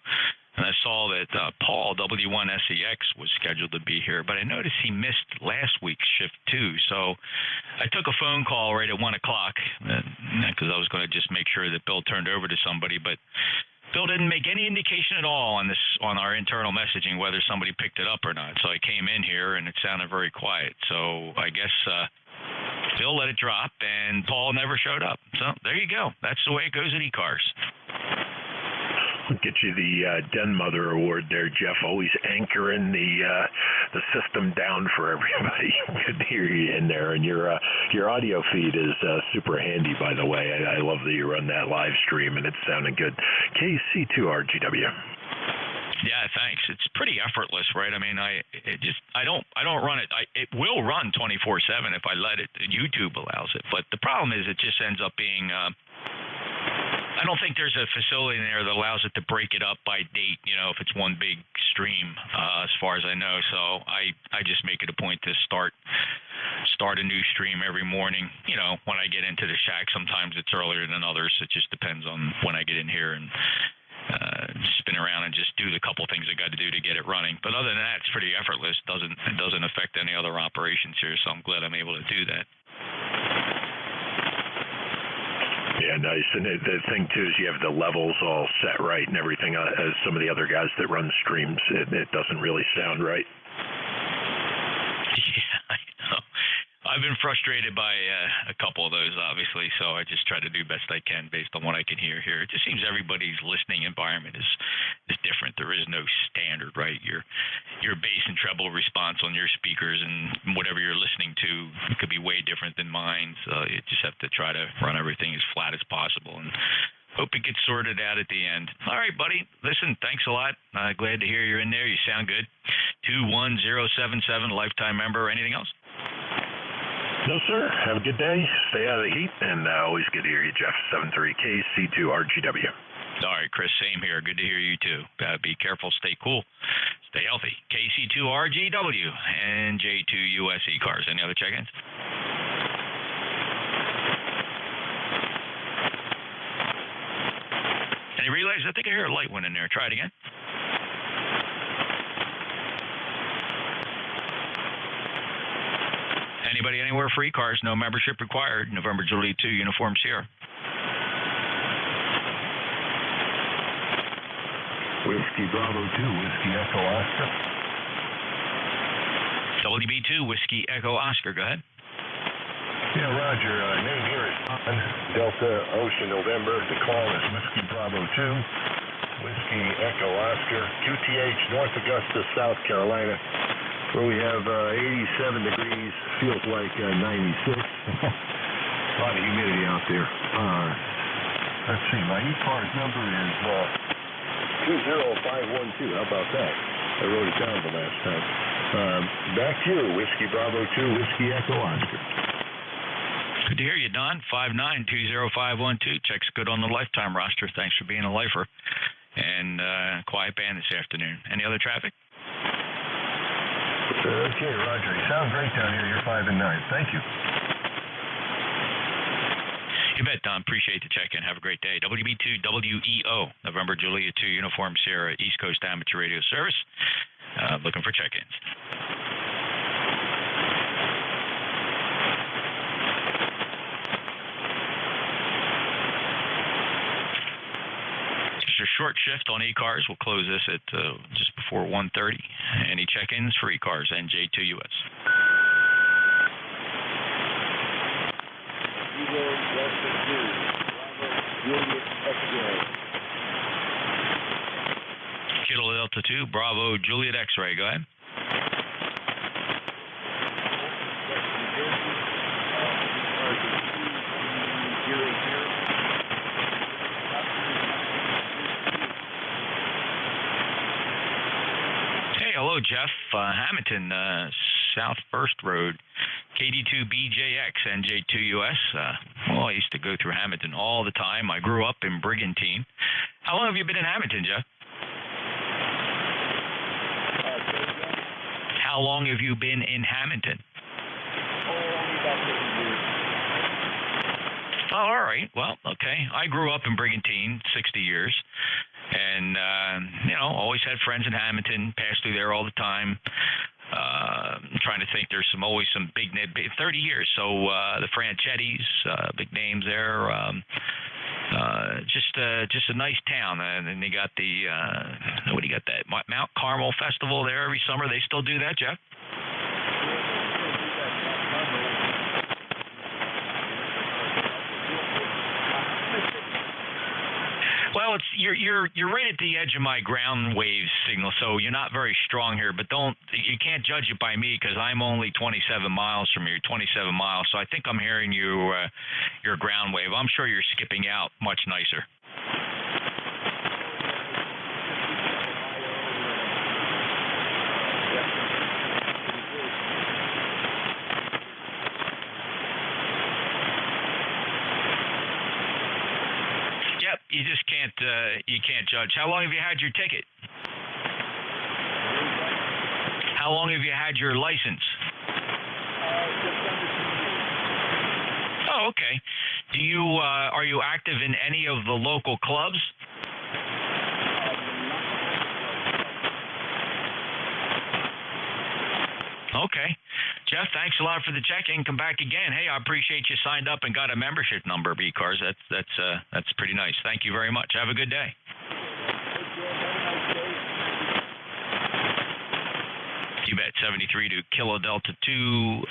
and I saw that Paul W1SEX was scheduled to be here, but I noticed he missed last week's shift too. So I took a phone call right at 1 o'clock because I was going to just make sure that Bill turned over to somebody, but Bill didn't make any indication at all on our internal messaging whether somebody picked it up or not. So I came in here, and it sounded very quiet. So I guess Bill let it drop, and Paul never showed up. So there you go. That's the way it goes at ECARS. We'll get you the Den Mother Award there, Jeff. Always anchoring the system down for everybody. Good to hear you in there, and your audio feed is super handy, by the way. I love that you run that live stream, and it's sounding good. KC2RGW. Yeah, thanks. It's pretty effortless, right? I mean, I don't run it. It will run 24/7 if I let it. YouTube allows it, but the problem is it just ends up being. I don't think there's a facility in there that allows it to break it up by date. You know, if it's one big stream, as far as I know. So I just make it a point to start a new stream every morning. You know, when I get into the shack, sometimes it's earlier than others. It just depends on when I get in here and. Spin around and just do the couple things I got to do to get it running. But other than that, it's pretty effortless. It doesn't affect any other operations here, so I'm glad I'm able to do that. Yeah, nice. And the thing too is you have the levels all set right and everything. As some of the other guys that run streams, it doesn't really sound right. Yeah, I know. I've been frustrated by a couple of those, obviously, so I just try to do best I can based on what I can hear here. It just seems everybody's listening environment is different. There is no standard, right? Your bass and treble response on your speakers and whatever you're listening to could be way different than mine, so you just have to try to run everything as flat as possible and hope it gets sorted out at the end. All right, buddy. Listen, thanks a lot. Glad to hear you're in there. You sound good. 21077, lifetime member. Anything else? No, sir. Have a good day. Stay out of the heat, and always good to hear you, Jeff. 73KC2RGW. All right, Chris, same here. Good to hear you, too. Be careful. Stay cool. Stay healthy. KC2RGW and NJ2US ECARS. Any other check-ins? Any relays? I think I hear a light one in there. Try it again. Anybody anywhere for ECARS? No membership required. November Juliet 2 Uniform Sierra. Whiskey Bravo 2, Whiskey Echo Oscar. WB2, Whiskey Echo Oscar. Go ahead. Yeah, Roger. Name here is Tom. Delta Ocean November. The call is Whiskey Bravo 2, Whiskey Echo Oscar. QTH, North Augusta, South Carolina, where we have 87 degrees. Feels like 96. A lot of humidity out there. Let's see. My ECARS number is 20512. How about that? I wrote it down the last time. Back to you, Whiskey Bravo 2, Whiskey Echo Oscar. Good to hear you, Don. 5920512. Checks good on the lifetime roster. Thanks for being a lifer. And quiet band this afternoon. Any other traffic? Okay, Roger. You sound great down here. You're 5 and 9. Thank you. You bet, Don. Appreciate the check-in. Have a great day. WB2 WEO, November Julia 2, Uniform Sierra, East Coast Amateur Radio Service. Looking for check-ins. Just a short shift on ECARS. We'll close this at just before 1:30. Any check-ins for ECARS, NJ2US? Kilo Delta 2, Bravo, Juliet X-Ray. Go ahead. Hey, hello, Jeff. Hamilton, South First Road, KD2BJX, NJ2US. Well, I used to go through Hamilton all the time. I grew up in Brigantine. How long have you been in Hamilton, Jeff? How long have you been in Hamilton? Oh, all right. Well, okay. I grew up in Brigantine, 60 years. And, always had friends in Hamilton, passed through there all the time. I'm trying to think. There's always some big 30 years. So the Franchettis, big names there. Just a nice town. And then they got the what do you got? That Mount Carmel Festival there every summer. They still do that, Jeff? Well, you're right at the edge of my ground wave signal, so you're not very strong here. But you can't judge it by me because I'm only 27 miles from you. 27 miles, so I think I'm hearing you your ground wave. I'm sure you're skipping out much nicer. Yep, you just can't judge. How long have you had your ticket? How long have you had your license? Oh, okay. Are you active in any of the local clubs? Okay. Jeff, thanks a lot for the check-in. Come back again. Hey, I appreciate you signed up and got a membership number, ECARS. That's pretty nice. Thank you very much. Have a good day. You bet. 73 to Kilo Delta 2.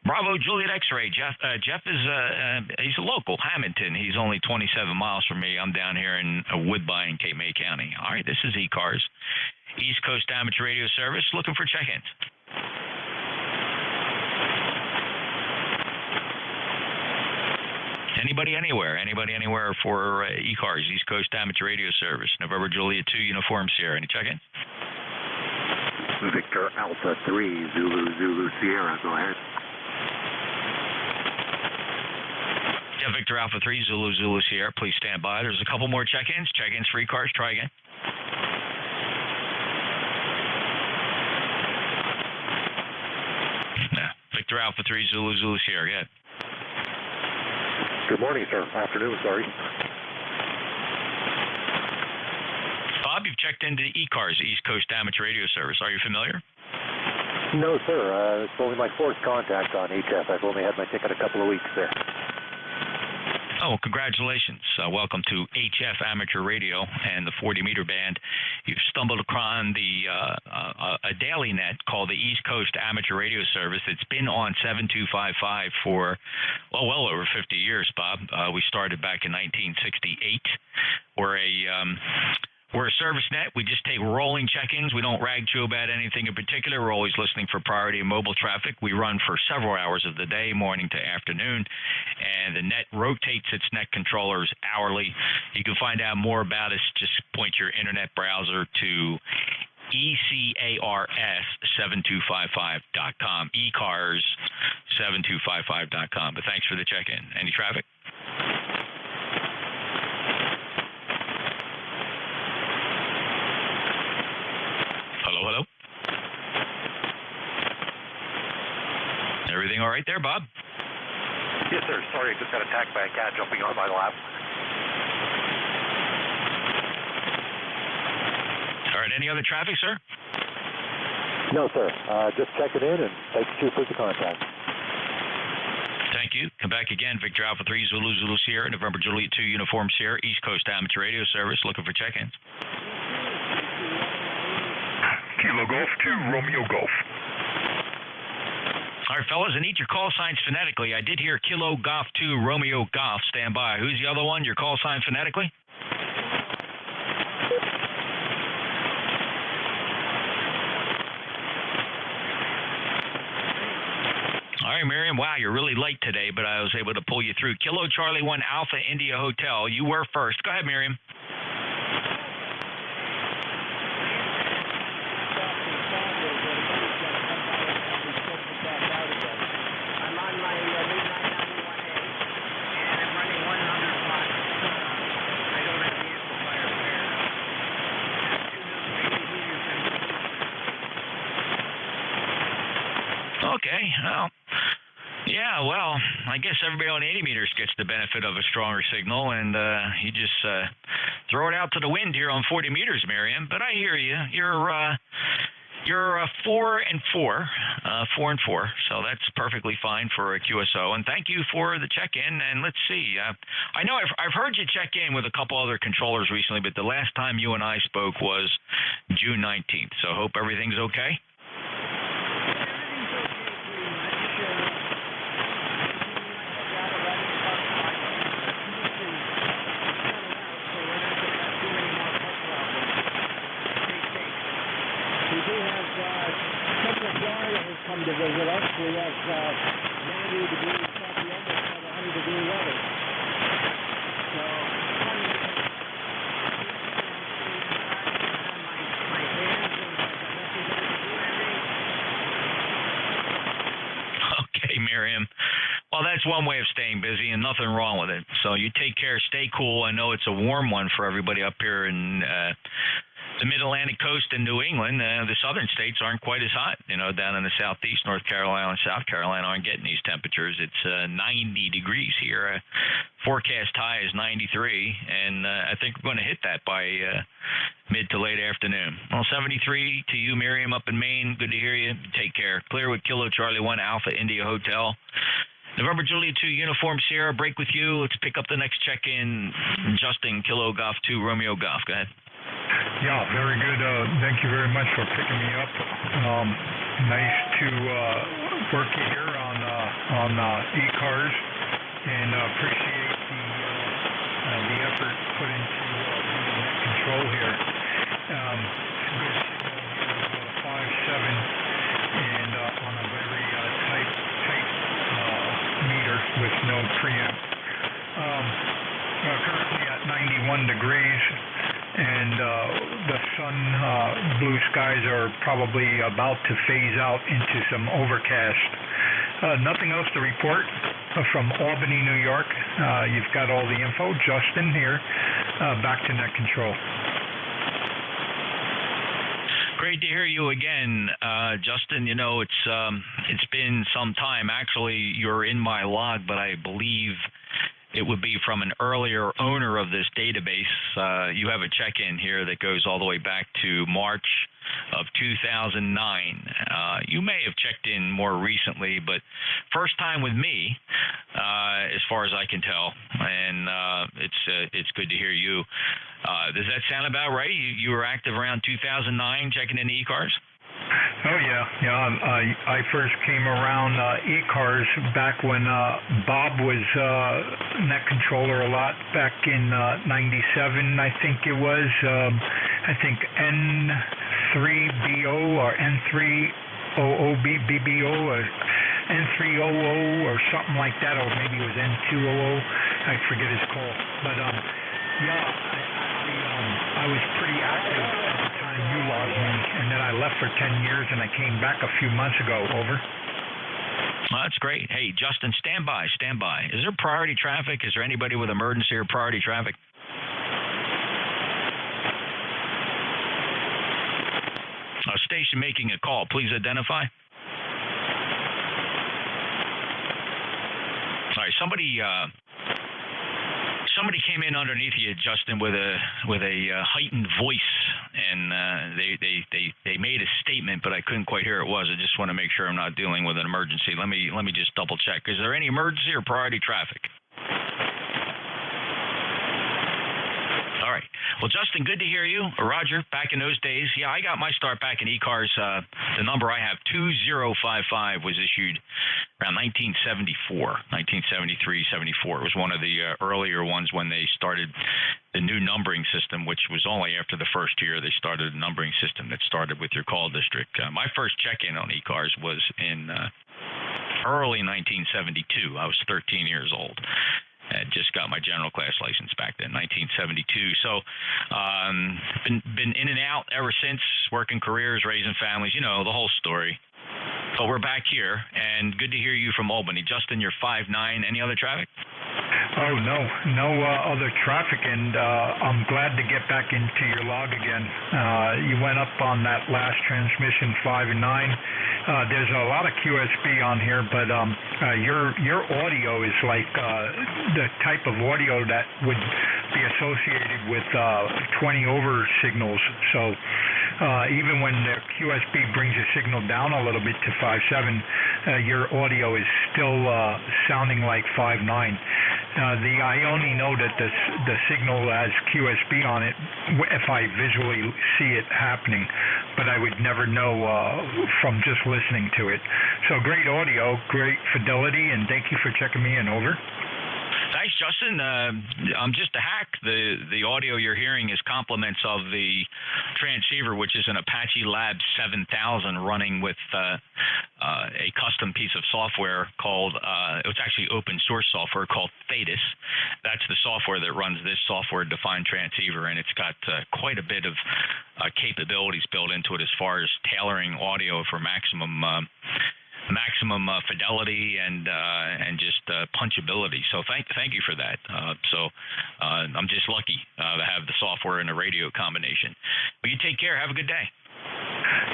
Bravo, Juliet X-Ray. Jeff is he's a local, Hamilton. He's only 27 miles from me. I'm down here in Woodbine, Cape May County. All right, this is ECARS, East Coast Amateur Radio Service, looking for check-ins. Anybody anywhere for ECARS, East Coast Amateur Radio Service, November Juliet 2, Uniform Sierra. Any check-in? Victor Alpha 3, Zulu Sierra. Go ahead. Yeah, Victor Alpha 3, Zulu Sierra. Please stand by. There's a couple more check-ins. Check-ins for ECARS. Try again. Yeah, Victor Alpha 3, Zulu Sierra. Go ahead. Good morning, sir. Afternoon, sorry. Bob, you've checked into ECARS, East Coast Amateur Radio Service. Are you familiar? No, sir. It's only my fourth contact on HF. I've only had my ticket a couple of weeks there. Oh, congratulations. Welcome to HF Amateur Radio and the 40-meter band. You've stumbled upon a daily net called the East Coast Amateur Radio Service. It's been on 7255 for, well over 50 years, Bob. We started back in 1968. We're a service net. We just take rolling check-ins. We don't rag chew about anything in particular. We're always listening for priority and mobile traffic. We run for several hours of the day, morning to afternoon, and the net rotates its net controllers hourly. You can find out more about us. Just point your internet browser to ECARS7255.com. ECARS7255.com. But thanks for the check-in. Any traffic? Hello? Everything all right there, Bob? Yes, sir. Sorry, I just got attacked by a cat jumping on my lap. All right, any other traffic, sir? No, sir. Just checking in, and thank you for the contact. Thank you. Come back again. Victor Alpha 3 Zulu Zulu Sierra, November Juliet 2 Uniform Sierra, East Coast Amateur Radio Service, looking for check-ins. Kilo Golf 2 Romeo Golf. All right, fellas, I need your call signs phonetically. I did hear Kilo Golf 2 Romeo Golf. Stand by. Who's the other one? Your call sign phonetically? All right, Miriam. Wow, you're really late today, but I was able to pull you through. Kilo Charlie 1 Alpha India Hotel. You were first. Go ahead, Miriam. Okay, well, I guess everybody on 80 meters gets the benefit of a stronger signal, and you just throw it out to the wind here on 40 meters, Miriam. But I hear you. You're 4 and 4, so that's perfectly fine for a QSO. And thank you for the check-in. And let's see. I know I've heard you check in with a couple other controllers recently, but the last time you and I spoke was June 19th. So hope everything's okay. Come to visit us. We have 90 degrees coffee, almost have 100-degree weather. So, okay, Miriam. Well, that's one way of staying busy, and nothing wrong with it. So you take care, stay cool. I know it's a warm one for everybody up here in the Mid-Atlantic coast in New England. The southern states aren't quite as hot. Down in the southeast, North Carolina and South Carolina aren't getting these temperatures. It's 90 degrees here. Forecast high is 93, and I think we're going to hit that by mid to late afternoon. Well, 73 to you, Miriam, up in Maine. Good to hear you. Take care. Clear with Kilo Charlie 1 Alpha India Hotel. November Juliet 2 Uniform Sierra, break with you. Let's pick up the next check-in. Justin, Kilo Golf 2 Romeo Golf. Go ahead. Yeah, very good. Thank you very much for picking me up. Nice to work here on ECARS, and appreciate the effort put into net control here. Good signal here, about a 5.7, and on a very tight meter with no preamp. Currently at 91 degrees. And the sun, blue skies are probably about to phase out into some overcast. Nothing else to report from Albany, New York. You've got all the info. Justin here, back to net control. Great to hear you again, Justin. It's been some time. Actually, you're in my log, but I believe it would be from an earlier owner of this database. You have a check-in here that goes all the way back to March of 2009. You may have checked in more recently, but first time with me, as far as I can tell. And it's good to hear you. Does that sound about right? You were active around 2009 checking in ECARS? Oh, yeah. I first came around ECARS back when Bob was net controller a lot, back in 97, I think it was. I think N3BO or N3OOBBO or N300 or something like that, or maybe it was N200. I forget his call. But, I was pretty active at the time you logged me, and then I left for 10 years, and I came back a few months ago. Over. Well, that's great. Hey, Justin, stand by. Is there priority traffic? Is there anybody with emergency or priority traffic? A station making a call. Please identify. All right, somebody came in underneath you, Justin, with a heightened voice, and they made a statement, but I couldn't quite hear what it was. I just want to make sure I'm not dealing with an emergency. Let me just double check. Is there any emergency or priority traffic? All right. Well, Justin, good to hear you. Roger, back in those days, yeah, I got my start back in ECARS. The number I have, 2055, was issued around 1974, 1973, 74. It was one of the earlier ones when they started the new numbering system, which was only after the first year they started a numbering system that started with your call district. My first check-in on ECARS was in early 1972. I was 13 years old. I just got my general class license back then, 1972. So been in and out ever since, working careers, raising families, you know, the whole story. But we're back here, and good to hear you from Albany. Justin, you're 5'9". Any other traffic? Oh, no other traffic, and I'm glad to get back into your log again. You went up on that last transmission, 5 and 9. There's a lot of QSB on here, but your audio is like the type of audio that would be associated with 20 over signals. So even when the QSB brings your signal down a little bit to 5.7, your audio is still sounding like 5.9. I only know that the signal has QSB on it if I visually see it happening, but I would never know from just listening to it. So great audio, great fidelity, and thank you for checking me in. Over. Thanks, Justin. I'm just a hack. The audio you're hearing is compliments of the transceiver, which is an Apache Lab 7000 running with a custom piece of software called, it's actually open source software called Thetis. That's the software that runs this software-defined transceiver, and it's got quite a bit of capabilities built into it as far as tailoring audio for maximum fidelity and just punchability. So thank you for that. I'm just lucky to have the software and the radio combination. But you take care. Have a good day.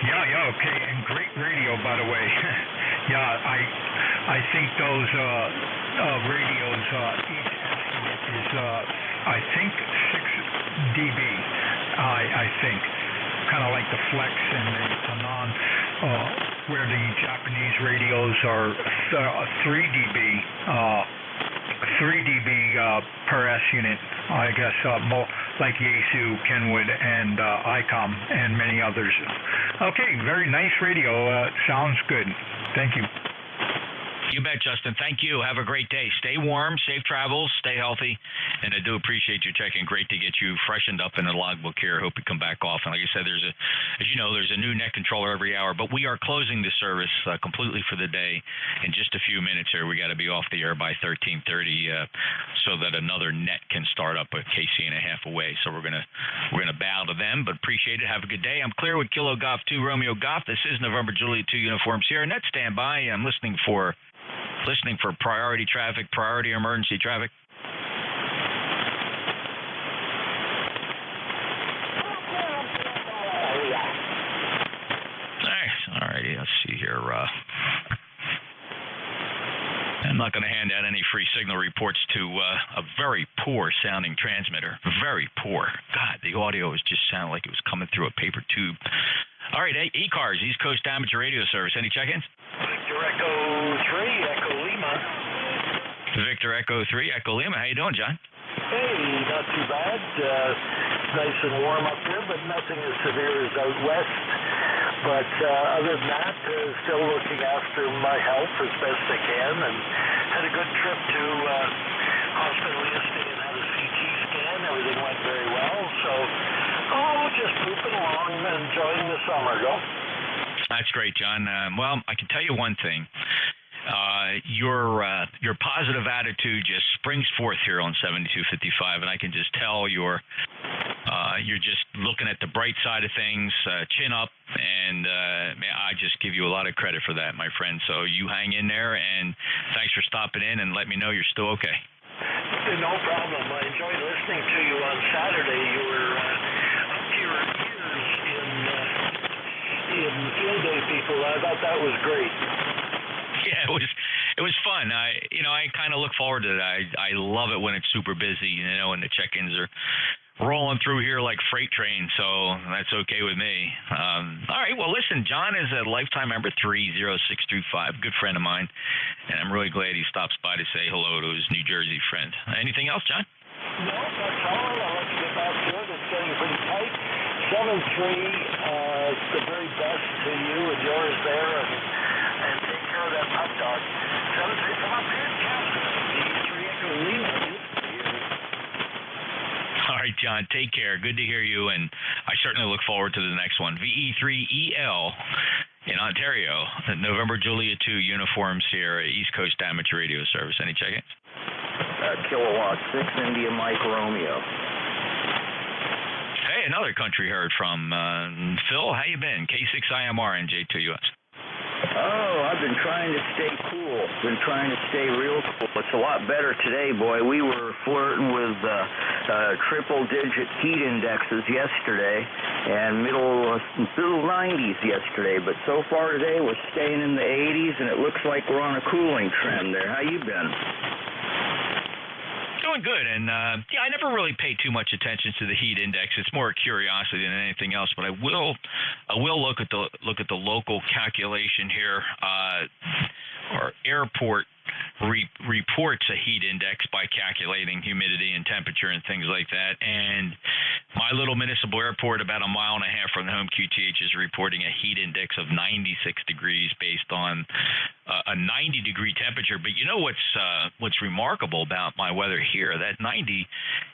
Yeah, okay, and great radio, by the way. Yeah, I think those radios, each estimate is I think 6 dB. I think. Kind of like the Flex and the Tanon, where the Japanese radios are 3 dB, 3 dB per S unit. I guess like Yaesu, Kenwood, and ICOM, and many others. Okay, very nice radio. Sounds good. Thank you. You bet, Justin. Thank you. Have a great day. Stay warm, safe travels, stay healthy, and I do appreciate your checking. Great to get you freshened up in the logbook here. Hope you come back off. And like I said, as you know, there's a new net controller every hour, but we are closing the service completely for the day in just a few minutes here. We got to be off the air by 13:30 so that another net can start up a KC and a half away. So we're gonna bow to them, but appreciate it. Have a good day. I'm clear with Kilo Golf 2 Romeo Golf. This is November Juliet 2 Uniform Sierra. Net standby. I'm listening for priority traffic, priority emergency traffic. All righty, let's see here. I'm not going to hand out any free signal reports to a very poor sounding transmitter. Very poor. God, the audio was just sounding like it was coming through a paper tube. All right, ECARS, East Coast Amateur Radio Service. Any check-ins? Victor Echo 3, Echo Lima. Victor Echo 3, Echo Lima. How you doing, John? Hey, not too bad. Nice and warm up here, but nothing as severe as out west. But other than that, still looking after my health as best I can, and had a good trip to hospital yesterday and had a CT scan. Everything went very well, so just pooping along and enjoying the summer, That's great, John. Well, I can tell you one thing. Your positive attitude just springs forth here on 7255, and I can just tell you're You're just looking at the bright side of things, chin up, and I just give you a lot of credit for that, my friend. So you hang in there, and thanks for stopping in and let me know you're still okay. No problem. I enjoyed listening to you on Saturday. You were up to your ears in field day people. I thought that was great. Yeah, it was fun. I kind of look forward to that. I love it when it's super busy, and the check-ins are rolling through here like freight trains, so that's okay with me. All right, well, listen, John is a lifetime member, 30635, good friend of mine, and I'm really glad he stops by to say hello to his New Jersey friend. Anything else, John? No, that's all. I'll let you get back to it. It's getting pretty tight. 7-3, the very best to you and yours there, and take care of that pup dog. 7-3 from up here in Canada. D3 Echo Lima. All right, John, take care. Good to hear you, and I certainly look forward to the next one. VE3EL in Ontario, November Juliet 2 Uniform Sierra, East Coast Amateur Radio Service. Any check-ins? Kilowatt 6 India Mike Romeo. Hey, another country heard from. Phil, how you been? K6IMR NJ2US. Oh, I've been trying to stay cool. Been trying to stay real cool. It's a lot better today, boy. We were flirting with triple-digit heat indexes yesterday and middle 90s yesterday. But so far today, we're staying in the 80s, and it looks like we're on a cooling trend there. How you been? Doing good, and I never really pay too much attention to the heat index. It's more a curiosity than anything else. But I will look at the local calculation here. Our airport reports a heat index by calculating humidity and temperature and things like that. And my little municipal airport, about a mile and a half from the home QTH, is reporting a heat index of 96 degrees based on a 90-degree temperature. But you know what's remarkable about my weather here? That 90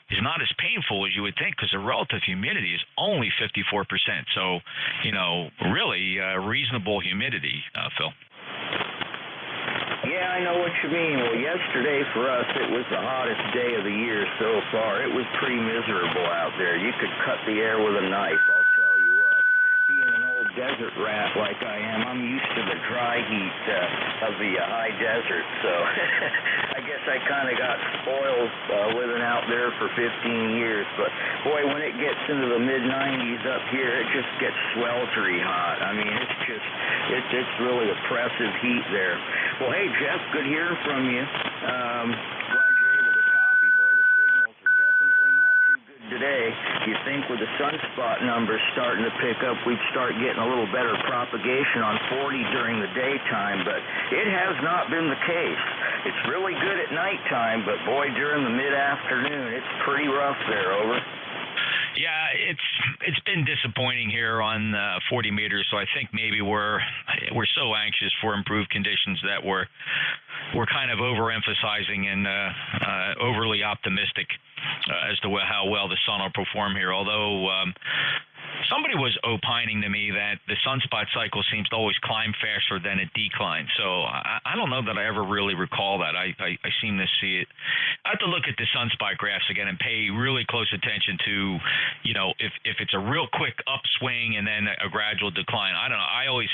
is not as painful as you would think because the relative humidity is only 54%. So, really reasonable humidity, Phil. Yeah, I know what you mean. Well, yesterday for us, it was the hottest day of the year so far. It was pretty miserable out there. You could cut the air with a knife, I'll tell you what. Being an old desert rat like I am, I'm used to the dry heat of the high desert, so I guess I kind of got spoiled living out there for 15 years. But, boy, when it gets into the mid-90s up here, it just gets sweltery hot. I mean, it's really oppressive heat there. Well, hey, Jeff, good hearing from you. Glad you're able to copy. Boy, the signals are definitely not too good today. You think with the sunspot numbers starting to pick up, we'd start getting a little better propagation on 40 during the daytime, but it has not been the case. It's really good at nighttime, but boy, during the mid-afternoon, it's pretty rough there, over. Yeah, it's been disappointing here on 40 meters. So I think maybe we're so anxious for improved conditions that we're kind of overemphasizing and overly optimistic as to how well the sun will perform here. Although somebody was opining to me that the sunspot cycle seems to always climb faster than it declines. So I don't know that I ever really recall that. I seem to see it. I have to look at the sunspot graphs again and pay really close attention to, if it's a real quick upswing and then a gradual decline. I don't know. I always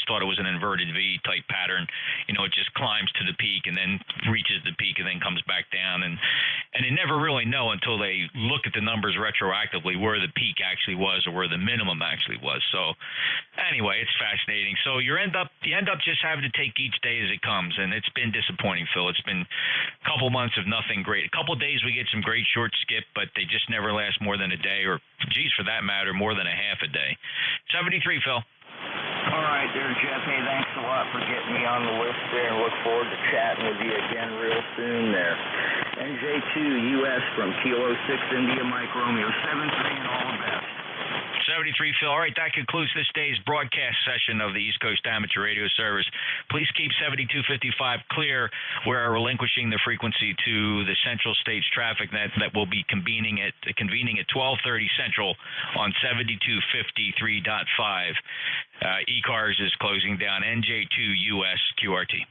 thought it was an inverted V type pattern. It just climbs to the peak and then reaches the peak and then comes back down. And they never really know until they look at the numbers retroactively where the peak actually was or where the minimum actually was. So anyway, it's fascinating. So you end up just having to take each day as it comes, and it's been disappointing, Phil. It's been a couple months of nothing great. A couple of days we get some great short skip, but they just never last more than a day, or geez, for that matter, more than a half a day. 73, Phil. All right there, Jeff. Hey, thanks a lot for getting me on the list there, and look forward to chatting with you again real soon there. NJ2US from Kilo 6 India Mike Romeo 73 and all the best. 73, Phil. All right, that concludes this day's broadcast session of the East Coast Amateur Radio Service. Please keep 7255 clear. We're relinquishing the frequency to the Central States Traffic Net that will be convening at 12:30 Central on 7253.5. ECARS is closing down. NJ2US QRT.